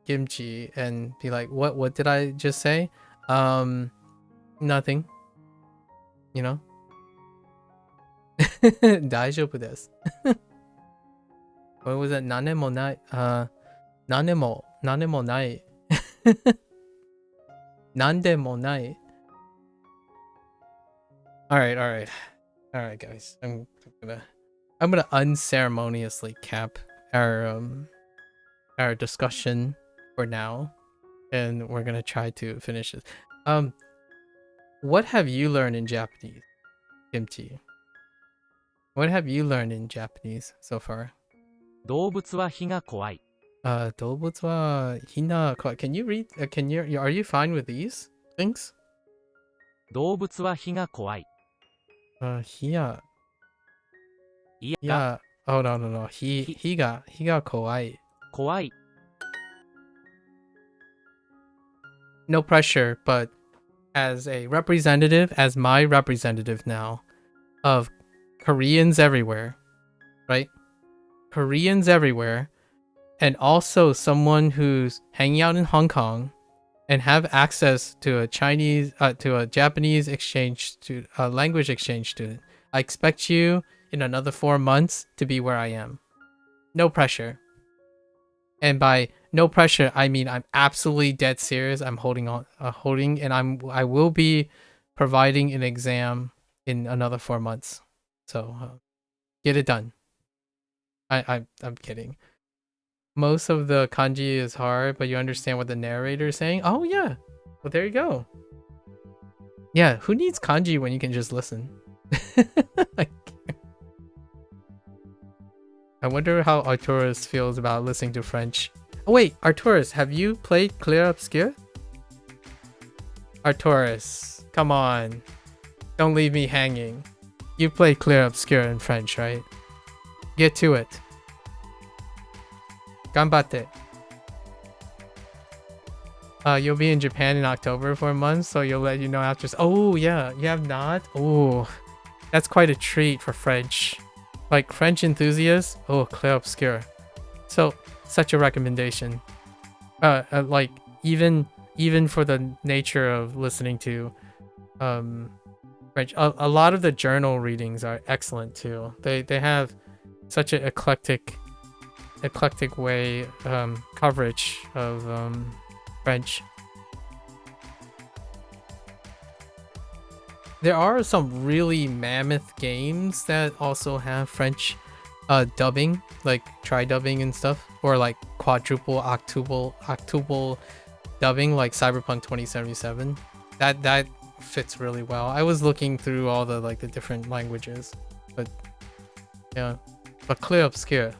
Kimchi and be like, what did I just say? Nothing, you know. 大丈夫です。What was that? 何もない。何もない。何でもない。All right, guys. I'm gonna unceremoniously cap our discussion for now, and we're gonna try to finish this. What have you learned in Japanese, Kimchi? What have you learned in Japanese so far? 動物は火が怖い。動物は火が怖い。Can you read? Are you fine with these things? 動物は火が怖い。火が。いや。Oh no. 火が怖い。怖い。No pressure, but as a representative, as my representative now, of Koreans everywhere, right? Koreans everywhere, and also someone who's hanging out in Hong Kong and have access to a Japanese language exchange student. I expect you in another 4 months to be where I am. No pressure. And by no pressure, I mean I'm absolutely dead serious. I'm and I will be providing an exam in another 4 months. So get it done. I'm kidding. Most of the kanji is hard, but you understand what the narrator is saying. Oh yeah, well there you go. Yeah, who needs kanji when you can just listen? I wonder how Arturus feels about listening to French. Oh wait, Arturus, have you played Clear Obscure? Arturus, come on. Don't leave me hanging. You played Clear Obscure in French, right? Get to it. Ganbatte. You'll be in Japan in October for a month, so you'll let you know after. Oh yeah, you have not? Oh, that's quite a treat for French. Like French enthusiasts? Oh, Clear Obscure. So, such a recommendation. Like even for the nature of listening to French, a lot of the journal readings are excellent too. They have such an eclectic way coverage of French. There are some really mammoth games that also have French dubbing, like tri-dubbing and stuff, or like quadruple, octuple dubbing, like Cyberpunk 2077. That fits really well. I was looking through all the the different languages, but yeah, but Clear Obscure.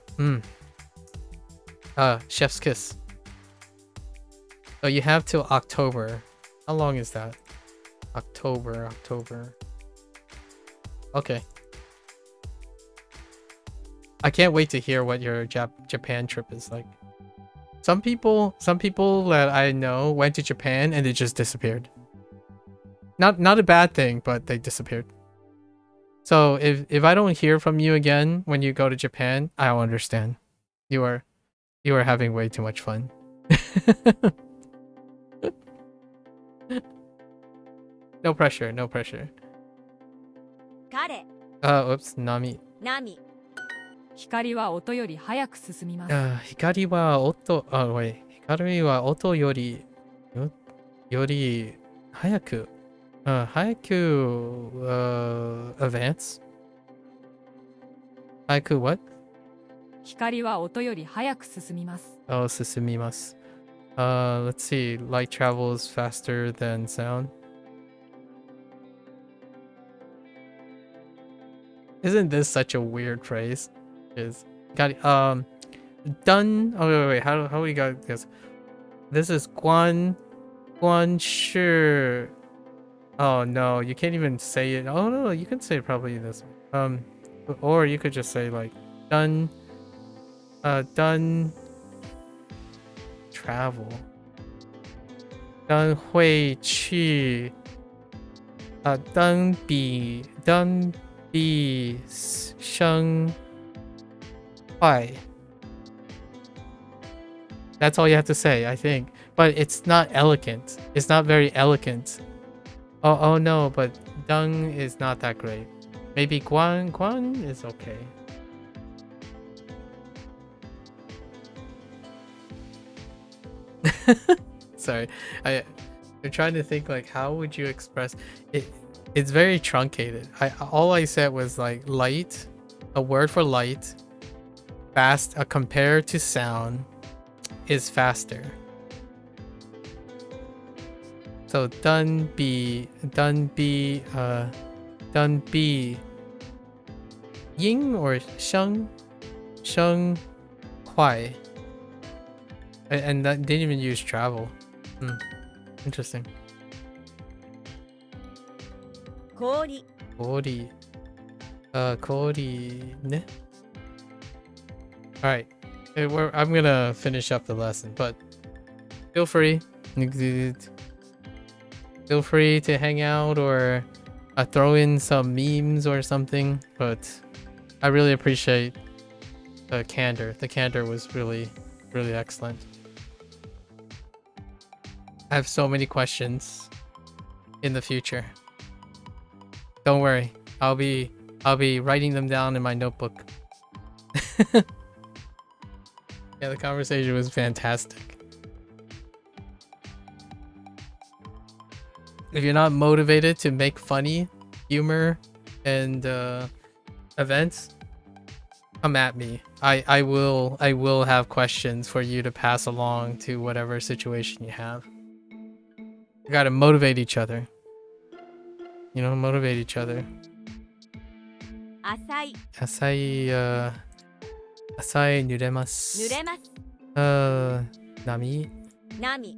Chef's Kiss. So you have till October. How long is that? October. Okay. I can't wait to hear what your Japan trip is like. Some people that I know went to Japan and they just disappeared. Not a bad thing, but they disappeared. So if I don't hear from you again when you go to Japan, I'll understand. You are having way too much fun. No pressure. Oops, Nami. 光は音より早く進みます。光は音より早くadvance? 早く what? 光は音より早く進みます。Oh, 進みます。Let's see. Light travels faster than sound. Isn't this such a weird phrase? Got done. Oh wait. How we got this? This is Guan Shi. Oh no, you can't even say it. Oh no, you can say it probably this way. Or you could just say like done travel. 会去比生快. That's all you have to say, I think. But it's not elegant. It's not very elegant. Oh no, but dung is not that great. Maybe guan is okay. Sorry, I'm trying to think like how would you express it. It's very truncated. All I said was like light, a word for light, fast, compared to sound is faster. So done be ying or sheng huai. And that didn't even use travel. Interesting. 氷 Kori. Kori ne? Alright. I'm gonna finish up the lesson, but feel free. feel free to hang out or throw in some memes or something. But I really appreciate the candor. The candor was really, really excellent. I have so many questions in the future. Don't worry. I'll be writing them down in my notebook. Yeah, the conversation was fantastic. If you're not motivated to make funny humor and events, come at me. I will have questions for you to pass along to whatever situation you have. You gotta motivate each other. You know, motivate each other. 浅い浅い濡れます。濡れます波波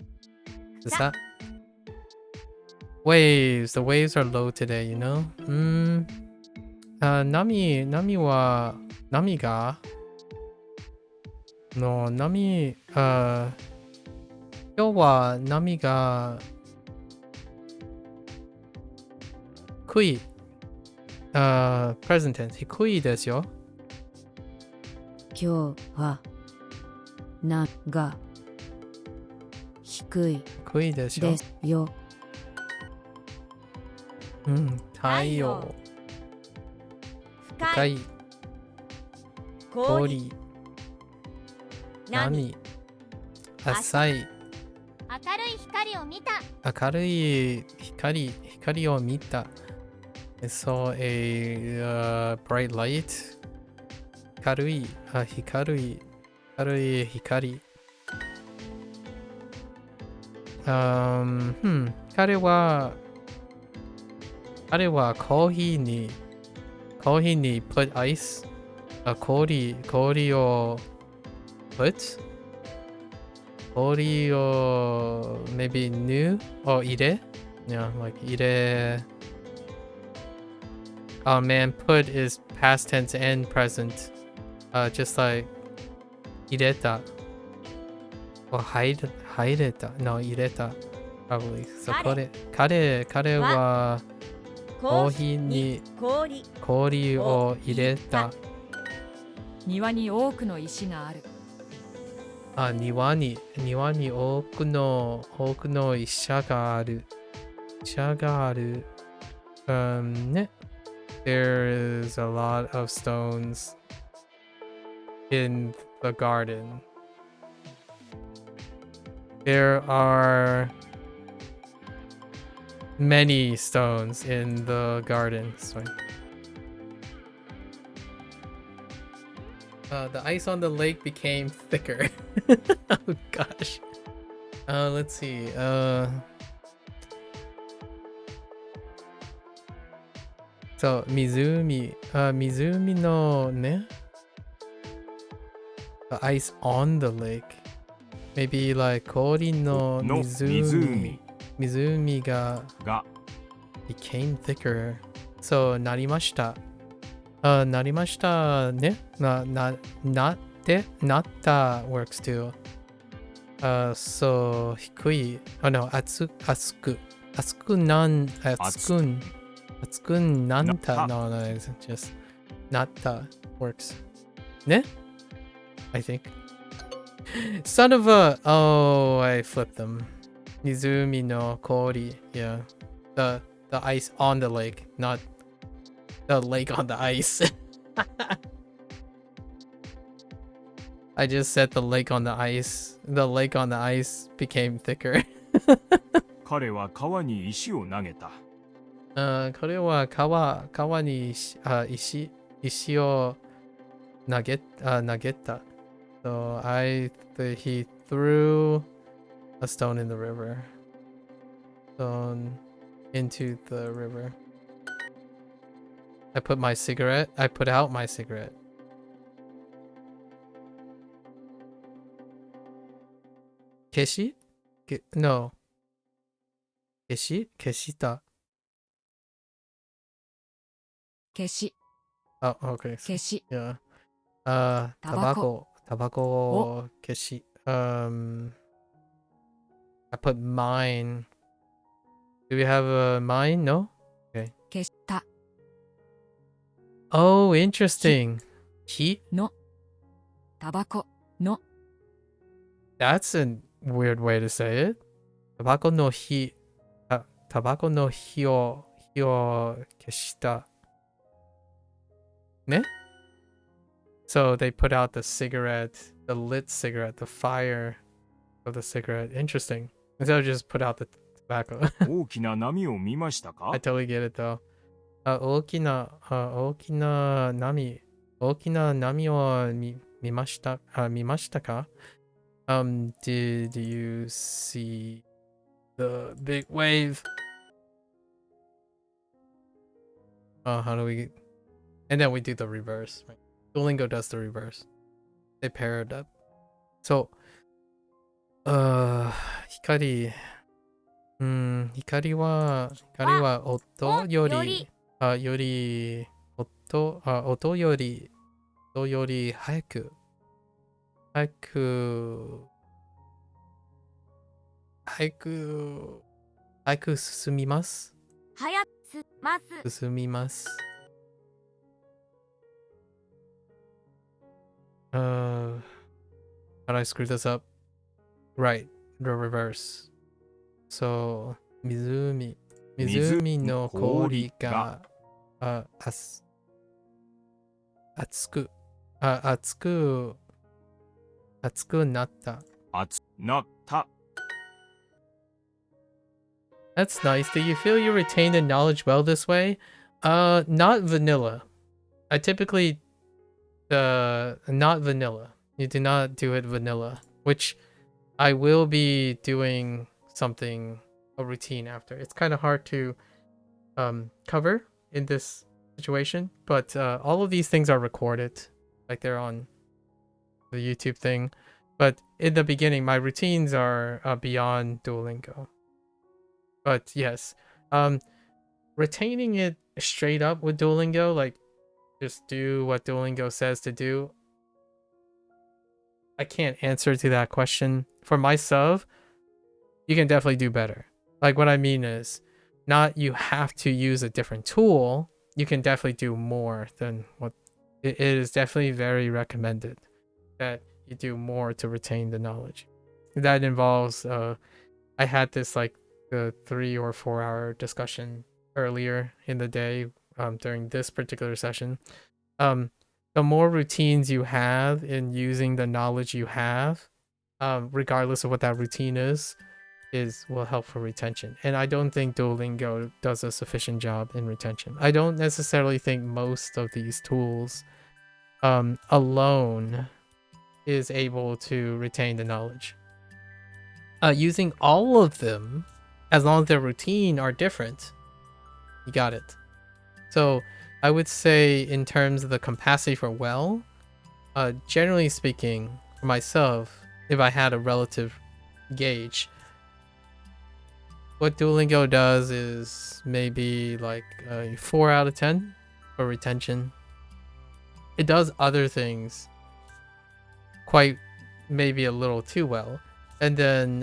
草 Waves. The waves are low today, you know? 波は波がの波今日は波が低いpresent tense 低いですよ。今日は波が低い低いですよ。ですよ。太陽深い氷波浅い明るい光を見た。明るい光を見た。I saw a bright light. 光い光彼はコーヒーにput ice 氷を put 氷を maybe new or 入れ yeah like 入れ oh man put is past tense and present just like 入れた or 入れた no 入れた probably so 彼はコーヒーに氷を入れた。庭に多くの石がある。庭に多くの石がある。ね。There's a lot of stones in the garden. There are many stones in the garden. Sorry. The ice on the lake became thicker. Oh gosh. Let's see. So 湖のね The ice on the lake. Maybe like 氷の湖が became thicker. So なりました。なりましたね。なった works too. So 低い。no 熱くなんた no it's just なった works. ね I think. Son of a oh I flipped them. 湖の氷 yeah. The ice on the lake, not the lake on the ice. I just said the lake on the ice. The lake on the ice became thicker. 彼は川に石を投げた。これは川に石を投げた。So he threw a stone in the river. Stone into the river. I put out my cigarette. Keshi? No. Keshita. 消し Oh, okay. 消し Yeah. タタバコバコ消し。I put mine. Do we have a mine? No? 消した Oh, interesting. Heat? のタバコの That's a weird way to say it. Tabako no hi. Tabako no hi o keshita. Ne? So they put out the cigarette, the lit cigarette, the fire of the cigarette. Interesting. Instead of just put out the tobacco. 大きな波を見ましたか I totally get it though. 大きな波を見ましたか? Did you see the big wave? How do we... And then we do the reverse. Right? Duolingo does the reverse. They pair it up. So, 光は音より早く進みます。早く進みます。How do I screw this up? Right, the reverse. So, 湖の氷が熱くなった。熱なった。That's nice. Do you feel you retain the knowledge well this way? Not vanilla. I typically not vanilla. You do not do it vanilla, which I will be doing a routine after. It's kind of hard to cover in this situation, but all of these things are recorded, like they're on the YouTube thing. But in the beginning, my routines are beyond Duolingo. But yes, retaining it straight up with Duolingo, like just do what Duolingo says to do, I can't answer to that question. For myself, you can definitely do better. Like what I mean is, not you have to use a different tool. You can definitely do more than what it is. Definitely very recommended that you do more to retain the knowledge. That involves I had this like the 3 or 4 hour discussion earlier in the day during this particular session. The more routines you have in using the knowledge you have, regardless of what that routine is will help for retention. And I don't think Duolingo does a sufficient job in retention. I don't necessarily think most of these tools alone is able to retain the knowledge. Using all of them, as long as their routine are different, you got it. So I would say in terms of the capacity for well, generally speaking, for myself, if I had a relative gauge, what Duolingo does is maybe like 4 out of 10 for retention. It does other things quite maybe a little too well. And then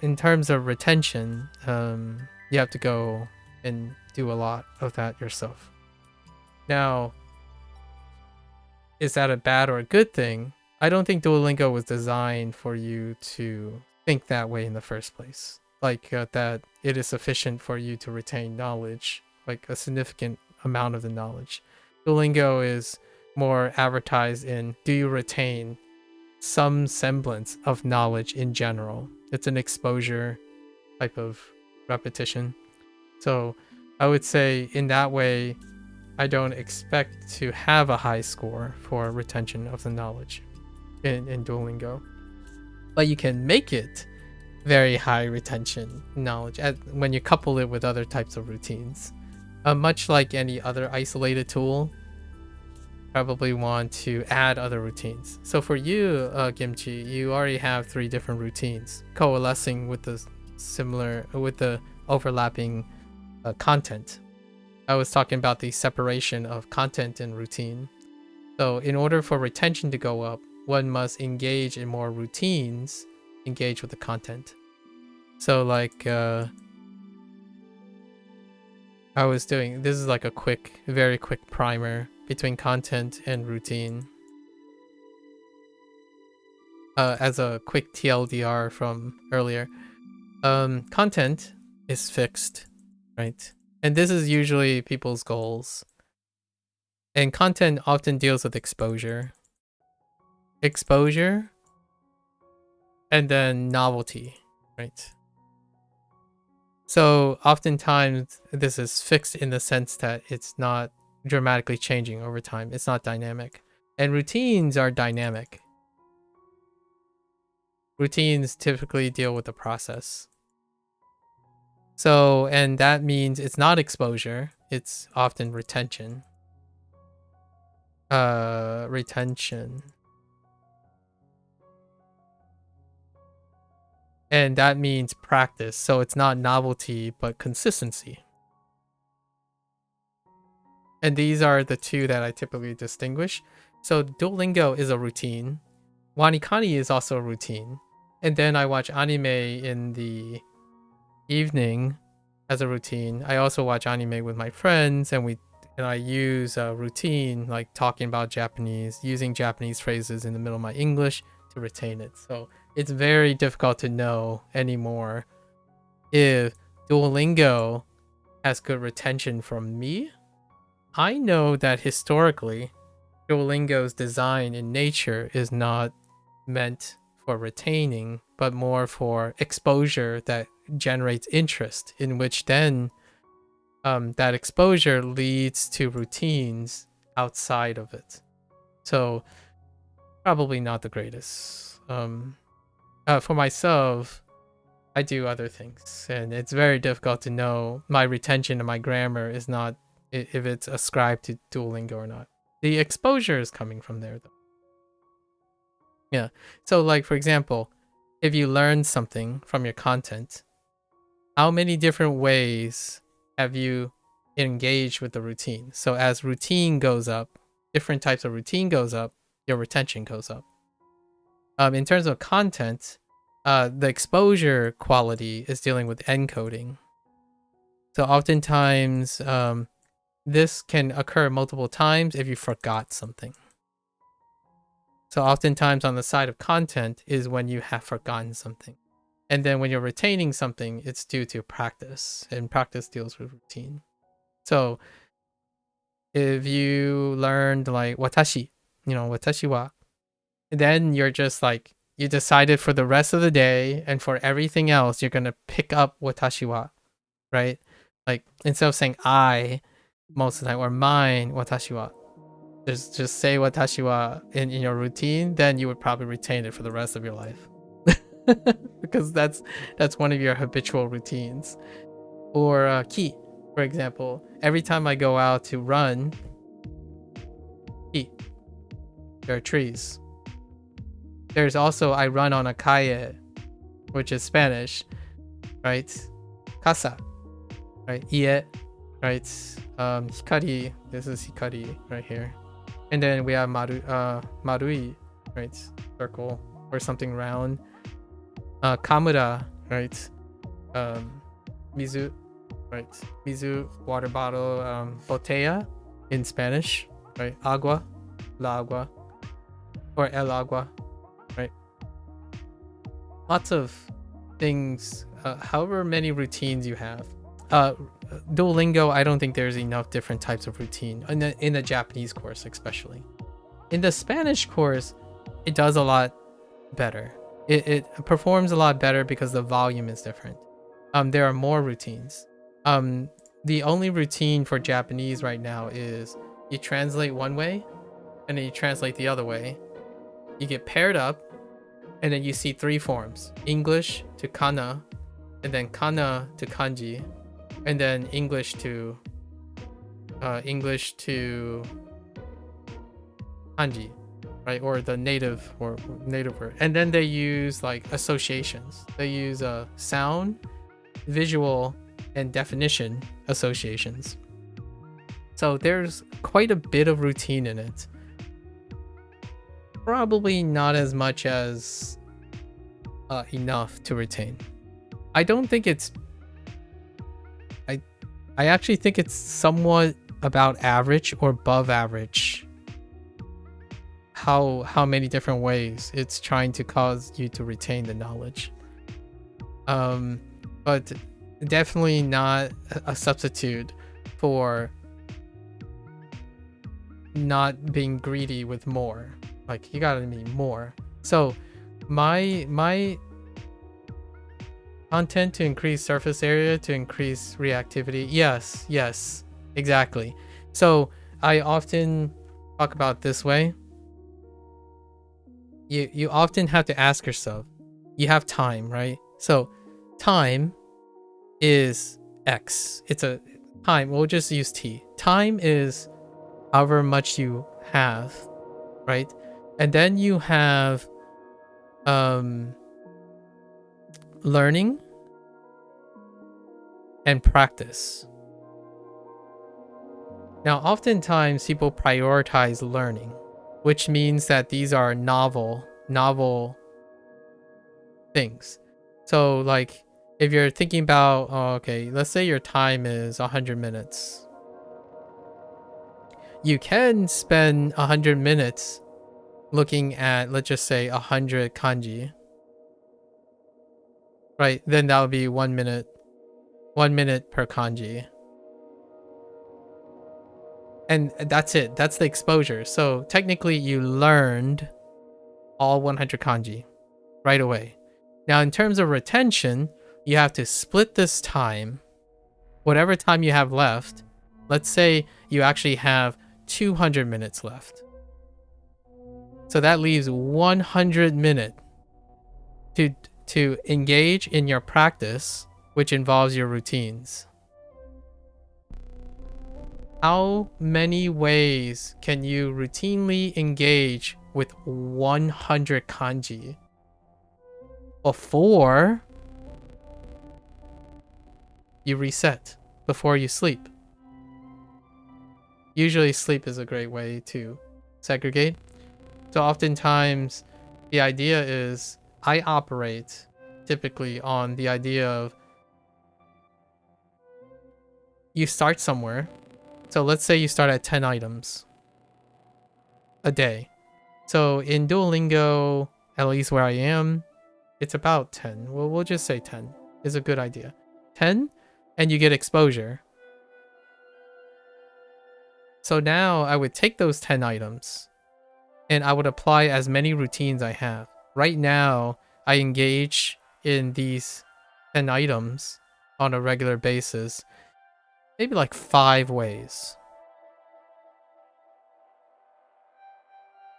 in terms of retention, you have to go and do a lot of that yourself. Now, is that a bad or a good thing? I don't think Duolingo was designed for you to think that way in the first place. Like that it is sufficient for you to retain knowledge, like a significant amount of the knowledge. Duolingo is more advertised in, do you retain some semblance of knowledge in general? It's an exposure type of repetition. So I would say in that way, I don't expect to have a high score for retention of the knowledge in Duolingo. But you can make it very high retention knowledge when you couple it with other types of routines. Much like any other isolated tool, probably want to add other routines. So for you, Kimchi, you already have 3 different routines coalescing with the overlapping content. I was talking about the separation of content and routine. So in order for retention to go up, one must engage in more routines, engage with the content. So like I was doing, this is like a quick, very quick primer between content and routine. As a quick TLDR from earlier. Content is fixed, right? And this is usually people's goals. And content often deals with exposure. Exposure and then novelty, right? So oftentimes this is fixed in the sense that it's not dramatically changing over time. It's not dynamic. And routines are dynamic. Routines typically deal with the process. So, and that means it's not exposure, it's often retention. Retention. And that means practice. So it's not novelty, but consistency. And these are the two that I typically distinguish. So Duolingo is a routine. Wanikani is also a routine. And then I watch anime in the evening as a routine. I also watch anime with my friends, and I use a routine like talking about Japanese, using Japanese phrases in the middle of my English to retain it. So it's very difficult to know anymore if Duolingo has good retention from me. I know that historically, Duolingo's design in nature is not meant for retaining, but more for exposure that generates interest, in which then that exposure leads to routines outside of it. So probably not the greatest. For myself, I do other things, and it's very difficult to know my retention and my grammar is not if it's ascribed to Duolingo or not. The exposure is coming from there though. Yeah. So like, for example, if you learn something from your content, how many different ways have you engaged with the routine? So as routine goes up, different types of routine goes up, your retention goes up. In terms of content, the exposure quality is dealing with encoding. So oftentimes, this can occur multiple times if you forgot something. So oftentimes on the side of content is when you have forgotten something. And then when you're retaining something, it's due to practice, and practice deals with routine. So if you learned like watashi, watashi wa, then you're just like, you decided for the rest of the day and for everything else, you're going to pick up watashi wa, right? Like instead of saying I most of the time or mine, watashi wa, just say watashi wa in your routine, then you would probably retain it for the rest of your life. Because that's one of your habitual routines. Or ki, for example, every time I go out to run, ki, there are trees. There's also I run on a calle, which is Spanish, right? Casa, right? Ie, right? Hikari, this is hikari right here. And then we have marui, right? Circle or something round. Kamura, right? Mizu, right? Mizu, water bottle. Botella in Spanish, right? Agua, la agua, or el agua, right? Lots of things, however many routines you have. Duolingo, I don't think there's enough different types of routine in the Japanese course, especially. In the Spanish course, it does a lot better. It performs a lot better because the volume is different. There are more routines. The only routine for Japanese right now is you translate one way and then you translate the other way. You get paired up and then you see three forms: English to kana, and then kana to kanji, and then English to kanji, right? Or the native word. And then they use like associations. They use sound, visual, and definition associations. So there's quite a bit of routine in it. Probably not as much as enough to retain. I don't think it's I actually think it's somewhat about average or above average. How many different ways it's trying to cause you to retain the knowledge. But definitely not a substitute for not being greedy with more. Like, you gotta be more. So my content to increase surface area, to increase reactivity. Yes, exactly. So I often talk about it this way. You often have to ask yourself, you have time, right? So time is X. It's a time. We'll just use T. Time is however much you have, right? And then you have learning and practice. Now, oftentimes people prioritize learning, which means that these are novel things. So like, if you're thinking about, okay, let's say your time is 100 minutes. You can spend 100 minutes looking at, let's just say, 100 kanji. Right, then that would be 1 minute. 1 minute per kanji. And that's it. That's the exposure. So technically you learned all 100 kanji right away. Now, in terms of retention, you have to split this time, whatever time you have left. Let's say you actually have 200 minutes left. So that leaves 100 minutes to engage in your practice, which involves your routines. How many ways can you routinely engage with 100 kanji before you reset, before you sleep? Usually sleep is a great way to segregate. So oftentimes the idea is, I operate typically on the idea of, you start somewhere. So let's say you start at 10 items a day. So in Duolingo, at least where I am, it's about 10. Well, we'll just say 10 is a good idea. 10, and you get exposure. So now I would take those 10 items and I would apply as many routines I have. Right now, I engage in these 10 items on a regular basis, maybe like 5 ways.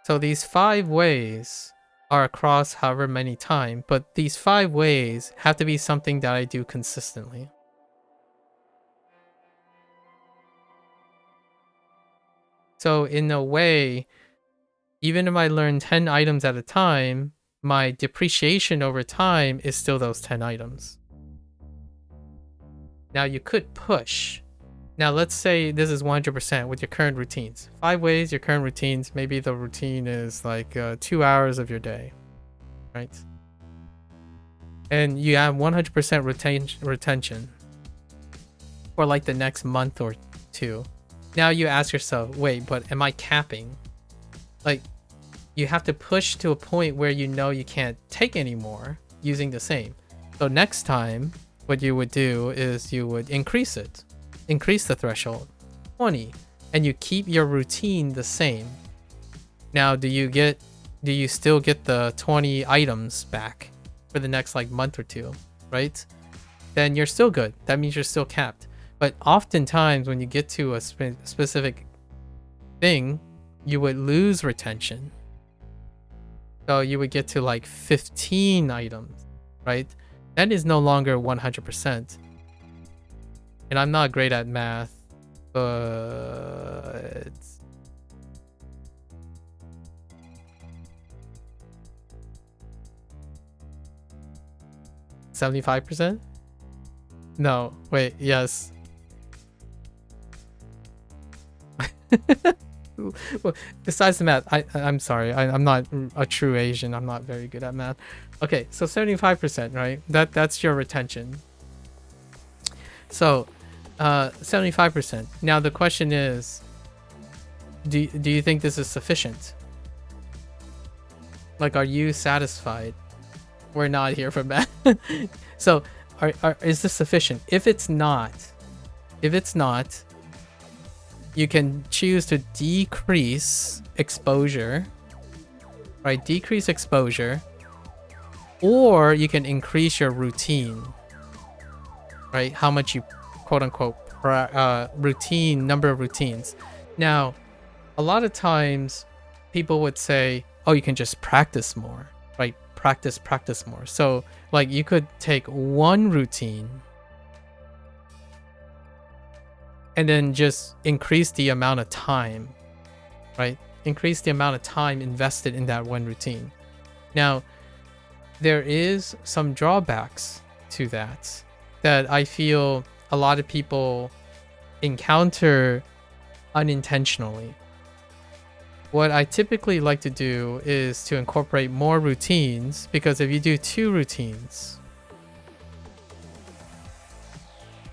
So these 5 ways are across however many time, but these 5 ways have to be something that I do consistently. So in a way, even if I learn 10 items at a time, my depreciation over time is still those 10 items. Now you could push. Now let's say this is 100% with your current routines. 5 ways, your current routines, maybe the routine is like 2 hours of your day, right? And you have 100% retention for like the next month or 2. Now you ask yourself, wait, but am I capping? Like, you have to push to a point where you know you can't take any more using the same. So next time, what you would do is you would increase it. Increase the threshold, 20, and you keep your routine the same. Now, do you still get the 20 items back for the next like month or 2, right? Then you're still good. That means you're still capped. But oftentimes when you get to a specific thing, you would lose retention. So you would get to like 15 items, right? That is no longer 100%. And I'm not great at math, but 75%? No, wait, yes. Well, besides the math, I'm sorry, I'm not a true Asian. I'm not very good at math. Okay, so 75%, right? That's your retention. So 75%. Now the question is, do you think this is sufficient? Like, are you satisfied? We're not here for that. So, is this sufficient? If it's not, you can choose to decrease exposure, right? Decrease exposure, or you can increase your routine, right? How much you, quote unquote, routine, number of routines. Now, a lot of times people would say, oh, you can just practice more, right? Practice more. So like you could take one routine and then just increase the amount of time, right? Increase the amount of time invested in that one routine. Now, there is some drawbacks to that I feel a lot of people encounter unintentionally. What I typically like to do is to incorporate more routines, because if you do 2 routines,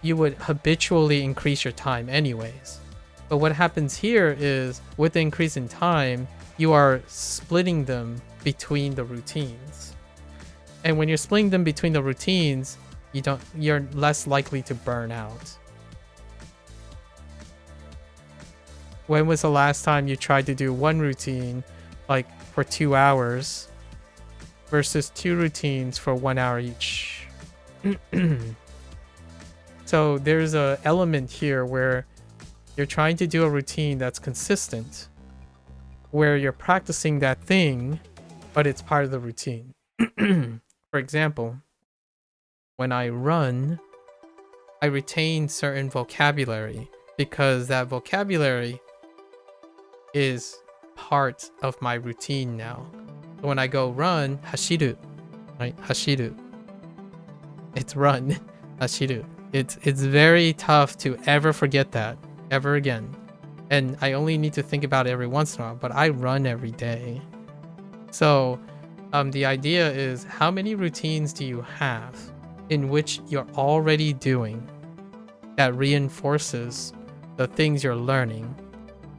you would habitually increase your time anyways. But what happens here is, with the increase in time, you are splitting them between the routines. And when you're splitting them between the routines, you're less likely to burn out. When was the last time you tried to do one routine like for 2 hours versus 2 routines for 1 hour each? So there's an element here where you're trying to do a routine that's consistent, where you're practicing that thing, but it's part of the routine. For example, when I run, I retain certain vocabulary because that vocabulary is part of my routine now. So when I go run, hashiru, right? Hashiru. It's run, hashiru. It's very tough to ever forget that ever again. And I only need to think about it every once in a while, but I run every day. So the idea is, how many routines do you have in which you're already doing that reinforces the things you're learning?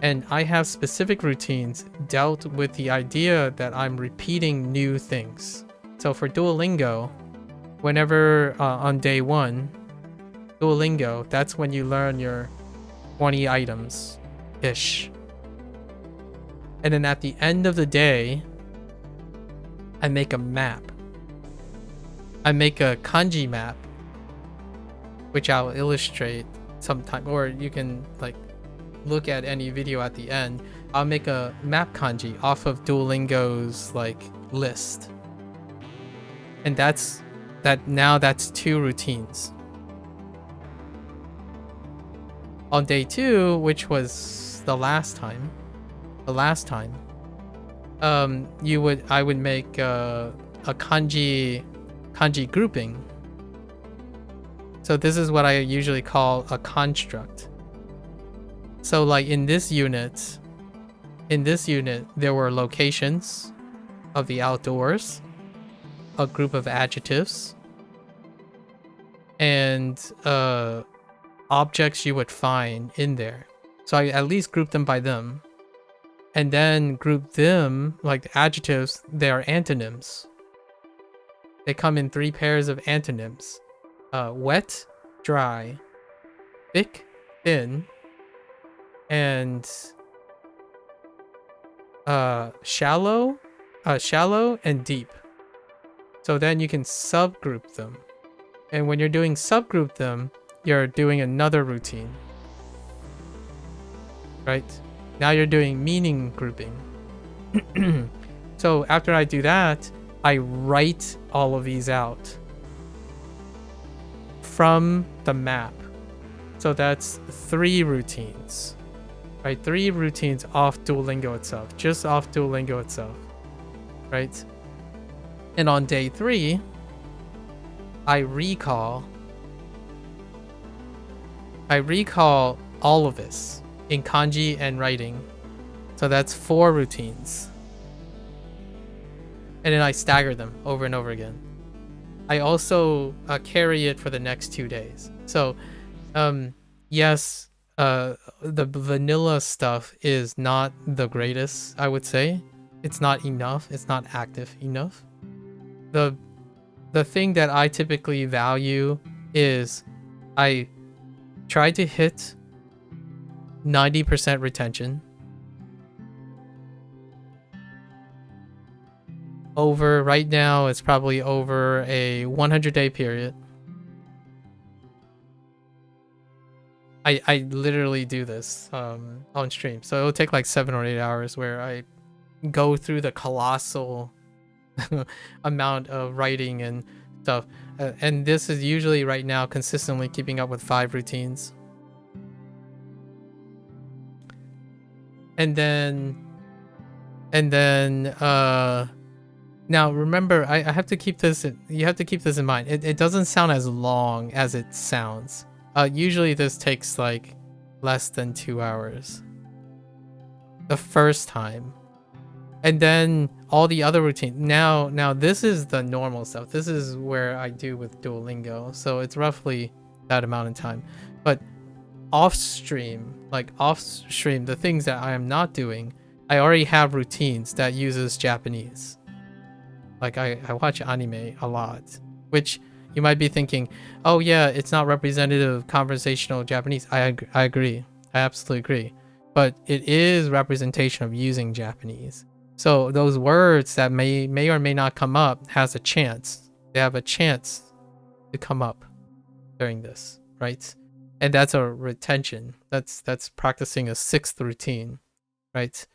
And I have specific routines dealt with the idea that I'm repeating new things. So for Duolingo, whenever on day 1, Duolingo, that's when you learn your 20 items-ish. And then at the end of the day, I make a map. I make a kanji map, which I'll illustrate sometime, or you can like look at any video at the end. I'll make a map kanji off of Duolingo's like list. And that's 2 routines. On day 2, which was the last time, I would make a kanji grouping. So this is what I usually call a construct. So like in this unit, there were locations of the outdoors, a group of adjectives, and objects you would find in there. So I at least group them by them, and then group them like the adjectives. They are antonyms. They come in 3 pairs of antonyms: wet, dry, thick, thin, and shallow and deep. So then you can subgroup them. And when you're doing subgroup them, you're doing another routine. Right? Now you're doing meaning grouping. So after I do that, I write all of these out from the map. So that's 3 routines. Right? 3 routines off Duolingo itself. Just off Duolingo itself. Right? And on day 3, I recall all of this in kanji and writing. So that's 4 routines. And then I stagger them over and over again. I also carry it for the next 2 days. So yes, the vanilla stuff is not the greatest, I would say. It's not enough. It's not active enough. The thing that I typically value is I try to hit 90% retention over right now. It's probably over a 100-day period. I literally do this on stream, so it'll take like 7 or 8 hours where I go through the colossal amount of writing and stuff, and this is usually right now consistently keeping up with 5 routines. And then now remember, I have to keep this you have to keep this in mind. It doesn't sound as long as it sounds. Usually this takes like less than 2 hours the first time, and then all the other routines. Now this is the normal stuff. This is where I do with Duolingo, so it's roughly that amount of time. But off stream, the things that I am not doing, I already have routines that uses Japanese. Like I watch anime a lot, which you might be thinking, oh yeah, it's not representative conversational Japanese. I agree. I absolutely agree. But it is representation of using Japanese. So those words that may or may not come up has a chance. They have a chance to come up during this, right? And that's a retention. That's practicing a 6th routine, right?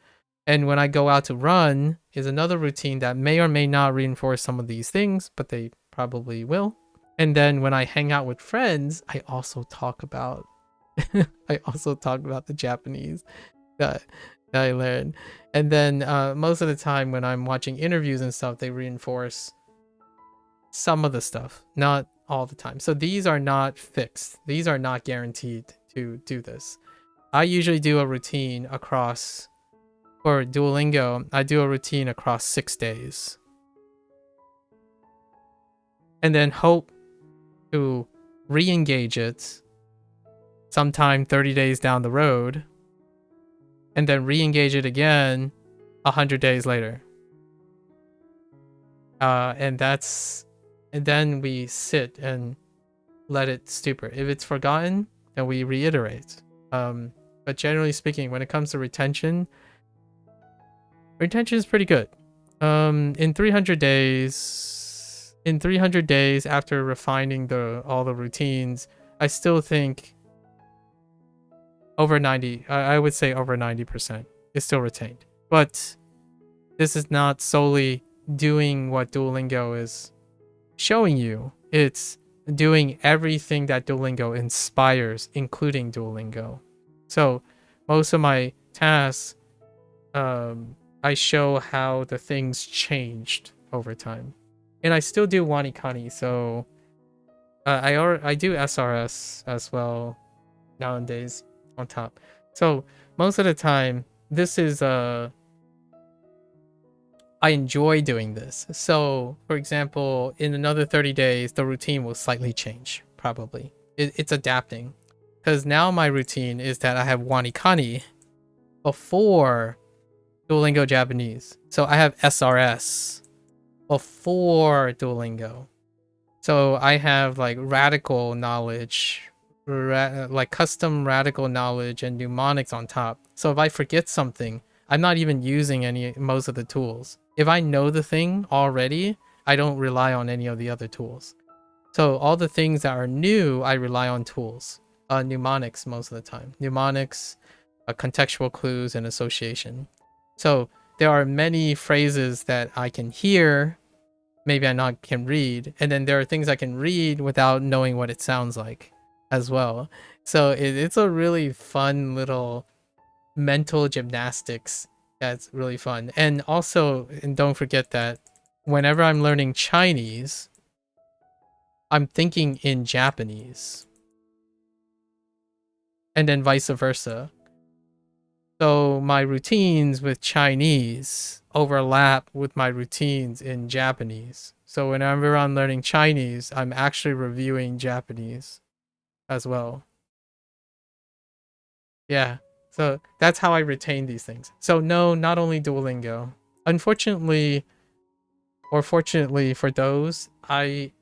And when I go out to run is another routine that may or may not reinforce some of these things, but they probably will. And then when I hang out with friends, I also talk about the Japanese that I learned. And then most of the time when I'm watching interviews and stuff, they reinforce some of the stuff, not all the time. So these are not fixed. These are not guaranteed to do this. I usually do a routine across, for Duolingo, I do a routine across 6 days. And then hope to re-engage it sometime 30 days down the road, and then re-engage it again 100 days later. And then we sit and let it stupor. If it's forgotten, then we reiterate. But generally speaking, when it comes to retention is pretty good. In 300 days after refining all the routines, I still think over 90, I would say over 90% is still retained. But this is not solely doing what Duolingo is showing you. It's doing everything that Duolingo inspires, including Duolingo. So most of my tasks, I show how the things changed over time. And I still do Wanikani, so I do SRS as well nowadays on top. So most of the time, this is I enjoy doing this. So for example, in another 30 days, the routine will slightly change, probably. It's adapting. Because now my routine is that I have Wanikani before Duolingo Japanese. So I have SRS before Duolingo. So I have like radical knowledge, like custom radical knowledge and mnemonics on top. So if I forget something, I'm not even using most of the tools. If I know the thing already, I don't rely on any of the other tools. So all the things that are new, I rely on tools. Mnemonics most of the time. Mnemonics, contextual clues, and association. So there are many phrases that I can hear, maybe I not can read, and then there are things I can read without knowing what it sounds like as well. So it's a really fun little mental gymnastics that's really fun. And also, and don't forget that whenever I'm learning Chinese, I'm thinking in Japanese. And then vice versa. So my routines with Chinese overlap with my routines in Japanese. So whenever I'm learning Chinese, I'm actually reviewing Japanese as well. Yeah. So that's how I retain these things. So no, not only Duolingo. Unfortunately, or fortunately for those, I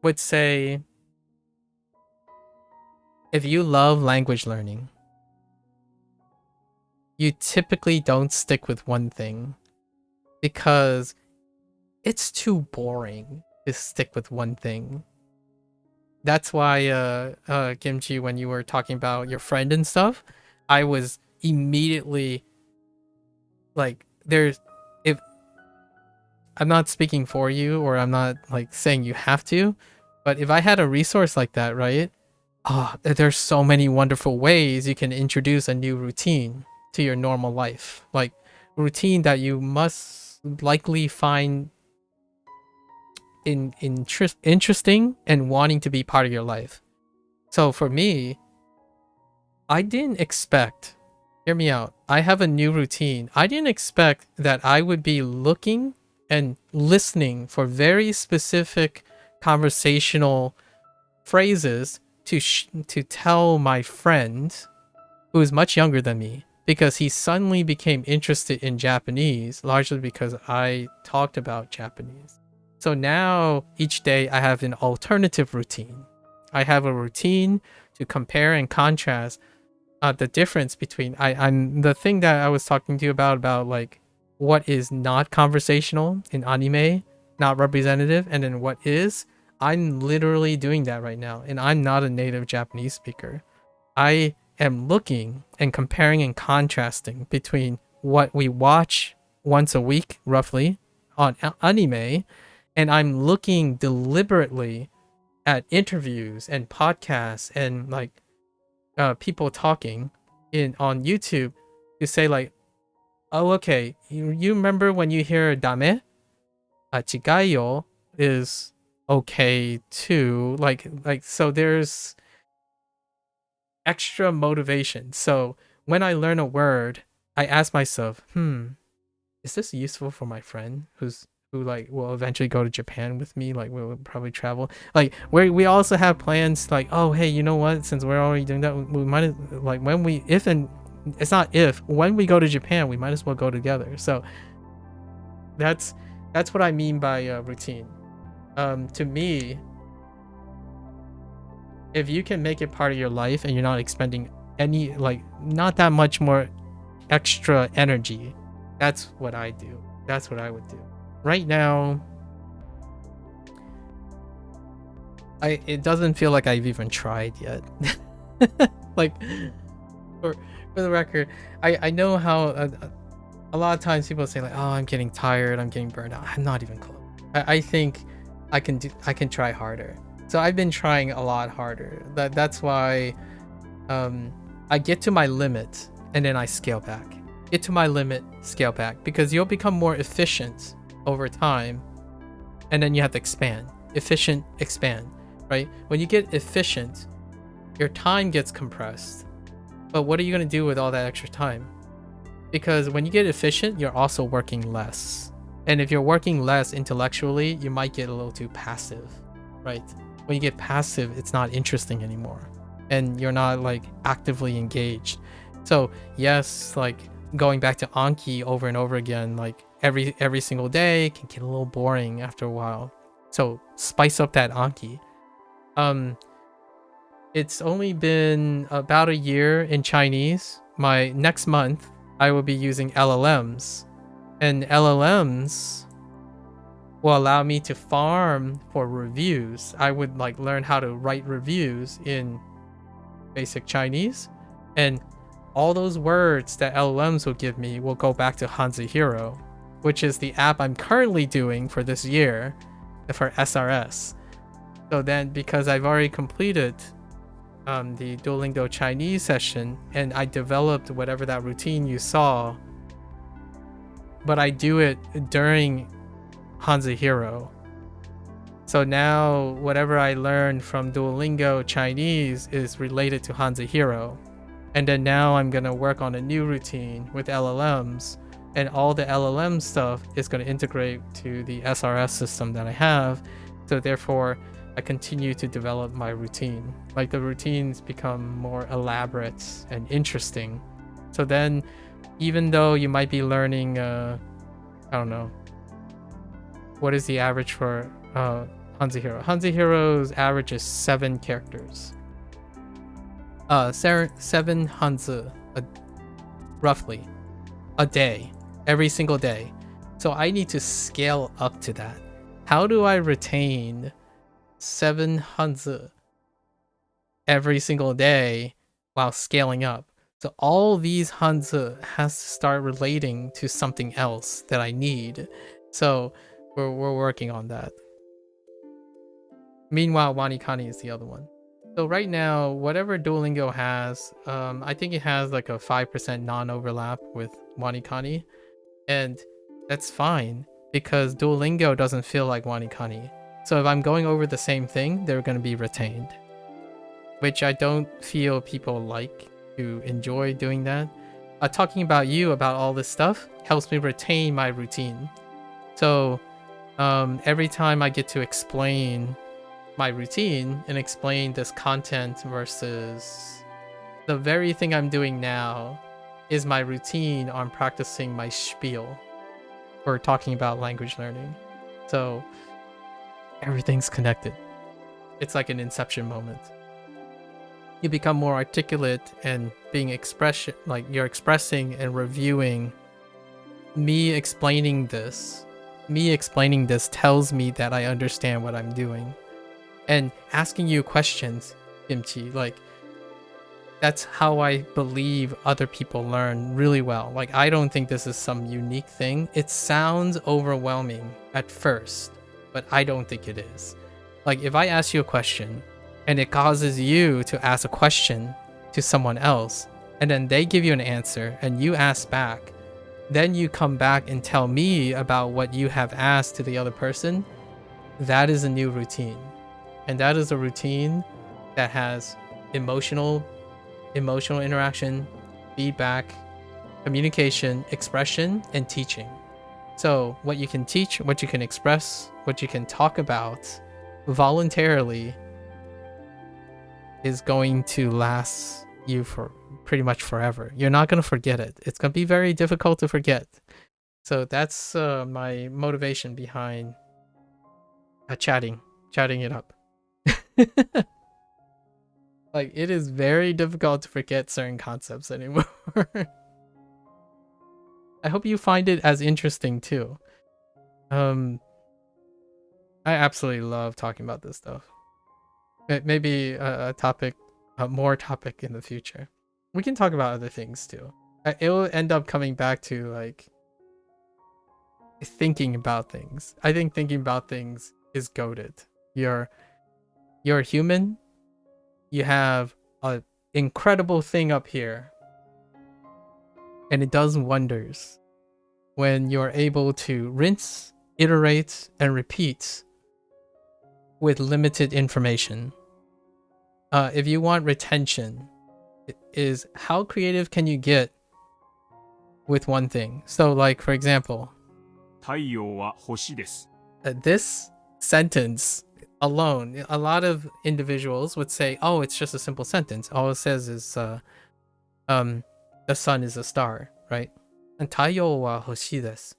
would say if you love language learning, you typically don't stick with one thing because it's too boring to stick with one thing. That's why Kimchi, when you were talking about your friend and stuff, I was immediately like, there's, if I'm not speaking for you, or I'm not like saying you have to, but if I had a resource like that, right? Oh, there's so many wonderful ways you can introduce a new routine to your normal life. Like routine that you must likely find interesting and wanting to be part of your life. So for me, I didn't expect, hear me out, I have a new routine. I didn't expect that I would be looking and listening for very specific conversational phrases to tell my friend, who is much younger than me, because he suddenly became interested in Japanese, largely because I talked about Japanese. So now each day I have an alternative routine. I have a routine to compare and contrast the difference between I'm the thing that I was talking to you about like what is not conversational in anime, not representative, and then what is. I'm literally doing that right now, and I'm not a native Japanese speaker. I am looking and comparing and contrasting between what we watch once a week, roughly, on anime, and I'm looking deliberately at interviews and podcasts and like people talking on YouTube to say like, oh, okay, you remember when you hear dame? Chigayo is okay too. Like so there's extra motivation. So when I learn a word, I ask myself, is this useful for my friend who like will eventually go to Japan with me, like we'll probably travel, like we also have plans like, oh hey, you know what, since we're already doing that, we might like when we if and it's not if when we go to Japan, we might as well go together. So that's what I mean by routine. To me, if you can make it part of your life and you're not expending any, like, not that much more extra energy, that's what I do. That's what I would do. Right now, it doesn't feel like I've even tried yet. Like, for the record, I know how a lot of times people say like, oh, I'm getting tired, I'm getting burned out. I'm not even close. I think I can try harder. So I've been trying a lot harder. That's why I get to my limit and then I scale back. Get to my limit, scale back, because you'll become more efficient over time, and then you have to expand. Efficient, expand, right? When you get efficient, your time gets compressed. But what are you going to do with all that extra time? Because when you get efficient, you're also working less. And if you're working less intellectually, you might get a little too passive, right? When you get passive, it's not interesting anymore. And you're not like actively engaged. So yes, like going back to Anki over and over again, like every single day can get a little boring after a while. So spice up that Anki. It's only been about a year in Chinese. My next month, I will be using LLMs. And LLMs will allow me to farm for reviews. I would like learn how to write reviews in basic Chinese. And all those words that LLMs will give me will go back to Hanzi Hero, which is the app I'm currently doing for this year for SRS. So then, because I've already completed the Duolingo Chinese session and I developed whatever that routine you saw, but I do it during Hanzi Hero. So now whatever I learned from Duolingo Chinese is related to Hanzi Hero. And then now I'm going to work on a new routine with LLMs, and all the LLM stuff is going to integrate to the SRS system that I have. So therefore, I continue to develop my routine. Like the routines become more elaborate and interesting. So then, even though you might be learning, I don't know, what is the average for Hanzihiro? Hanzihiro's average is 7 characters. 7 Hanzi, roughly, a day, every single day. So I need to scale up to that. How do I retain 7 Hanzi every single day while scaling up? So all these Hanzi has to start relating to something else that I need. So we're working on that. Meanwhile, Wanikani is the other one. So right now, whatever Duolingo has, I think it has like a 5% non-overlap with Wanikani. And that's fine because Duolingo doesn't feel like Wanikani. So if I'm going over the same thing, they're going to be retained. Which I don't feel people like to enjoy doing that. Talking about you about all this stuff helps me retain my routine. So every time I get to explain my routine and explain this content versus the very thing I'm doing now is my routine on practicing my spiel or talking about language learning. So everything's connected. It's like an inception moment. You become more articulate and being expression, like you're expressing and reviewing. Me explaining this tells me that I understand what I'm doing. And asking you questions, Kimchi, like that's how I believe other people learn really well. Like I don't think this is some unique thing. It sounds overwhelming at first, but I don't think it is. Like if I ask you a question and it causes you to ask a question to someone else and then they give you an answer and you ask back, then you come back and tell me about what you have asked to the other person, that is a new routine. And that is a routine that has emotional interaction, feedback, communication, expression, and teaching. So what you can teach, what you can express, what you can talk about voluntarily is going to last you for pretty much forever. You're not going to forget it. It's going to be very difficult to forget. So that's my motivation behind chatting it up. Like it is very difficult to forget certain concepts anymore. I hope you find it as interesting too. I absolutely love talking about this stuff. Maybe a more topic in the future. We can talk about other things too. It will end up coming back to like thinking about things. I think thinking about things is goated. You're a human. You have an incredible thing up here. And it does wonders when you're able to rinse, iterate, and repeat with limited information. If you want retention, it is how creative can you get with one thing? So like, for example, 太陽は星です。 this sentence alone, a lot of individuals would say, oh, it's just a simple sentence. All it says is the sun is a star, right? And 太陽は星です.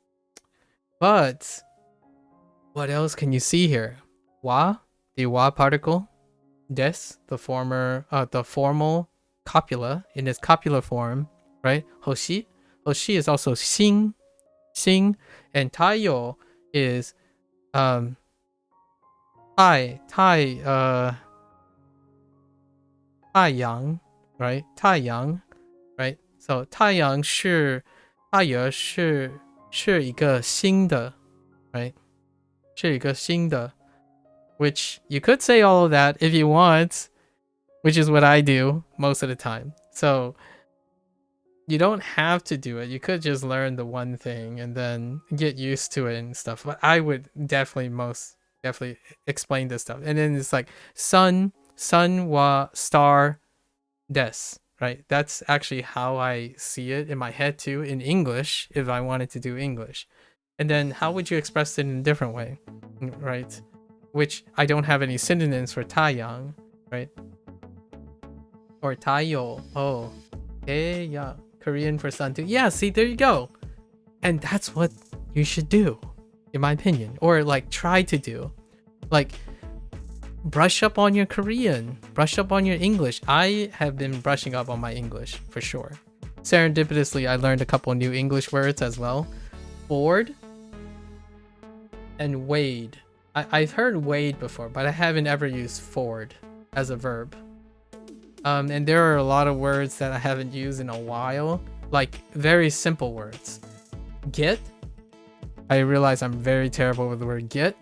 But what else can you see here? Wa, the wa particle, des, the formal copula in its copular form, right? Hoshi is also xing, and 太陽 is太阳, right? 太阳, right? So 太阳是一个新的, right? 是一个新的, which you could say all of that if you want, which is what I do most of the time. So you don't have to do it. You could just learn the one thing and then get used to it and stuff. But I would definitely explain this stuff. And then it's like sun wa star des, right? That's actually how I see it in my head too in English if I wanted to do English. And then how would you express it in a different way, right? which I don't have any synonyms for taeyang, right? Or taeyo. Oh, yeah, Korean for sun too. Yeah, see, there you go. And that's what you should do, in my opinion, or like try to do. Like, brush up on your Korean, brush up on your English. I have been brushing up on my English for sure. Serendipitously, I learned a couple new English words as well. Ford and wade. I've heard wade before, but I haven't ever used Ford as a verb. And there are a lot of words that I haven't used in a while, like very simple words. Get. I realize I'm very terrible with the word get.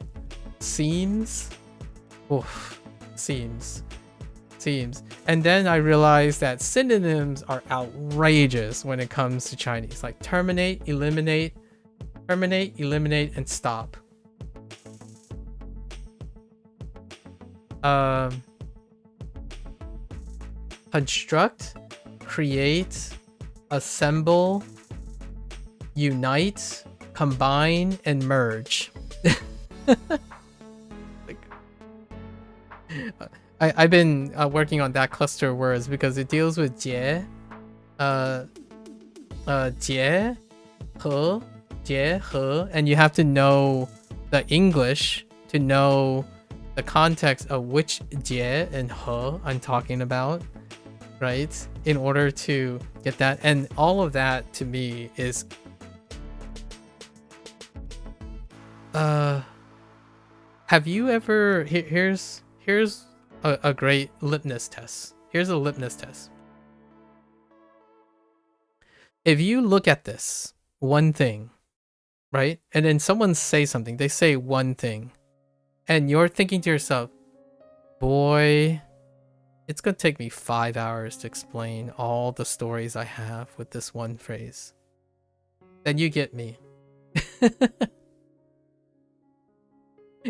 Seems. Oof. Seems. And then I realized that synonyms are outrageous when it comes to Chinese, like terminate, eliminate, and stop. Construct, create, assemble, unite, combine, and merge. I've been working on that cluster of words because it deals with jie, jie, he, and you have to know the English to know the context of which jie and he I'm talking about, right? In order to get that, and all of that to me is have you ever here's a great litmus test. Here's a litmus test. If you look at this one thing, right? And then someone says something, they say one thing, and you're thinking to yourself, boy, it's gonna take me 5 hours to explain all the stories I have with this one phrase. Then you get me.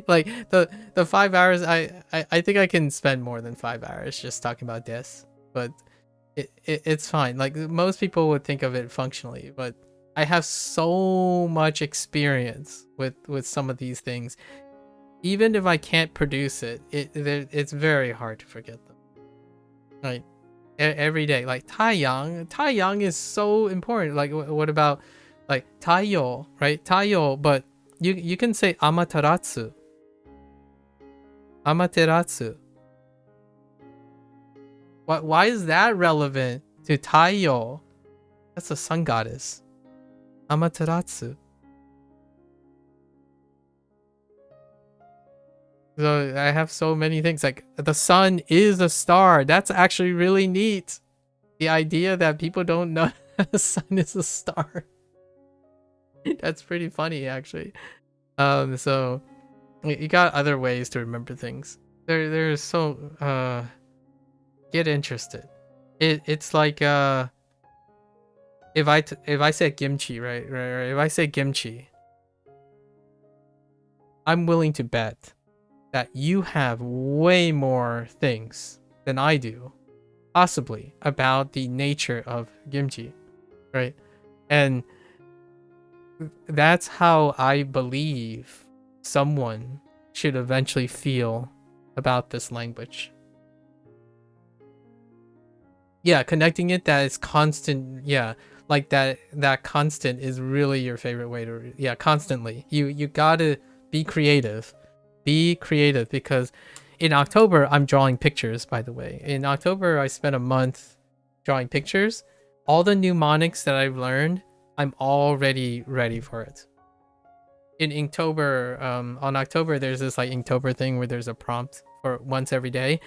Like the 5 hours, I think I can spend more than 5 hours just talking about this, but it's fine. Like most people would think of it functionally, but I have so much experience with some of these things. Even if I can't produce it, it's very hard to forget them. Right, every day. Like taeyang is so important. Like what about like taeyo, right? Taeyo, but you can say amaterasu. Why is that relevant to taeyo? That's a sun goddess. Amaterasu. So I have so many things, like the sun is a star. That's actually really neat. The idea that people don't know the sun is a star. That's pretty funny, actually. So you got other ways to remember things. There's so get interested. It's like if I say kimchi, right? If I say kimchi, I'm willing to bet that you have way more things than I do, possibly, about the nature of kimchi, right? And that's how I believe someone should eventually feel about this language. Yeah, connecting it, that is constant. Yeah, like that constant is really your favorite way to, yeah, constantly. You gotta be creative. Be creative, because in October I'm drawing pictures, by the way. In October I spent a month drawing pictures. All the mnemonics that I've learned, I'm already ready for it. In Inktober, on October, there's this like Inktober thing where there's a prompt for once every day.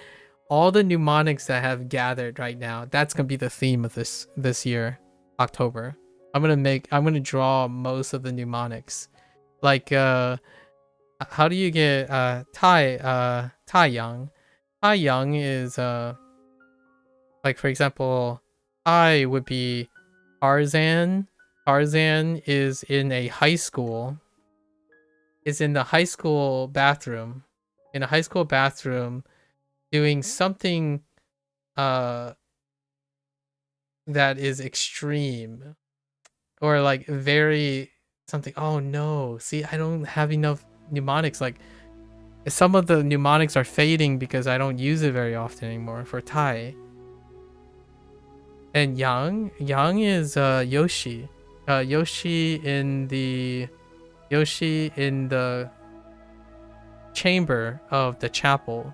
All the mnemonics that I have gathered right now, that's gonna be the theme of this year, October. I'm gonna draw most of the mnemonics. Like how do you get taeyang? Taeyang is like, for example, I would be Tarzan. Tarzan is in a high school. Is in the high school bathroom. In a high school bathroom, doing something that is extreme, or like very something. Oh no! See, I don't have enough mnemonics. Like some of the mnemonics are fading because I don't use it very often anymore for Thai. And Yang is Yoshi. Yoshi in the chamber of the chapel.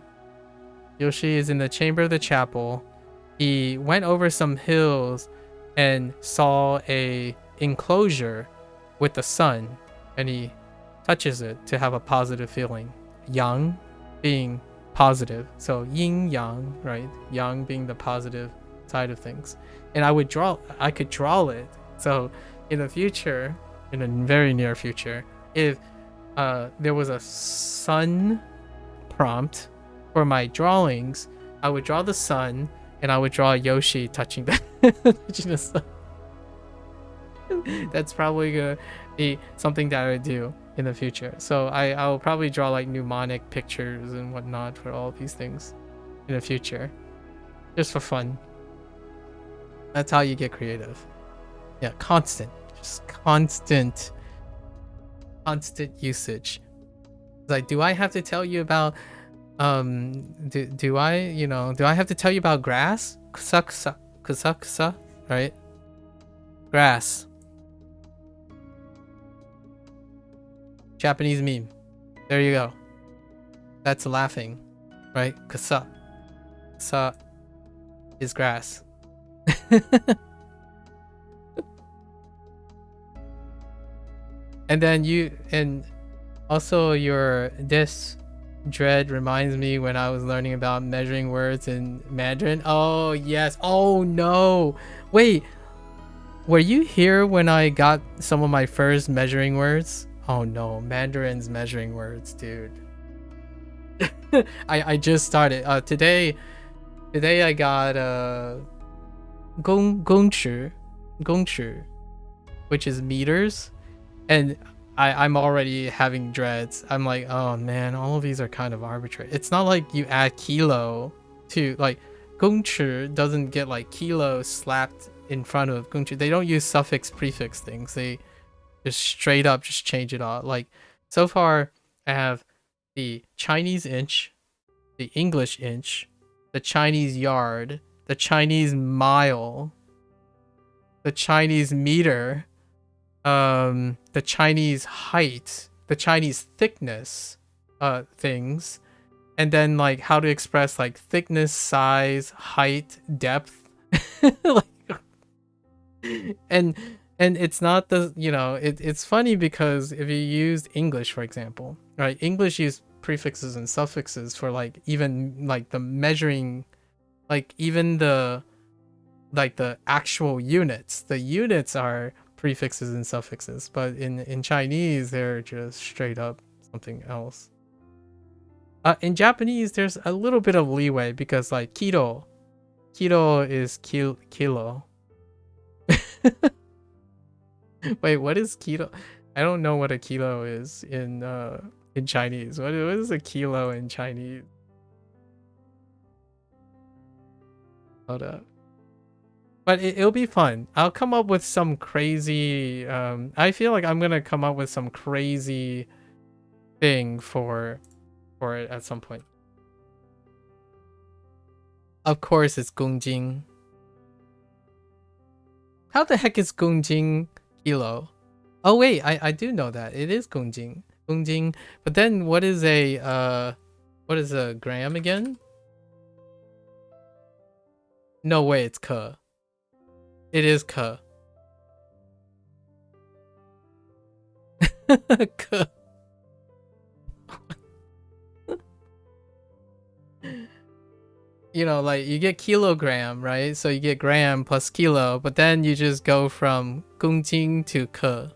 Yoshi is in the chamber of the chapel. He went over some hills and saw a enclosure with the sun, and he touches it to have a positive feeling. Yang being positive, so yin yang, right? Yang being the positive side of things. And I could draw it. So in the future, in a very near future, if there was a sun prompt for my drawings, I would draw the sun and I would draw Yoshi touching the sun. That's probably gonna be something that I would do in the future. So I'll probably draw like mnemonic pictures and whatnot for all these things in the future, just for fun. That's how you get creative. Yeah, constant usage. Like, do I have to tell you about do I have to tell you about grass? Kusaksa, right? Grass. Japanese meme. There you go. That's laughing, right? Kasa is grass. And also your this dread reminds me when I was learning about measuring words in Mandarin. Oh yes. Oh no. Wait. Were you here when I got some of my first measuring words? Oh no, Mandarin's measuring words, dude. I just started. Today I got gongchi, which is meters, and I'm already having dreads. I'm like, oh man, all of these are kind of arbitrary. It's not like you add kilo to, like, gongchi doesn't get like kilo slapped in front of gongchi. They don't use suffix prefix things. They just straight up just change it all. Like, so far I have the Chinese inch, the English inch, the Chinese yard, the Chinese mile, the Chinese meter, the Chinese height, the Chinese thickness things, and then like how to express like thickness, size, height, depth. Like, and it's not the, it's funny because if you use English, for example, right? English use prefixes and suffixes for like even like the measuring, like even the actual units. The units are prefixes and suffixes, but in Chinese they're just straight up something else. In Japanese there's a little bit of leeway because like kilo is kilo. Wait, what is kilo? I don't know what a kilo is in Chinese. What is a kilo in Chinese? Hold up. But it'll be fun. I'll come up with some crazy I feel like I'm gonna come up with some crazy thing for it at some point. Of course it's gongjing. How the heck is gongjing kilo? Oh wait, I do know that. It is gongjing. Gongjing. But then what is a gram again? No way, it's ke. It is ke. Ke. Like you get kilogram, right? So you get gram plus kilo, but then you just go from gongjing to ke.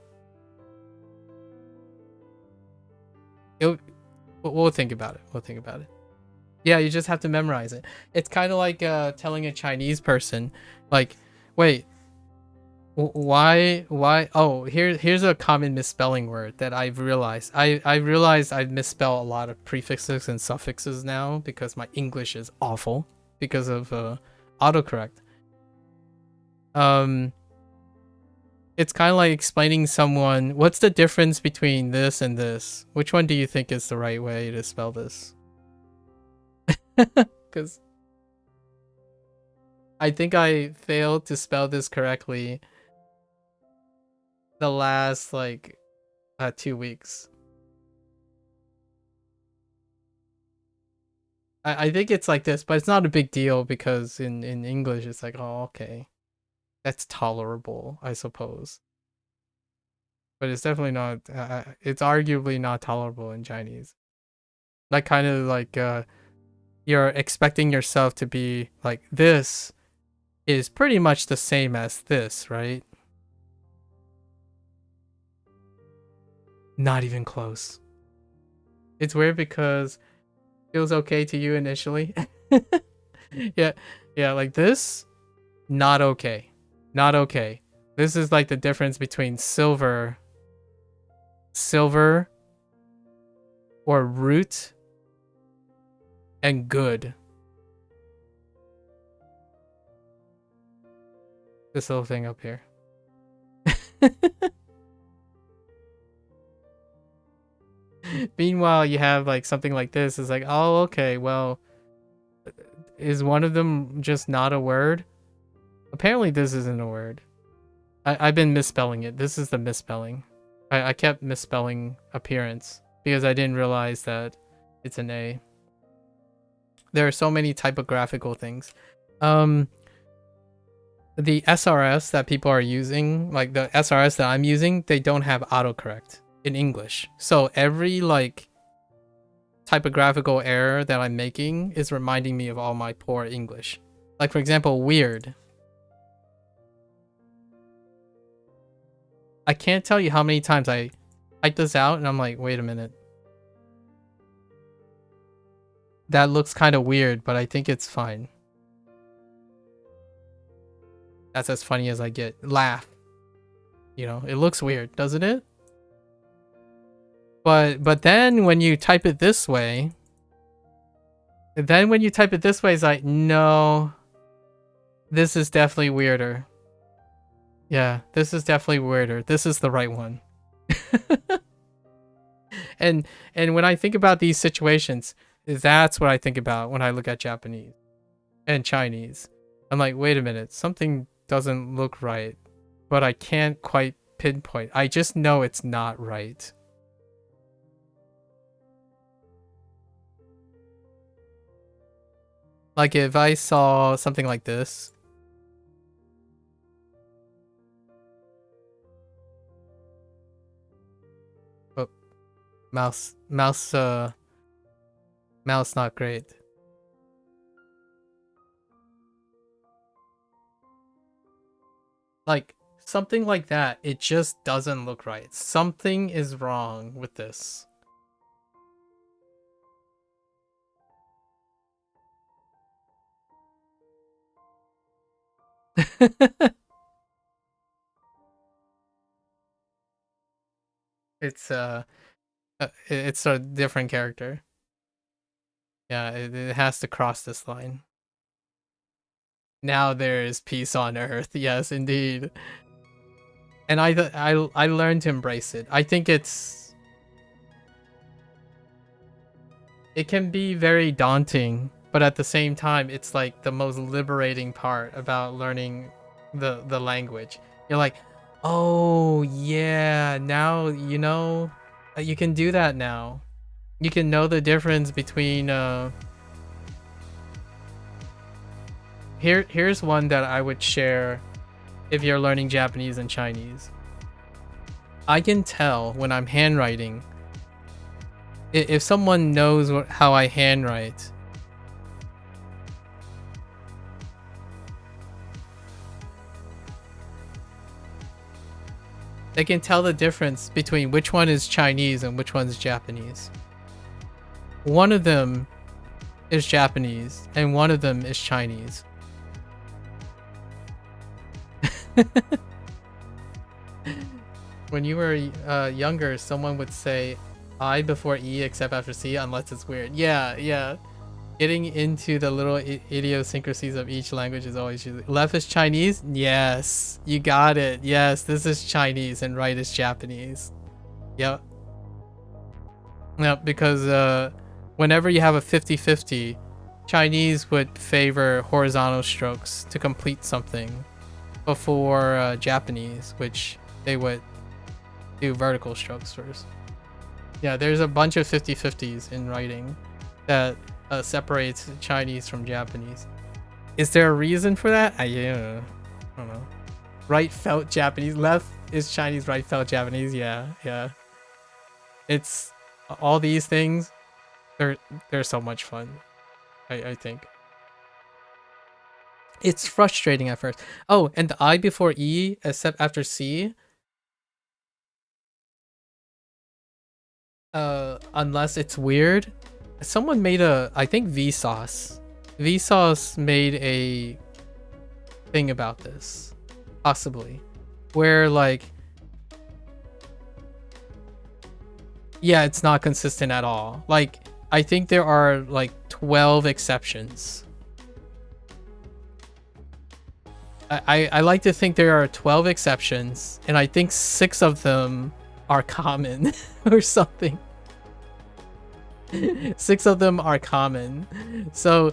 We'll think about it. Yeah, you just have to memorize it. It's kind of like telling a Chinese person, like, wait, why? Oh, here's a common misspelling word that I've realized. I realized I misspell a lot of prefixes and suffixes now because my English is awful because of autocorrect. It's kind of like explaining someone, what's the difference between this and this? Which one do you think is the right way to spell this? Because I think I failed to spell this correctly the last, like, 2 weeks. I think it's like this, but it's not a big deal because in English it's like, oh, okay. That's tolerable, I suppose. But it's definitely not, it's arguably not tolerable in Chinese. Like, kind of like, you're expecting yourself to be like, this is pretty much the same as this, right? Not even close. It's weird because it was okay to you initially. Yeah, like this, not okay. Not okay. This is like the difference between silver or root and good. This little thing up here. Meanwhile, you have like something like this. It's like, oh, okay, well, is one of them just not a word? Apparently this isn't a word. I've been misspelling it. This is the misspelling. I kept misspelling appearance because I didn't realize that it's an A. There are so many typographical things. The SRS that people are using, like the SRS that I'm using, they don't have autocorrect in English. So every like typographical error that I'm making is reminding me of all my poor English. Like, for example, weird. I can't tell you how many times I type this out and I'm like, wait a minute. That looks kind of weird, but I think it's fine. That's as funny as I get. Laugh. You know, it looks weird, doesn't it? But then when you type it this way, it's like, no, this is definitely weirder. Yeah, this is definitely weirder. This is the right one. and when I think about these situations, that's what I think about when I look at Japanese and Chinese. I'm like, wait a minute, something doesn't look right, but I can't quite pinpoint. I just know it's not right. Like if I saw something like this, oh, mouse not great. Like something like that, it just doesn't look right. Something is wrong with this. It's a different character. Yeah, it has to cross this line. Now there is peace on earth. Yes, indeed. And I learned to embrace it. I think it can be very daunting, but at the same time, it's like the most liberating part about learning the language. You're like, oh yeah, now you know, you can do that now. You can know the difference between here's one that I would share if you're learning Japanese and Chinese. I can tell when I'm handwriting, if someone knows how I handwrite, they can tell the difference between which one is Chinese and which one's Japanese. One of them is Japanese and one of them is Chinese. When you were younger, someone would say I before E except after C unless it's weird. Yeah. Getting into the little idiosyncrasies of each language is always usually. Left is Chinese? Yes. You got it. Yes, this is Chinese and right is Japanese. Yep. Yep, because whenever you have a 50-50, Chinese would favor horizontal strokes to complete something before Japanese, which they would do vertical strokes first. Yeah, there's a bunch of 50-50s in writing that separates Chinese from Japanese. Is there a reason for that? Yeah, I don't know. Right felt Japanese, left is Chinese, right felt Japanese. Yeah. It's all these things. They're so much fun. I think it's frustrating at first. Oh, and the I before E except after C. Unless it's weird. Someone made I think Vsauce made a thing about this, possibly, where like, yeah, it's not consistent at all. Like, I think there are like 12 exceptions. I like to think there are 12 exceptions, and I think 6 of them are common or something. 6 of them are common. So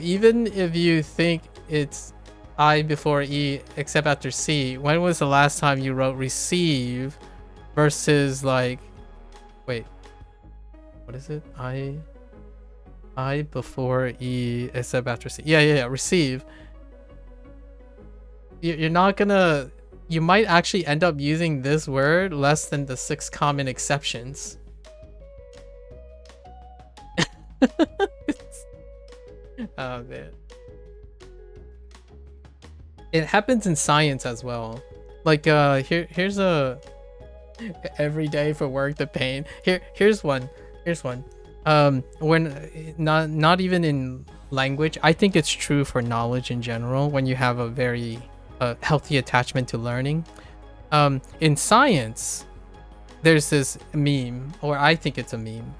even if you think it's I before E except after C, when was the last time you wrote receive versus like, wait, what is it? I before E except after C. Yeah, receive. You're not gonna, you might actually end up using this word less than the 6 common exceptions. Oh man, it happens in science as well. Like here's a every day for work the pain. Here's one. When not even in language, I think it's true for knowledge in general. When you have a very healthy attachment to learning, in science, there's this meme, or I think it's a meme.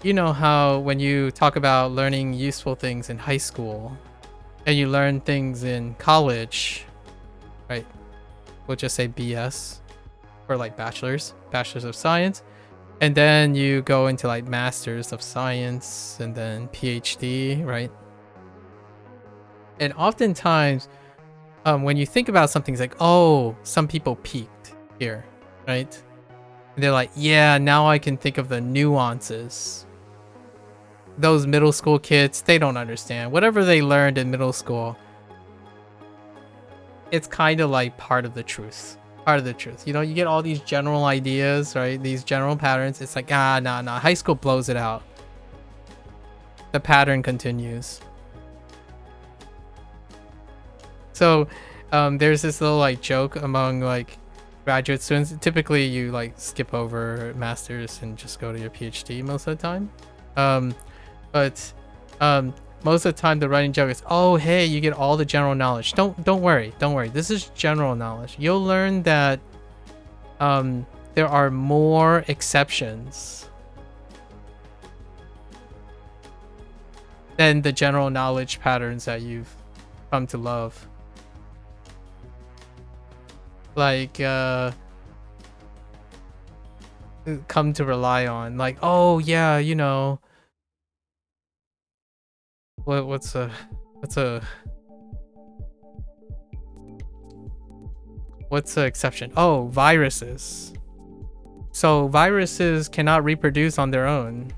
You know how when you talk about learning useful things in high school and you learn things in college, right? We'll just say BS, or like bachelor's of science, and then you go into like masters of science and then PhD, right? And oftentimes when you think about something, it's like, oh, some people peaked here, right? And they're like, yeah, now I can think of the nuances. Those middle school kids, they don't understand. Whatever they learned in middle school, it's kind of like part of the truth. You know, you get all these general ideas, right? These general patterns. It's like, nah. High school blows it out. The pattern continues. So there's this little like joke among like graduate students. Typically you like skip over masters and just go to your PhD most of the time. But most of the time the running joke is, oh hey, you get all the general knowledge. Don't worry. This is general knowledge. You'll learn that there are more exceptions than the general knowledge patterns that you've come to love. Like come to rely on. Like, oh yeah, you know, what's the exception? Oh, viruses. So viruses cannot reproduce on their own.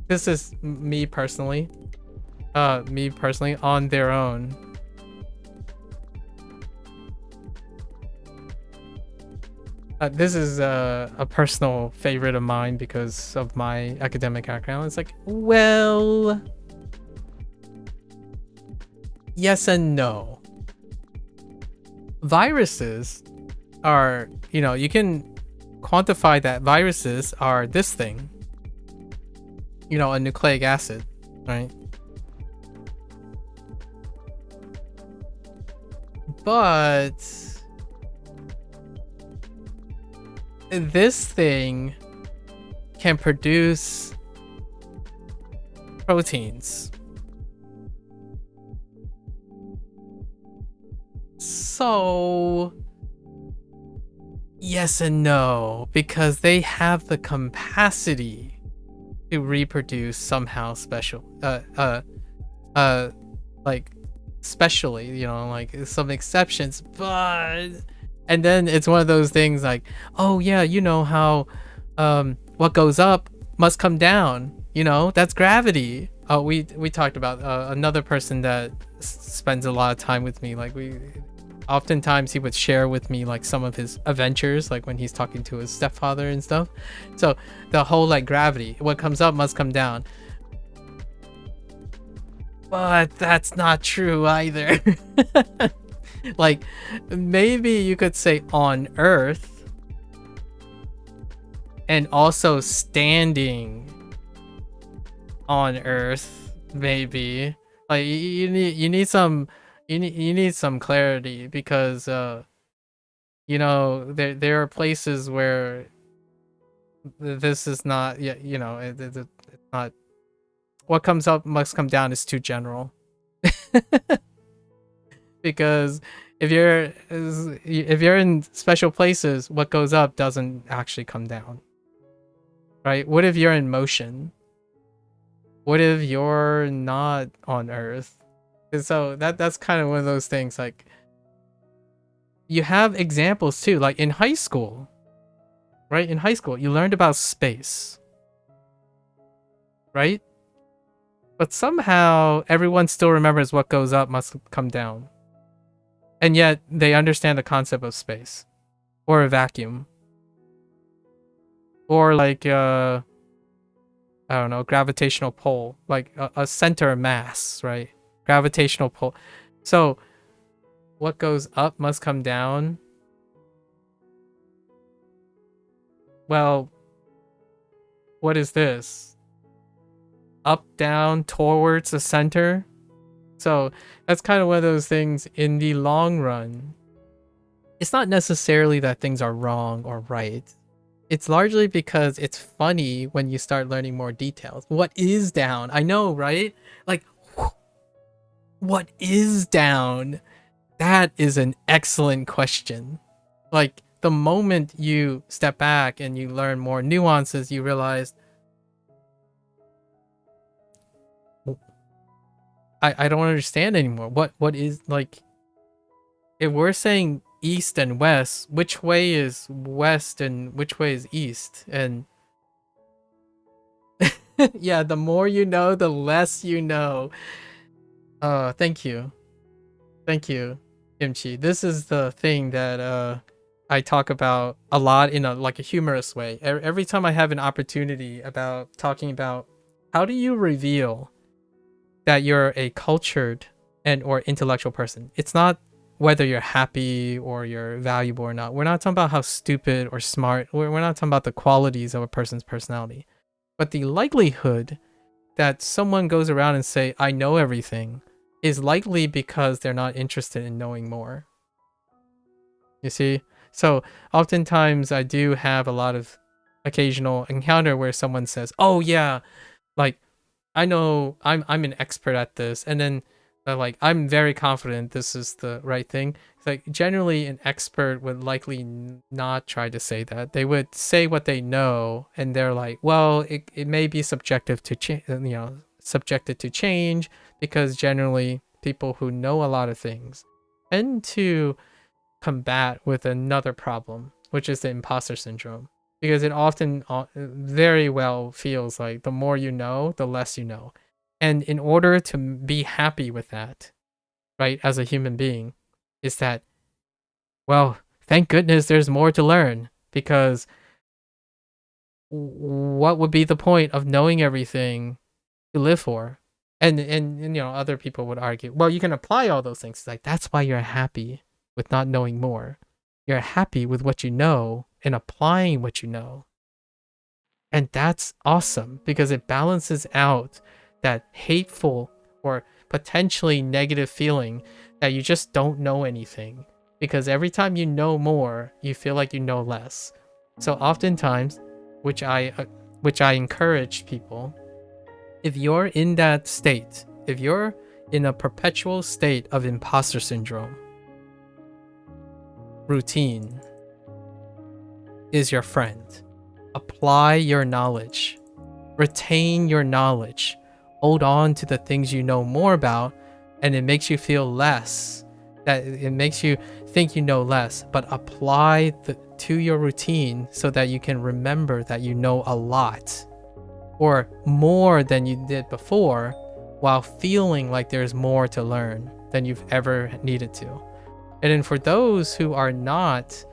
This is me personally on their own. This is a personal favorite of mine because of my academic background. It's like, well, yes and no. Viruses are, you know, you can quantify that viruses are this thing, you know, a nucleic acid, right? But this thing can produce proteins. So yes and no, because they have the capacity to reproduce somehow special, like specially, you know, like some exceptions, but and then it's one of those things like, oh yeah, you know how what goes up must come down, you know, that's gravity. Oh, we talked about another person that spends a lot of time with me, like oftentimes he would share with me like some of his adventures, like when he's talking to his stepfather and stuff. So the whole like gravity, what comes up must come down. But that's not true either. Like maybe you could say on Earth, and also standing on Earth, maybe. Like you need some clarity, because you know, there are places where this is not, yeah, you know, it's not, what comes up must come down is too general. Because if you're in special places, what goes up doesn't actually come down, right? What if you're in motion? What if you're not on Earth? And so that's kind of one of those things. Like you have examples too, like in high school, right? In high school, you learned about space, right? But somehow everyone still remembers what goes up must come down. And yet they understand the concept of space or a vacuum or like I don't know, gravitational pull, like a center mass, right? Gravitational pull. So what goes up must come down. Well, what is this? Up, down, towards the center. So that's kind of one of those things in the long run. It's not necessarily that things are wrong or right. It's largely because it's funny when you start learning more details. What is down? I know, right? Like, what is down? That is an excellent question. Like, the moment you step back and you learn more nuances, you realize, I don't understand anymore. What is, like, if we're saying east and west, which way is west and which way is east? And yeah, the more you know, the less you know. Thank you, Kimchi. This is the thing that I talk about a lot in a like a humorous way. Every time I have an opportunity about talking about how do you reveal that you're a cultured and or intellectual person. It's not whether you're happy or you're valuable or not. We're not talking about how stupid or smart. We're not talking about the qualities of a person's personality. But the likelihood that someone goes around and say, I know everything, is likely because they're not interested in knowing more. You see? So oftentimes I do have a lot of occasional encounter where someone says, oh yeah, like, I know I'm an expert at this, and then like I'm very confident this is the right thing. It's like generally an expert would likely not try to say that. They would say what they know, and they're like, well, it may be subjective to subjected to change, because generally people who know a lot of things tend to combat with another problem, which is the imposter syndrome. Because it often very well feels like the more you know, the less you know. And in order to be happy with that, right, as a human being, is that, well, thank goodness there's more to learn. Because what would be the point of knowing everything to live for? And you know, other people would argue, well, you can apply all those things. It's like, that's why you're happy with not knowing more. You're happy with what you know and applying what you know. And that's awesome, because it balances out that hateful or potentially negative feeling that you just don't know anything. Because every time you know more, you feel like you know less. So oftentimes, which I which I encourage people, if you're in that state, if you're in a perpetual state of imposter syndrome, routine is your friend. Apply your knowledge, retain your knowledge, hold on to the things you know more about, and it makes you feel less, that it makes you think you know less, but apply to your routine so that you can remember that you know a lot or more than you did before, while feeling like there's more to learn than you've ever needed to. And then for those who are not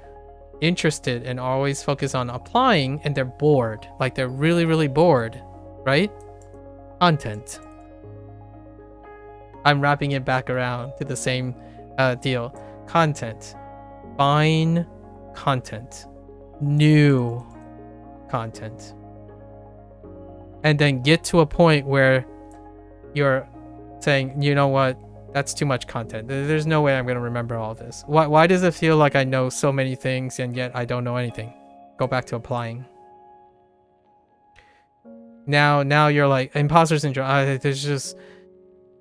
interested and always focus on applying and they're bored, like they're really, really bored, right? Content. I'm wrapping it back around to the same deal. Content. Find content. New content. And then get to a point where you're saying, you know what? That's too much content. There's no way I'm going to remember all this. Why does it feel like I know so many things and yet I don't know anything? Go back to applying. Now you're like, imposter syndrome. There's just,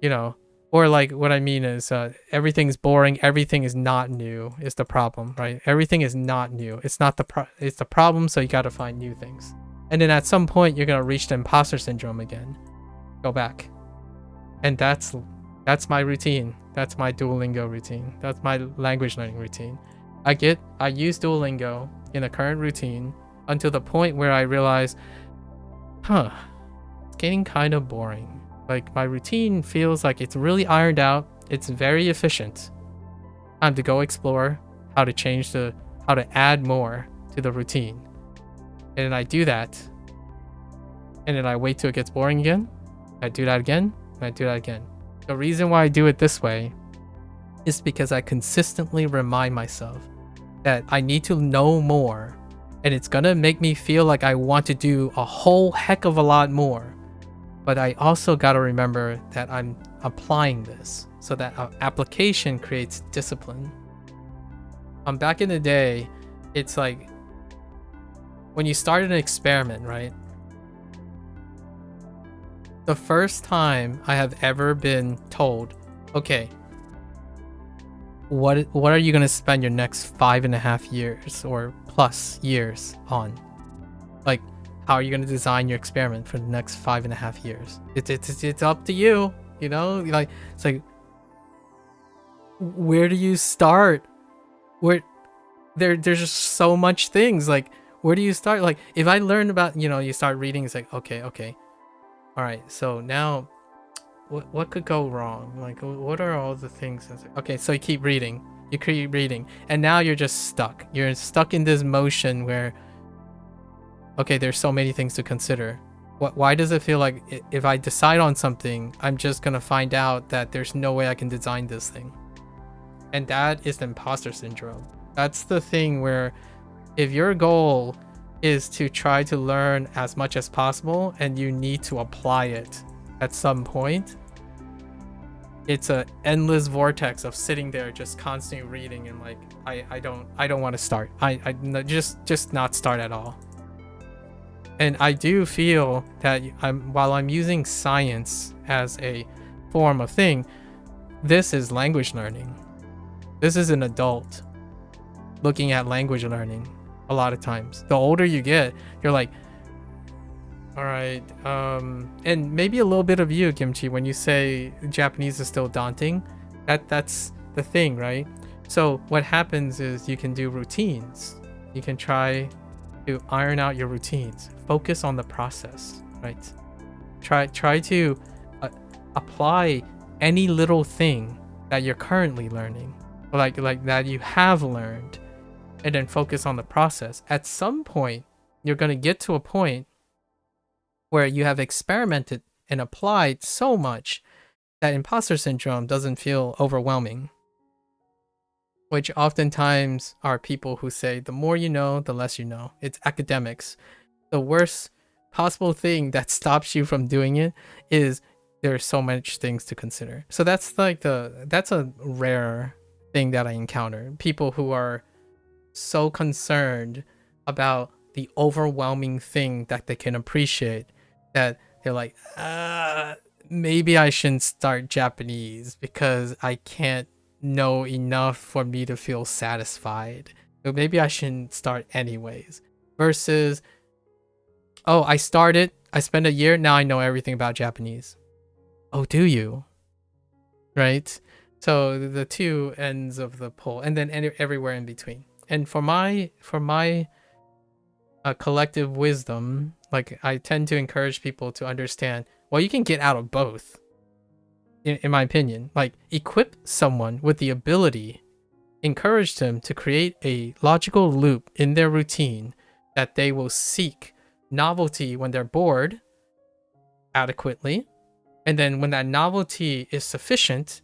you know, or like what I mean is everything's boring. Everything is not new is the problem, right? Everything is not new. It's not it's the problem. So you got to find new things. And then at some point you're going to reach the imposter syndrome again. Go back. And that's my routine. That's my Duolingo routine. That's my language learning routine. I use Duolingo in a current routine until the point where I realize, it's getting kind of boring. Like my routine feels like it's really ironed out. It's very efficient. Time to go explore how to add more to the routine. And then I do that. And then I wait till it gets boring again. I do that again. And I do that again. The reason why I do it this way is because I consistently remind myself that I need to know more, and it's gonna make me feel like I want to do a whole heck of a lot more. But I also gotta remember that I'm applying this, so that application creates discipline. Back in the day, it's like when you started an experiment, right? The first time I have ever been told, okay, what are you going to spend your next 5.5 years or plus years on? Like, how are you going to design your experiment for the next 5.5 years? It's up to you, you know? Like, it's like, where do you start? There's just so much things. Like, where do you start? Like, if I learn about, you start reading, it's like, okay. All right, so now what could go wrong? Like, what are all the things? Okay, so you keep reading, and now you're just stuck. You're stuck in this motion where, okay, there's so many things to consider. Why does it feel like if I decide on something, I'm just gonna find out that there's no way I can design this thing? And that is the imposter syndrome. That's the thing where if your goal is to try to learn as much as possible and you need to apply it at some point, it's an endless vortex of sitting there just constantly reading and like, I don't want to start. I just not start at all. And I do feel that while I'm using science as a form of thing, this is language learning. This is an adult looking at language learning. A lot of times, the older you get, you're like, all right, and maybe a little bit of you, Kimchi, when you say Japanese is still daunting, that's the thing, right? So what happens is you can do routines. You can try to iron out your routines. Focus on the process, right? Try to apply any little thing that you're currently learning, like that you have learned, and then focus on the process. At some point, you're going to get to a point where you have experimented and applied so much that imposter syndrome doesn't feel overwhelming. Which oftentimes are people who say, the more you know, the less you know. It's academics. The worst possible thing that stops you from doing it is there's so much things to consider. So that's like that's a rare thing that I encounter. People who are so concerned about the overwhelming thing that they can appreciate, that they're like, maybe I shouldn't start Japanese because I can't know enough for me to feel satisfied. So maybe I shouldn't start anyways. Versus, oh, I started, I spent a year, now I know everything about Japanese. Oh, do you? Right? So the two ends of the pole, and then everywhere in between. And for my collective wisdom, like, I tend to encourage people to understand, well, you can get out of both, in my opinion. Like, equip someone with the ability, encourage them to create a logical loop in their routine that they will seek novelty when they're bored adequately, and then when that novelty is sufficient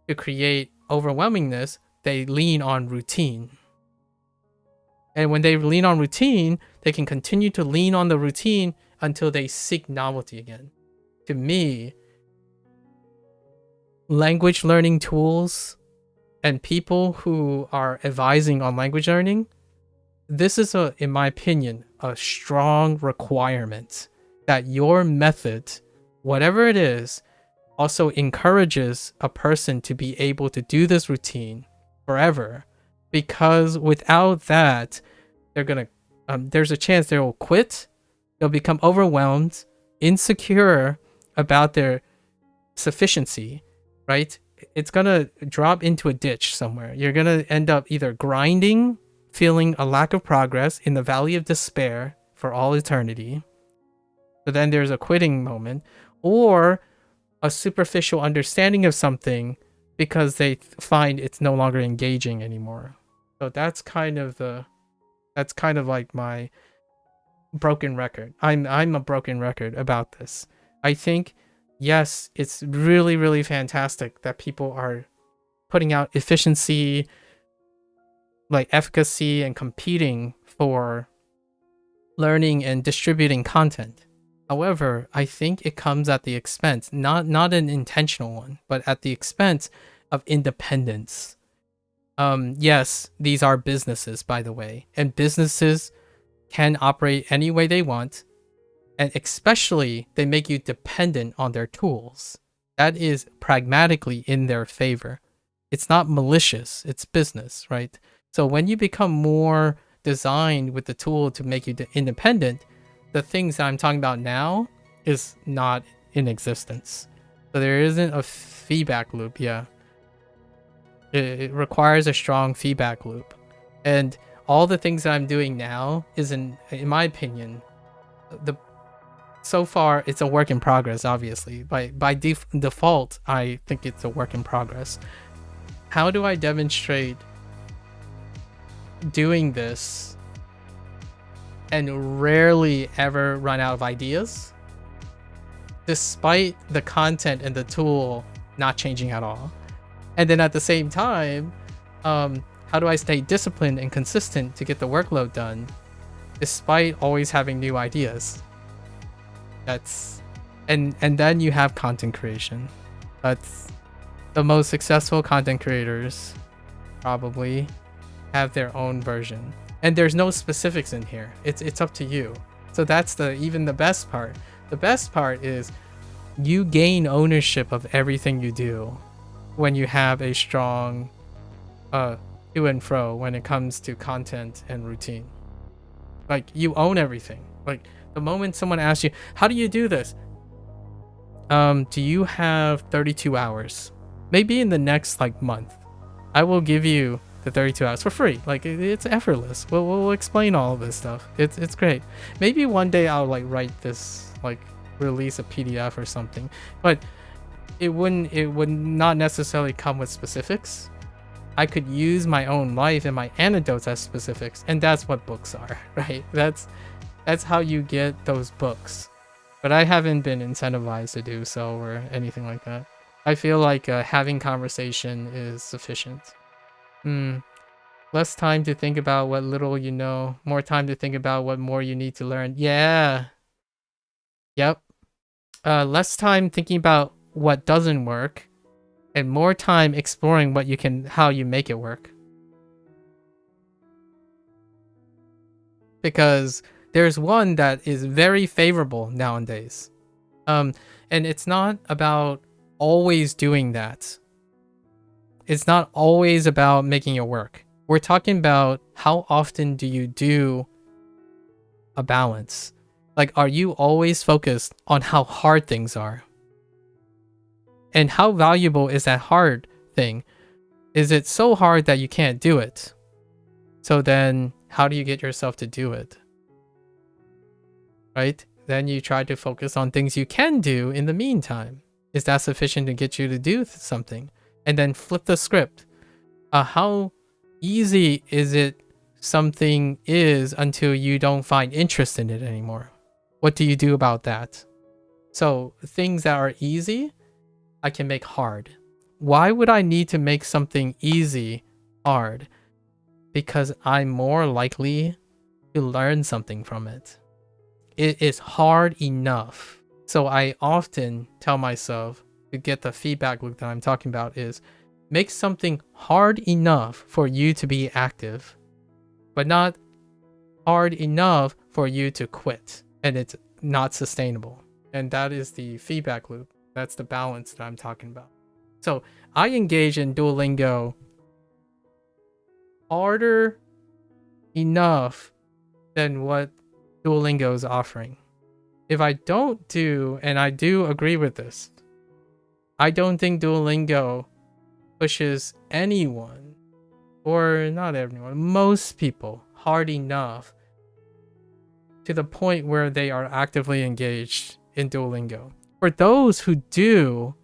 to create overwhelmingness, they lean on routine. And when they lean on routine, they can continue to lean on the routine until they seek novelty again. To me, language learning tools and people who are advising on language learning, this is, in my opinion, a strong requirement that your method, whatever it is, also encourages a person to be able to do this routine forever. Because without that, they're gonna there's a chance they will quit, they'll become overwhelmed, insecure about their sufficiency, right? It's gonna drop into a ditch somewhere. You're gonna end up either grinding, feeling a lack of progress in the valley of despair for all eternity. So then there's a quitting moment, or a superficial understanding of something because they find it's no longer engaging anymore. So that's kind of like my broken record. I'm a broken record about this. I think, yes, it's really, really fantastic that people are putting out efficiency, like efficacy, and competing for learning and distributing content. However, I think it comes at the expense, not an intentional one, but at the expense of independence. Yes, these are businesses, by the way, and businesses can operate any way they want, and especially they make you dependent on their tools. That is pragmatically in their favor. It's not malicious, it's business, right? So when you become more designed with the tool to make you independent, the things that I'm talking about now is not in existence. So there isn't a feedback loop, yeah. It requires a strong feedback loop. And all the things that I'm doing now is, in my opinion, so far it's a work in progress, obviously. By default, I think it's a work in progress. How do I demonstrate doing this and rarely ever run out of ideas, despite the content and the tool not changing at all? And then at the same time, how do I stay disciplined and consistent to get the workload done, despite always having new ideas? And then you have content creation. That's the most successful content creators probably have their own version. And there's no specifics in here. It's up to you. So that's even the best part. The best part is you gain ownership of everything you do when you have a strong to and fro when it comes to content and routine. Like, you own everything. Like, the moment someone asks you, how do you do this? Do you have 32 hours? Maybe in the next month, I will give you the 32 hours for free. Like, it's effortless. We'll explain all of this stuff. It's great. Maybe one day I'll write this, release a PDF or something, but it would not necessarily come with specifics. I could use my own life and my anecdotes as specifics, and that's what books are, right? That's how you get those books. But I haven't been incentivized to do so or anything like that. I feel like having conversation is sufficient. Less time to think about what little you know, more time to think about what more you need to learn. Yeah. Yep. Less time thinking about what doesn't work, and more time exploring how you make it work. Because there's one that is very favorable nowadays. And it's not about always doing that. It's not always about making it work. We're talking about how often do you do a balance? Like, are you always focused on how hard things are? And how valuable is that hard thing? Is it so hard that you can't do it? So then how do you get yourself to do it? Right? Then you try to focus on things you can do in the meantime. Is that sufficient to get you to do something? And then flip the script. How easy is it something is until you don't find interest in it anymore? What do you do about that? So things that are easy, I can make hard. Why would I need to make something easy hard? Because I'm more likely to learn something from it. It is hard enough. So I often tell myself to get the feedback loop that I'm talking about is make something hard enough for you to be active, but not hard enough for you to quit, and it's not sustainable. And that is the feedback loop. That's the balance that I'm talking about. So I engage in Duolingo harder enough than what Duolingo is offering. If I don't do, and I do agree with this, I don't think Duolingo pushes anyone, or not everyone, most people hard enough to the point where they are actively engaged in Duolingo. For those who do,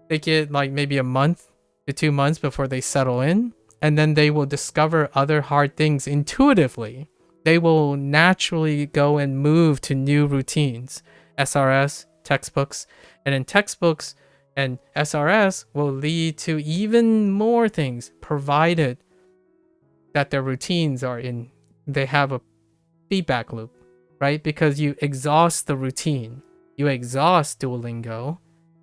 they get like maybe a month to 2 months before they settle in, and then they will discover other hard things intuitively. They will naturally go and move to new routines, SRS, textbooks, and in textbooks and SRS will lead to even more things, provided that their routines are in, they have a feedback loop, right? Because you exhaust the routine, you exhaust Duolingo,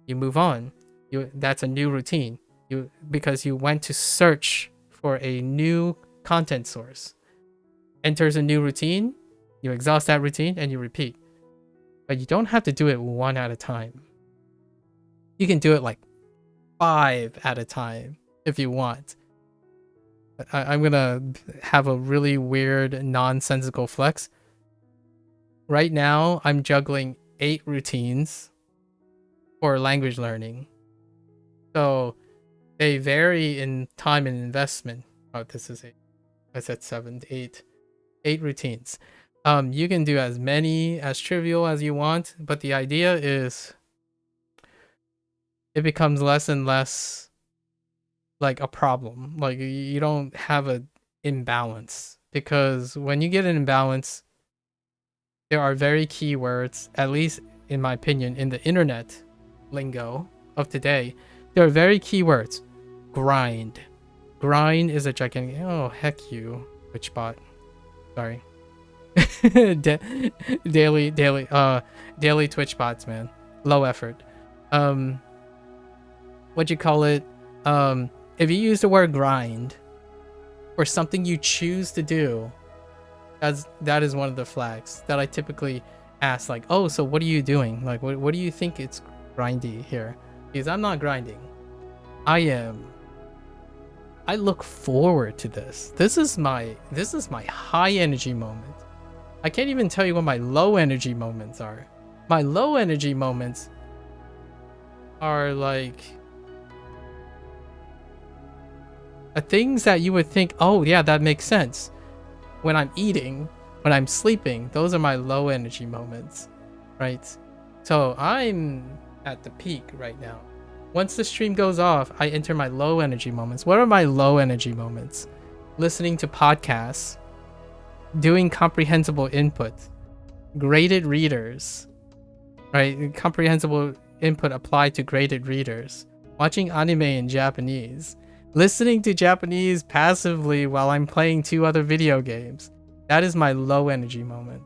you move on. That's a new routine. Because you went to search for a new content source. Enters a new routine, you exhaust that routine and you repeat. But you don't have to do it one at a time. You can do it like 5 at a time if you want. I'm gonna have a really weird, nonsensical flex. Right now, I'm juggling 8 routines for language learning. So they vary in time and investment. Oh, this is 8. I said 7 to 8. 8 routines. You can do as many, as trivial as you want, but the idea is it becomes less and less like a problem. Like you don't have an imbalance, because when you get an imbalance, there are very key words, at least in my opinion, in the internet lingo of today, there are very key words. Grind. Grind is a gigantic, oh heck you, Twitchbot. Sorry. daily Twitch bots, man. Low effort. What you call it? If you use the word grind for something you choose to do, that is one of the flags that I typically ask, like, oh, so what are you doing? Like, what do you think it's grindy here? Because I'm not grinding. I look forward to this. This is my high energy moment. I can't even tell you what my low energy moments are. My low energy moments are like things that you would think, oh yeah, that makes sense. When I'm eating, when I'm sleeping, those are my low energy moments, right? So I'm at the peak right now. Once the stream goes off, I enter my low energy moments. What are my low energy moments? Listening to podcasts, doing comprehensible input, graded readers, right? Comprehensible input applied to graded readers, watching anime in Japanese, listening to Japanese passively while I'm playing 2 other video games. That is my low energy moment.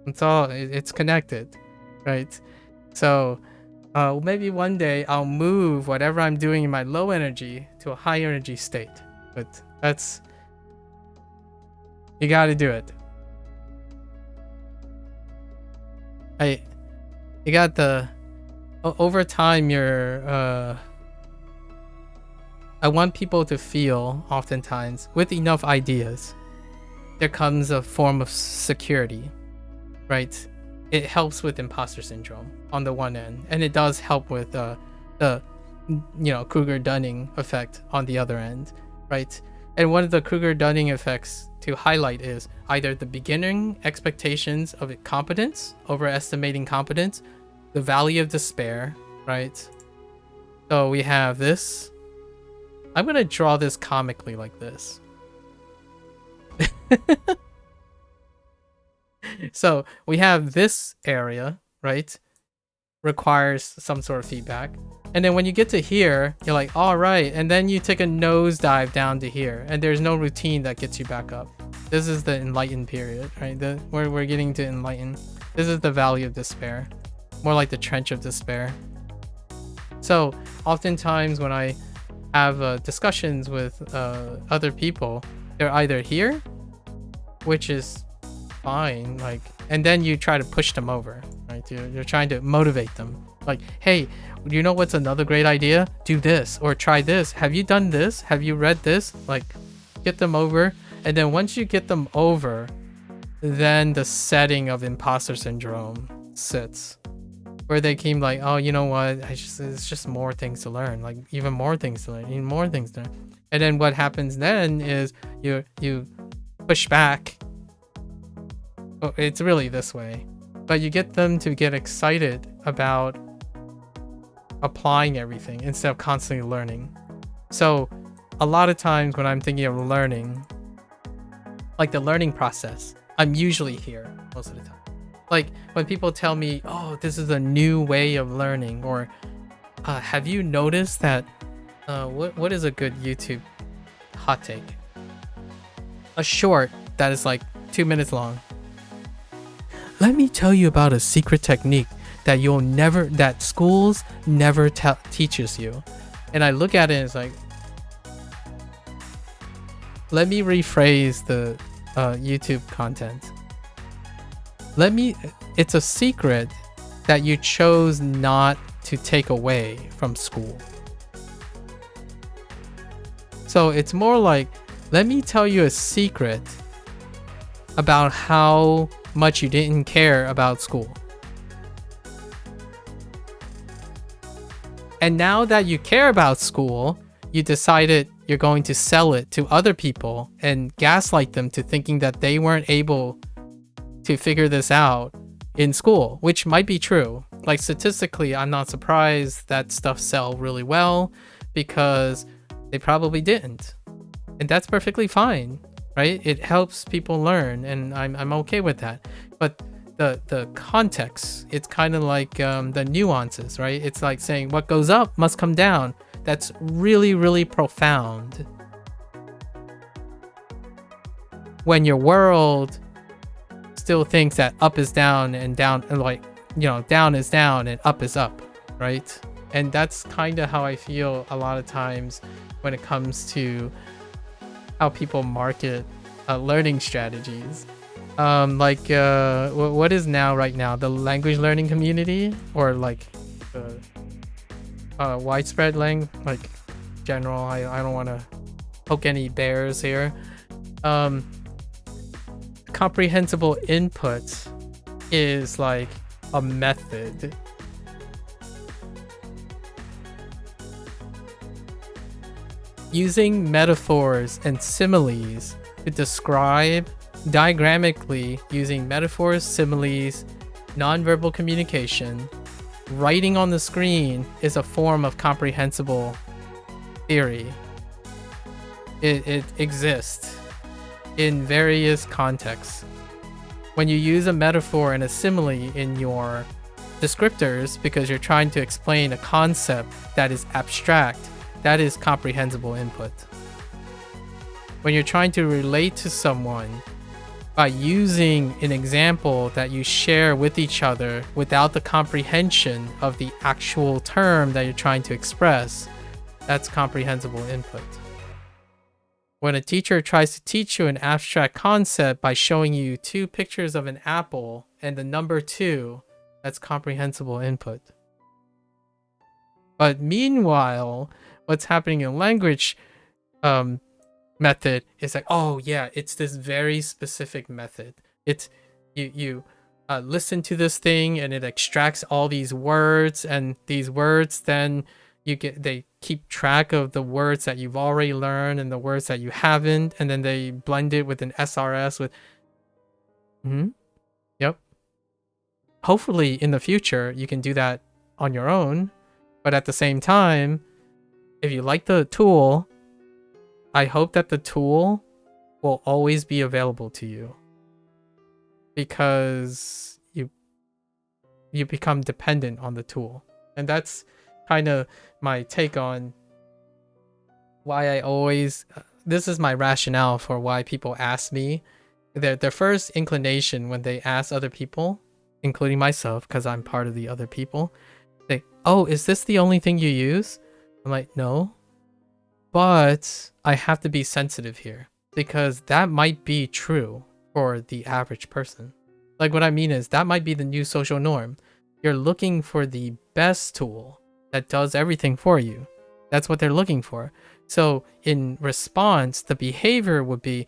It's connected, right? So maybe one day I'll move whatever I'm doing in my low energy to a high energy state. But you gotta do it. You got the over time you're I want people to feel oftentimes with enough ideas there comes a form of security, right? It helps with imposter syndrome on the one end, and it does help with the Kruger-Dunning effect on the other end, right? And one of the Kruger-Dunning effects to highlight is either the beginning expectations of competence, overestimating competence, the valley of despair, right? So we have this. I'm going to draw this comically like this. So we have this area, right? Requires some sort of feedback. And then when you get to here, you're like, all right. And then you take a nosedive down to here. And there's no routine that gets you back up. This is the enlightened period, right? Where we're getting to enlighten. This is the valley of despair. More like the trench of despair. So oftentimes when I have discussions with other people, they're either here, which is fine, like, and then you try to push them over, right? You're trying to motivate them, like, hey, you know what's another great idea? Do this or try this. Have you done this? Have you read this? Like, get them over. And then once you get them over, then the setting of imposter syndrome sits, where they came like, oh, you know what? It's just more things to learn, like even more things to learn, even more things to learn. And then what happens then is you push back. Oh, it's really this way, but you get them to get excited about applying everything instead of constantly learning. So a lot of times when I'm thinking of learning, like the learning process, I'm usually here most of the time. Like when people tell me, oh, this is a new way of learning, or have you noticed that what is a good YouTube hot take? A short that is like 2 minutes long. Let me tell you about a secret technique that schools never teaches you. And I look at it and it's like, let me rephrase the YouTube content. It's a secret that you chose not to take away from school. So it's more like, let me tell you a secret about how much you didn't care about school. And now that you care about school, you decided you're going to sell it to other people and gaslight them to thinking that they weren't able to figure this out in school, which might be true. Like statistically, I'm not surprised that stuff sell really well because they probably didn't. And that's perfectly fine, right? It helps people learn, and I'm okay with that. But the context, it's kind of like the nuances, right? It's like saying what goes up must come down. That's really, really profound. When your world still thinks that up is down and down, and like, down is down and up is up, right? And that's kind of how I feel a lot of times when it comes to how people market learning strategies. What is right now the language learning community, or like widespread like general. I don't want to poke any bears here. Comprehensible input is like a method. Using metaphors and similes to describe diagrammically, using metaphors, similes, nonverbal communication, writing on the screen is a form of comprehensible theory. It exists in various contexts. When you use a metaphor and a simile in your descriptors because you're trying to explain a concept that is abstract, that is comprehensible input. When you're trying to relate to someone by using an example that you share with each other without the comprehension of the actual term that you're trying to express, that's comprehensible input. When a teacher tries to teach you an abstract concept by showing you two pictures of an apple and the number 2, That's comprehensible input. But meanwhile, what's happening in language method is like, oh yeah, it's this very specific method. It's you listen to this thing and it extracts all these words, and these words then they keep track of the words that you've already learned and the words that you haven't, and then they blend it with an SRS with yep. Hopefully in the future you can do that on your own, but at the same time, if you like the tool, I hope that the tool will always be available to you, because you become dependent on the tool. And that's kind of my take on why I always this is my rationale for why people ask me their first inclination when they ask other people, including myself because I'm part of the other people, they, oh, is this the only thing you use? I'm like, no, but I have to be sensitive here because that might be true for the average person. Like, what I mean is that might be the new social norm. You're looking for the best tool that does everything for you. That's what they're looking for. So in response, the behavior would be,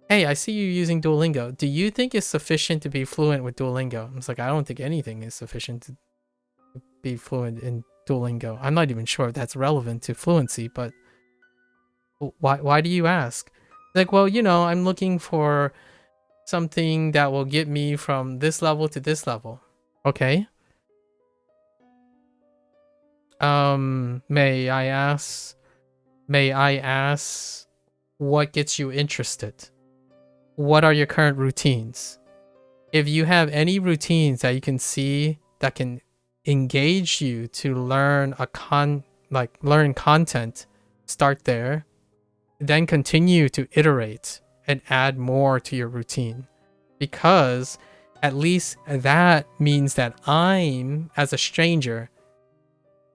hey, I see you using Duolingo. Do you think it's sufficient to be fluent with Duolingo? It's like, I don't think anything is sufficient to be fluent in Duolingo. I'm not even sure if that's relevant to fluency, but why do you ask? Like, well, you know, I'm looking for something that will get me from this level to this level. Okay. May I ask what gets you interested? What are your current routines? If you have any routines that you can see that can engage you to learn learn content, start there. Then continue to iterate and add more to your routine, because at least that means that I'm, as a stranger,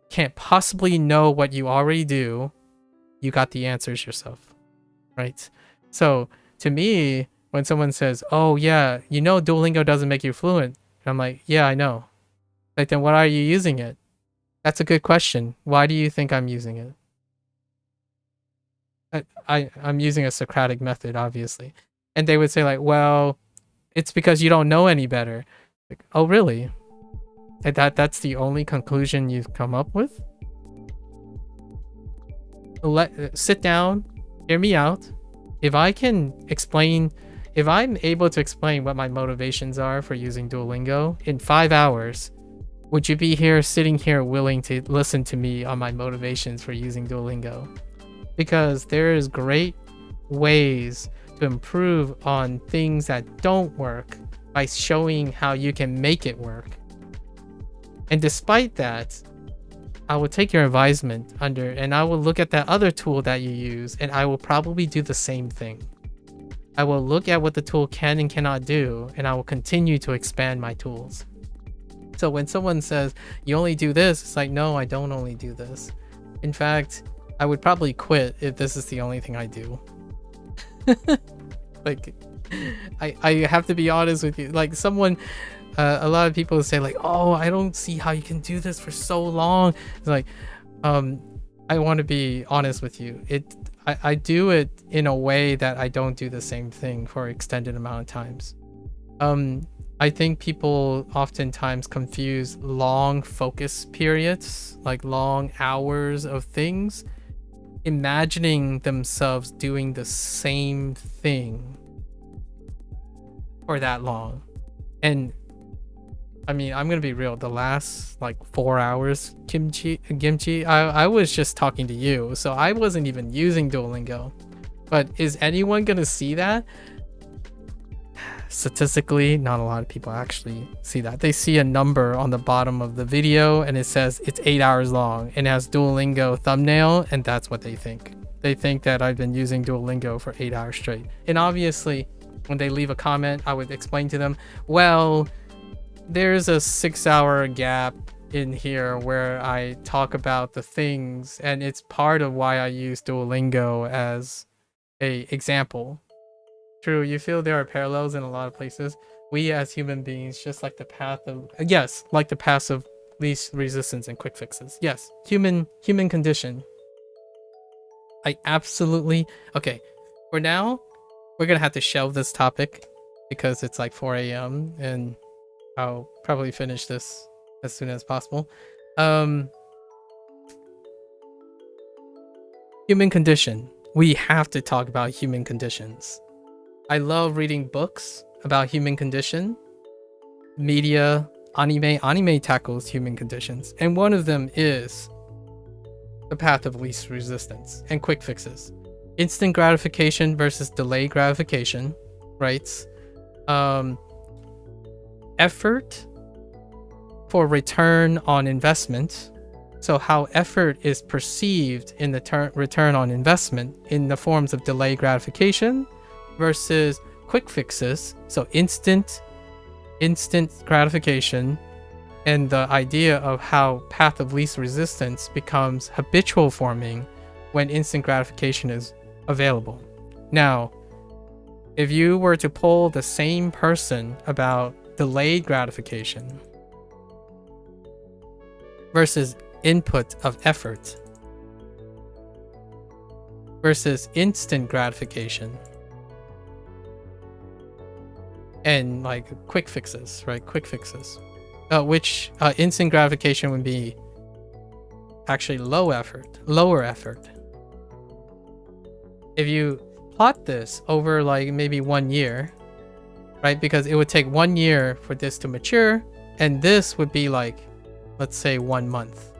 can't possibly know what you already do. You got the answers yourself, right? So to me, when someone says, oh yeah, you know Duolingo doesn't make you fluent, I'm like, yeah, I know. Like, then why are you using it? That's a good question. Why do you think I'm using it? I'm using a Socratic method, obviously. And they would say like, well, it's because you don't know any better. Like, oh really? That's the only conclusion you've come up with? Sit down, hear me out. If I'm able to explain what my motivations are for using Duolingo in 5 hours, would you be sitting here willing to listen to me on my motivations for using Duolingo? Because there is great ways to improve on things that don't work by showing how you can make it work. And despite that, I will take your advisement and I will look at that other tool that you use, and I will probably do the same thing. I will look at what the tool can and cannot do, and I will continue to expand my tools. So when someone says, you only do this, it's like, no, I don't only do this. In fact, I would probably quit if this is the only thing I do. Like, I have to be honest with you. Like, someone, a lot of people say like, oh, I don't see how you can do this for so long. It's like, I want to be honest with you. I do it in a way that I don't do the same thing for extended amount of times. I think people oftentimes confuse long focus periods, like long hours of things, imagining themselves doing the same thing for that long. And I mean, I'm gonna be real, the last like 4 hours Gimchi, I was just talking to you, so I wasn't even using Duolingo. But is anyone gonna see that? Statistically, not a lot of people actually see that. They see a number on the bottom of the video and it says it's 8 hours long and it has Duolingo thumbnail, and that's what they think. They think that I've been using Duolingo for 8 hours straight. And obviously, when they leave a comment, I would explain to them, well, there's a 6-hour gap in here where I talk about the things, and it's part of why I use Duolingo as a example. True, you feel there are parallels in a lot of places, We as human beings, just like the path of yes, like the path of least resistance and quick fixes. Yes, human condition. I absolutely okay. For now, we're gonna have to shelve this topic because it's like 4 a.m. and I'll probably finish this as soon as possible. Human condition. We have to talk about human conditions. I love reading books about human condition. Media, anime tackles human conditions, and one of them is the path of least resistance and quick fixes. Instant gratification versus delayed gratification, right? Effort for return on investment. So how effort is perceived in the return on investment in the forms of delayed gratification versus quick fixes. So instant gratification, and the idea of how path of least resistance becomes habitual forming when instant gratification is available. Now, if you were to poll the same person about delayed gratification versus input of effort versus instant gratification and like quick fixes, right? Quick fixes. Which instant gratification would be actually lower effort. If you plot this over like maybe 1 year, right? Because it would take 1 year for this to mature, and this would be like, let's say 1 month.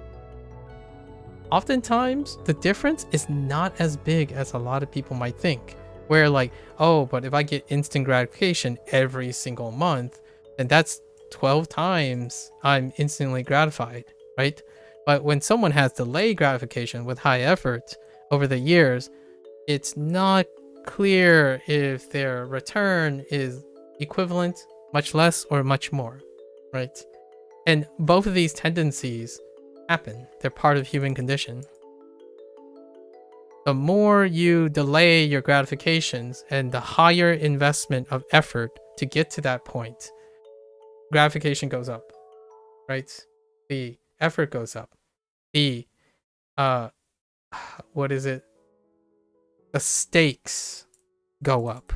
Oftentimes, the difference is not as big as a lot of people might think. Where like, oh, but if I get instant gratification every single month, then that's 12 times I'm instantly gratified, right? But when someone has delayed gratification with high effort over the years, it's not clear if their return is equivalent, much less, or much more, right? And both of these tendencies happen. They're part of human condition. The more you delay your gratifications and the higher investment of effort to get to that point, gratification goes up, right? The effort goes up. The what is it? The stakes go up.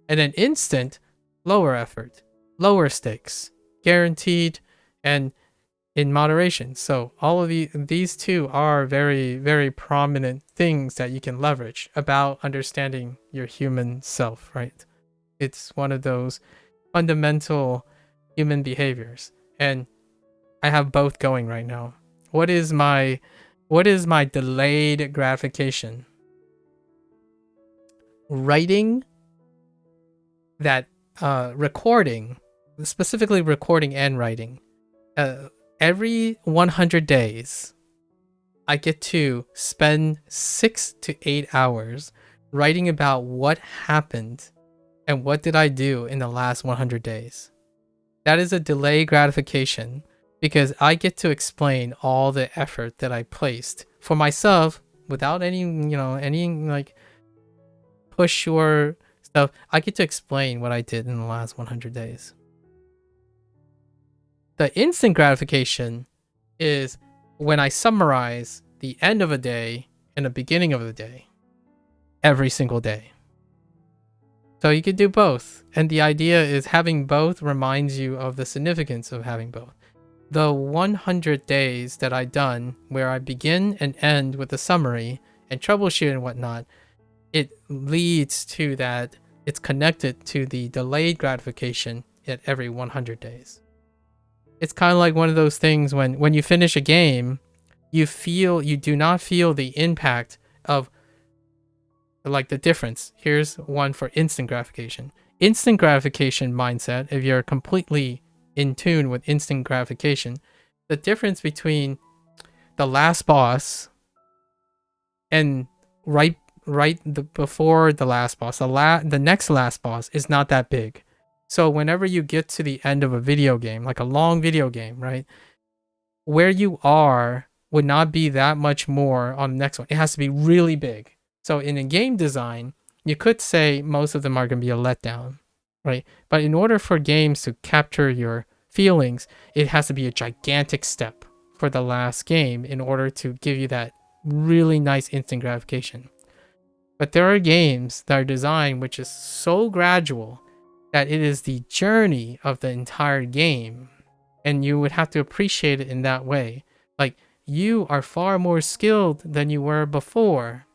And then instant, lower effort, lower stakes, guaranteed, and in moderation. So all of these two are very, very prominent things that you can leverage about understanding your human self, right? It's one of those fundamental human behaviors, and I have both going right now. What is my delayed gratification? Writing that recording, specifically recording and writing. Every 100 days, I get to spend 6 to 8 hours writing about what happened and what did I do in the last 100 days. That is a delayed gratification because I get to explain all the effort that I placed for myself without any, any like push or stuff. I get to explain what I did in the last 100 days. The instant gratification is when I summarize the end of a day and the beginning of the day every single day. So you could do both. And the idea is having both reminds you of the significance of having both. The 100 days that I've done where I begin and end with a summary and troubleshoot and whatnot, it leads to that. It's connected to the delayed gratification at every 100 days. It's kind of like one of those things when you finish a game, you do not feel the impact of like the difference. Here's one for instant gratification. Instant gratification mindset, if you're completely in tune with instant gratification, the difference between the last boss and before the last boss, the next last boss is not that big. So whenever you get to the end of a video game, like a long video game, right, where you are would not be that much more on the next one. It has to be really big. So in a game design, you could say most of them are going to be a letdown. right? But in order for games to capture your feelings, it has to be a gigantic step for the last game in order to give you that really nice instant gratification. But there are games that are designed which is so gradual that it is the journey of the entire game, and you would have to appreciate it in that way. Like, you are far more skilled than you were before.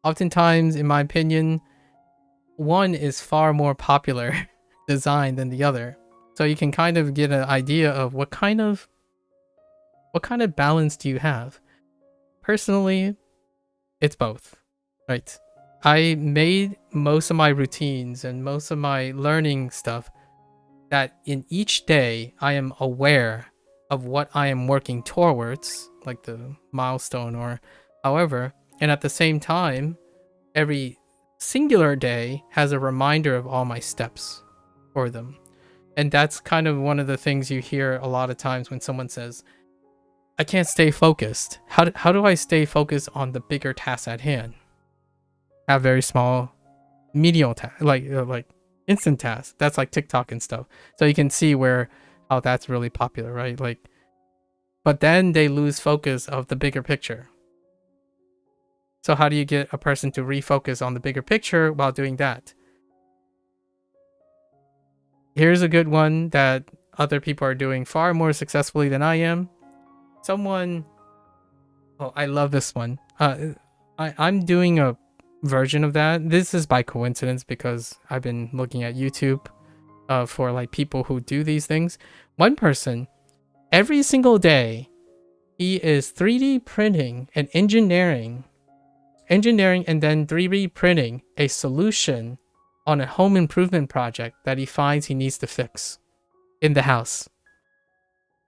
Oftentimes, in my opinion, one is far more popular design than the other. So you can kind of get an idea of what kind of balance do you have. Personally, it's both, right? I made most of my routines and most of my learning stuff that in each day I am aware of what I am working towards, like the milestone or however, and at the same time, every singular day has a reminder of all my steps for them. And that's kind of one of the things you hear a lot of times when someone says, I can't stay focused. How do I stay focused on the bigger tasks at hand? Have very small, medial tasks, like instant tasks. That's like TikTok and stuff. So you can see how that's really popular, right? Like, but then they lose focus of the bigger picture. So how do you get a person to refocus on the bigger picture while doing that? Here's a good one that other people are doing far more successfully than I am. I love this one. I'm doing a version of that. This is by coincidence because I've been looking at YouTube for like people who do these things. One person, every single day, he is 3D printing and engineering and then 3D printing a solution on a home improvement project that he finds he needs to fix in the house,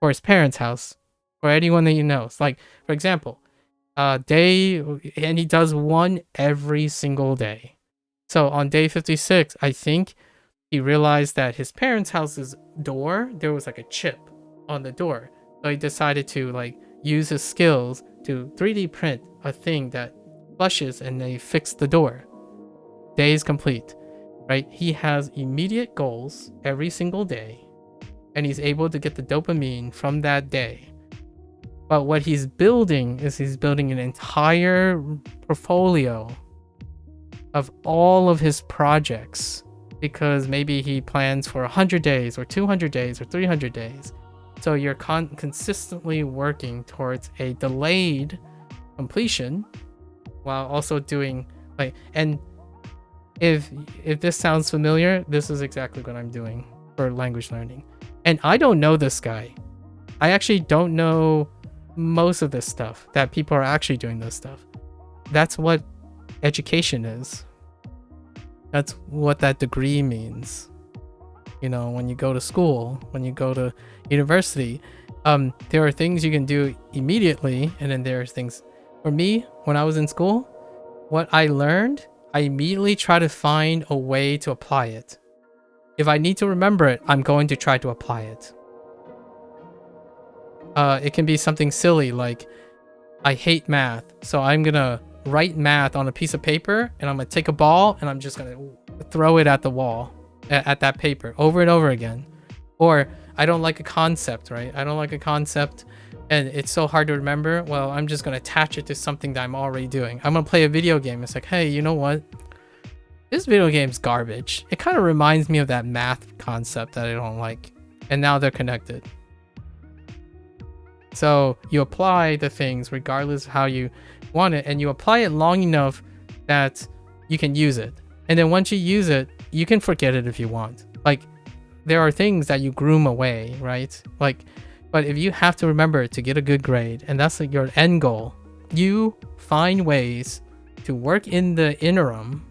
or his parents' house, or anyone that he knows. Like, for example, and he does one every single day. So on day 56, I think he realized that his parents' house's door, there was like a chip on the door. So he decided to like use his skills to 3D print a thing that flushes and they fix the door. Day is complete, right? He has immediate goals every single day, and he's able to get the dopamine from that day. But what he's building is an entire portfolio of all of his projects, because maybe he plans for 100 days or 200 days or 300 days. So you're consistently working towards a delayed completion while also doing like, and if this sounds familiar, this is exactly what I'm doing for language learning. And I don't know this guy. I actually don't know most of this stuff, that people are actually doing this stuff. That's what education is. That's what that degree means. You know, when you go to school, when you go to university, there are things you can do immediately, and then there are things. For me, when I was in school, what I learned, I immediately try to find a way to apply it. If I need to remember it, I'm going to try to apply it. It can be something silly like, I hate math, so I'm gonna write math on a piece of paper, and I'm gonna take a ball and I'm just gonna throw it at the wall, at that paper, over and over again. Or I don't like a concept, right? I don't like a concept and it's so hard to remember. Well, I'm just gonna attach it to something that I'm already doing. I'm gonna play a video game. It's like, hey, you know what? This video game's garbage. It kind of reminds me of that math concept that I don't like. And now they're connected. So you apply the things regardless of how you want it, and you apply it long enough that you can use it. And then once you use it, you can forget it if you want. Like, there are things that you groom away, right? Like, but if you have to remember to get a good grade, and that's like your end goal, you find ways to work in the interim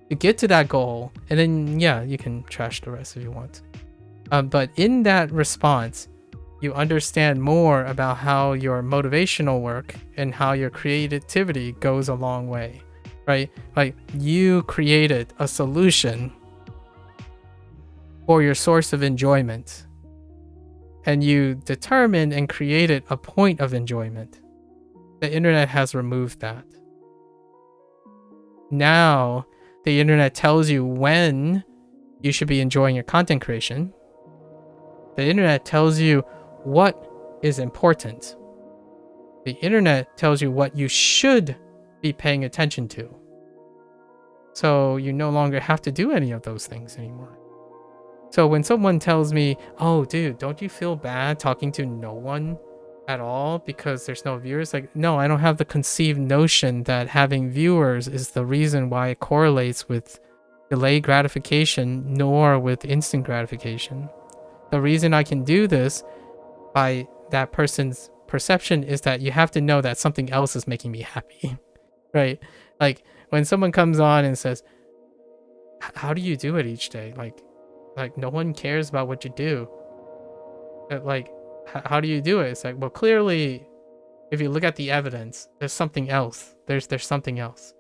to get to that goal, and then yeah, you can trash the rest if you want. But in that response, you understand more about how your motivational work and how your creativity goes a long way, right? Like, you created a solution for your source of enjoyment, and you determined and created a point of enjoyment. The internet has removed that. Now, The internet tells you when you should be enjoying your content creation. The internet tells you what is important. The internet tells you what you should be paying attention to. So you no longer have to do any of those things anymore. So when someone tells me, oh dude, don't you feel bad talking to no one at all because there's no viewers? Like, no, I don't have the conceived notion that having viewers is the reason why it correlates with delayed gratification nor with instant gratification. The reason I can do this by that person's perception is that you have to know that something else is making me happy, right? Like when someone comes on and says, how do you do it each day? Like no one cares about what you do. Like, how do you do it? It's like, well, clearly, if you look at the evidence, there's something else. There's something else.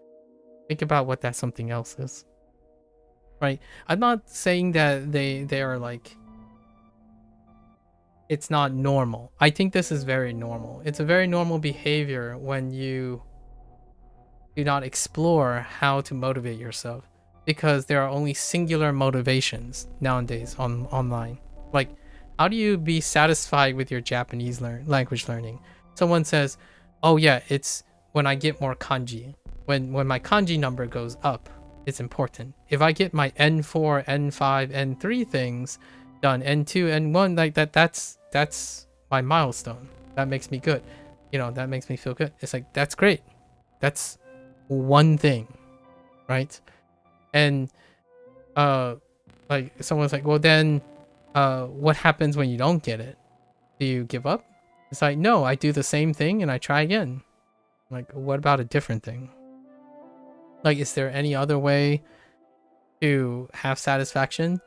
Think about what that something else is, right? I'm not saying that they are like, it's not normal. I think this is very normal. It's a very normal behavior when you do not explore how to motivate yourself, because there are only singular motivations nowadays online. Like, how do you be satisfied with your Japanese language learning? Someone says, oh yeah, it's when I get more kanji. When my kanji number goes up, it's important. If I get my N4, N5, N3 things done, N2, N1, like that's my milestone. That makes me good. You know, that makes me feel good. It's like, that's great. That's one thing, right? And like someone's like, well then what happens when you don't get it? Do you give up? It's like, no, I do the same thing and I try again. Like, what about a different thing? Like, is there any other way to have satisfaction?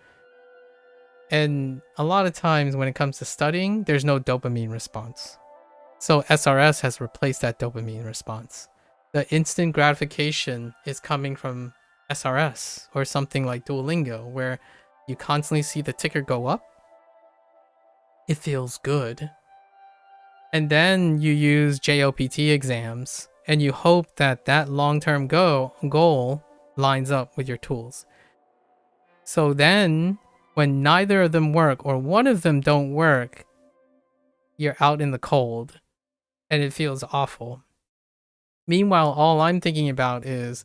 And a lot of times when it comes to studying, there's no dopamine response. So SRS has replaced that dopamine response. The instant gratification is coming from SRS or something like Duolingo, where you constantly see the ticker go up. It feels good. And then you use JOPT exams and you hope that that long-term goal lines up with your tools. So then when neither of them work or one of them don't work, you're out in the cold and it feels awful. Meanwhile, all I'm thinking about is,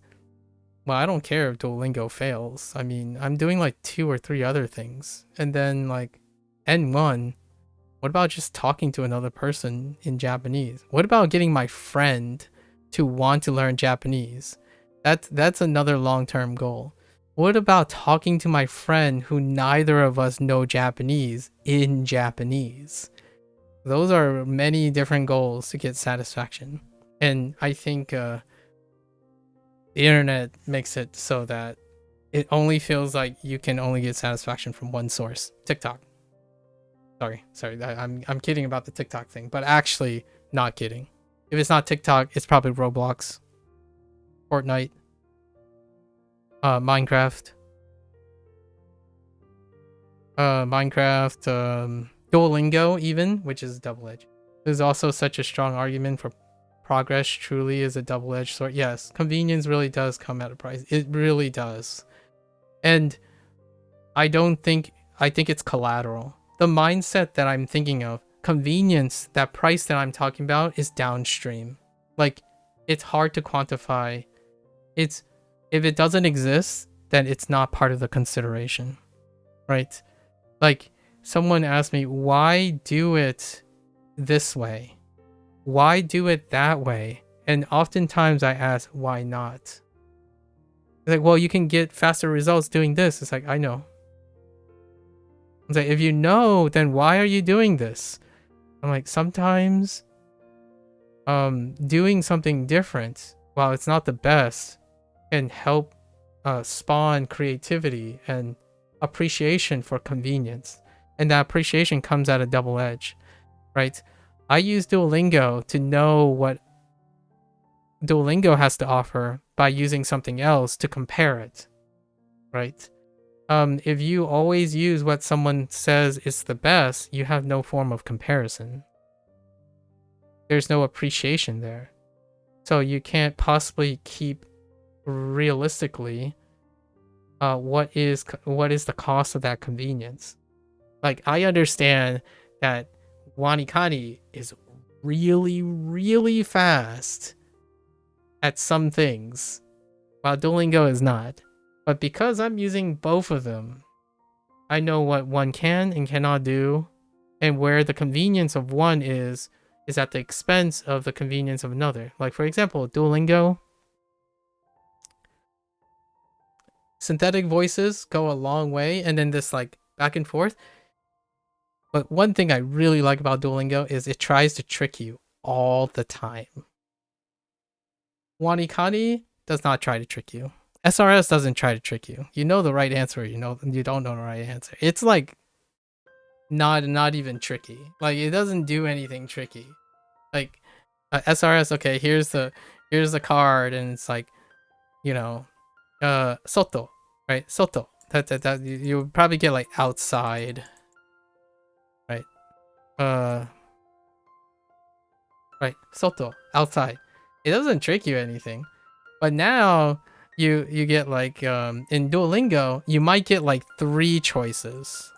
well, I don't care if Duolingo fails. I mean, I'm doing like 2 or 3 other things. And then like N1, what about just talking to another person in Japanese? What about getting my friend to want to learn Japanese? That's another long-term goal. What about talking to my friend who neither of us know Japanese in Japanese? Those are many different goals to get satisfaction. And I think the internet makes it so that it only feels like you can only get satisfaction from one source. TikTok. Sorry, I'm kidding about the TikTok thing, but actually not kidding. If it's not TikTok, it's probably Roblox, Fortnite, Minecraft, Duolingo even, which is double-edged. There's also such a strong argument for progress truly is a double-edged sword. Yes, convenience really does come at a price. It really does. And I think it's collateral. The mindset that I'm thinking of, convenience, that price that I'm talking about is downstream. Like, it's hard to quantify. If it doesn't exist, then it's not part of the consideration, right? Like, someone asked me, why do it this way? Why do it that way? And oftentimes I ask, why not? It's like, well, you can get faster results doing this. It's like, I know. It's like, if you know, then why are you doing this? I'm like, sometimes doing something different, while it's not the best, can help spawn creativity and appreciation for convenience. And that appreciation comes at a double edge, right? I use Duolingo to know what Duolingo has to offer by using something else to compare it, right? If you always use what someone says is the best, you have no form of comparison. There's no appreciation there. So you can't possibly keep realistically what is the cost of that convenience? Like, I understand that Wanikani is really, really fast at some things, while Duolingo is not. But because I'm using both of them, I know what one can and cannot do, and where the convenience of one is at the expense of the convenience of another. Like, for example, Duolingo, synthetic voices go a long way, and then this like back and forth. But one thing I really like about Duolingo is it tries to trick you all the time. Wanikani does not try to trick you. SRS doesn't try to trick you. You know the right answer, you don't know the right answer. It's like not even tricky. Like, it doesn't do anything tricky. Like, SRS, okay, here's the card, and it's like, soto, right? Soto. That you would probably get like outside, right? Right, soto, outside. It doesn't trick you anything. But now you get like in Duolingo, you might get like 3 choices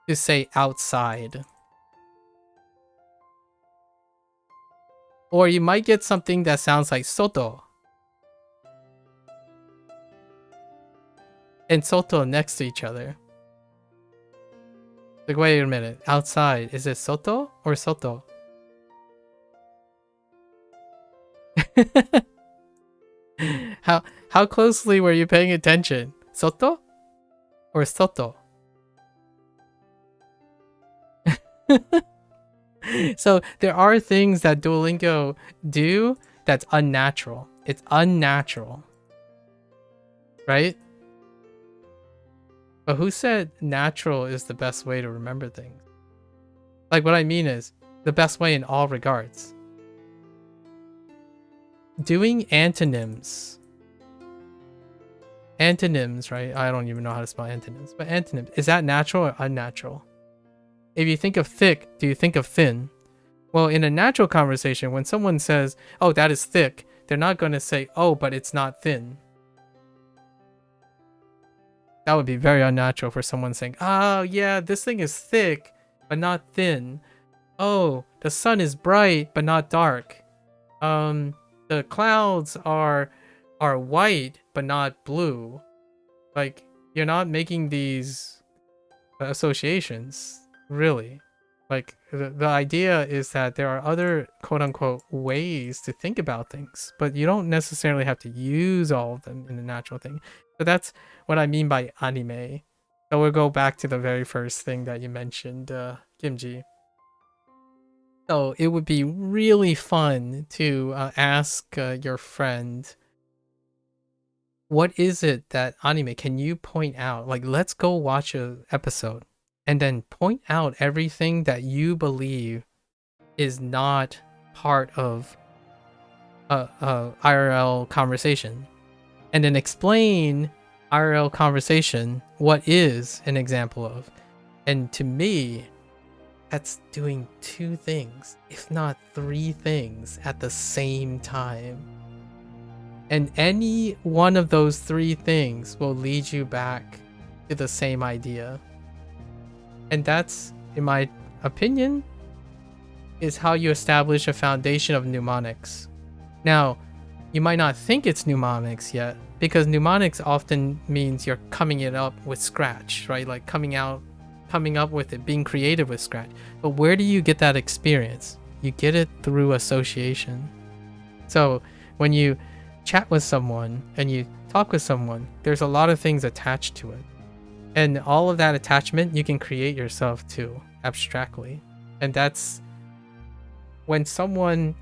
to say outside. Or you might get something that sounds like soto and soto next to each other. Like, wait a minute, outside, is it soto or soto? How closely were you paying attention? Soto or soto? So there are things that Duolingo do that's unnatural. It's unnatural, right? But who said natural is the best way to remember things? Like, what I mean is the best way in all regards. Doing antonyms, right? I don't even know how to spell antonyms, but antonyms, is that natural or unnatural? If you think of thick, do you think of thin? Well, in a natural conversation, when someone says, oh, that is thick, they're not going to say, oh, but it's not thin. That would be very unnatural for someone saying, oh, yeah, this thing is thick, but not thin. Oh, the sun is bright, but not dark. The clouds are white, but not blue. Like, you're not making these associations. Really, like the idea is that there are other quote-unquote ways to think about things, but you don't necessarily have to use all of them in the natural thing. So that's what I mean by anime. So we'll go back to the very first thing that you mentioned, Kimji. So it would be really fun to ask your friend, what is it that anime, can you point out? Like, let's go watch an episode. And then point out everything that you believe is not part of a IRL conversation. And then explain IRL conversation, what is an example of. And to me, that's doing 2 things, if not 3 things at the same time. And any one of those 3 things will lead you back to the same idea. And that's, in my opinion, is how you establish a foundation of mnemonics. Now, you might not think it's mnemonics yet, because mnemonics often means you're coming it up with scratch, right? Like coming up with it, being creative with scratch. But where do you get that experience? You get it through association. So when you chat with someone and you talk with someone, there's a lot of things attached to it. And all of that attachment you can create yourself too, abstractly. And that's when someone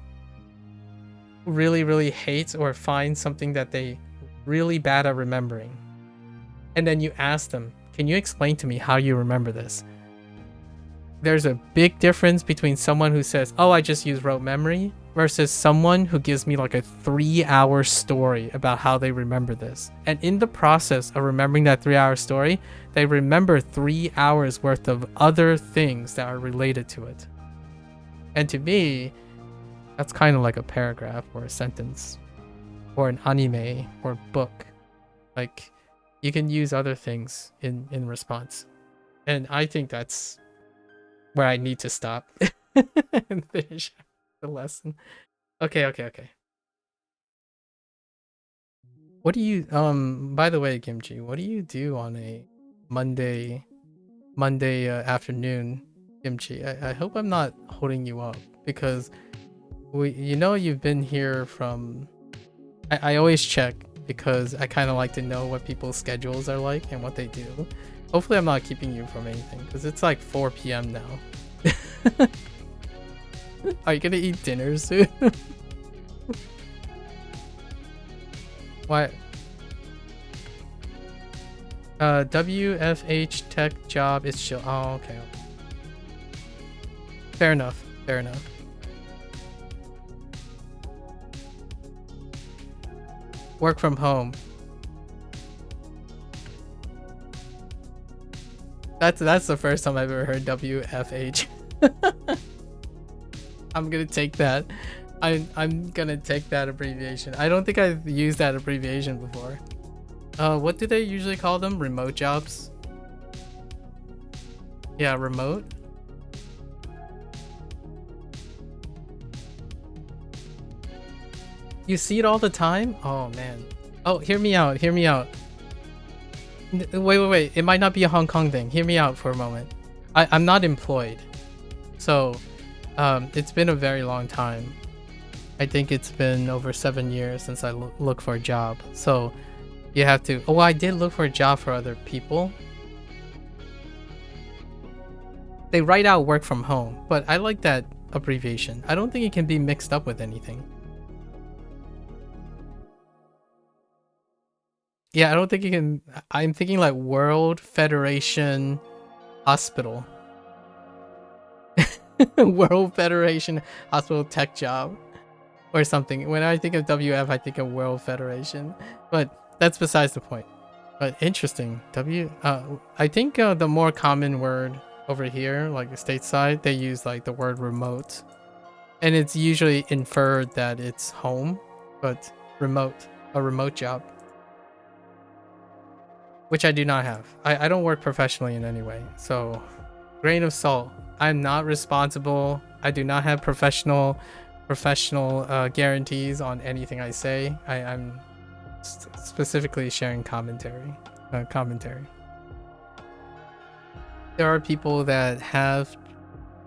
really, really hates or finds something that they really bad at remembering. And then you ask them, can you explain to me how you remember this? There's a big difference between someone who says, oh, I just use rote memory, versus someone who gives me like a 3-hour story about how they remember this. And in the process of remembering that 3-hour story, they remember 3 hours worth of other things that are related to it. And to me, that's kind of like a paragraph or a sentence or an anime or book. Like, you can use other things in response. And I think that's where I need to stop and finish the lesson. Okay. What do you by the way, Kimchi, what do you do on a Monday afternoon, Kimchi? I hope I'm not holding you up, because you've been here from I always check because I kind of like to know what people's schedules are like and what they do. Hopefully I'm not keeping you from anything, because it's like 4 p.m. now. Are you gonna eat dinner soon? Why? WFH tech job is chill. Oh, okay. Fair enough. Work from home. That's the first time I've ever heard WFH. I'm gonna take that. I'm gonna take that abbreviation. I don't think I've used that abbreviation before. What do they usually call them? Remote jobs? Yeah, remote. You see it all the time? Oh man. Oh, hear me out. Wait. It might not be a Hong Kong thing. Hear me out for a moment. I'm not employed. So, it's been a very long time. I think it's been over 7 years since I looked for a job. So, you have to... Oh, I did look for a job for other people. They write out work from home, but I like that abbreviation. I don't think it can be mixed up with anything. Yeah, I don't think you can... I'm thinking like World Federation Hospital. World Federation Hospital Tech Job. Or something. When I think of WF, I think of World Federation. But that's besides the point. But interesting. I think the more common word over here, like stateside, they use like the word remote. And it's usually inferred that it's home, but remote. A remote job. Which I do not have. I don't work professionally in any way. So, grain of salt. I'm not responsible. I do not have professional guarantees on anything I say. I'm specifically sharing commentary. There are people that have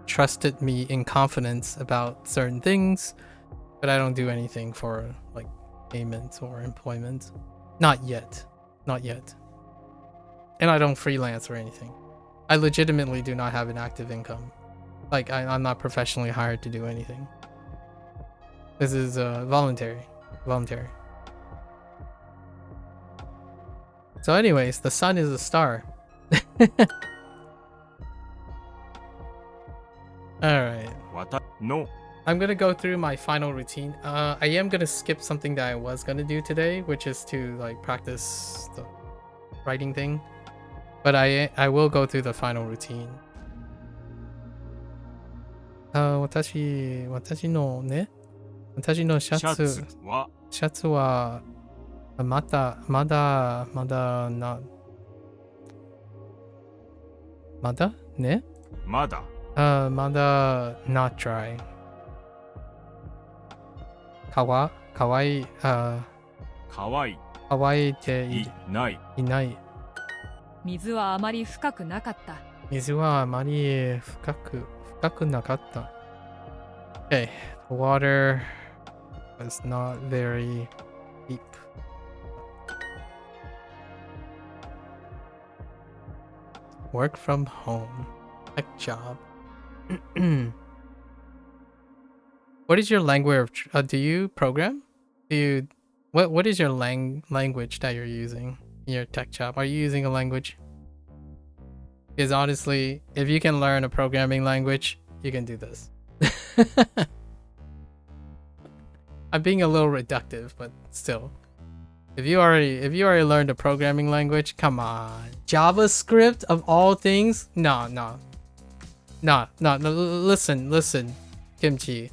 trusted me in confidence about certain things, but I don't do anything for like payments or employment. Not yet. And I don't freelance or anything. I legitimately do not have an active income. Like, I'm not professionally hired to do anything. This is voluntary. So anyways, the sun is a star. Alright. No. I'm gonna go through my final routine. I am gonna skip something that I was gonna do today, which is to like practice the writing thing. But I will go through the final routine. 私のシャツはまだね まだ not dry かわいていない水はあまり深くなかった。Okay, the water was not very deep. Work from home. Tech job. What is your language? Do you program? What is your language that you're using in your tech job? Are you using a language? Because honestly, if you can learn a programming language, you can do this. I'm being a little reductive, but still. If you already learned a programming language, come on. JavaScript of all things? No. Listen, Kimchi.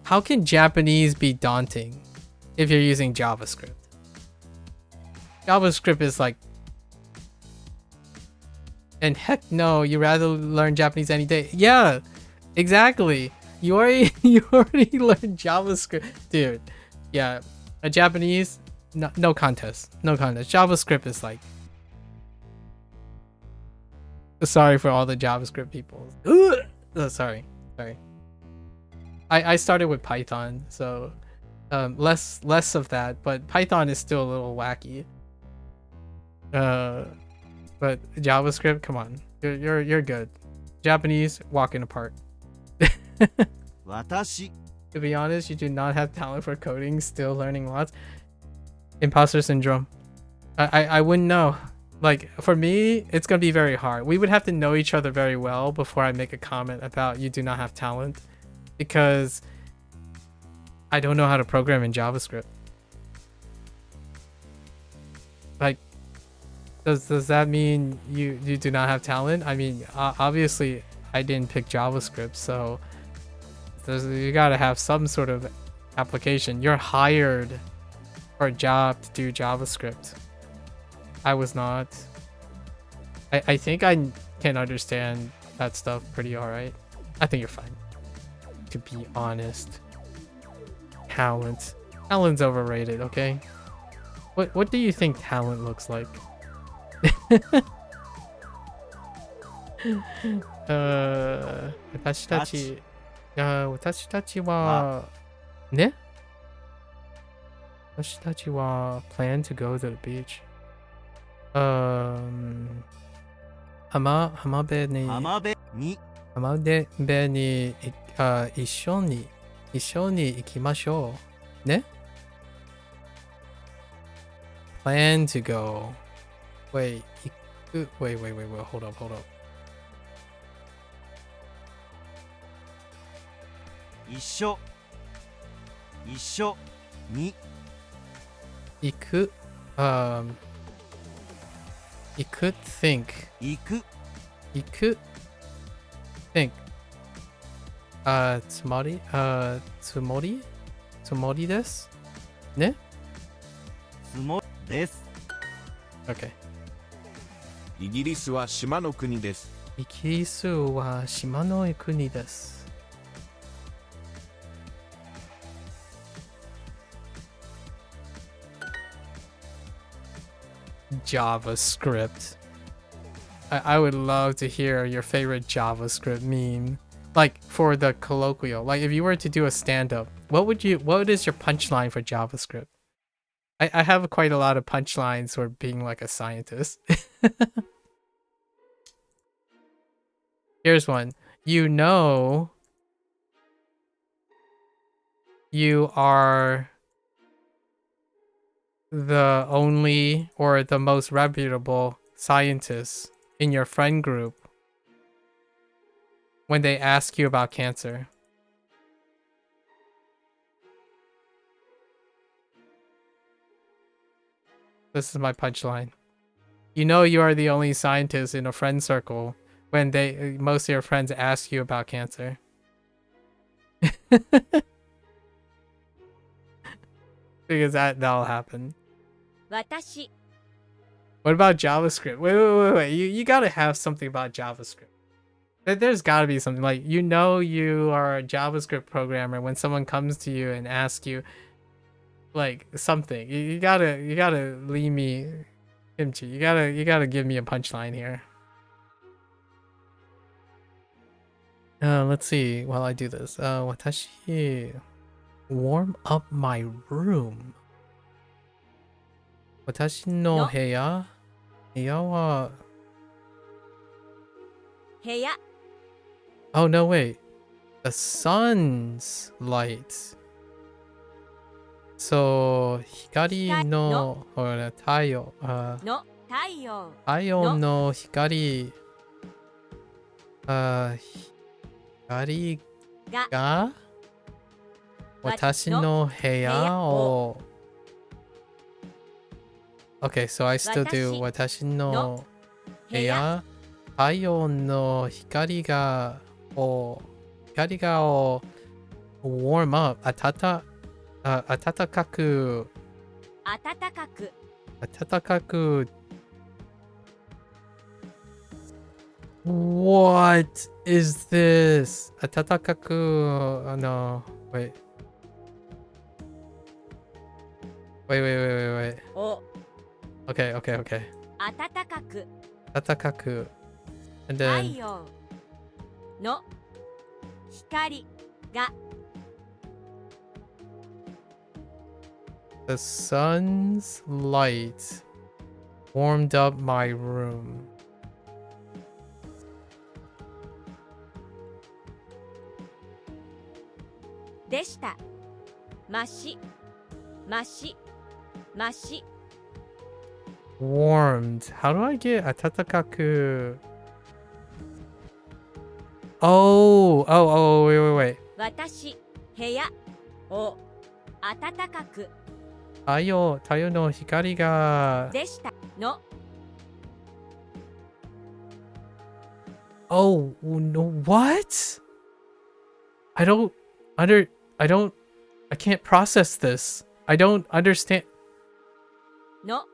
How can Japanese be daunting if you're using JavaScript? JavaScript is like, and heck no, you rather learn Japanese any day. Yeah, exactly. You already learned JavaScript, dude. Yeah, a Japanese, no contest, no contest. JavaScript is like, sorry for all the JavaScript people. Oh, sorry. I started with Python, so less of that, but Python is still a little wacky. But JavaScript, come on, you're good. Japanese, walking apart. 私 To be honest, you do not have talent for coding, still learning lots. Imposter syndrome. I wouldn't know. Like, for me, it's gonna be very hard. We would have to know each other very well before I make a comment about you do not have talent, because I don't know how to program in JavaScript. Like, does that mean you do not have talent? I mean, obviously I didn't pick JavaScript, so you gotta have some sort of application. You're hired for a job to do JavaScript. I was not. I think I can understand that stuff pretty alright. I think you're fine. To be honest. Talent's overrated, okay? What do you think talent looks like? 私たちはね、私たちは plan to go to the beach. 浜辺に一緒に行きましょうね。Plan to go. Wait, hold up. 一緒に行く、think 行く think つもりですね。つもです。 Okay. イギリスは島の国です。イギリスは島の国です。JavaScript. I would love to hear your favorite JavaScript meme. Like, for the colloquial. Like, if you were to do a stand-up, what is your punchline for JavaScript? I have quite a lot of punchlines for being like a scientist. Here's one. You know you are the only or the most reputable scientist in your friend group when they ask you about cancer. This is my punchline. You know you are the only scientist in a friend circle when most of your friends ask you about cancer. Because that'll happen. 私 What about JavaScript? Wait. You gotta have something about JavaScript. There's gotta be something like, you know you are a JavaScript programmer when someone comes to you and asks you like something. You gotta leave me kimchi. You gotta give me a punchline here. Let's see while I do this. 私 warm up my room. 私の部屋は 部屋 Oh no, wait. The sun's light. So 光の太陽の太陽太陽の光光が私の部屋を Okay, so I still do 私の部屋太陽の光がwarm up 暖かく Atatakaku. What is this? Atatakaku. Oh no. Wait. Wait. お Okay. 暖かく Atakaku. And 太 then 陽の光が the sun's light warmed up my room. でしたまし Warmed. How do I get atatakaku? Oh, wait. 私部屋を暖かく Tayo no hikari ga. でしたの Oh, no, what? I can't process this. I don't understand. の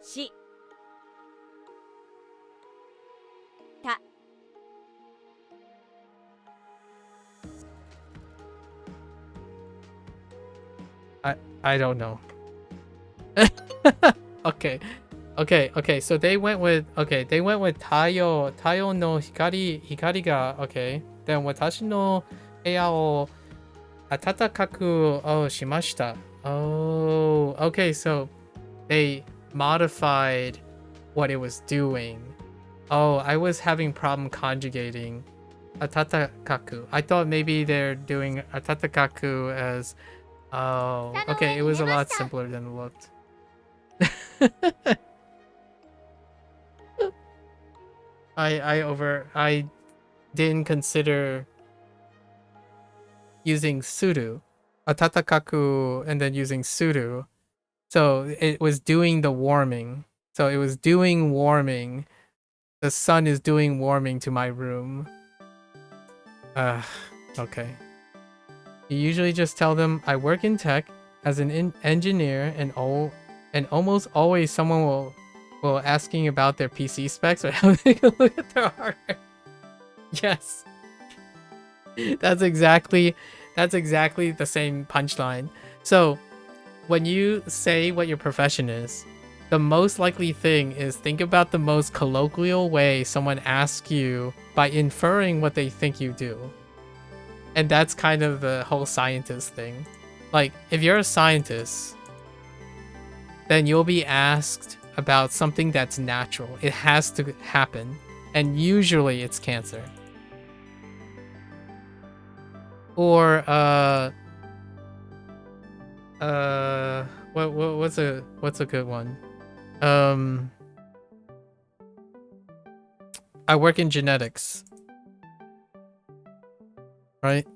した。 I don't know. Okay. So they went with Tayo no hikari ga okay. Then watashi no buya o atatakaku o shimashita. Oh, okay. So they modified what it was doing. Oh, I was having problem conjugating atatakaku. I thought maybe they're doing atatakaku as oh, okay. It was a lot simpler than it looked. I didn't consider using sudo, atatakaku, and then using sudo. So it was doing the warming. So it was doing warming. The sun is doing warming to my room. Okay. You usually just tell them I work in tech as an engineer, and almost always someone will asking about their PC specs or how they can look at their hardware. Yes. That's exactly the same punchline. So when you say what your profession is, the most likely thing is think about the most colloquial way someone asks you by inferring what they think you do. And that's kind of the whole scientist thing. Like, if you're a scientist, then you'll be asked about something that's natural. It has to happen. And usually it's cancer. Or, what's a good one? I work in genetics. Right?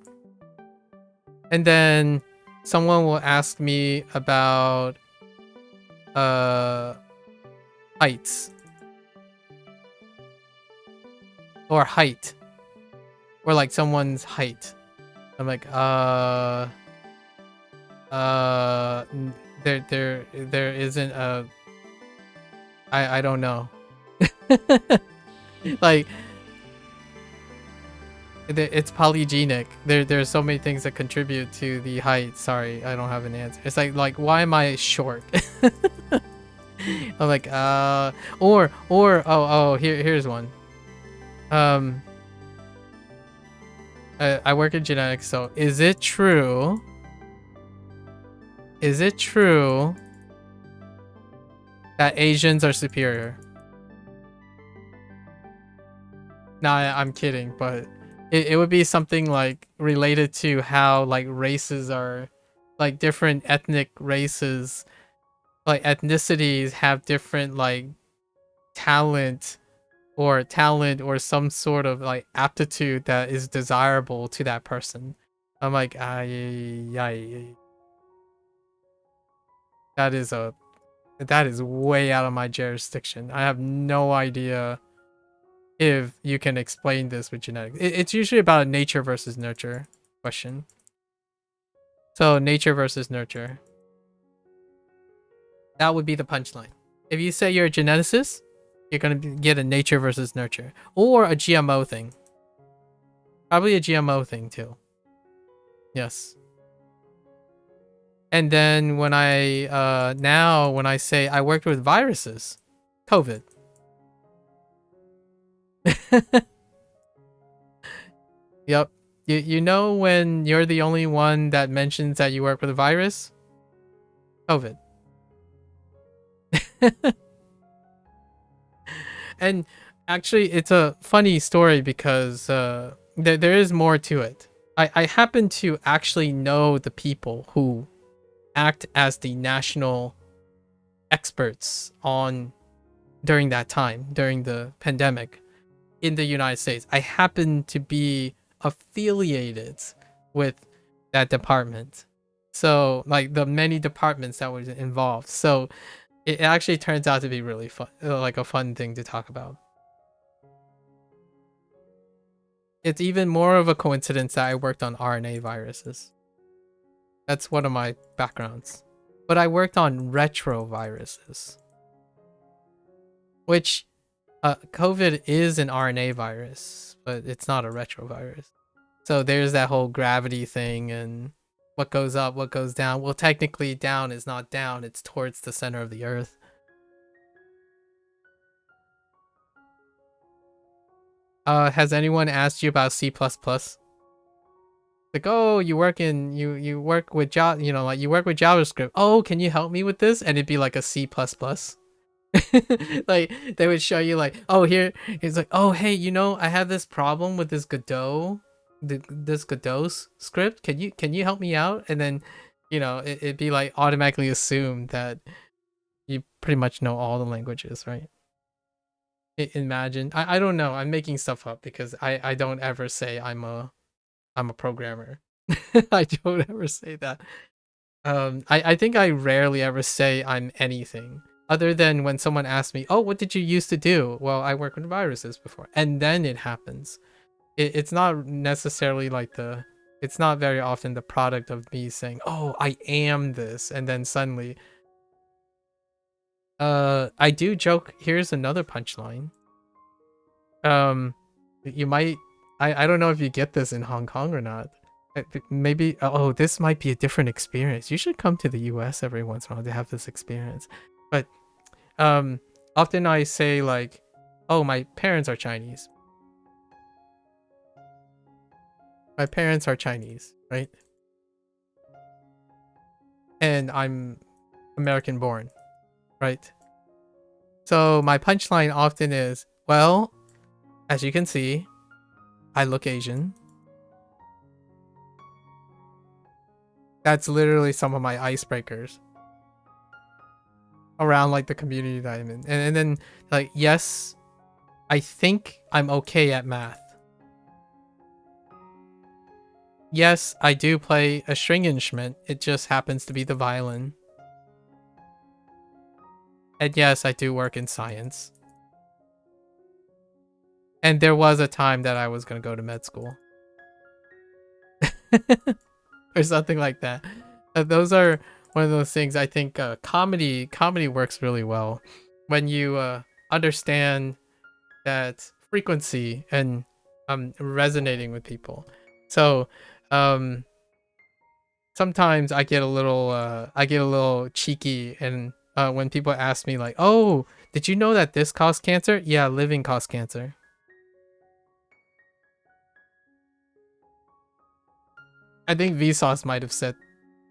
And then someone will ask me about heights. Or height. Or like someone's height. I'm like, there isn't a I don't know. Like, it's polygenic. There's so many things that contribute to the height. Sorry, I don't have an answer. It's like why am I short? I'm like, or here's one. I work in genetics, so is it true that Asians are superior? Nah, I'm kidding, but it would be something like related to how like races are, like different ethnic races, like ethnicities have different like talent or some sort of like aptitude that is desirable to that person. I'm like, that That is way out of my jurisdiction. I have no idea if you can explain this with genetics. It's usually about a nature versus nurture question. So nature versus nurture. That would be the punchline. If you say you're a geneticist, you're going to get a nature versus nurture. Or a GMO thing. Probably a GMO thing too. Yes. And then when when I say I worked with viruses, COVID. Yep. You know when you're the only one that mentions that you work with a virus? COVID. And actually, it's a funny story because there is more to it. I happen to actually know the people who act as the national experts on during that time, during the pandemic in the United States. I happen to be affiliated with that department. So like the many departments that were involved. So it actually turns out to be really fun, like a fun thing to talk about. It's even more of a coincidence that I worked on RNA viruses. That's one of my backgrounds. But I worked on retroviruses, which COVID is an RNA virus, but it's not a retrovirus. So there's that whole gravity thing and what goes up, what goes down. Well, technically down is not down, it's towards the center of the earth. Has anyone asked you about C++? Like, oh, you work with Java, like you work with JavaScript. Oh, can you help me with this? And it'd be like a C++. Like they would show you like, oh, here it's like, oh, hey, I have this problem with this Godot, this Godot script. Can you help me out? And then, it'd be like automatically assumed that you pretty much know all the languages, right? Imagine. I don't know. I'm making stuff up because I don't ever say I'm a programmer. I don't ever say that. I think I rarely ever say I'm anything other than when someone asks me, oh, what did you used to do? Well, I worked with viruses before. And then it happens. It's not necessarily like it's not very often the product of me saying, oh, I am this. And then suddenly, I do joke. Here's another punchline. You might, I don't know if you get this in Hong Kong or not. Maybe, oh, this might be a different experience. You should come to the US every once in a while to have this experience. But often I say like, oh, my parents are Chinese. My parents are Chinese, right? And I'm American born, right? So my punchline often is, well, as you can see, I look Asian. That's literally some of my icebreakers around like the community that I'm in. And then like, yes, I think I'm okay at math. Yes, I do play a string instrument. It just happens to be the violin. And yes, I do work in science. And there was a time that I was going to go to med school. Or something like that. Those are one of those things I think comedy works really well when you understand that frequency and resonating with people. So sometimes I get a little cheeky, and when people ask me like, oh, did you know that this causes cancer? Yeah, living causes cancer. I think Vsauce might have said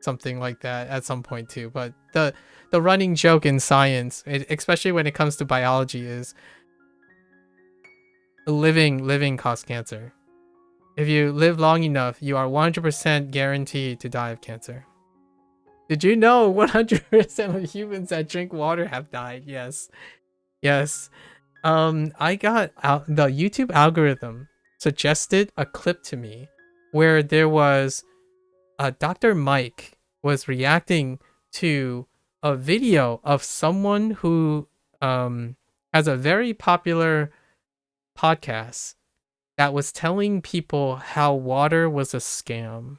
something like that at some point too, but the running joke in science, especially when it comes to biology, is living causes cancer. If you live long enough, you are 100% guaranteed to die of cancer. Did you know 100% of humans that drink water have died? Yes. I got the YouTube algorithm suggested a clip to me where there was Dr. Mike was reacting to a video of someone who has a very popular podcast that was telling people how water was a scam.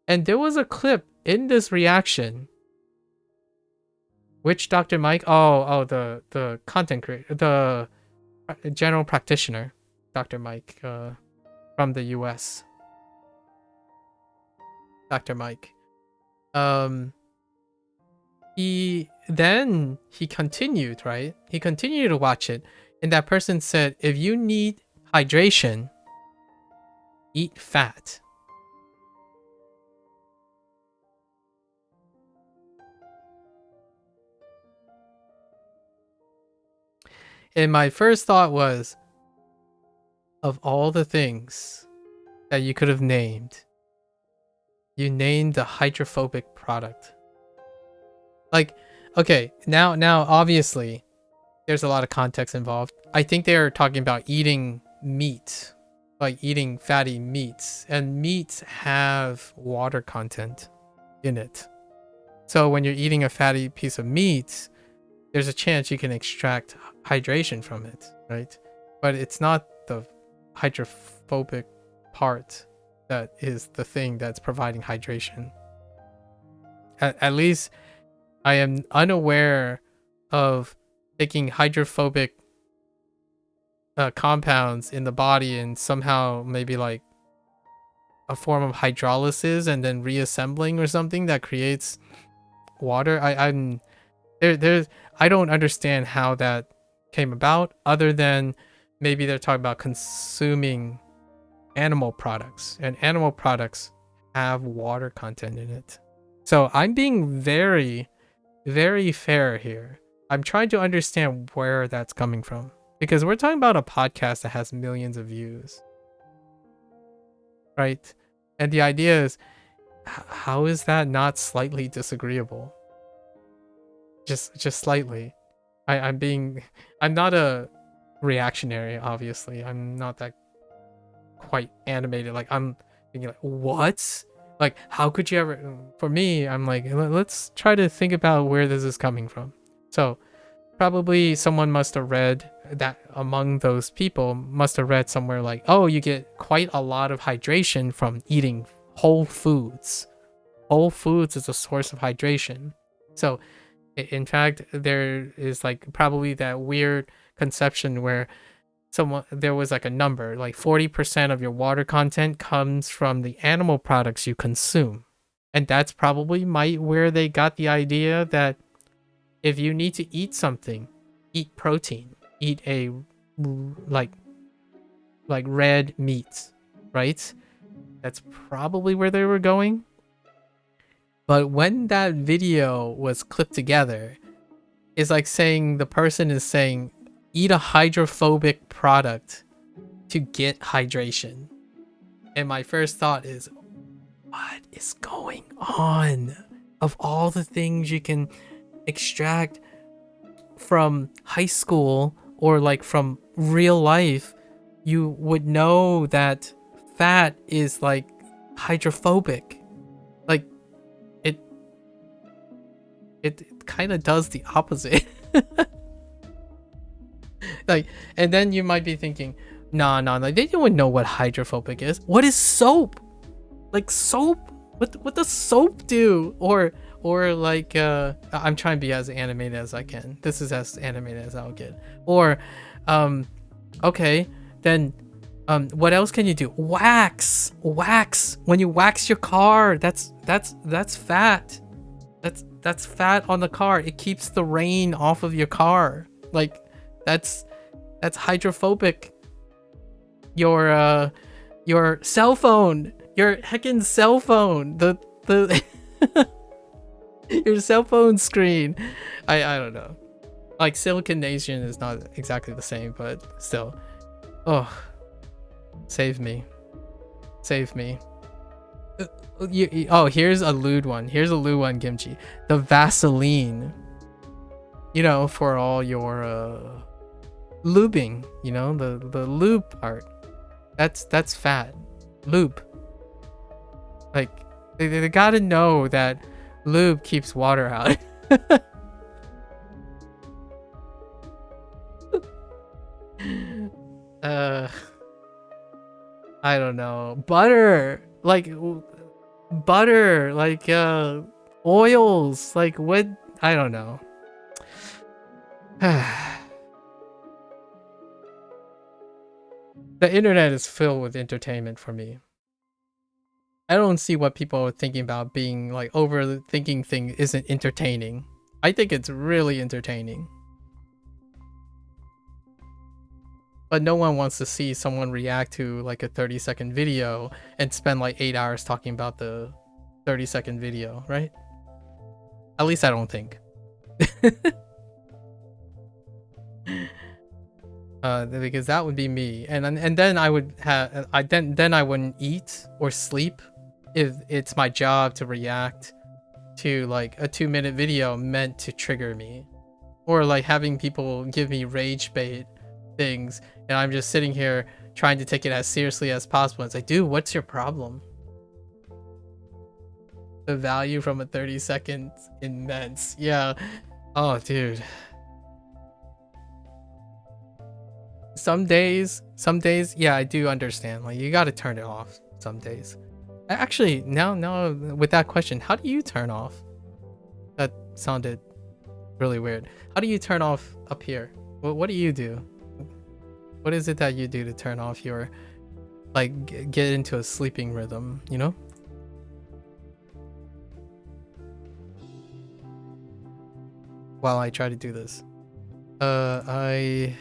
And there was a clip in this reaction, which Dr. Mike, the content creator, the general practitioner, Dr. Mike, from the US. Dr. Mike. He continued, right? He continued to watch it, and that person said, if you need hydration, eat fat. And my first thought was, of all the things that you could have named, you named the hydrophobic product. Like, okay, now obviously there's a lot of context involved. I think they're talking about eating meat, like eating fatty meats, and meats have water content in it. So when you're eating a fatty piece of meat, there's a chance you can extract hydration from it, right? But it's not the hydrophobic part that is the thing that's providing hydration. At least I am unaware of taking hydrophobic compounds in the body and somehow maybe like a form of hydrolysis and then reassembling or something that creates water. I don't understand how that came about, other than maybe they're talking about consuming animal products, and animal products have water content in it. So I'm being very, very fair here. I'm trying to understand where that's coming from, because we're talking about a podcast that has millions of views, right? And the idea is, how is that not slightly disagreeable? Just slightly. I'm not a reactionary, obviously. I'm not that quite animated. Like, I'm thinking like, what? Like, how could you ever? For me, I'm like, let's try to think about where this is coming from. So probably someone must have read that, among those people must have read somewhere like, oh, you get quite a lot of hydration from eating whole foods. Whole foods is a source of hydration. So in fact, there is like probably that weird conception where there was like a number, like 40% of your water content comes from the animal products you consume. And that's probably where they got the idea that if you need to eat something, eat protein, eat a like red meat, right? That's probably where they were going. But when that video was clipped together, it's like saying, the person is saying, eat a hydrophobic product to get hydration. And my first thought is, what is going on? Of all the things you can extract from high school or like from real life, you would know that fat is like hydrophobic. Like, it kind of does the opposite. Like, and then you might be thinking, nah, they don't know what hydrophobic is. What is soap? Like, soap? What does soap do? Or like, I'm trying to be as animated as I can. This is as animated as I'll get. Or, okay, then, what else can you do? Wax. When you wax your car, that's fat. That's fat on the car. It keeps the rain off of your car. Like, that's hydrophobic. Your cell phone, your heckin' cell phone, the your cell phone screen. I don't know. Like, Silicon Nation is not exactly the same, but still. Oh, save me. Here's a lewd one. Kimchi. The Vaseline. You know, for all your lubing. You know, the lube part. That's fat. Lube. Like, they gotta know that lube keeps water out. I don't know. Butter, like oils, like what? I don't know. The internet is filled with entertainment for me. I don't see what people are thinking about being like overthinking thing isn't entertaining. I think it's really entertaining. But no one wants to see someone react to like a 30-second video and spend like 8 hours talking about the 30-second video, right? At least I don't think. Because that would be me, and then I would have then I wouldn't eat or sleep if it's my job to react to like a 2-minute video meant to trigger me, or like having people give me rage bait things, and I'm just sitting here trying to take it as seriously as possible. It's like, dude, what's your problem? The value from a 30 seconds immense. Yeah. Oh, dude. Some days, yeah, I do understand. Like, you gotta turn it off some days. Actually, now with that question, how do you turn off? That sounded really weird. How do you turn off up here? What do you do? What is it that you do to turn off your, like, get into a sleeping rhythm, you know? While I try to do this. I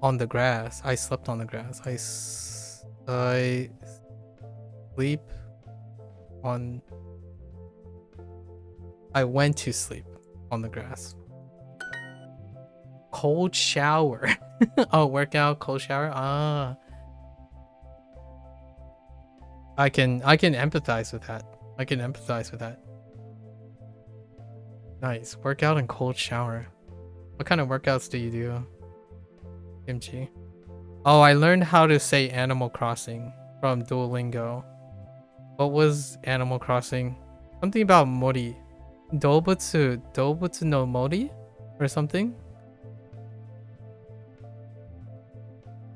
on the grass. I slept on the grass. I sleep on... I went to sleep on the grass. Cold shower. Oh, workout, cold shower? Ah. I can empathize with that. I can empathize with that. Nice. Workout and cold shower. What kind of workouts do you do? Kimchi. Oh, I learned how to say Animal Crossing from Duolingo. What was Animal Crossing? Something about mori. Dobutsu no mori? Or something?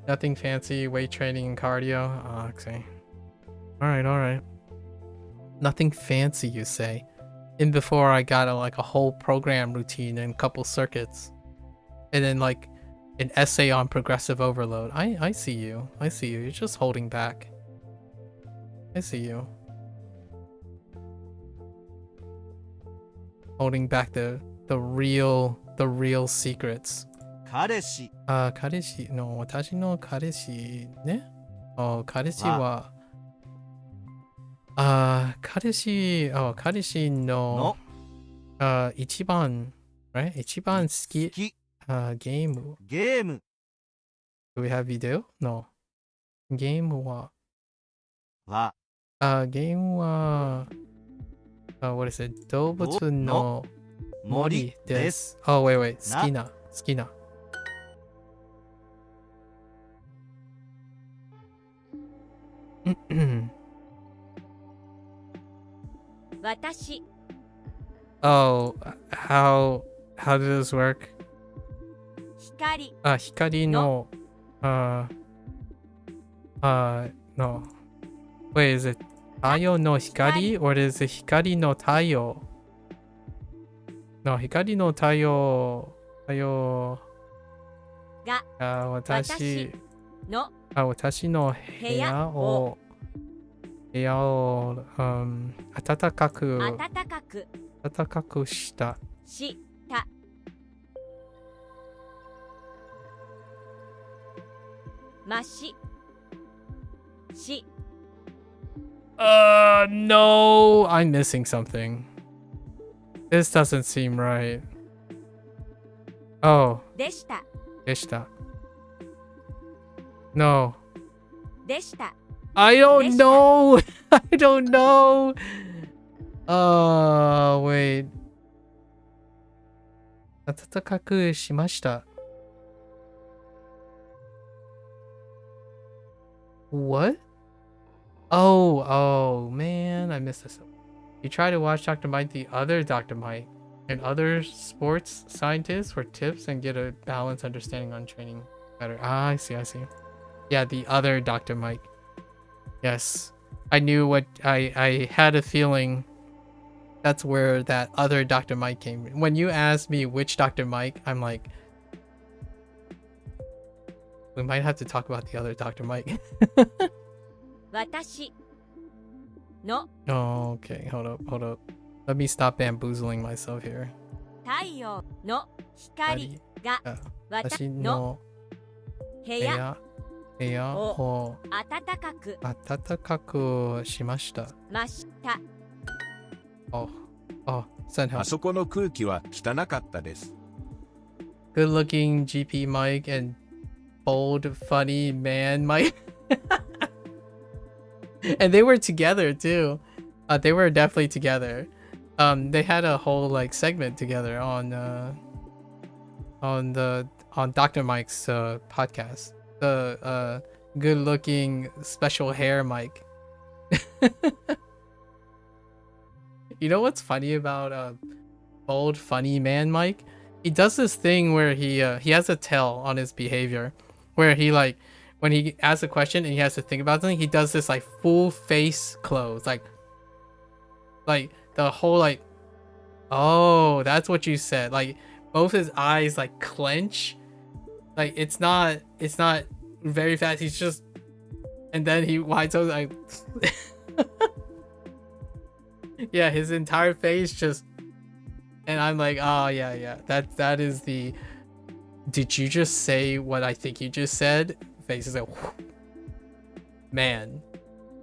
Nothing fancy, weight training and cardio. Oh, okay. Alright. Nothing fancy, you say. And before I got a whole program routine and a couple circuits. And then like an essay on progressive overload. I see you. I see you. You're just holding back. I see you. Holding back the real secrets. 彼氏 彼氏の私の彼氏ね。彼氏は彼氏の一番 right? 一番好きゲーム Do we have video? No. ゲームはゲームはwhat is it? 動物の森です。Oh, wait. 好きな。私 Oh, how does this work? 光光のno. Wait, is it 太陽の光 or is it 光の太陽 No, 光の太陽が私のの部屋を暖かくしたまし No, I'm missing something. This doesn't seem right. Oh. でした No. でした I don't know. I don't know. Wait. 暖かくしました。What? Oh, man, I missed this. You try to watch Dr. Mike, the other Dr. Mike, and other sports scientists for tips and get a balanced understanding on training better. Ah, I see. Yeah, the other Dr. Mike. Yes. I knew what I had a feeling that's where that other Dr. Mike came. When you asked me which Dr. Mike, I'm like, we might have to talk about the other Dr. Mike. 私の Oh, okay, hold up. Let me stop bamboozling myself here. 太陽の光が私の部屋部屋を暖かく暖かくしました。ました。Oh, send help. あそこの空気は汚かったです。Good looking GP Mike and bold, funny man Mike. And they were together too. They were definitely together. They had a whole like segment together on Dr. Mike's podcast. The good looking special hair Mike. You know what's funny about bold funny man Mike? He does this thing where he has a tell on his behavior, where he like when he asks a question and he has to think about something, he does this like full face close, like the whole like, oh, that's what you said. Like both his eyes like clench, like it's not very fast. He's just, and then he winds up like, yeah, his entire face just. And I'm like, oh yeah, that is the. Did you just say what I think you just said? Face is like, whoosh. Man,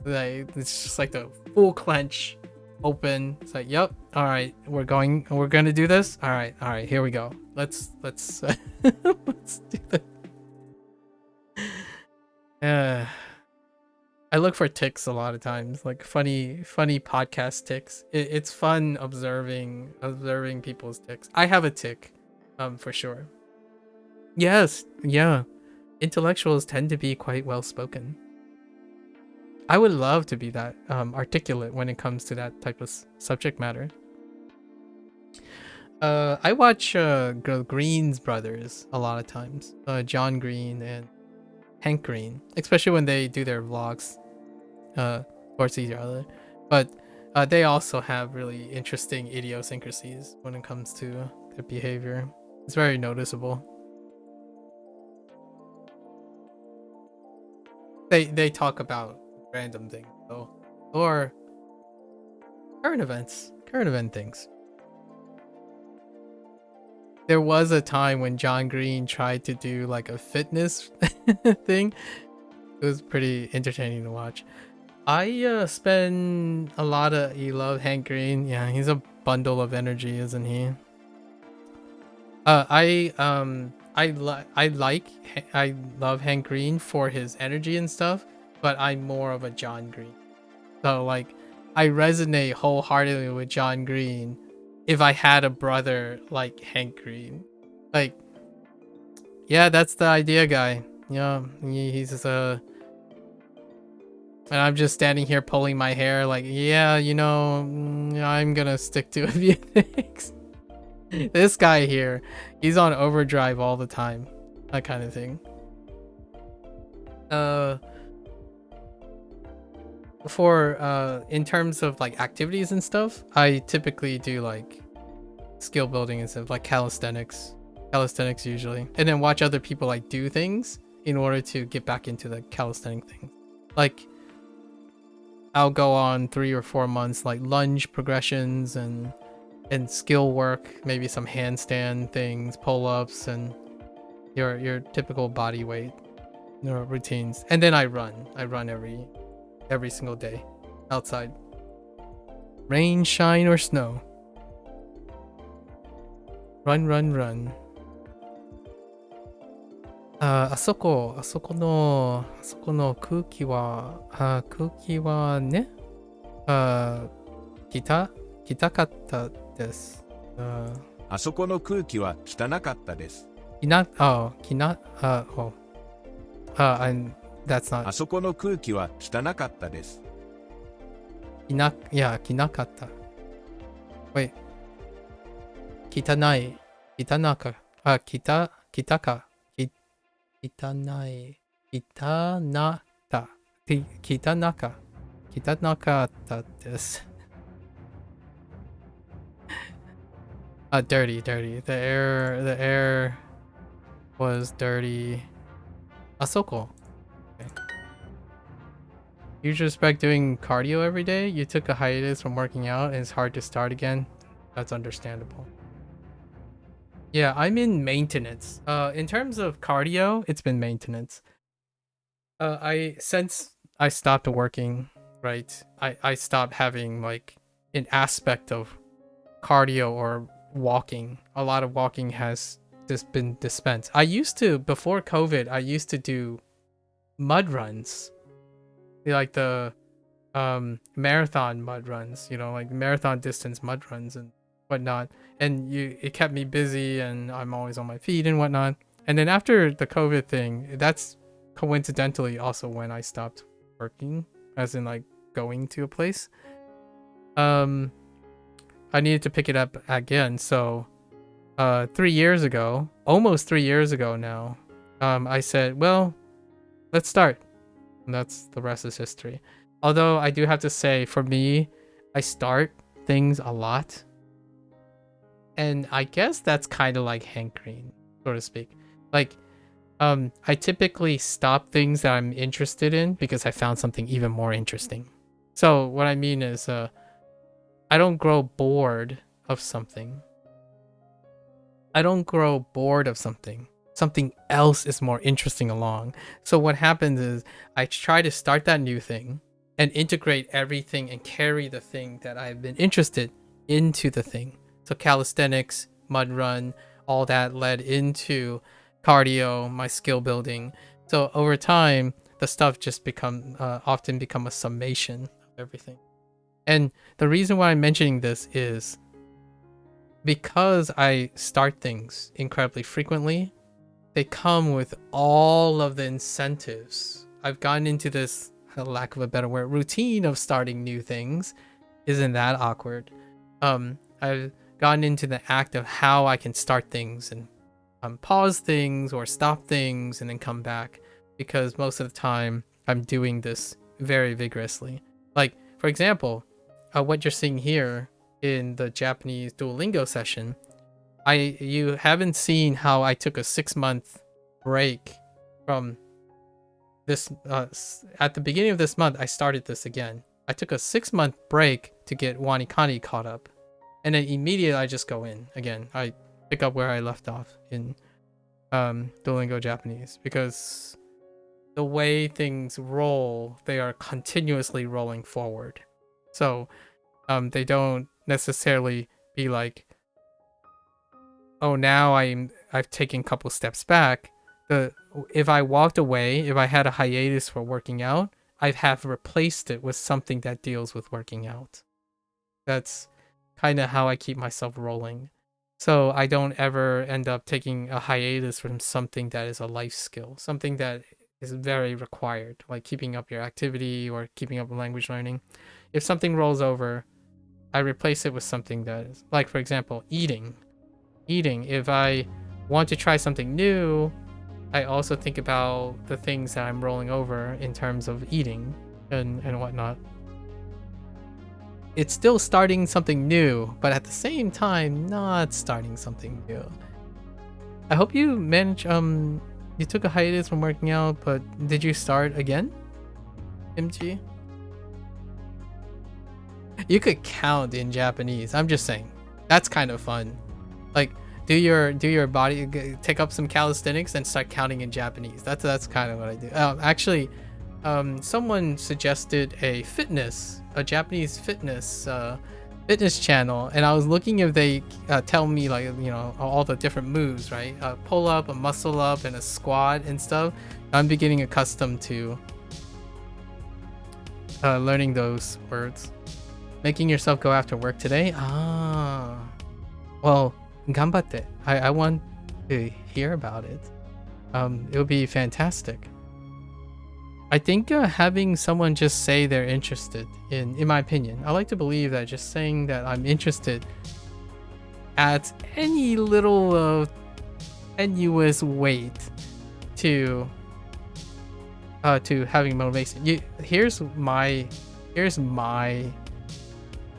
like it's just like the full clench, open. It's like, yep, all right, we're gonna do this. All right, here we go. Let's let's do that. I look for ticks a lot of times, like funny podcast ticks. It's fun observing people's ticks. I have a tick, for sure. Yes, yeah. Intellectuals tend to be quite well spoken. I would love to be that articulate when it comes to that type of subject matter. I watch Green's brothers a lot of times. John Green and Hank Green, especially when they do their vlogs towards each other. But they also have really interesting idiosyncrasies when it comes to their behavior. It's very noticeable. They talk about random things though, or current event things. There was a time when John Green tried to do like a fitness thing. It was pretty entertaining to watch. I spend a lot of. You love Hank Green? Yeah, he's a bundle of energy, isn't he? I love Hank Green for his energy and stuff, but I'm more of a John Green. So like, I resonate wholeheartedly with John Green. If I had a brother like Hank Green, like, yeah, that's the idea, guy. Yeah, he's just and I'm just standing here pulling my hair, like, yeah, you know, I'm gonna stick to a few things. This guy here, he's on overdrive all the time, that kind of thing. For in terms of like activities and stuff, I typically do like skill building and stuff, like calisthenics usually, and then watch other people like do things in order to get back into the calisthenic thing. Like I'll go on 3 or 4 months like lunge progressions and skill work, maybe some handstand things, pull-ups, and your typical body weight routines. And then I run every single day outside, rain, shine, or snow. Run. あそこの空気はね、汚かったです。あそこの空気は汚かったです。And that's not あそこの空気は汚かったです。yeah, 着なかった. Wait. 汚い. 汚か. 着たか. 汚い. 汚なった. 汚か. 汚かったです. Dirty. The air was dirty. あそこ. Okay. You just respect doing cardio every day? You took a hiatus from working out and it's hard to start again? That's understandable. Yeah, I'm in maintenance. In terms of cardio, it's been maintenance. Since I stopped working, right? I stopped having like an aspect of cardio or walking. A lot of walking has just been dispensed. I used to, before COVID, I used to do mud runs. Like the marathon mud runs, like marathon distance mud runs and whatnot. And it kept me busy and I'm always on my feet and whatnot. And then after the COVID thing, that's coincidentally also when I stopped working, as in like going to a place. I needed to pick it up again. So 3 years ago, almost 3 years ago now, I said, well, let's start. And that's the rest is history. Although I do have to say, for me, I start things a lot. And I guess that's kind of like hankering, so to speak. Like, I typically stop things that I'm interested in because I found something even more interesting. So what I mean is, I don't grow bored of something. Something else is more interesting along. So what happens is I try to start that new thing and integrate everything and carry the thing that I've been interested into the thing. So calisthenics, mud run, all that led into cardio, my skill building. So over time, the stuff just often become a summation of everything. And the reason why I'm mentioning this is because I start things incredibly frequently, they come with all of the incentives. I've gotten into this, for lack of a better word, routine of starting new things. Isn't that awkward? I've gotten into the act of how I can start things and pause things or stop things and then come back, because most of the time I'm doing this very vigorously. Like, for example, what you're seeing here in the Japanese Duolingo session, you haven't seen how I took a 6-month break from this. At the beginning of this month, I started this again. I took a 6-month break to get Wanikani caught up. And then immediately I just go in again. I pick up where I left off in Duolingo Japanese, because the way things roll, they are continuously rolling forward. So they don't necessarily be like, oh, now I've taken a couple steps back. If I walked away, if I had a hiatus for working out, I have replaced it with something that deals with working out. That's kind of how I keep myself rolling. So I don't ever end up taking a hiatus from something that is a life skill, something that is very required, like keeping up your activity or keeping up language learning. If something rolls over, I replace it with something that is, like, for example, eating. If I want to try something new, I also think about the things that I'm rolling over in terms of eating and whatnot. It's still starting something new, but at the same time, not starting something new. I hope you managed, you took a hiatus from working out, but did you start again? MG? You could count in Japanese. I'm just saying. That's kind of fun. Like, do your body, take up some calisthenics and start counting in Japanese. That's kind of what I do. Actually, someone suggested a Japanese fitness channel, and I was looking if they tell me, like, all the different moves, right? A pull up, a muscle up, and a squat and stuff. I'm beginning accustomed to learning those words. Making yourself go after work today? Well, ganbatte. I want to hear about it. It would be fantastic. I think having someone just say they're interested, in my opinion, I like to believe that just saying that I'm interested adds any little tenuous weight to having motivation. Here's my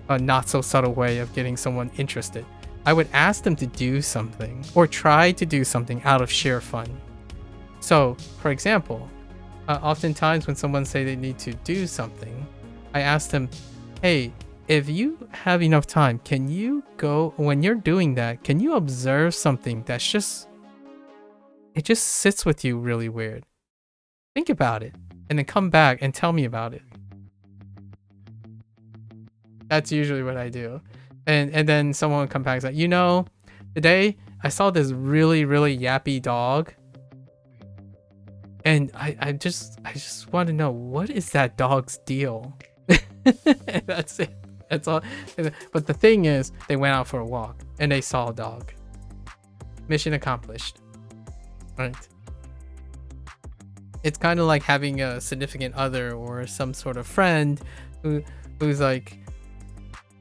not so subtle way of getting someone interested. I would ask them to do something or try to do something out of sheer fun. So, for example, oftentimes when someone say they need to do something, I ask them, hey, if you have enough time, can you go, when you're doing that, can you observe something that's it just sits with you really weird? Think about it and then come back and tell me about it. That's usually what I do. And then someone will come back and say, you know, today I saw this really, really yappy dog. And I just want to know, what is that dog's deal? That's it. That's all. But the thing is, they went out for a walk and they saw a dog. Mission accomplished. Right. It's kind of like having a significant other or some sort of friend who's like,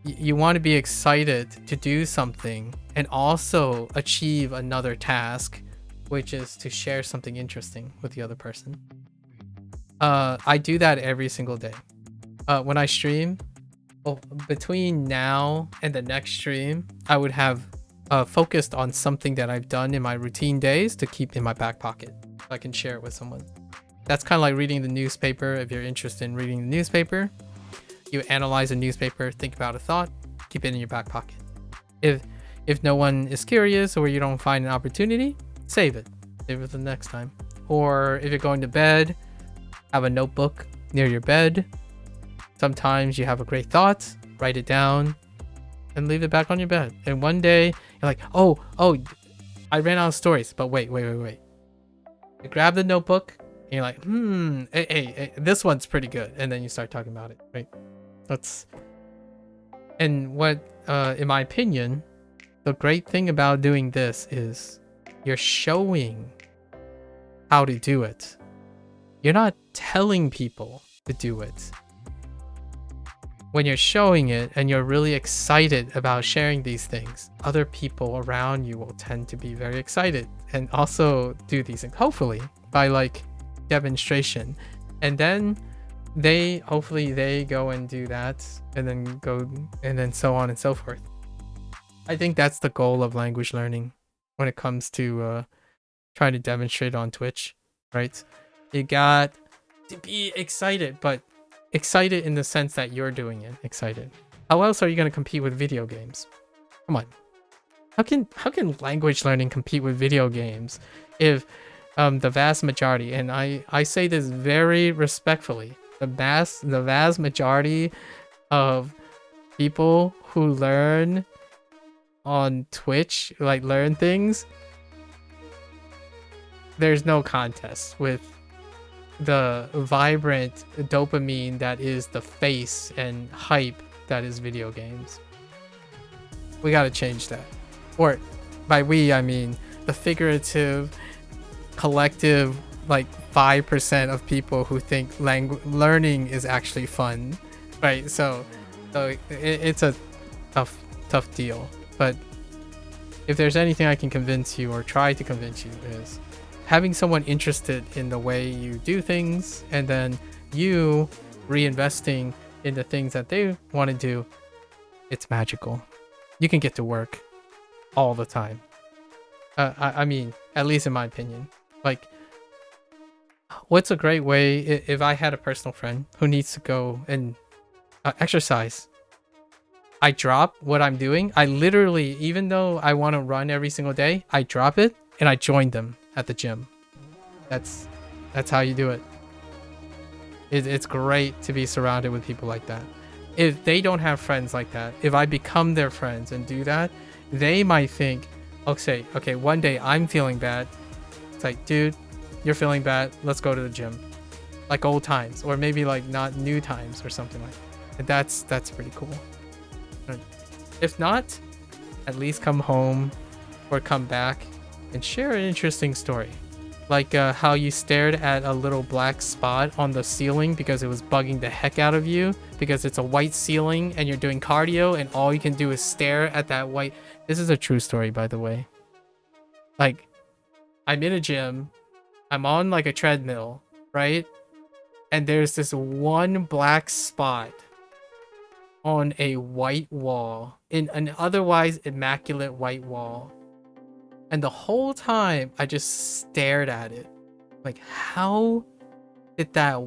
you want to be excited to do something and also achieve another task, which is to share something interesting with the other person. I do that every single day. When I stream, between now and the next stream, I would have focused on something that I've done in my routine days to keep in my back pocket. So I can share it with someone. That's kind of like reading the newspaper. If you're interested in reading the newspaper, you analyze a newspaper, think about a thought, keep it in your back pocket. If no one is curious or you don't find an opportunity, save it for the next time. Or if you're going to bed, have a notebook near your bed. Sometimes you have a great thought, write it down and leave it back on your bed. And one day you're like, oh, I ran out of stories, but wait. You grab the notebook and you're like, hey, this one's pretty good. And then you start talking about it, right? And what, in my opinion, the great thing about doing this is you're showing how to do it. You're not telling people to do it. When you're showing it and you're really excited about sharing these things, other people around you will tend to be very excited and also do these things, hopefully by like demonstration. And then hopefully they go and do that and then so on and so forth. I think that's the goal of language learning when it comes to trying to demonstrate on Twitch, right? You got to be excited, but excited in the sense that you're doing it. Excited. How else are you going to compete with video games? Come on. How can language learning compete with video games if the vast majority, and I say this very respectfully, the vast majority of people who learn on Twitch, like learn things, there's no contest with the vibrant dopamine that is the face and hype that is video games. We gotta change that. Or by we, I mean the figurative, collective, like 5% of people who think learning is actually fun, right? So it's a tough deal. But if there's anything I can convince you or try to convince you is having someone interested in the way you do things and then you reinvesting in the things that they want to do, it's magical. You can get to work all the time. I mean, at least in my opinion. Like, what's a great way if I had a personal friend who needs to go and exercise? I drop what I'm doing. I literally, even though I want to run every single day, I drop it and I join them at the gym. That's how you do it. It's great to be surrounded with people like that. If they don't have friends like that, if I become their friends and do that, they might think, okay, one day I'm feeling bad. It's like, dude, you're feeling bad. Let's go to the gym. Like old times, or maybe like not new times or something like that. And that's pretty cool. If not, at least come home or come back and share an interesting story. Like how you stared at a little black spot on the ceiling because it was bugging the heck out of you because it's a white ceiling and you're doing cardio and all you can do is stare at that white. This is a true story, by the way. Like, I'm in a gym, I'm on like a treadmill, right? And there's this one black spot on a white wall, in an otherwise immaculate white wall. And the whole time, I just stared at it. Like, how did that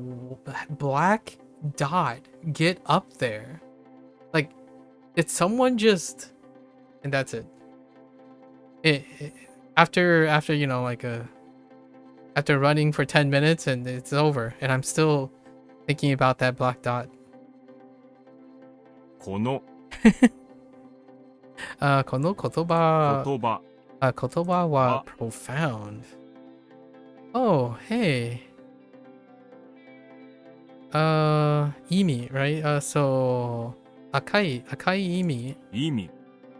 black dot get up there? Like, did someone just... And that's it. After you know, like after running for 10 minutes and it's over. And I'm still thinking about that black dot. このこの言葉言葉 言葉は profound. Oh, hey. 意味, right? So 赤い意味意味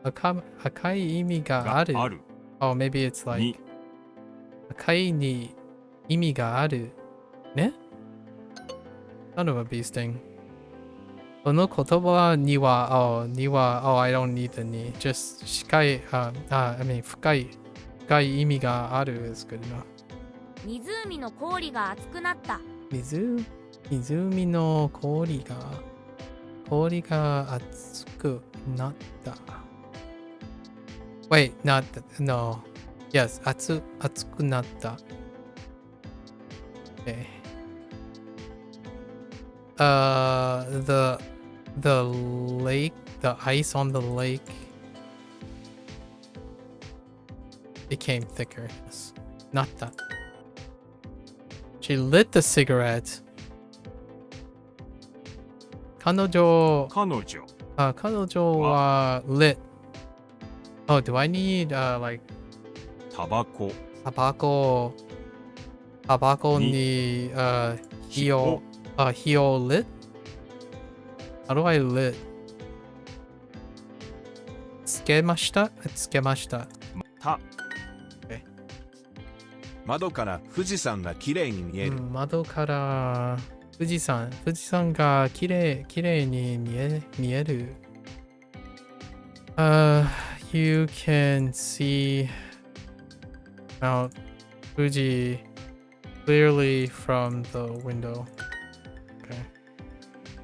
赤い意味がある。がある Oh, maybe it's like に赤いに意味がある。ね? Son of a bee sting. この言葉には、oh, I don't need the に。just 深い意味がある is good enough. 湖の氷が熱くなった。湖の氷が熱くなった。Wait, no. Yes, 熱くなった。Okay. The lake, the ice on the lake became thicker. Yes. Not that. She lit the cigarette. 彼女は lit. Oh, do I need like タバコタバコに火を lit? How do I lit? つけました。た Okay. 窓から富士山が綺麗に見える。窓から富士山が綺麗に見える。You can see Mount Fuji clearly from the window. Okay.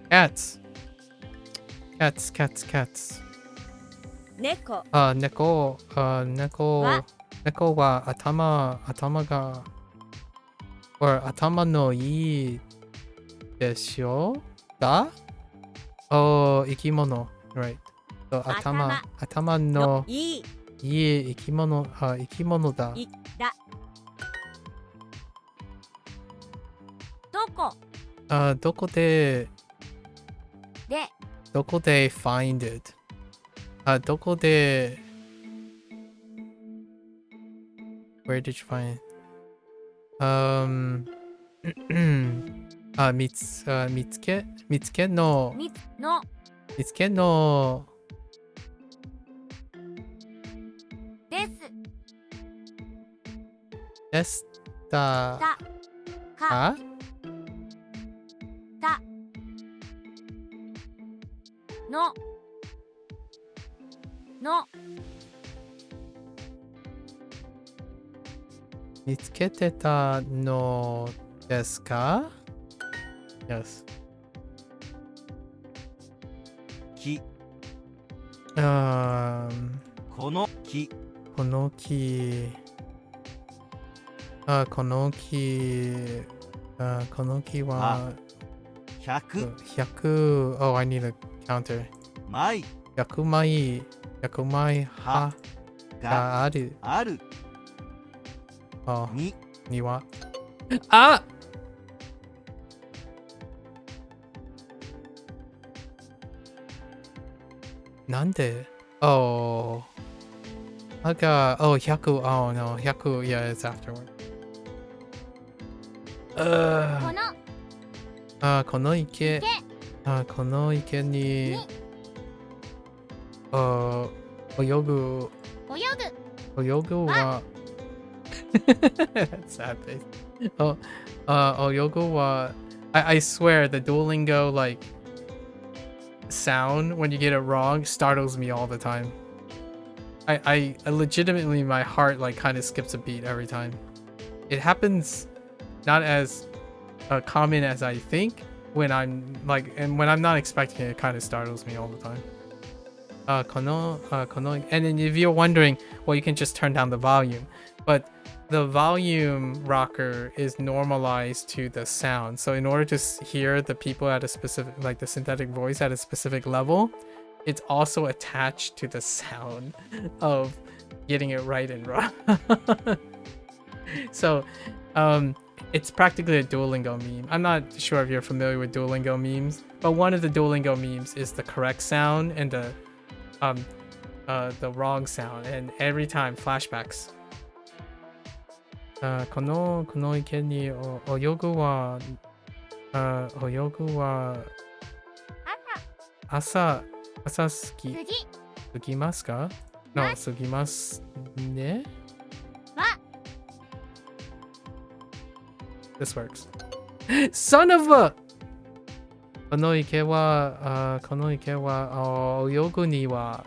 Cats. 猫猫は頭が or 頭のいいでしょうか Oh, 生き物 right. So, 頭のいい生き物だ。どこで find it? どこで Where did you find it? 見つけのですたか見つけてたのですか Yes. 木この木この木は100 Oh, I need a counter. 100枚葉がある。にはなんで Oh, 100 Oh no, 100 Yeah, it's afterward. この池に泳ぐは Sad face. Oh, Oyogo wa. I swear the Duolingo like sound when you get it wrong startles me all the time. I legitimately, my heart like kind of skips a beat every time. It happens not as common as I think when I'm like, and when I'm not expecting it, it kind of startles me all the time. And then if you're wondering, well, you can just turn down the volume, but the volume rocker is normalized to the sound. So in order to hear the people at a specific, like the synthetic voice at a specific level, it's also attached to the sound of getting it right and wrong. So it's practically a Duolingo meme. I'm not sure if you're familiar with Duolingo memes, but one of the Duolingo memes is the correct sound and the wrong sound, and every time flashbacks. この池に泳ぐは朝過ぎますか? No, 過ぎますね? This works. Son of a! この池は泳ぐには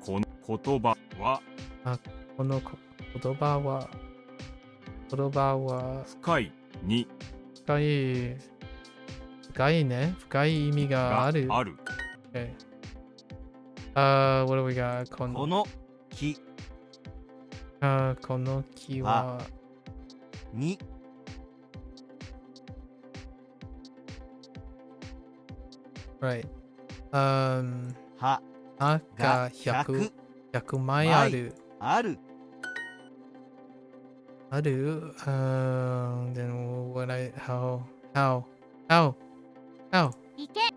この言葉はこの言葉は深いに深いね。深い意味がある。Okay. What do we got? この木。この木はに。Right. はが100枚ある。Then what how? 池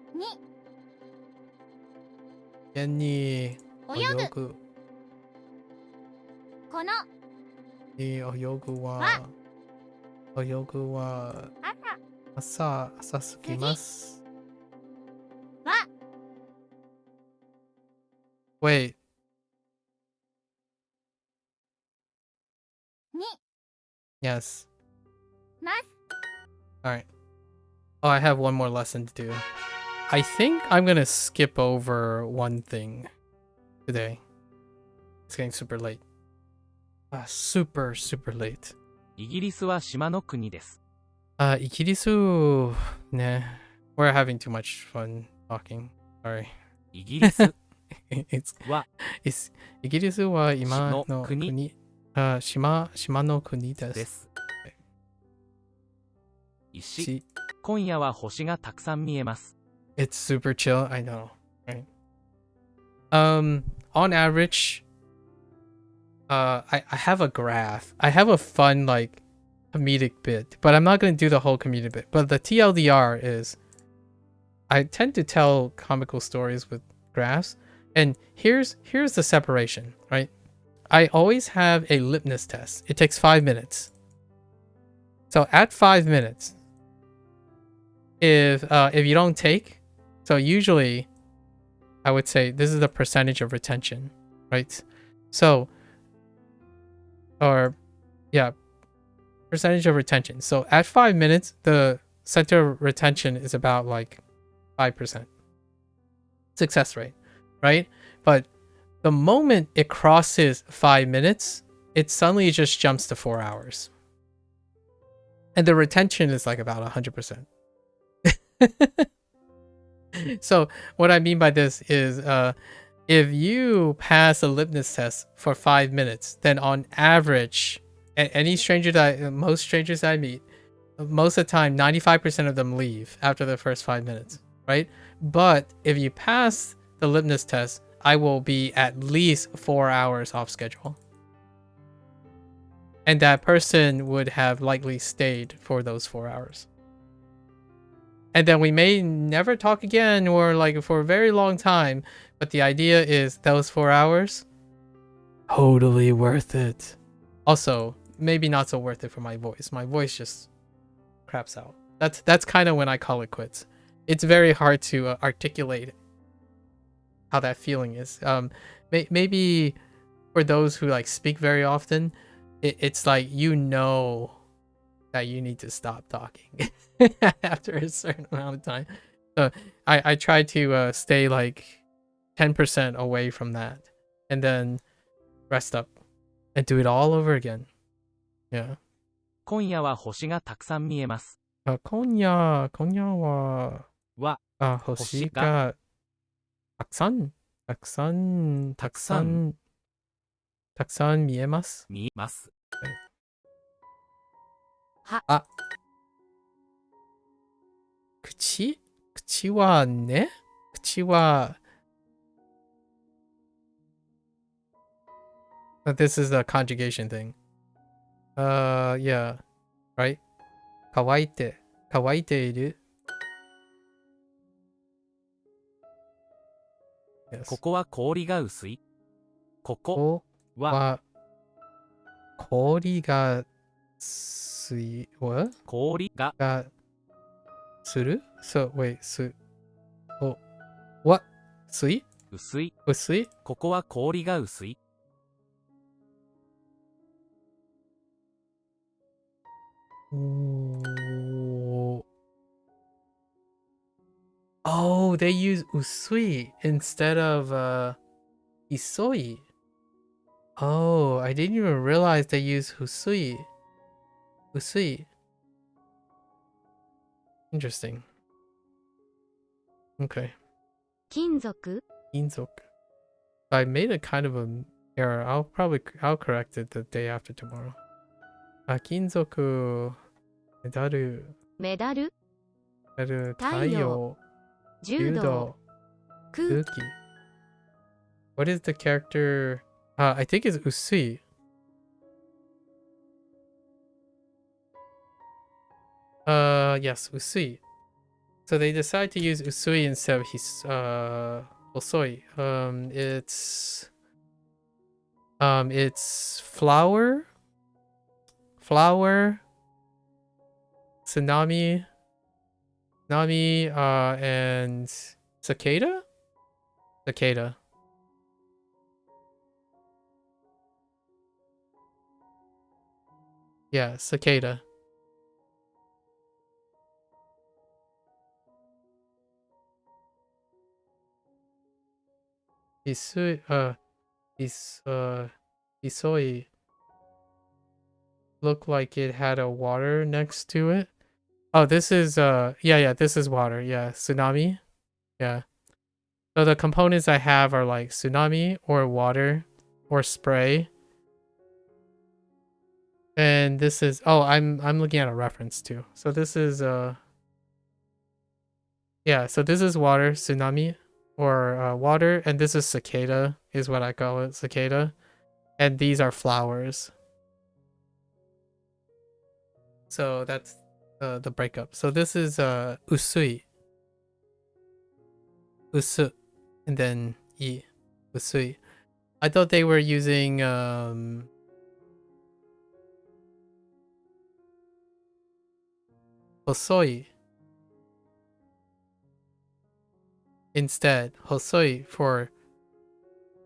に泳ぐ。この泳ぐは朝過ぎます。Wait. に Yes. ます。 Alright. Oh, I have one more lesson to do. I think I'm gonna skip over one thing today. It's getting super late. Super late. イギリスは島の国です。イギリスね。We're having too much fun talking. Sorry. イギリスはイギリスは今の国。島の国です。石。今夜は星がたくさん見えます。It's super chill. I know, right? On average, I have a graph. I have a fun like comedic bit, but I'm not going to do the whole comedic bit. But the TLDR is, I tend to tell comical stories with graphs, and here's the separation, right? I always have a litmus test. It takes 5 minutes. So at 5 minutes, if you don't take, so usually I would say this is the percentage of retention, right? So, or yeah, percentage of retention. So at 5 minutes, the center of retention is about like 5% success rate, right? But the moment it crosses 5 minutes, it suddenly just jumps to 4 hours. And the retention is like about 100%. So what I mean by this is if you pass a litmus test for 5 minutes, then on average, most strangers I meet, most of the time, 95% of them leave after the first 5 minutes, right? But if you pass the litmus test, I will be at least 4 hours off schedule. And that person would have likely stayed for those 4 hours. And then we may never talk again or like for a very long time. But the idea is those 4 hours, totally worth it. Also, maybe not so worth it for my voice. My voice just craps out. That's kind of when I call it quits. It's very hard to articulate how that feeling is. Maybe for those who like speak very often, it's like you know that you need to stop talking after a certain amount of time. So I try to stay like 10% away from that, and then rest up and do it all over again. Yeah. 今夜は星がたくさん見えます。今夜はは、星がたくさん見えます。見ます。は、口はね、口はthis is a conjugation thing. Yeah, right? 乾いている。Yes. ここは氷が薄い。ここは氷がすい。What? 氷がする So, wait, what? 薄い。ここは氷が薄い。Oh, they use usui instead of isoi. Oh, I didn't even realize they use usui. Interesting. Okay. 金属 Inzoku. I made a kind of an error. I'll correct it the day after tomorrow. Kinzoku, medaru, メダル taiyo, 柔道 Uki. What is the character? I think it's usui. Yes, usui. So they decide to use usui instead of hosoi. It's flower, tsunami, and cicada. Yeah, cicada. Isoi looked like it had a water next to it. Oh, this is yeah, this is water. Yeah, tsunami. Yeah. So the components I have are like tsunami or water or spray. And this is I'm looking at a reference too. So this is yeah, so this is water, tsunami or water, and this is cicada is what I call it, cicada. And these are flowers. So that's the breakup. So this is usui. Usu. And then i. Usui. I thought they were using hosoi. Instead, hosoi for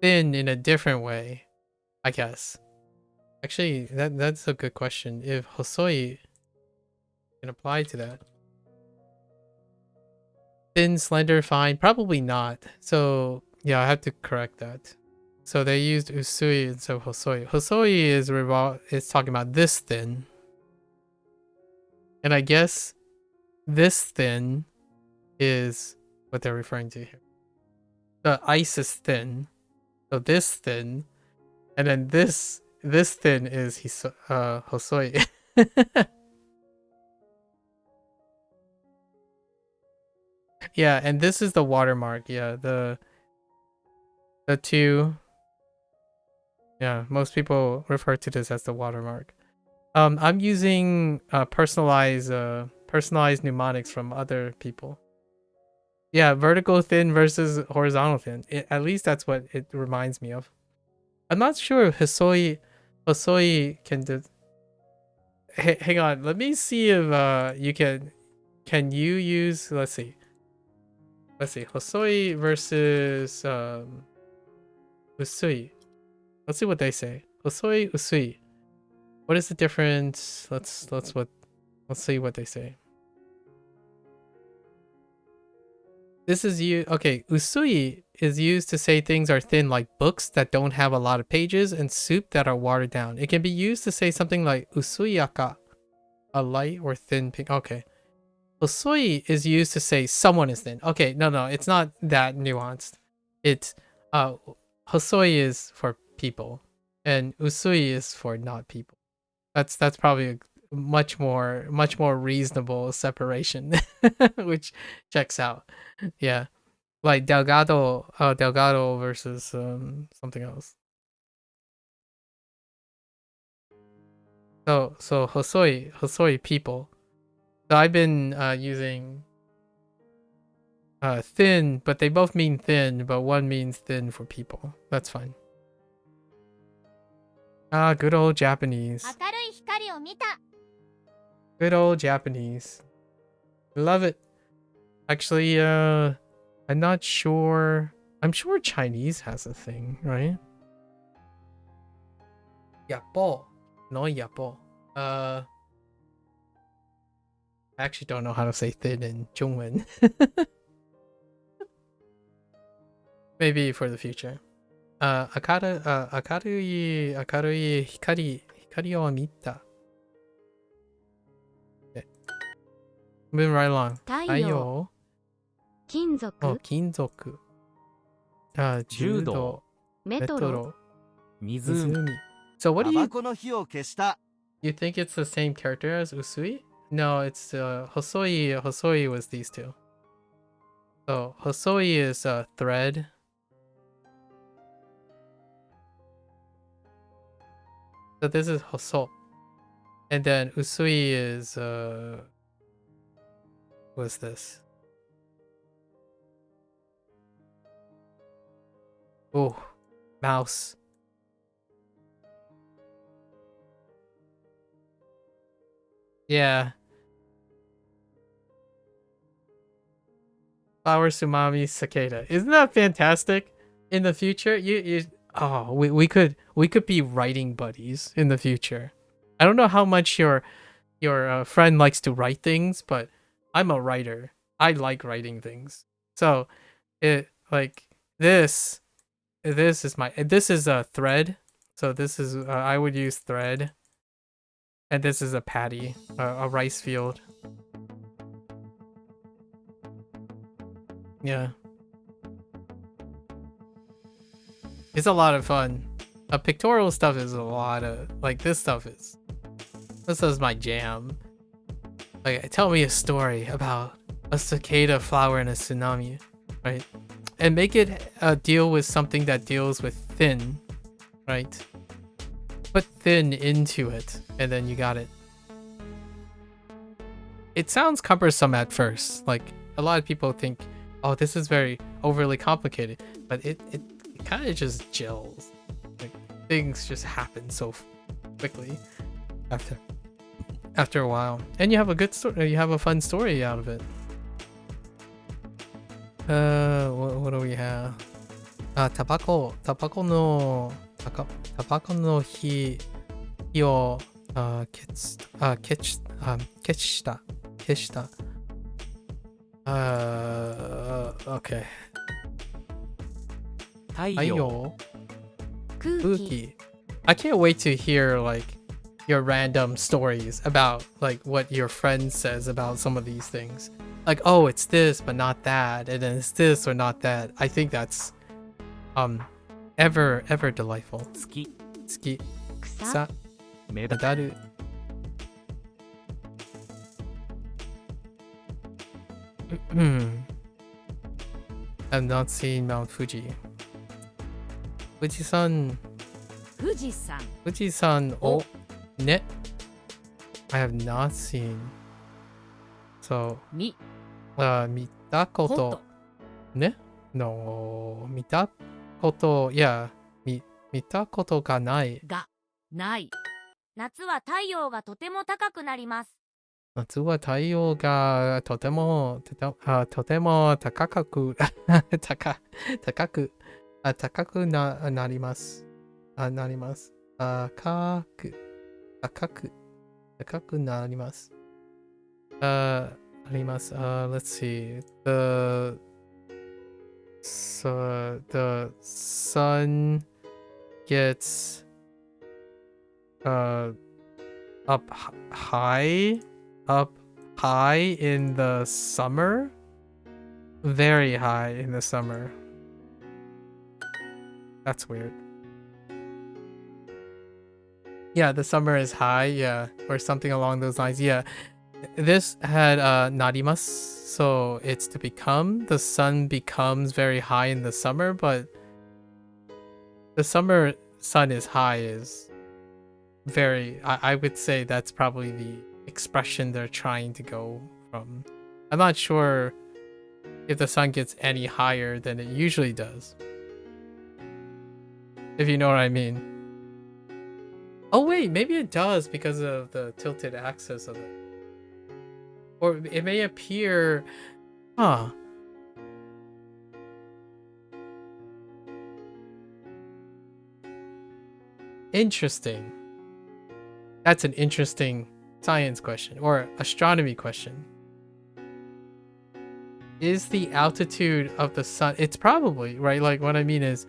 thin in a different way, I guess. Actually, that's a good question. If hosoi can apply to that. Thin, slender, fine, probably not. So yeah, I have to correct that. So they used usui instead of hosoi. Hosoi is talking about this thin. And I guess this thin is what they're referring to here. The ice is thin. So this thin. And then this thin is hosoi. Yeah, and this is the watermark. Yeah, the two. Yeah, most people refer to this as the watermark. I'm using personalized mnemonics from other people. Yeah, vertical thin versus horizontal thin. At least that's what it reminds me of. I'm not sure if hosoi can do. Hang on, let me see if you can you use, let's see, hosoi versus usui. Let's see what they say. Hosoi, usui. What is the difference? Let's see what they say. This is you. Okay, usui is used to say things are thin, like books that don't have a lot of pages, and soup that are watered down. It can be used to say something like usuyaka, a light or thin pink. Okay. Hosoi is used to say someone is thin. Okay, no, it's not that nuanced. It's hosoi is for people, and usui is for not people. That's probably a much more reasonable separation, which checks out. Yeah, like delgado versus something else. So hosoi people. So I've been using thin, but they both mean thin, but one means thin for people. That's fine. Ah, good old Japanese. 明るい光を見た。 Good old Japanese. Love it. Actually, I'm not sure. I'm sure Chinese has a thing, right? Yapo. No yapo. I actually don't know how to say thin in Zhongwen. Maybe for the future. Akarui hikari o mita. Okay. Moving right along. 太陽、金属、 kinzoku. 柔道、 Judo. メトロ、 湖、 Mizumi. So what タ do バ you コの火を消した you think it's the same character as Usui? No, it's Hosoi. Hosoi was these two. So Hosoi is thread. So this is Hoso. And then Usui is what's this? Oh, mouse. Yeah. Flower Sumami Cicada. Isn't that fantastic? In the future, we could be writing buddies in the future. I don't know how much your friend likes to write things, but I'm a writer. I like writing things. So it like this is a thread. So this is I would use thread. And this is a paddy, a rice field. Yeah. It's a lot of fun. Pictorial stuff is a lot of, like, this is my jam. Like, tell me a story about a cicada flower in a tsunami, right? And make it deal with something that deals with thin, right? Put thin into it, and then you got it. It sounds cumbersome at first. Like, a lot of people think, oh, this is very overly complicated, but it kind of just gels. Like, things just happen so quickly after a while, and you have a good story. You have a fun story out of it. What do we have? Tabako no hi o keshita. Okay. 太陽、 Ayo. 空気、 Spooky. I can't wait to hear like your random stories about like what your friend says about some of these things. Like, oh, it's this but not that, and then it's this or not that. I think that's ever delightful. 月、 Ski 草、 sa メダル、 daru. I've not seen Mount Fuji. Fuji-san. 富士山、 Fuji-san. Oh, ne. I have not seen. So, み、 mita こ koto. と、 Ne? No, mita koto. Yeah, mita koto ga nai. が、ない。夏は太陽がとても高くなります。夏は太陽がとても高くなります。なります。高く、高くなります。あります。let's see. The sun gets up high in the summer. Very high in the summer. That's weird. Yeah, the summer is high, yeah, or something along those lines. Yeah, this had narimasu, so it's to become. The sun becomes very high in the summer, but the summer sun is high is very. I would say that's probably the expression they're trying to go from. I'm not sure if the sun gets any higher than it usually does. If you know what I mean. Oh wait, maybe it does because of the tilted axis of it. Or it may appear... Huh. Interesting. That's an interesting science question or astronomy question. Is the altitude of the sun... It's probably, right? Like what I mean is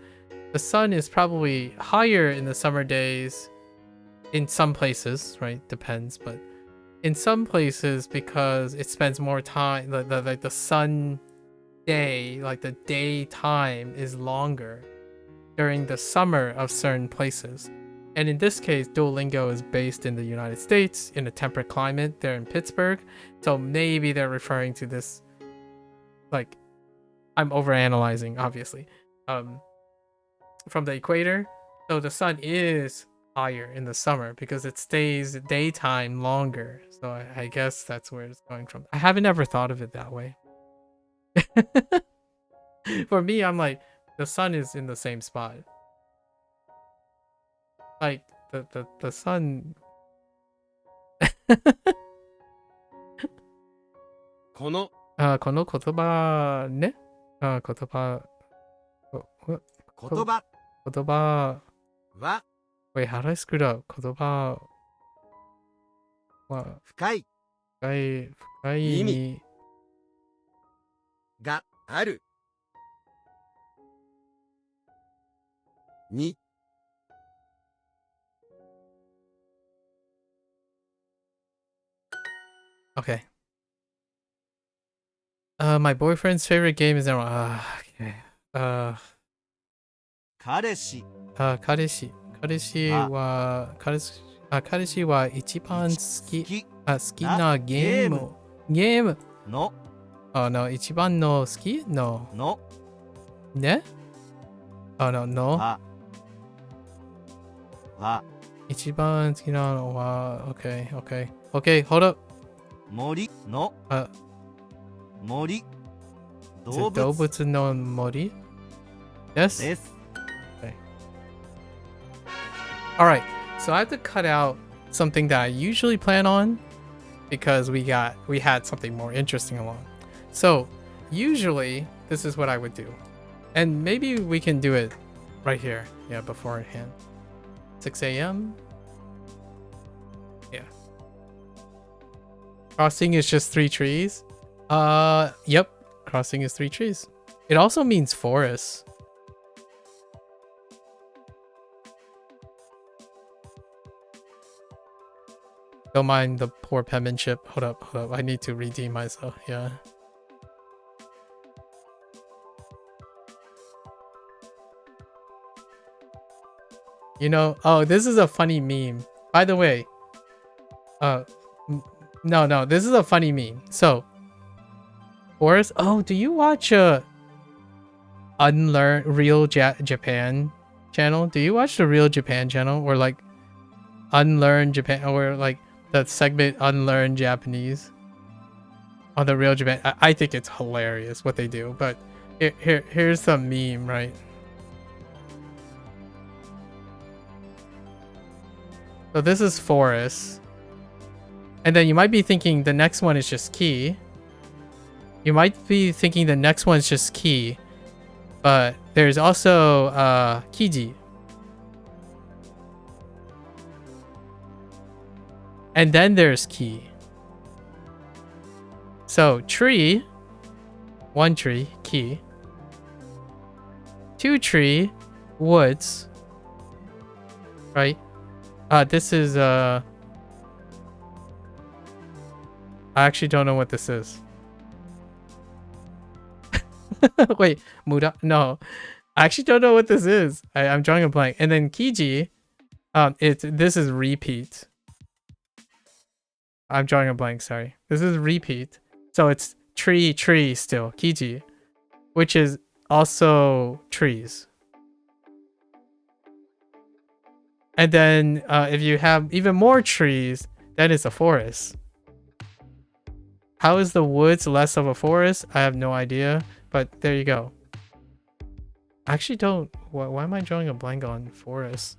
the sun is probably higher in the summer days in some places, right? Depends, but in some places because it spends more time, like the sun day, like the daytime is longer during the summer of certain places. And in this case, Duolingo is based in the United States in a temperate climate. They're in Pittsburgh. So maybe they're referring to this, like, I'm overanalyzing, obviously, from the equator. So the sun is higher in the summer because it stays daytime longer. So I guess that's where it's going from. I haven't ever thought of it that way. For me, I'm like, the sun is in the same spot. Like the sun. このこの言葉ね。言葉は Wait, how do I screw it up? 言葉は深い意味意味があるに Okay. My boyfriend's favorite game is okay. 彼氏彼氏は一番好きなゲームのの一番の好きのねのは一番好きなのは Okay, hold up. 森の森 動物の森 Yes? です Alright, so I have to cut out something that I usually plan on because we had something more interesting along. So usually this is what I would do. And maybe we can do it right here. Yeah, beforehand. 6 a.m. Yeah. Crossing is just 3 trees. Yep. Crossing is 3 trees. It also means forest. Don't mind the poor penmanship. Hold up. I need to redeem myself. Yeah. You know, oh, this is a funny meme. By the way, no, this is a funny meme. So, Boris, oh, do you watch Unlearn Real Japan channel? Do you watch the Real Japan channel or like Unlearn Japan or like the segment Unlearn Japanese on the Real Japan? I think it's hilarious what they do, but here's some meme, right? So this is forest. And then you might be thinking the next one is just key. You might be thinking the next one is just key. But there's also kiji. And then there's ki. So tree, 1 tree, ki. 2 tree, woods. Right? This is I actually don't know what this is. Wait, Muda? No. I actually don't know what this is. I'm drawing a blank. And then Kiji, this is repeat. I'm drawing a blank, sorry. This is repeat. So it's tree still, Kiji, which is also trees. And then if you have even more trees, then it's a forest. How is the woods less of a forest? I have no idea, but there you go. I actually don't. Why am I drawing a blank on forest?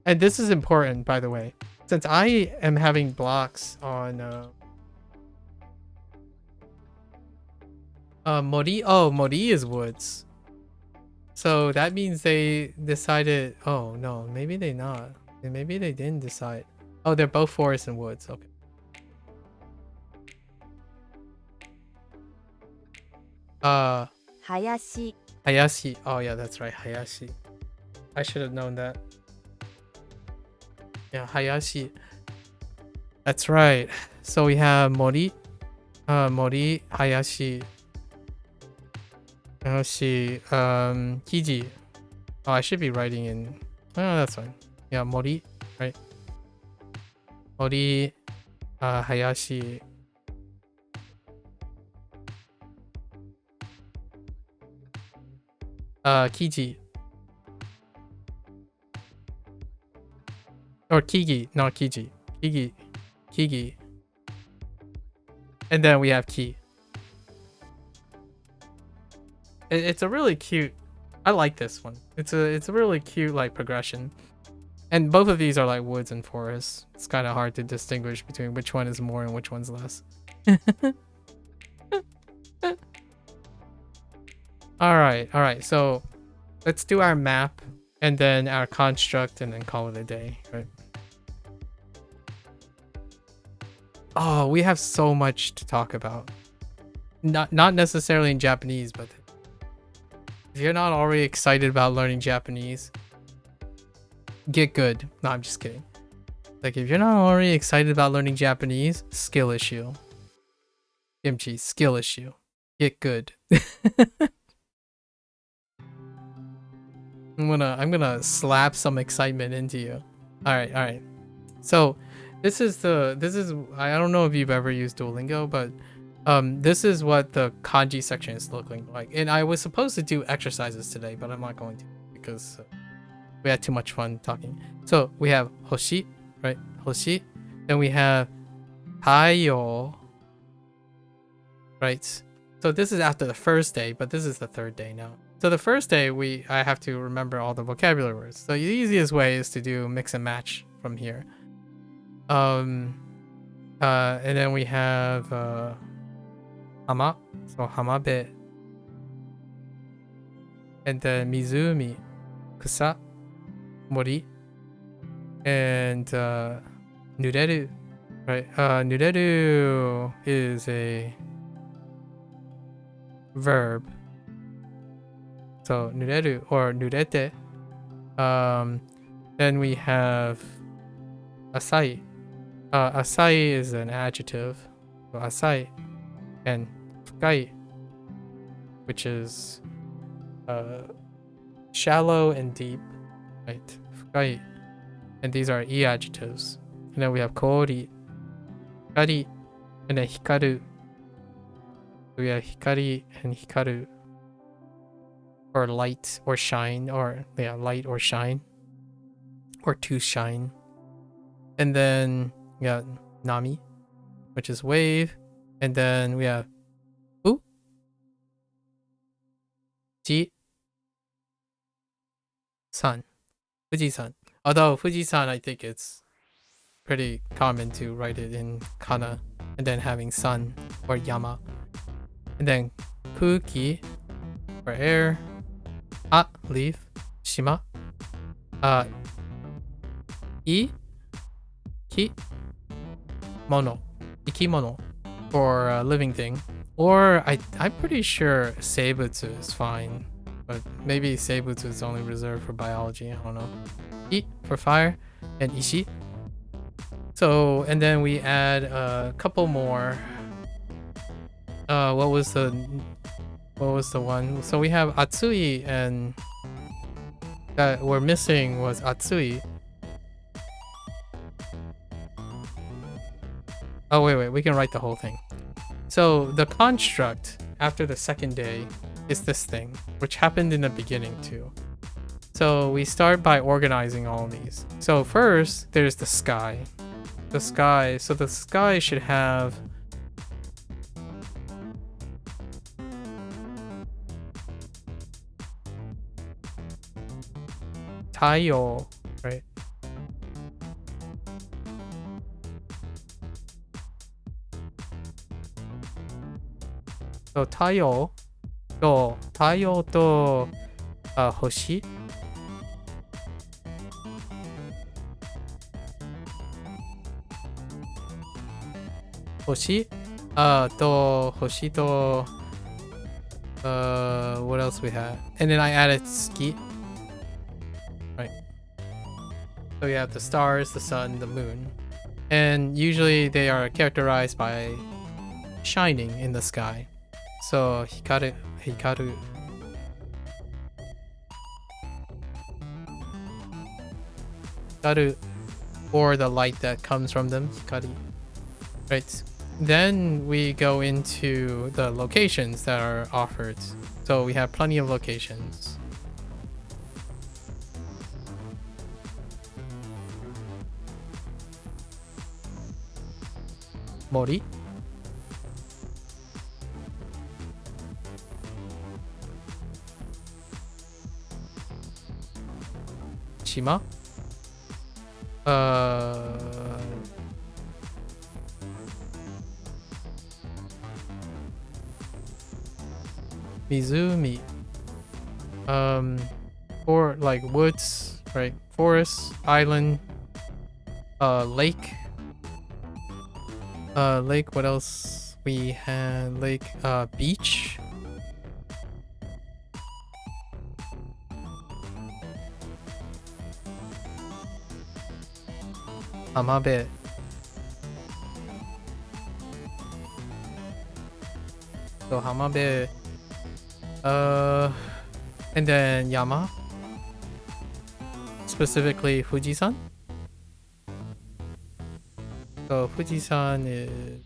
And this is important, by the way. Since I am having blocks on Mori. Oh, Mori is woods. So that means they decided. Oh no, maybe they not. Maybe they didn't decide. Oh, they're both forests and woods. Okay. Hayashi. Hayashi. Oh yeah, that's right. Hayashi. I should have known that. Yeah, Hayashi. That's right. So we have Mori. Mori, Hayashi. Hayashi. Kiji. Oh, I should be writing in. Oh, that's fine. Yeah, Mori, right? Mori, Hayashi. Kiji. Or Kigi, not Kiji. Kigi. And then we have Ki. It's a really cute. I like this one. It's a really cute like progression. And both of these are like woods and forests. It's kind of hard to distinguish between which one is more and which one's less. All right. So let's do our map and then our construct and then call it a day, right? Oh, we have so much to talk about. Not necessarily in Japanese, but if you're not already excited about learning Japanese, get good. No, I'm just kidding. Like if you're not already excited about learning Japanese, skill issue. Kimchi, skill issue. Get good. I'm gonna slap some excitement into you. All right. So this is I don't know if you've ever used Duolingo, but this is what the kanji section is looking like. And I was supposed to do exercises today, but I'm not going to because we had too much fun talking. So we have hoshi, right? Hoshi. Then we have taiyo, right? So this is after the first day, but this is the third day now. So the first day I have to remember all the vocabulary words. So the easiest way is to do mix and match from here. And then we have hama, so hamabe. And then mizumi, kusa, mori, and nureru, right? Nureru is a verb. So nureru or nurete. Then we have asai. Asai is an adjective. So asai and fukai, which is shallow and deep, right? Fukai. And these are e adjectives. And then we have kori, hikari, and then hikaru. We have hikari and hikaru. Or light or shine, or yeah, light or shine, or to shine. And then we got nami, which is wave. And then we have u, ji, san, Fuji-san. Although Fuji-san, I think it's pretty common to write it in kana, and then having sun or yama. And then kuki for air. Leaf, shima, I ki mono. Ikimono. For a living thing. Or I'm pretty sure seibutsu is fine. But maybe seibutsu is only reserved for biology. I don't know. I for fire. And ishi. So, and then we add a couple more. What was the one? So we have atsui, and that we're missing was atsui. Oh wait, we can write the whole thing. So the construct after the second day is this thing, which happened in the beginning too. So we start by organizing all of these. So first, there's the sky. The sky. So the sky should have taiyo, right? So taiyo to hoshi. Hoshi to what else we have? And then I added ski. Right. So we have the stars, the sun, the moon. And usually they are characterized by shining in the sky. So hikaru or the light that comes from them. Hikari. Right. Then we go into the locations that are offered. So we have plenty of locations. Mori. Shima. Mizumi. Or like woods, right? Forest, island, lake. Lake, what else? We had lake, beach. Hamabe. So hamabe. And then Yama. Specifically Fujisan. So Fujisan is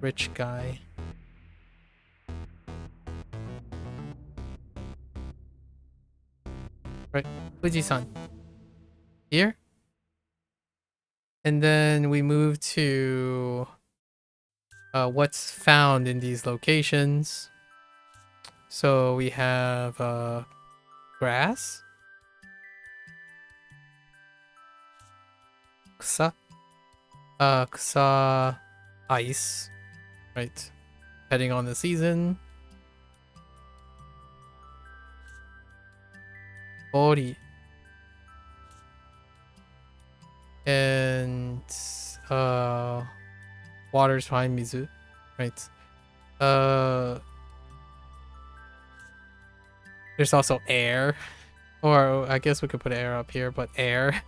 rich guy. Right, Fujisan. Here. And then we move to what's found in these locations. So we have grass, kusa, ice, right? Depending on the season. Ori. And water's fine, mizu, right? There's also air, or I guess we could put air up here, but air.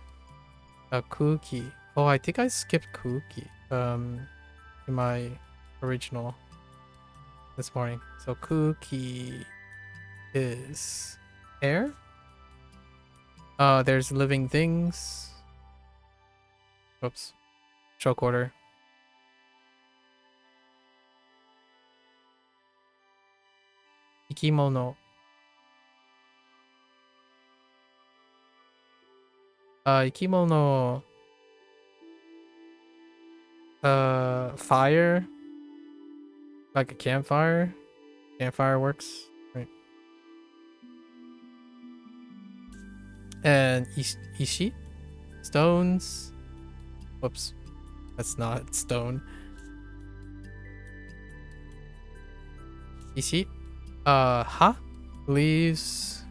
Kuki. Oh, I think I skipped Kuki in my original this morning. So Kuki is air. There's living things. Oops. Stroke order. Ikimono. Ikimono. Fire. Like a campfire. Campfire works, right? And ishi. Stones. Whoops. That's not stone. Ishi. Ha. Leaves.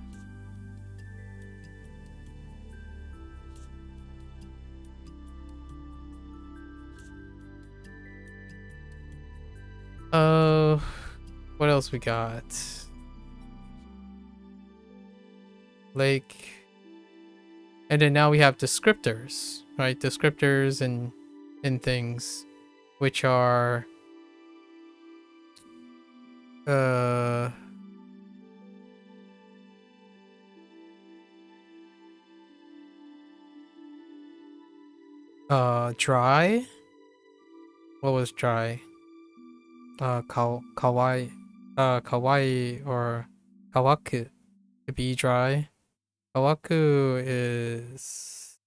What else we got? Lake. And then now we have descriptors, right? Descriptors and things, which are dry. What was dry? Kawaii, kawaii or kawaku to be dry. Kawaku is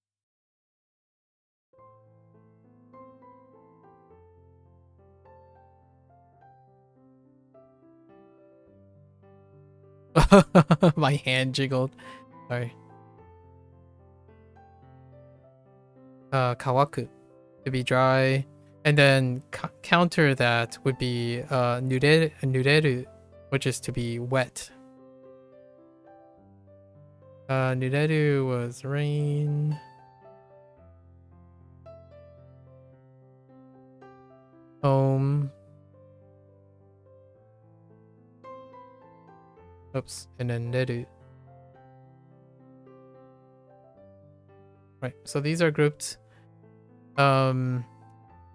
my hand jiggled. Sorry. Kawaku to be dry. And then counter that would be nureru, which is to be wet. Nureru was rain. Home. Oops, and then neru. Right, so these are grouped.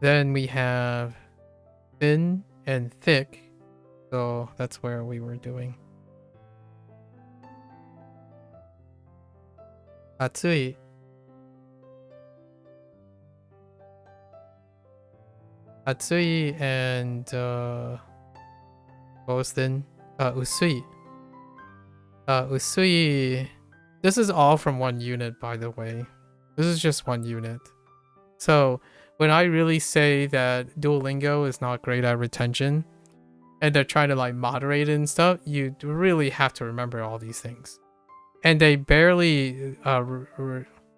Then we have thin and thick. So that's where we were doing. Atsui. Atsui and what was thin? Usui. Usui. This is all from one unit, by the way. This is just one unit. So when I really say that Duolingo is not great at retention and they're trying to like moderate it and stuff, you really have to remember all these things. And they barely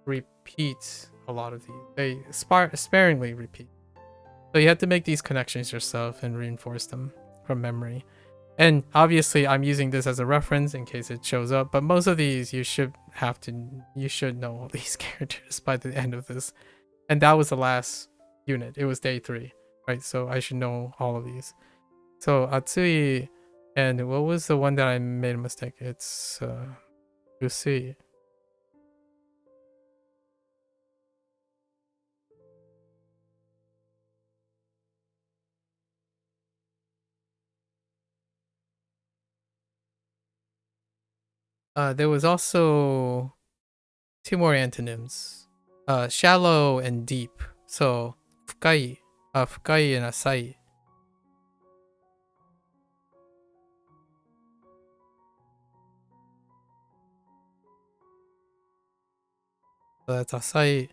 repeat a lot of these. They sparingly repeat. So you have to make these connections yourself and reinforce them from memory. And obviously I'm using this as a reference in case it shows up, but most of these you should know all these characters by the end of this. And that was the last unit. It was day 3, right? So I should know all of these. So Atsui, and what was the one that I made a mistake? It's Usui. There was also 2 more antonyms. Shallow and deep. So fukai, fukai and asai. So that's asai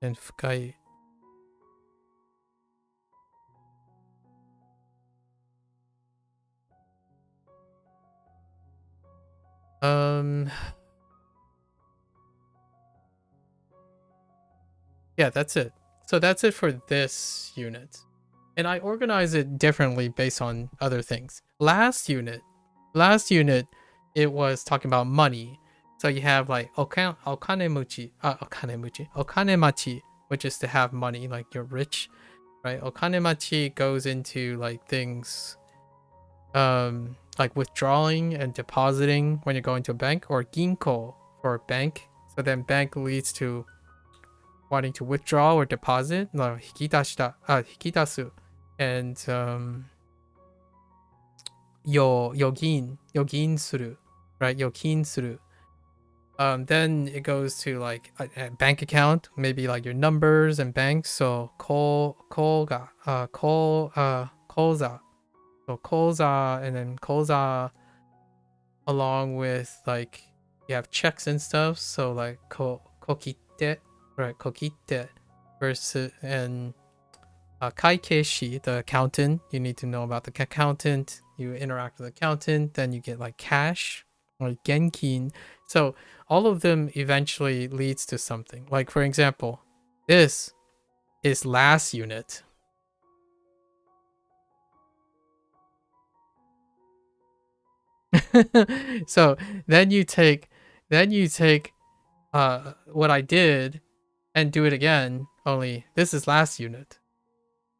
and fukai. Yeah, that's it. So that's it for this unit. And I organize it differently based on other things. Last unit, it was talking about money. So you have like okanemachi, which is to have money, like you're rich, right? Okanemachi goes into like things like withdrawing and depositing when you're going to a bank, or ginko for bank. So then bank leads to wanting to withdraw or deposit, no, hikitasu, and yogin suru, right? Yokin suru. Then it goes to like a bank account, maybe like your numbers and banks. So koza. So koza, and then koza along with like you have checks and stuff. So like kokite, right? Kokite versus and kaikeshi, the accountant. You need to know about the accountant. You interact with the accountant, then you get like cash or genkin. So all of them eventually leads to something. Like for example, this is last unit. So then you take what I did and do it again, only this is last unit.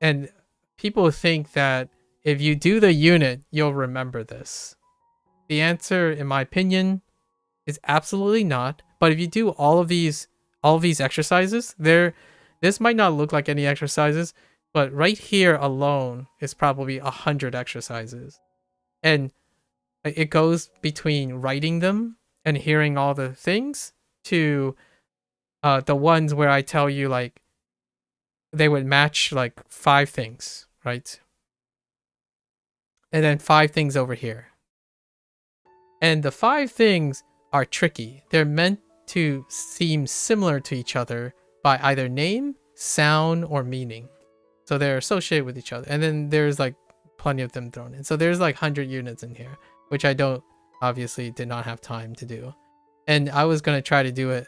And people think that if you do the unit, you'll remember this. The answer, in my opinion, is absolutely not. But if you do all of these exercises, this might not look like any exercises, but right here alone is probably 100 exercises. And it goes between writing them and hearing all the things to the ones where I tell you like they would match like 5 things, right? And then 5 things over here. And the 5 things are tricky. They're meant to seem similar to each other by either name, sound, or meaning. So they're associated with each other. And then there's like plenty of them thrown in. So there's like 100 units in here, which I obviously did not have time to do. And I was going to try to do it.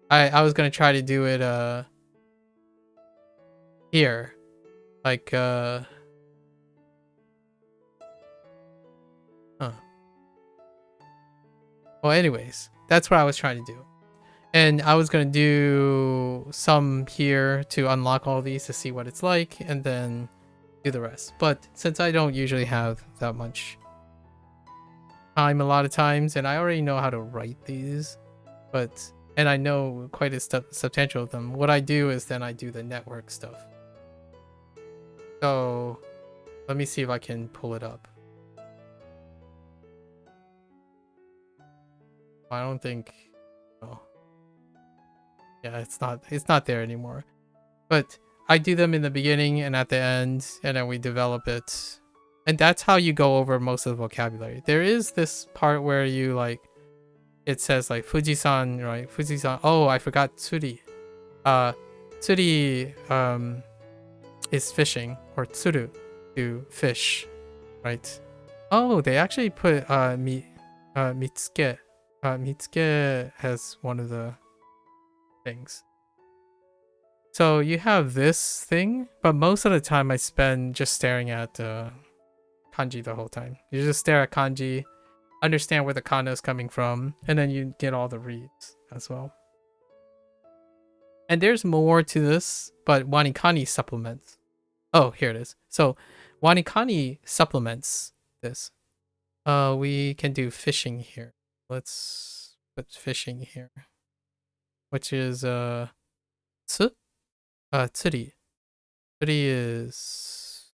I was going to try to do it here. Like well, anyways, that's what I was trying to do. And I was going to do some here to unlock all these to see what it's like, and then do the rest. But since I don't usually have that much time a lot of times, and I already know how to write these, and I know quite a substantial of them, what I do is then I do the network stuff. So let me see if I can pull it up. I don't think. Oh, yeah, it's not there anymore. But I do them in the beginning and at the end, and then we develop it, and that's how you go over most of the vocabulary. There is this part where you like, it says like Fujisan, right? Fujisan. Oh, I forgot tsuri. Tsuri is fishing, or tsuru, to fish, right? Oh, they actually put mitsuke. Mitsuke has one of the things. So you have this thing, but most of the time I spend just staring at kanji the whole time. You just stare at kanji, understand where the kana is coming from, and then you get all the reads as well. And there's more to this, but Wanikani supplements. Oh, here it is. So Wanikani supplements this. We can do fishing here. Let's put fishing here, which is tsuri. Tsuri is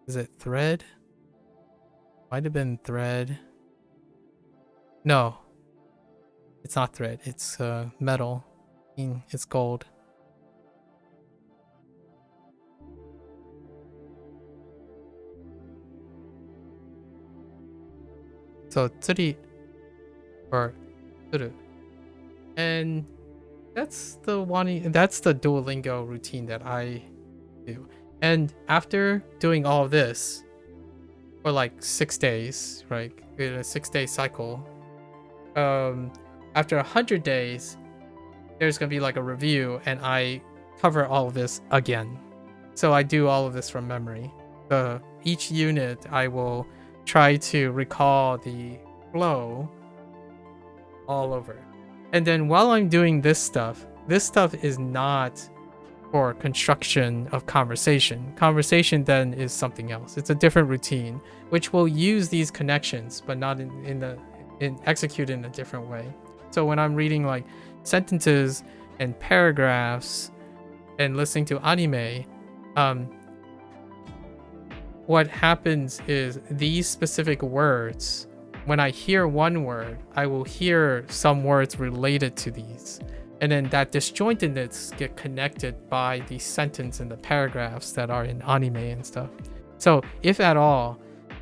it thread? Might have been thread. No, it's not thread. It's metal. It's gold. So tsuri or tsuru, and that's the Duolingo routine that I do. And after doing all of this for like 6 days, right, in a 6-day cycle, after 100 days, there's gonna be like a review, and I cover all of this again. So I do all of this from memory. Each unit I will try to recall the flow all over. And then while I'm doing this stuff is not for construction of conversation. Conversation then is something else. It's a different routine, which will use these connections, but not execute in a different way. So when I'm reading like sentences and paragraphs and listening to anime, what happens is these specific words, when I hear one word, I will hear some words related to these. And then that disjointedness get connected by the sentence and the paragraphs that are in anime and stuff. So if at all,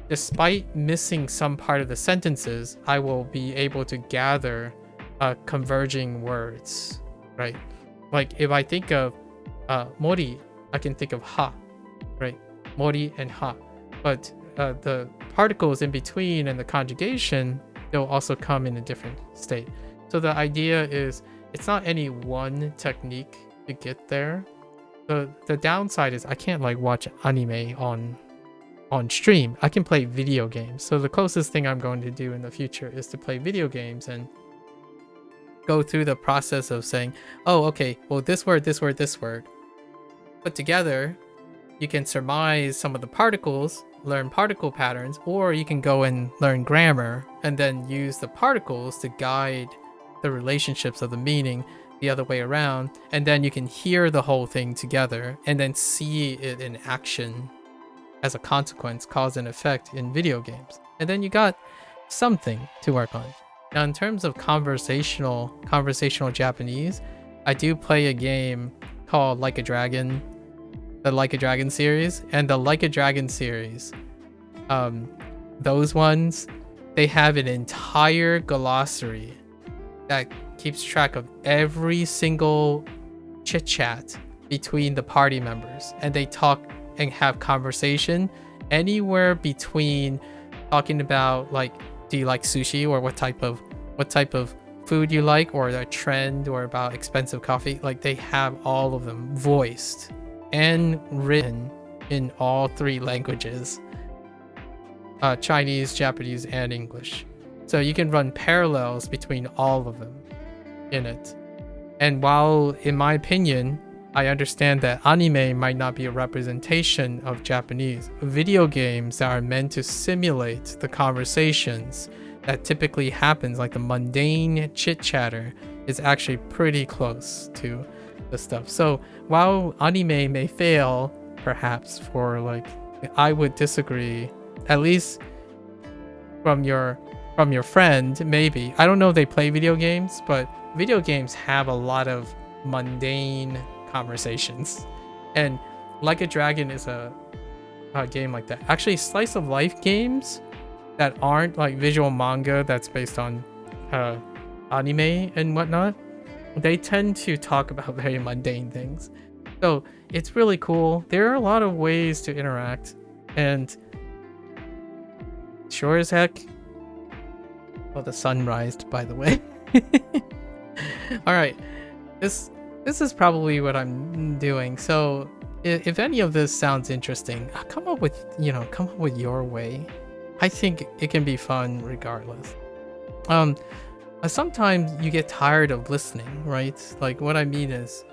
despite missing some part of the sentences, I will be able to gather converging words, right? Like if I think of mori, I can think of ha, right? Mori and ha. But the particles in between and the conjugation, they'll also come in a different state. So the idea is it's not any one technique to get there. The downside is I can't like watch anime on stream. I can play video games. So the closest thing I'm going to do in the future is to play video games, and go through the process of saying, oh, okay, well, this word, this word, this word. Put together, you can surmise some of the particles, learn particle patterns, or you can go and learn grammar and then use the particles to guide the relationships of the meaning the other way around. And then you can hear the whole thing together and then see it in action as a consequence, cause and effect in video games. And then you got something to work on. Now, in terms of conversational Japanese, I do play a game called Like a Dragon, the Like a Dragon series, and the Like a Dragon series, those ones, they have an entire glossary that keeps track of every single chit chat between the party members, and they talk and have conversation anywhere between talking about like, do you like sushi, or what type of food you like, or a trend, or about expensive coffee. Like, they have all of them voiced and written in all three languages, Chinese, Japanese, and English. So you can run parallels between all of them in it. And while, in my opinion, I understand that anime might not be a representation of Japanese, video games that are meant to simulate the conversations that typically happens, like the mundane chit chatter, is actually pretty close to the stuff. So while anime may fail, perhaps, for like, I would disagree, at least from your friend, maybe. I don't know if they play video games, but video games have a lot of mundane conversations, and Like a Dragon is a game like that. Actually, slice of life games that aren't like visual manga that's based on anime and whatnot, they tend to talk about very mundane things. So it's really cool. There are a lot of ways to interact, and sure as heck, well, the sun rised, by the way. All right, this is probably what I'm doing. So if any of this sounds interesting, come up with your way. I think it can be fun regardless. Sometimes you get tired of listening, right? Like, what I mean is,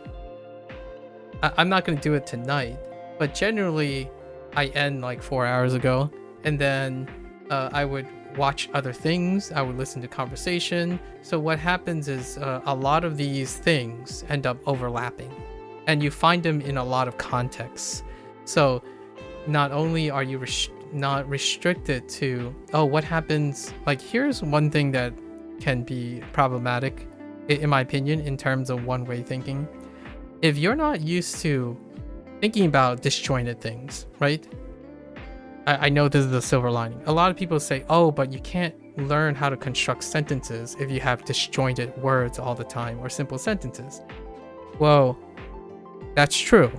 I'm not going to do it tonight, but generally I end like 4 hours ago, and then I would watch other things, I would listen to conversation. So what happens is a lot of these things end up overlapping, and you find them in a lot of contexts. So not only are you not restricted to, oh, what happens, like, here's one thing that can be problematic, in my opinion, in terms of one-way thinking. If you're not used to thinking about disjointed things, right? I know this is the silver lining. A lot of people say, oh, but you can't learn how to construct sentences if you have disjointed words all the time, or simple sentences. Well, that's true.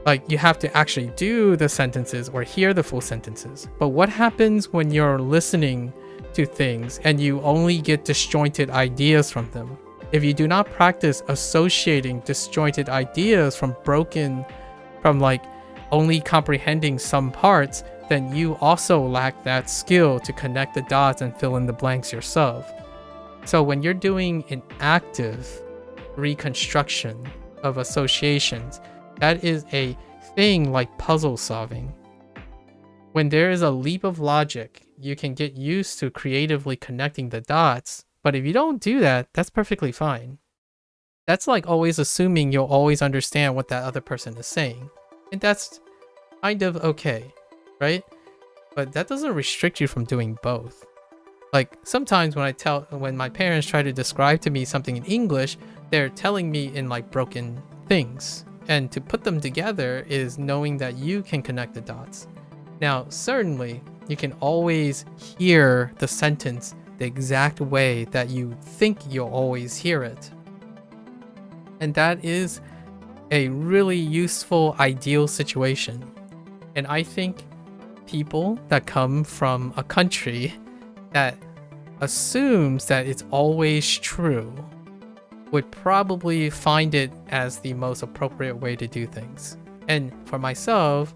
Like, you have to actually do the sentences or hear the full sentences. But what happens when you're listening to things and you only get disjointed ideas from them? If you do not practice associating disjointed ideas from like only comprehending some parts, then you also lack that skill to connect the dots and fill in the blanks yourself. So when you're doing an active reconstruction of associations, that is a thing like puzzle solving. When there is a leap of logic, you can get used to creatively connecting the dots, but if you don't do that, that's perfectly fine. That's like always assuming you'll always understand what that other person is saying. And that's kind of okay, right? But that doesn't restrict you from doing both. Like, sometimes when my parents try to describe to me something in English, they're telling me in like broken things. And to put them together is knowing that you can connect the dots. Now, certainly, you can always hear the sentence the exact way that you think you'll always hear it. And that is a really useful, ideal situation. And I think people that come from a country that assumes that it's always true would probably find it as the most appropriate way to do things. And for myself,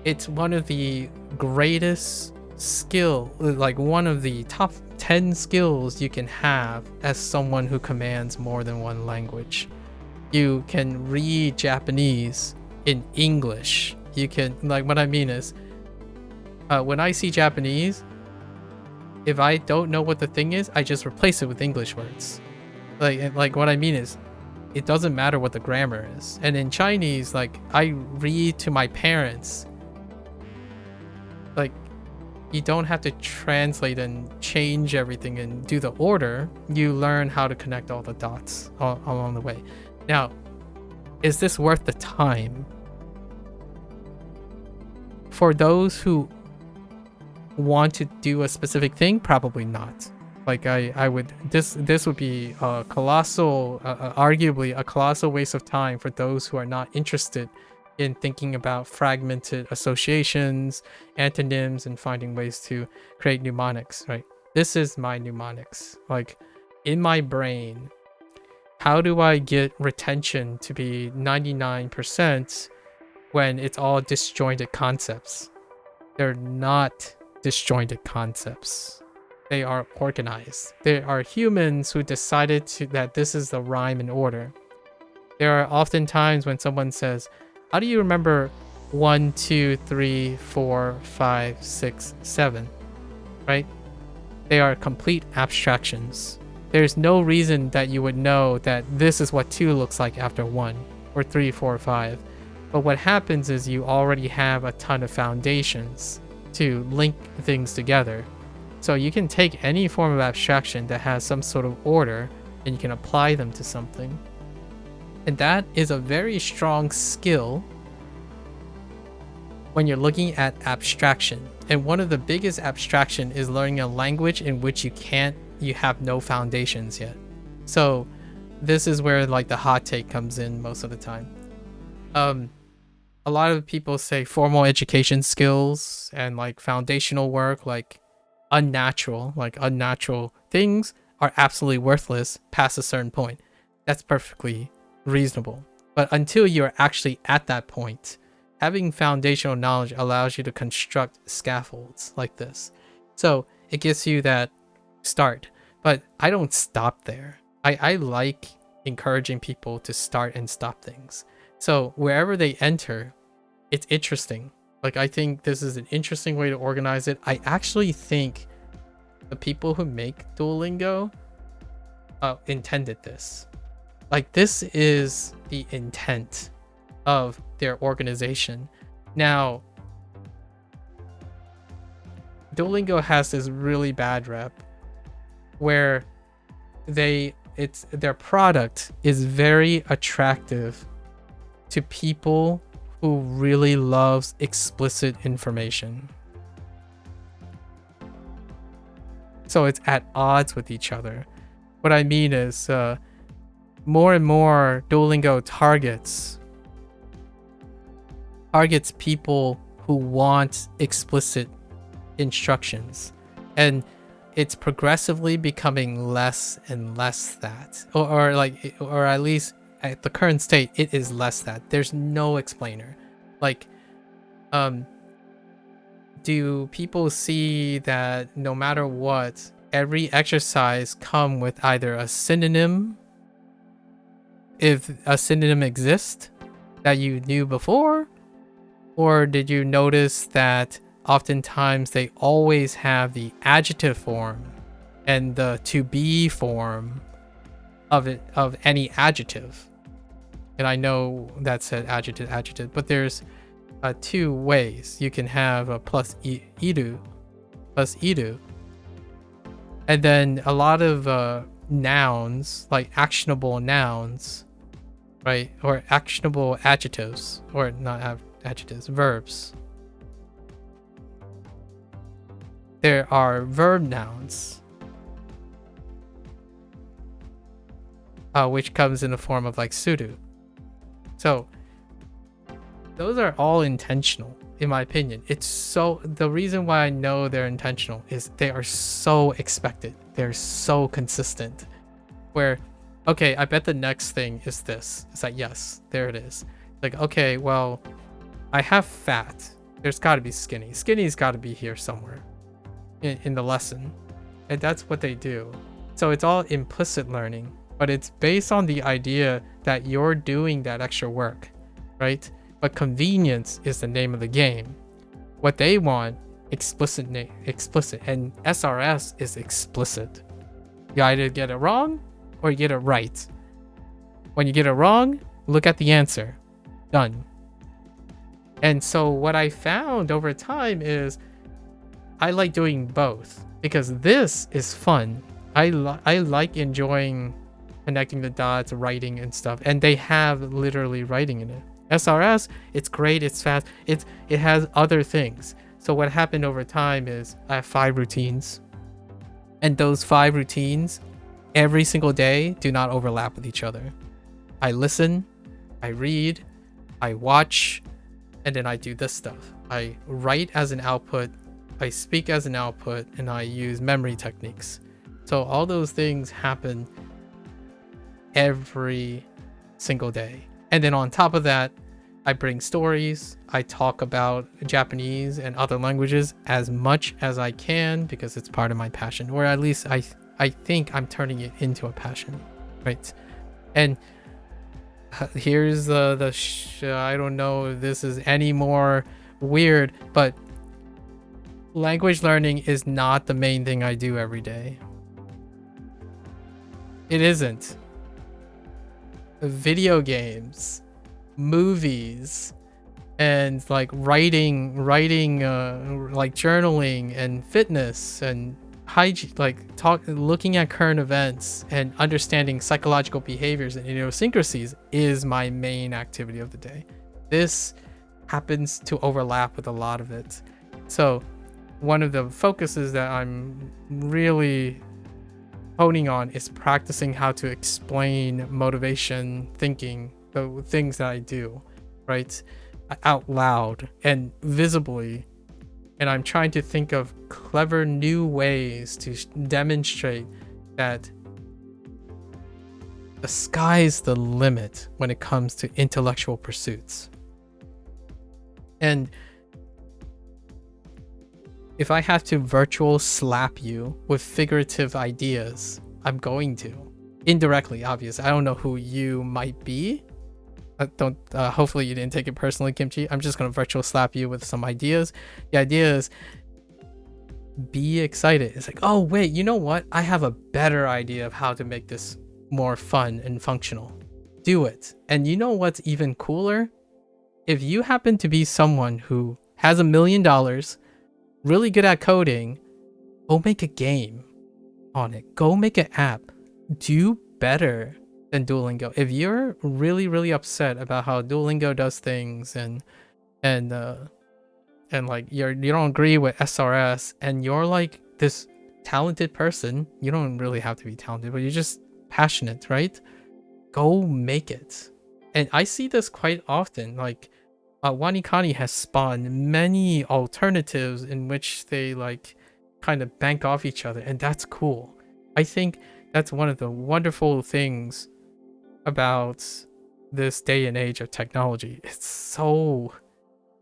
it's one of the greatest skill, like one of the top 10 skills you can have as someone who commands more than one language. You can read Japanese in English. You can, like, what I mean is, when I see Japanese, if I don't know what the thing is, I just replace it with English words. Like what I mean is, it doesn't matter what the grammar is. And in Chinese, like, I read to my parents. Like, you don't have to translate and change everything and do the order. You learn how to connect all the dots along the way. Now, is this worth the time? For those who want to do a specific thing, probably not. Like, I would, this would be a colossal, arguably a colossal waste of time for those who are not interested in thinking about fragmented associations, antonyms, and finding ways to create mnemonics, right? This is my mnemonics. Like, in my brain, how do I get retention to be 99% when it's all disjointed concepts? They're not disjointed concepts. They are organized. There are humans who decided that this is the rhyme and order. There are often times when someone says, how do you remember 1, 2, 3, 4, 5, 6, 7? Right? They are complete abstractions. There's no reason that you would know that this is what 2 looks like after 1, or 3, 4, 5. But what happens is you already have a ton of foundations to link things together. So you can take any form of abstraction that has some sort of order and you can apply them to something. And that is a very strong skill when you're looking at abstraction. And one of the biggest abstraction is learning a language in which you have no foundations yet. So this is where, like, the hot take comes in most of the time. A lot of people say formal education skills and, like, foundational work, like unnatural things are absolutely worthless past a certain point. That's perfectly reasonable. But until you're actually at that point, having foundational knowledge allows you to construct scaffolds like this. So it gives you that start. But I don't stop there. I like encouraging people to start and stop things. So wherever they enter, it's interesting. Like, I think this is an interesting way to organize it. I actually think the people who make Duolingo intended this. Like, this is the intent of their organization. Now, Duolingo has this really bad rep where their product is very attractive to people who really loves explicit information. So it's at odds with each other. What I mean is, more and more Duolingo targets people who want explicit instructions, and it's progressively becoming less and less that, or at least at the current state, it is less that. There's no explainer. Like, do people see that no matter what, every exercise come with either a synonym, if a synonym exists that you knew before, or did you notice that oftentimes they always have the adjective form and the to be form of any adjective? And I know that said adjective, but there's two ways. You can have a plus idu, and then a lot of nouns, like actionable nouns, right? Or actionable adjectives, or not adjectives, verbs. There are verb nouns, which comes in the form of like sudo. So those are all intentional, in my opinion. The reason why I know they're intentional is they are so expected. They're so consistent. Where, okay, I bet the next thing is this. It's like, yes, there it is. Like, okay, well, I have fat. There's got to be skinny. Skinny's got to be here somewhere in the lesson. And that's what they do. So it's all implicit learning, but it's based on the idea that you're doing that extra work, right? But convenience is the name of the game. What they want, explicit, and SRS is explicit. You either get it wrong or you get it right. When you get it wrong, look at the answer. Done. And so what I found over time is I like doing both because this is fun. I like enjoying connecting the dots, writing and stuff, and they have literally writing in it. SRS, it's great, it's fast, it has other things. So what happened over time is I have 5 routines, and those 5 routines every single day do not overlap with each other. I listen, I read, I watch, and then I do this stuff. I write as an output, I speak as an output, and I use memory techniques. So all those things happen every single day. And then on top of that, I bring stories, I talk about Japanese and other languages as much as I can because it's part of my passion, or at least I think I'm turning it into a passion, right? And here's I don't know if this is any more weird, but language learning is not the main thing I do every day. It isn't. Video games, movies, and like writing, like journaling and fitness and hygiene, like looking at current events and understanding psychological behaviors and idiosyncrasies is my main activity of the day. This happens to overlap with a lot of it. So one of the focuses that I'm really honing on is practicing how to explain motivation, thinking, the things that I do, right, out loud and visibly. And I'm trying to think of clever new ways to demonstrate that the sky's the limit when it comes to intellectual pursuits. And if I have to virtual slap you with figurative ideas, I'm going to. Indirectly, obviously. I don't know who you might be. Hopefully you didn't take it personally, Kimchi. I'm just going to virtual slap you with some ideas. The idea is be excited. It's like, oh, wait, you know what? I have a better idea of how to make this more fun and functional. Do it. And you know what's even cooler? If you happen to be someone who has $1 million, really good at coding, go make a game on it. Go make an app. Do better than Duolingo. If you're really, really upset about how Duolingo does things and like you don't agree with SRS and you're like this talented person, you don't really have to be talented, but you're just passionate, right? Go make it. And I see this quite often. Like Wanikani has spawned many alternatives in which they like kind of bank off each other, and that's cool. I think that's one of the wonderful things about this day and age of technology. It's so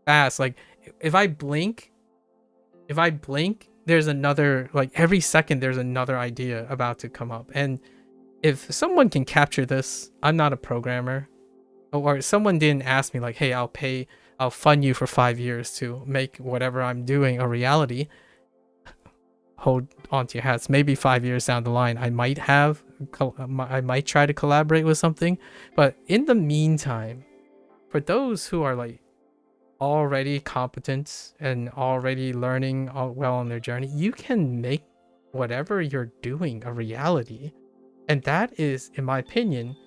fast. Like if I blink, there's another, like every second there's another idea about to come up. And if someone can capture this, I'm not a programmer, or someone didn't ask me like, hey, I'll fund you for 5 years to make whatever I'm doing a reality. Hold on to your hats. Maybe 5 years down the line, I might try to collaborate with something. But in the meantime, for those who are like already competent and already learning well on their journey, you can make whatever you're doing a reality. And that is, in my opinion,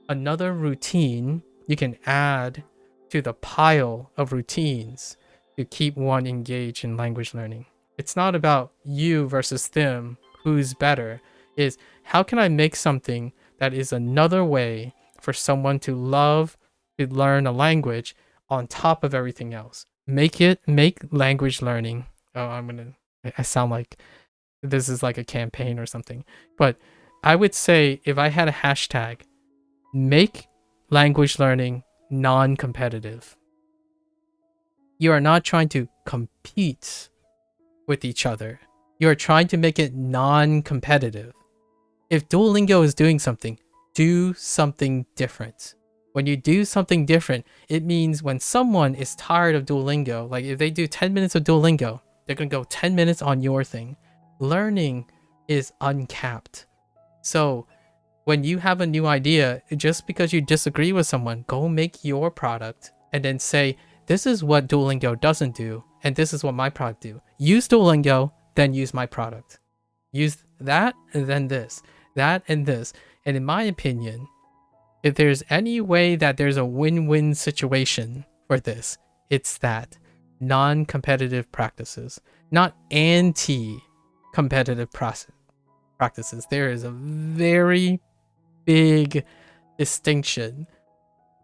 another routine you can add to the pile of routines to keep one engaged in language learning. It's not about you versus them, who's better. Is how can I make something that is another way for someone to learn a language on top of everything else. Make language learning. Oh, I sound like this is like a campaign or something. But I would say if I had a hashtag, make language learning non-competitive. You are not trying to compete with each other. You're trying to make it non-competitive. If Duolingo is doing something, do something different. When you do something different, it means when someone is tired of Duolingo, like if they do 10 minutes of Duolingo, they're going to go 10 minutes on your thing. Learning is uncapped. So when you have a new idea, just because you disagree with someone, go make your product and then say, this is what Duolingo doesn't do, and this is what my product do. Use Duolingo, then use my product. Use that, and then this. That and this. And in my opinion, if there's any way that there's a win-win situation for this, it's that. Non-competitive practices, not anti-competitive practices. There is a very big distinction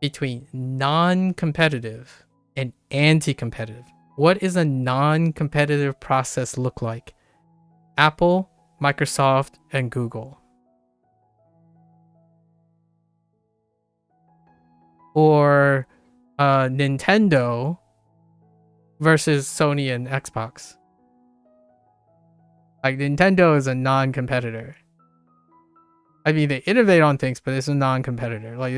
between non-competitive and anti-competitive. What is a non-competitive process look like? Apple, Microsoft, and Google. Or Nintendo versus Sony and Xbox. Like, Nintendo is a non-competitor. I mean, they innovate on things, but it's a non-competitor. Like,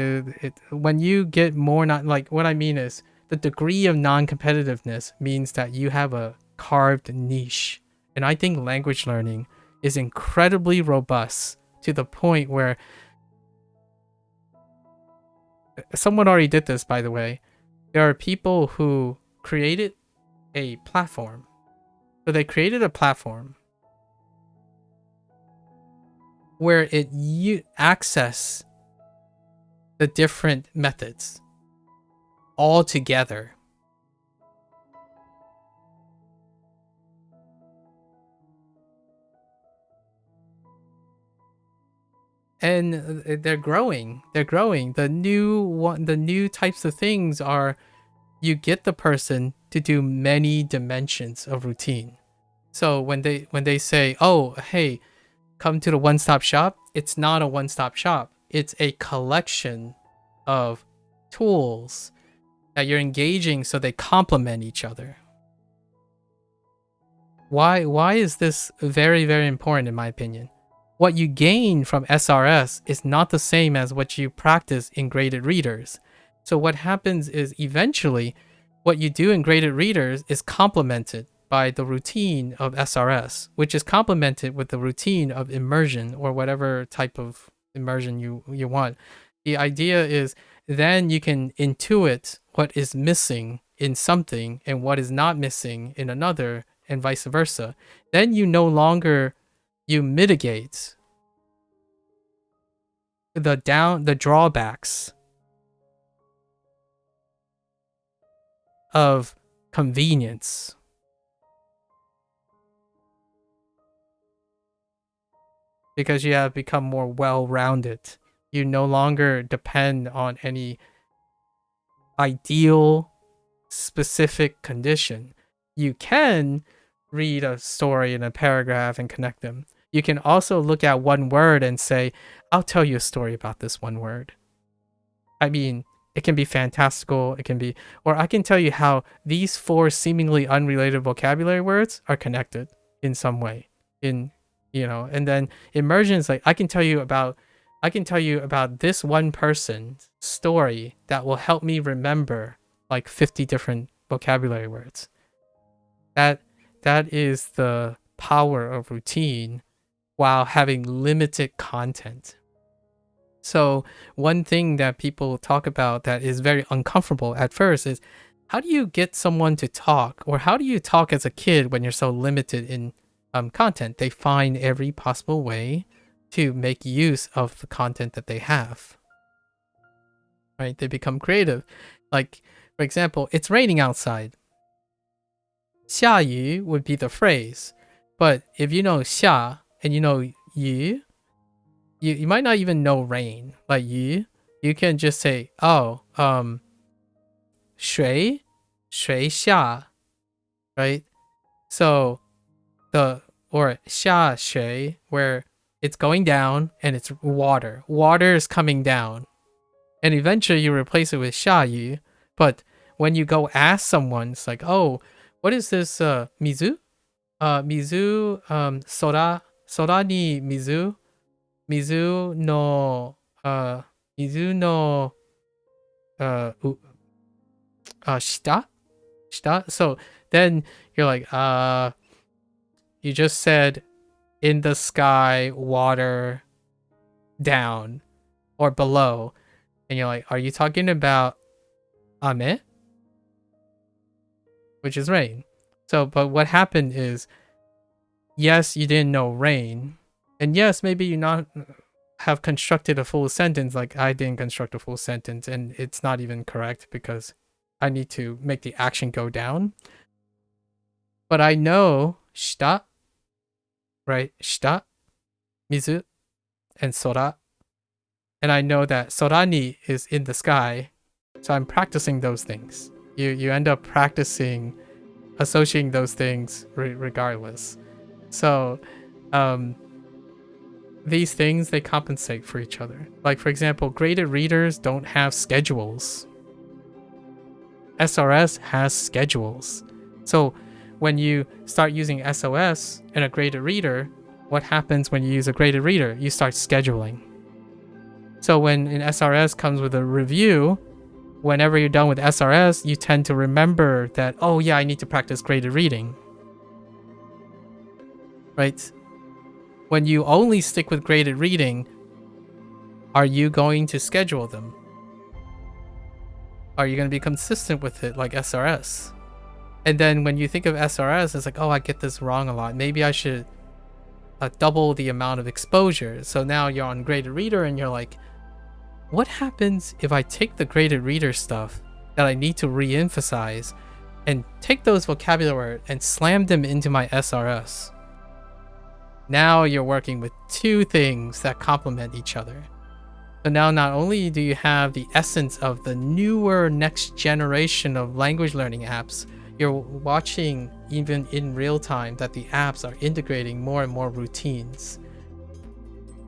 when you get more like, what I mean is the degree of non-competitiveness means that you have a carved niche. And I think language learning is incredibly robust to the point where someone already did this, by the way. There are people who created a platform. So they created a platform where you access the different methods all together. And they're growing. The new types of things are, you get the person to do many dimensions of routine. So when they say, oh, hey, come to the one-stop shop, it's not a one-stop shop. It's a collection of tools that you're engaging so they complement each other. Why is this very, very important in my opinion? What you gain from SRS is not the same as what you practice in graded readers. So what happens is eventually what you do in graded readers is complemented by the routine of SRS, which is complemented with the routine of immersion or whatever type of immersion you want. The idea is then you can intuit what is missing in something and what is not missing in another, and vice versa. Then you no longer mitigate the drawbacks of convenience. Because you have become more well-rounded. You no longer depend on any ideal specific condition. You can read a story in a paragraph and connect them. You can also look at one word and say, I'll tell you a story about this one word. I mean, it can be fantastical, it can be, or I can tell you how these 4 seemingly unrelated vocabulary words are connected in some way. And then immersion is like, I can tell you about this one person's story that will help me remember like 50 different vocabulary words. That is the power of routine while having limited content. So one thing that people talk about that is very uncomfortable at first is, how do you get someone to talk? Or how do you talk as a kid when you're so limited in content? They find every possible way to make use of the content that they have. Right? They become creative. Like, for example, it's raining outside. 下雨 would be the phrase. But if you know 下 and you know 雨, you might not even know rain. Like 雨, you can just say, oh, 水下, right? So or 下水, where it's going down and it's water. Water is coming down. And eventually you replace it with 下雨. But when you go ask someone, it's like, oh, what is this, mizu? Mizu, sora ni mizu, mizu no, mizu no, shita? Shita? So then you're like, you just said in the sky, water, down, or below. And you're like, are you talking about ame? Which is rain. So, but what happened is, yes, you didn't know rain. And yes, maybe you not have constructed a full sentence like I didn't construct a full sentence. And it's not even correct because I need to make the action go down. But I know shita, right? Shita, mizu, and sora. And I know that sorani is in the sky. So I'm practicing those things. You end up practicing associating those things regardless. So these things, they compensate for each other. Like, for example, graded readers don't have schedules. SRS has schedules. So when you start using SOS in a graded reader, what happens when you use a graded reader? You start scheduling. So when an SRS comes with a review, whenever you're done with SRS, you tend to remember that, oh yeah, I need to practice graded reading. Right? When you only stick with graded reading, are you going to schedule them? Are you going to be consistent with it like SRS? And then when you think of SRS, it's like, oh, I get this wrong a lot. Maybe I should double the amount of exposure. So now you're on graded reader and you're like, what happens if I take the graded reader stuff that I need to re-emphasize and take those vocabulary words and slam them into my SRS? Now you're working with two things that complement each other. So now not only do you have the essence of the newer next generation of language learning apps, you're watching even in real time that the apps are integrating more and more routines.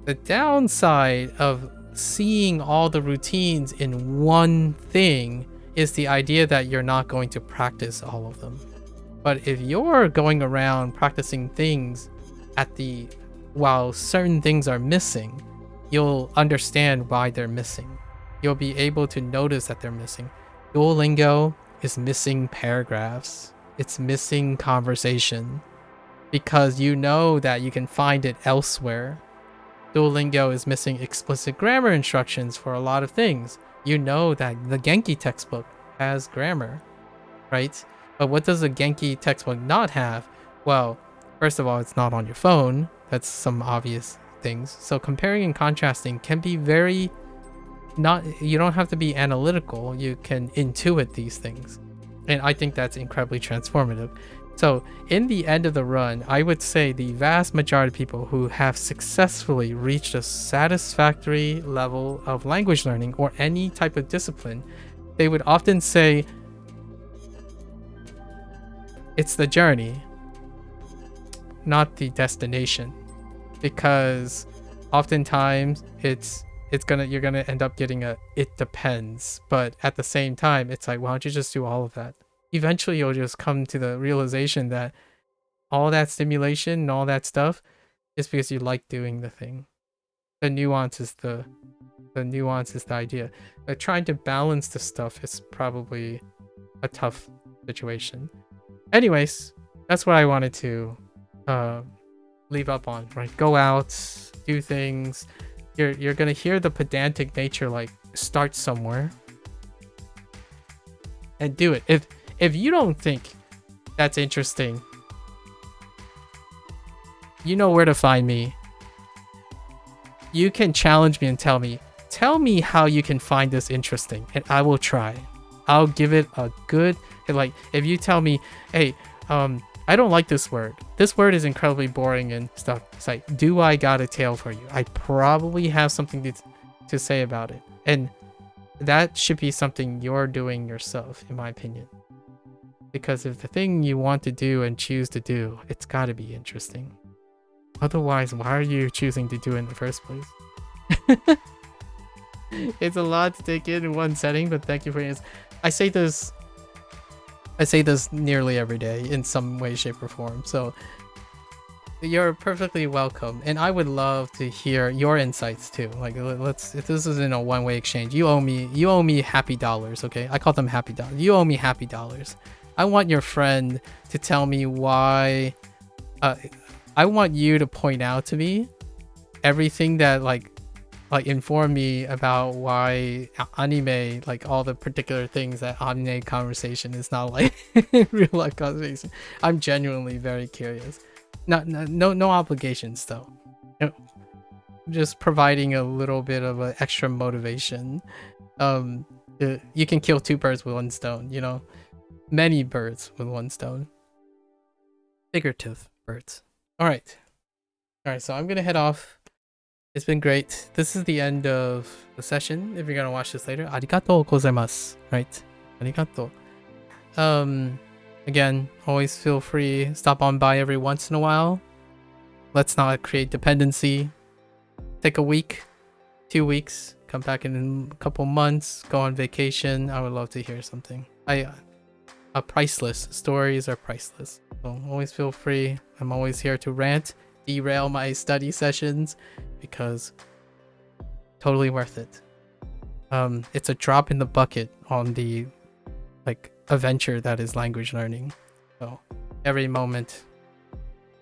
The downside of seeing all the routines in one thing is the idea that you're not going to practice all of them. But if you're going around practicing things while certain things are missing, you'll understand why they're missing. You'll be able to notice that they're missing. Duolingo is missing paragraphs. It's missing conversation because you know that you can find it elsewhere. Duolingo is missing explicit grammar instructions for a lot of things. You know that the Genki textbook has grammar, right? But what does a Genki textbook not have? Well, first of all, it's not on your phone. That's some obvious things. So comparing and contrasting can be very you don't have to be analytical. You can intuit these things. And I think that's incredibly transformative. So in the end of the run, I would say the vast majority of people who have successfully reached a satisfactory level of language learning or any type of discipline, they would often say it's the journey, not the destination. Because oftentimes you're gonna end up getting it depends, but at the same time it's like, why don't you just do all of that? Eventually you'll just come to the realization that all that stimulation and all that stuff is because you like doing the thing. The nuance is the idea. But trying to balance the stuff is probably a tough situation. Anyways, that's what I wanted to leave up on, right? Go out, do things. You're gonna hear the pedantic nature, like, start somewhere and do it. If you don't think that's interesting, you know where to find me. You can challenge me and tell me how you can find this interesting, and I will try. I'll give it a good, like, if you tell me, hey, I don't like this word. This word is incredibly boring and stuff. It's like, do I got a tale for you? I probably have something to say about it. And that should be something you're doing yourself, in my opinion. Because if the thing you want to do and choose to do, it's got to be interesting. Otherwise, why are you choosing to do it in the first place? It's a lot to take in one setting, but thank you for it. I say this I say this nearly every day in some way, shape, or form. So you're perfectly welcome, and I would love to hear your insights too. Like, let's, if this isn't a one-way exchange, you owe me happy dollars, okay? I call them happy dollars. You owe me happy dollars. I want your friend to tell me why. I want you to point out to me everything that like inform me about why anime, like all the particular things that anime conversation is not like real life conversation. I'm genuinely very curious. No obligations though. Just providing a little bit of an extra motivation. You can kill two birds with one stone, you know? Many birds with one stone. Figurative birds. Alright, so I'm gonna head off. It's been great. This is the end of the session. If you're gonna watch this later, arigatou gozaimasu. Right? Arigatou. Again, always feel free, stop on by every once in a while. Let's not create dependency. Take a week, 2 weeks, come back in a couple months, go on vacation. I would love to hear something. Priceless. Stories are priceless. So always feel free. I'm always here to rant, derail my study sessions, because totally worth it. It's a drop in the bucket on the adventure that is language learning. So every moment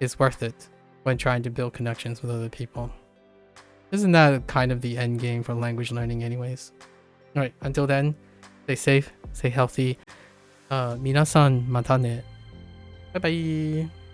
is worth it when trying to build connections with other people. Isn't that kind of the end game for language learning anyways? Alright, until then, stay safe, stay healthy. 皆さんまたね。バイバイ。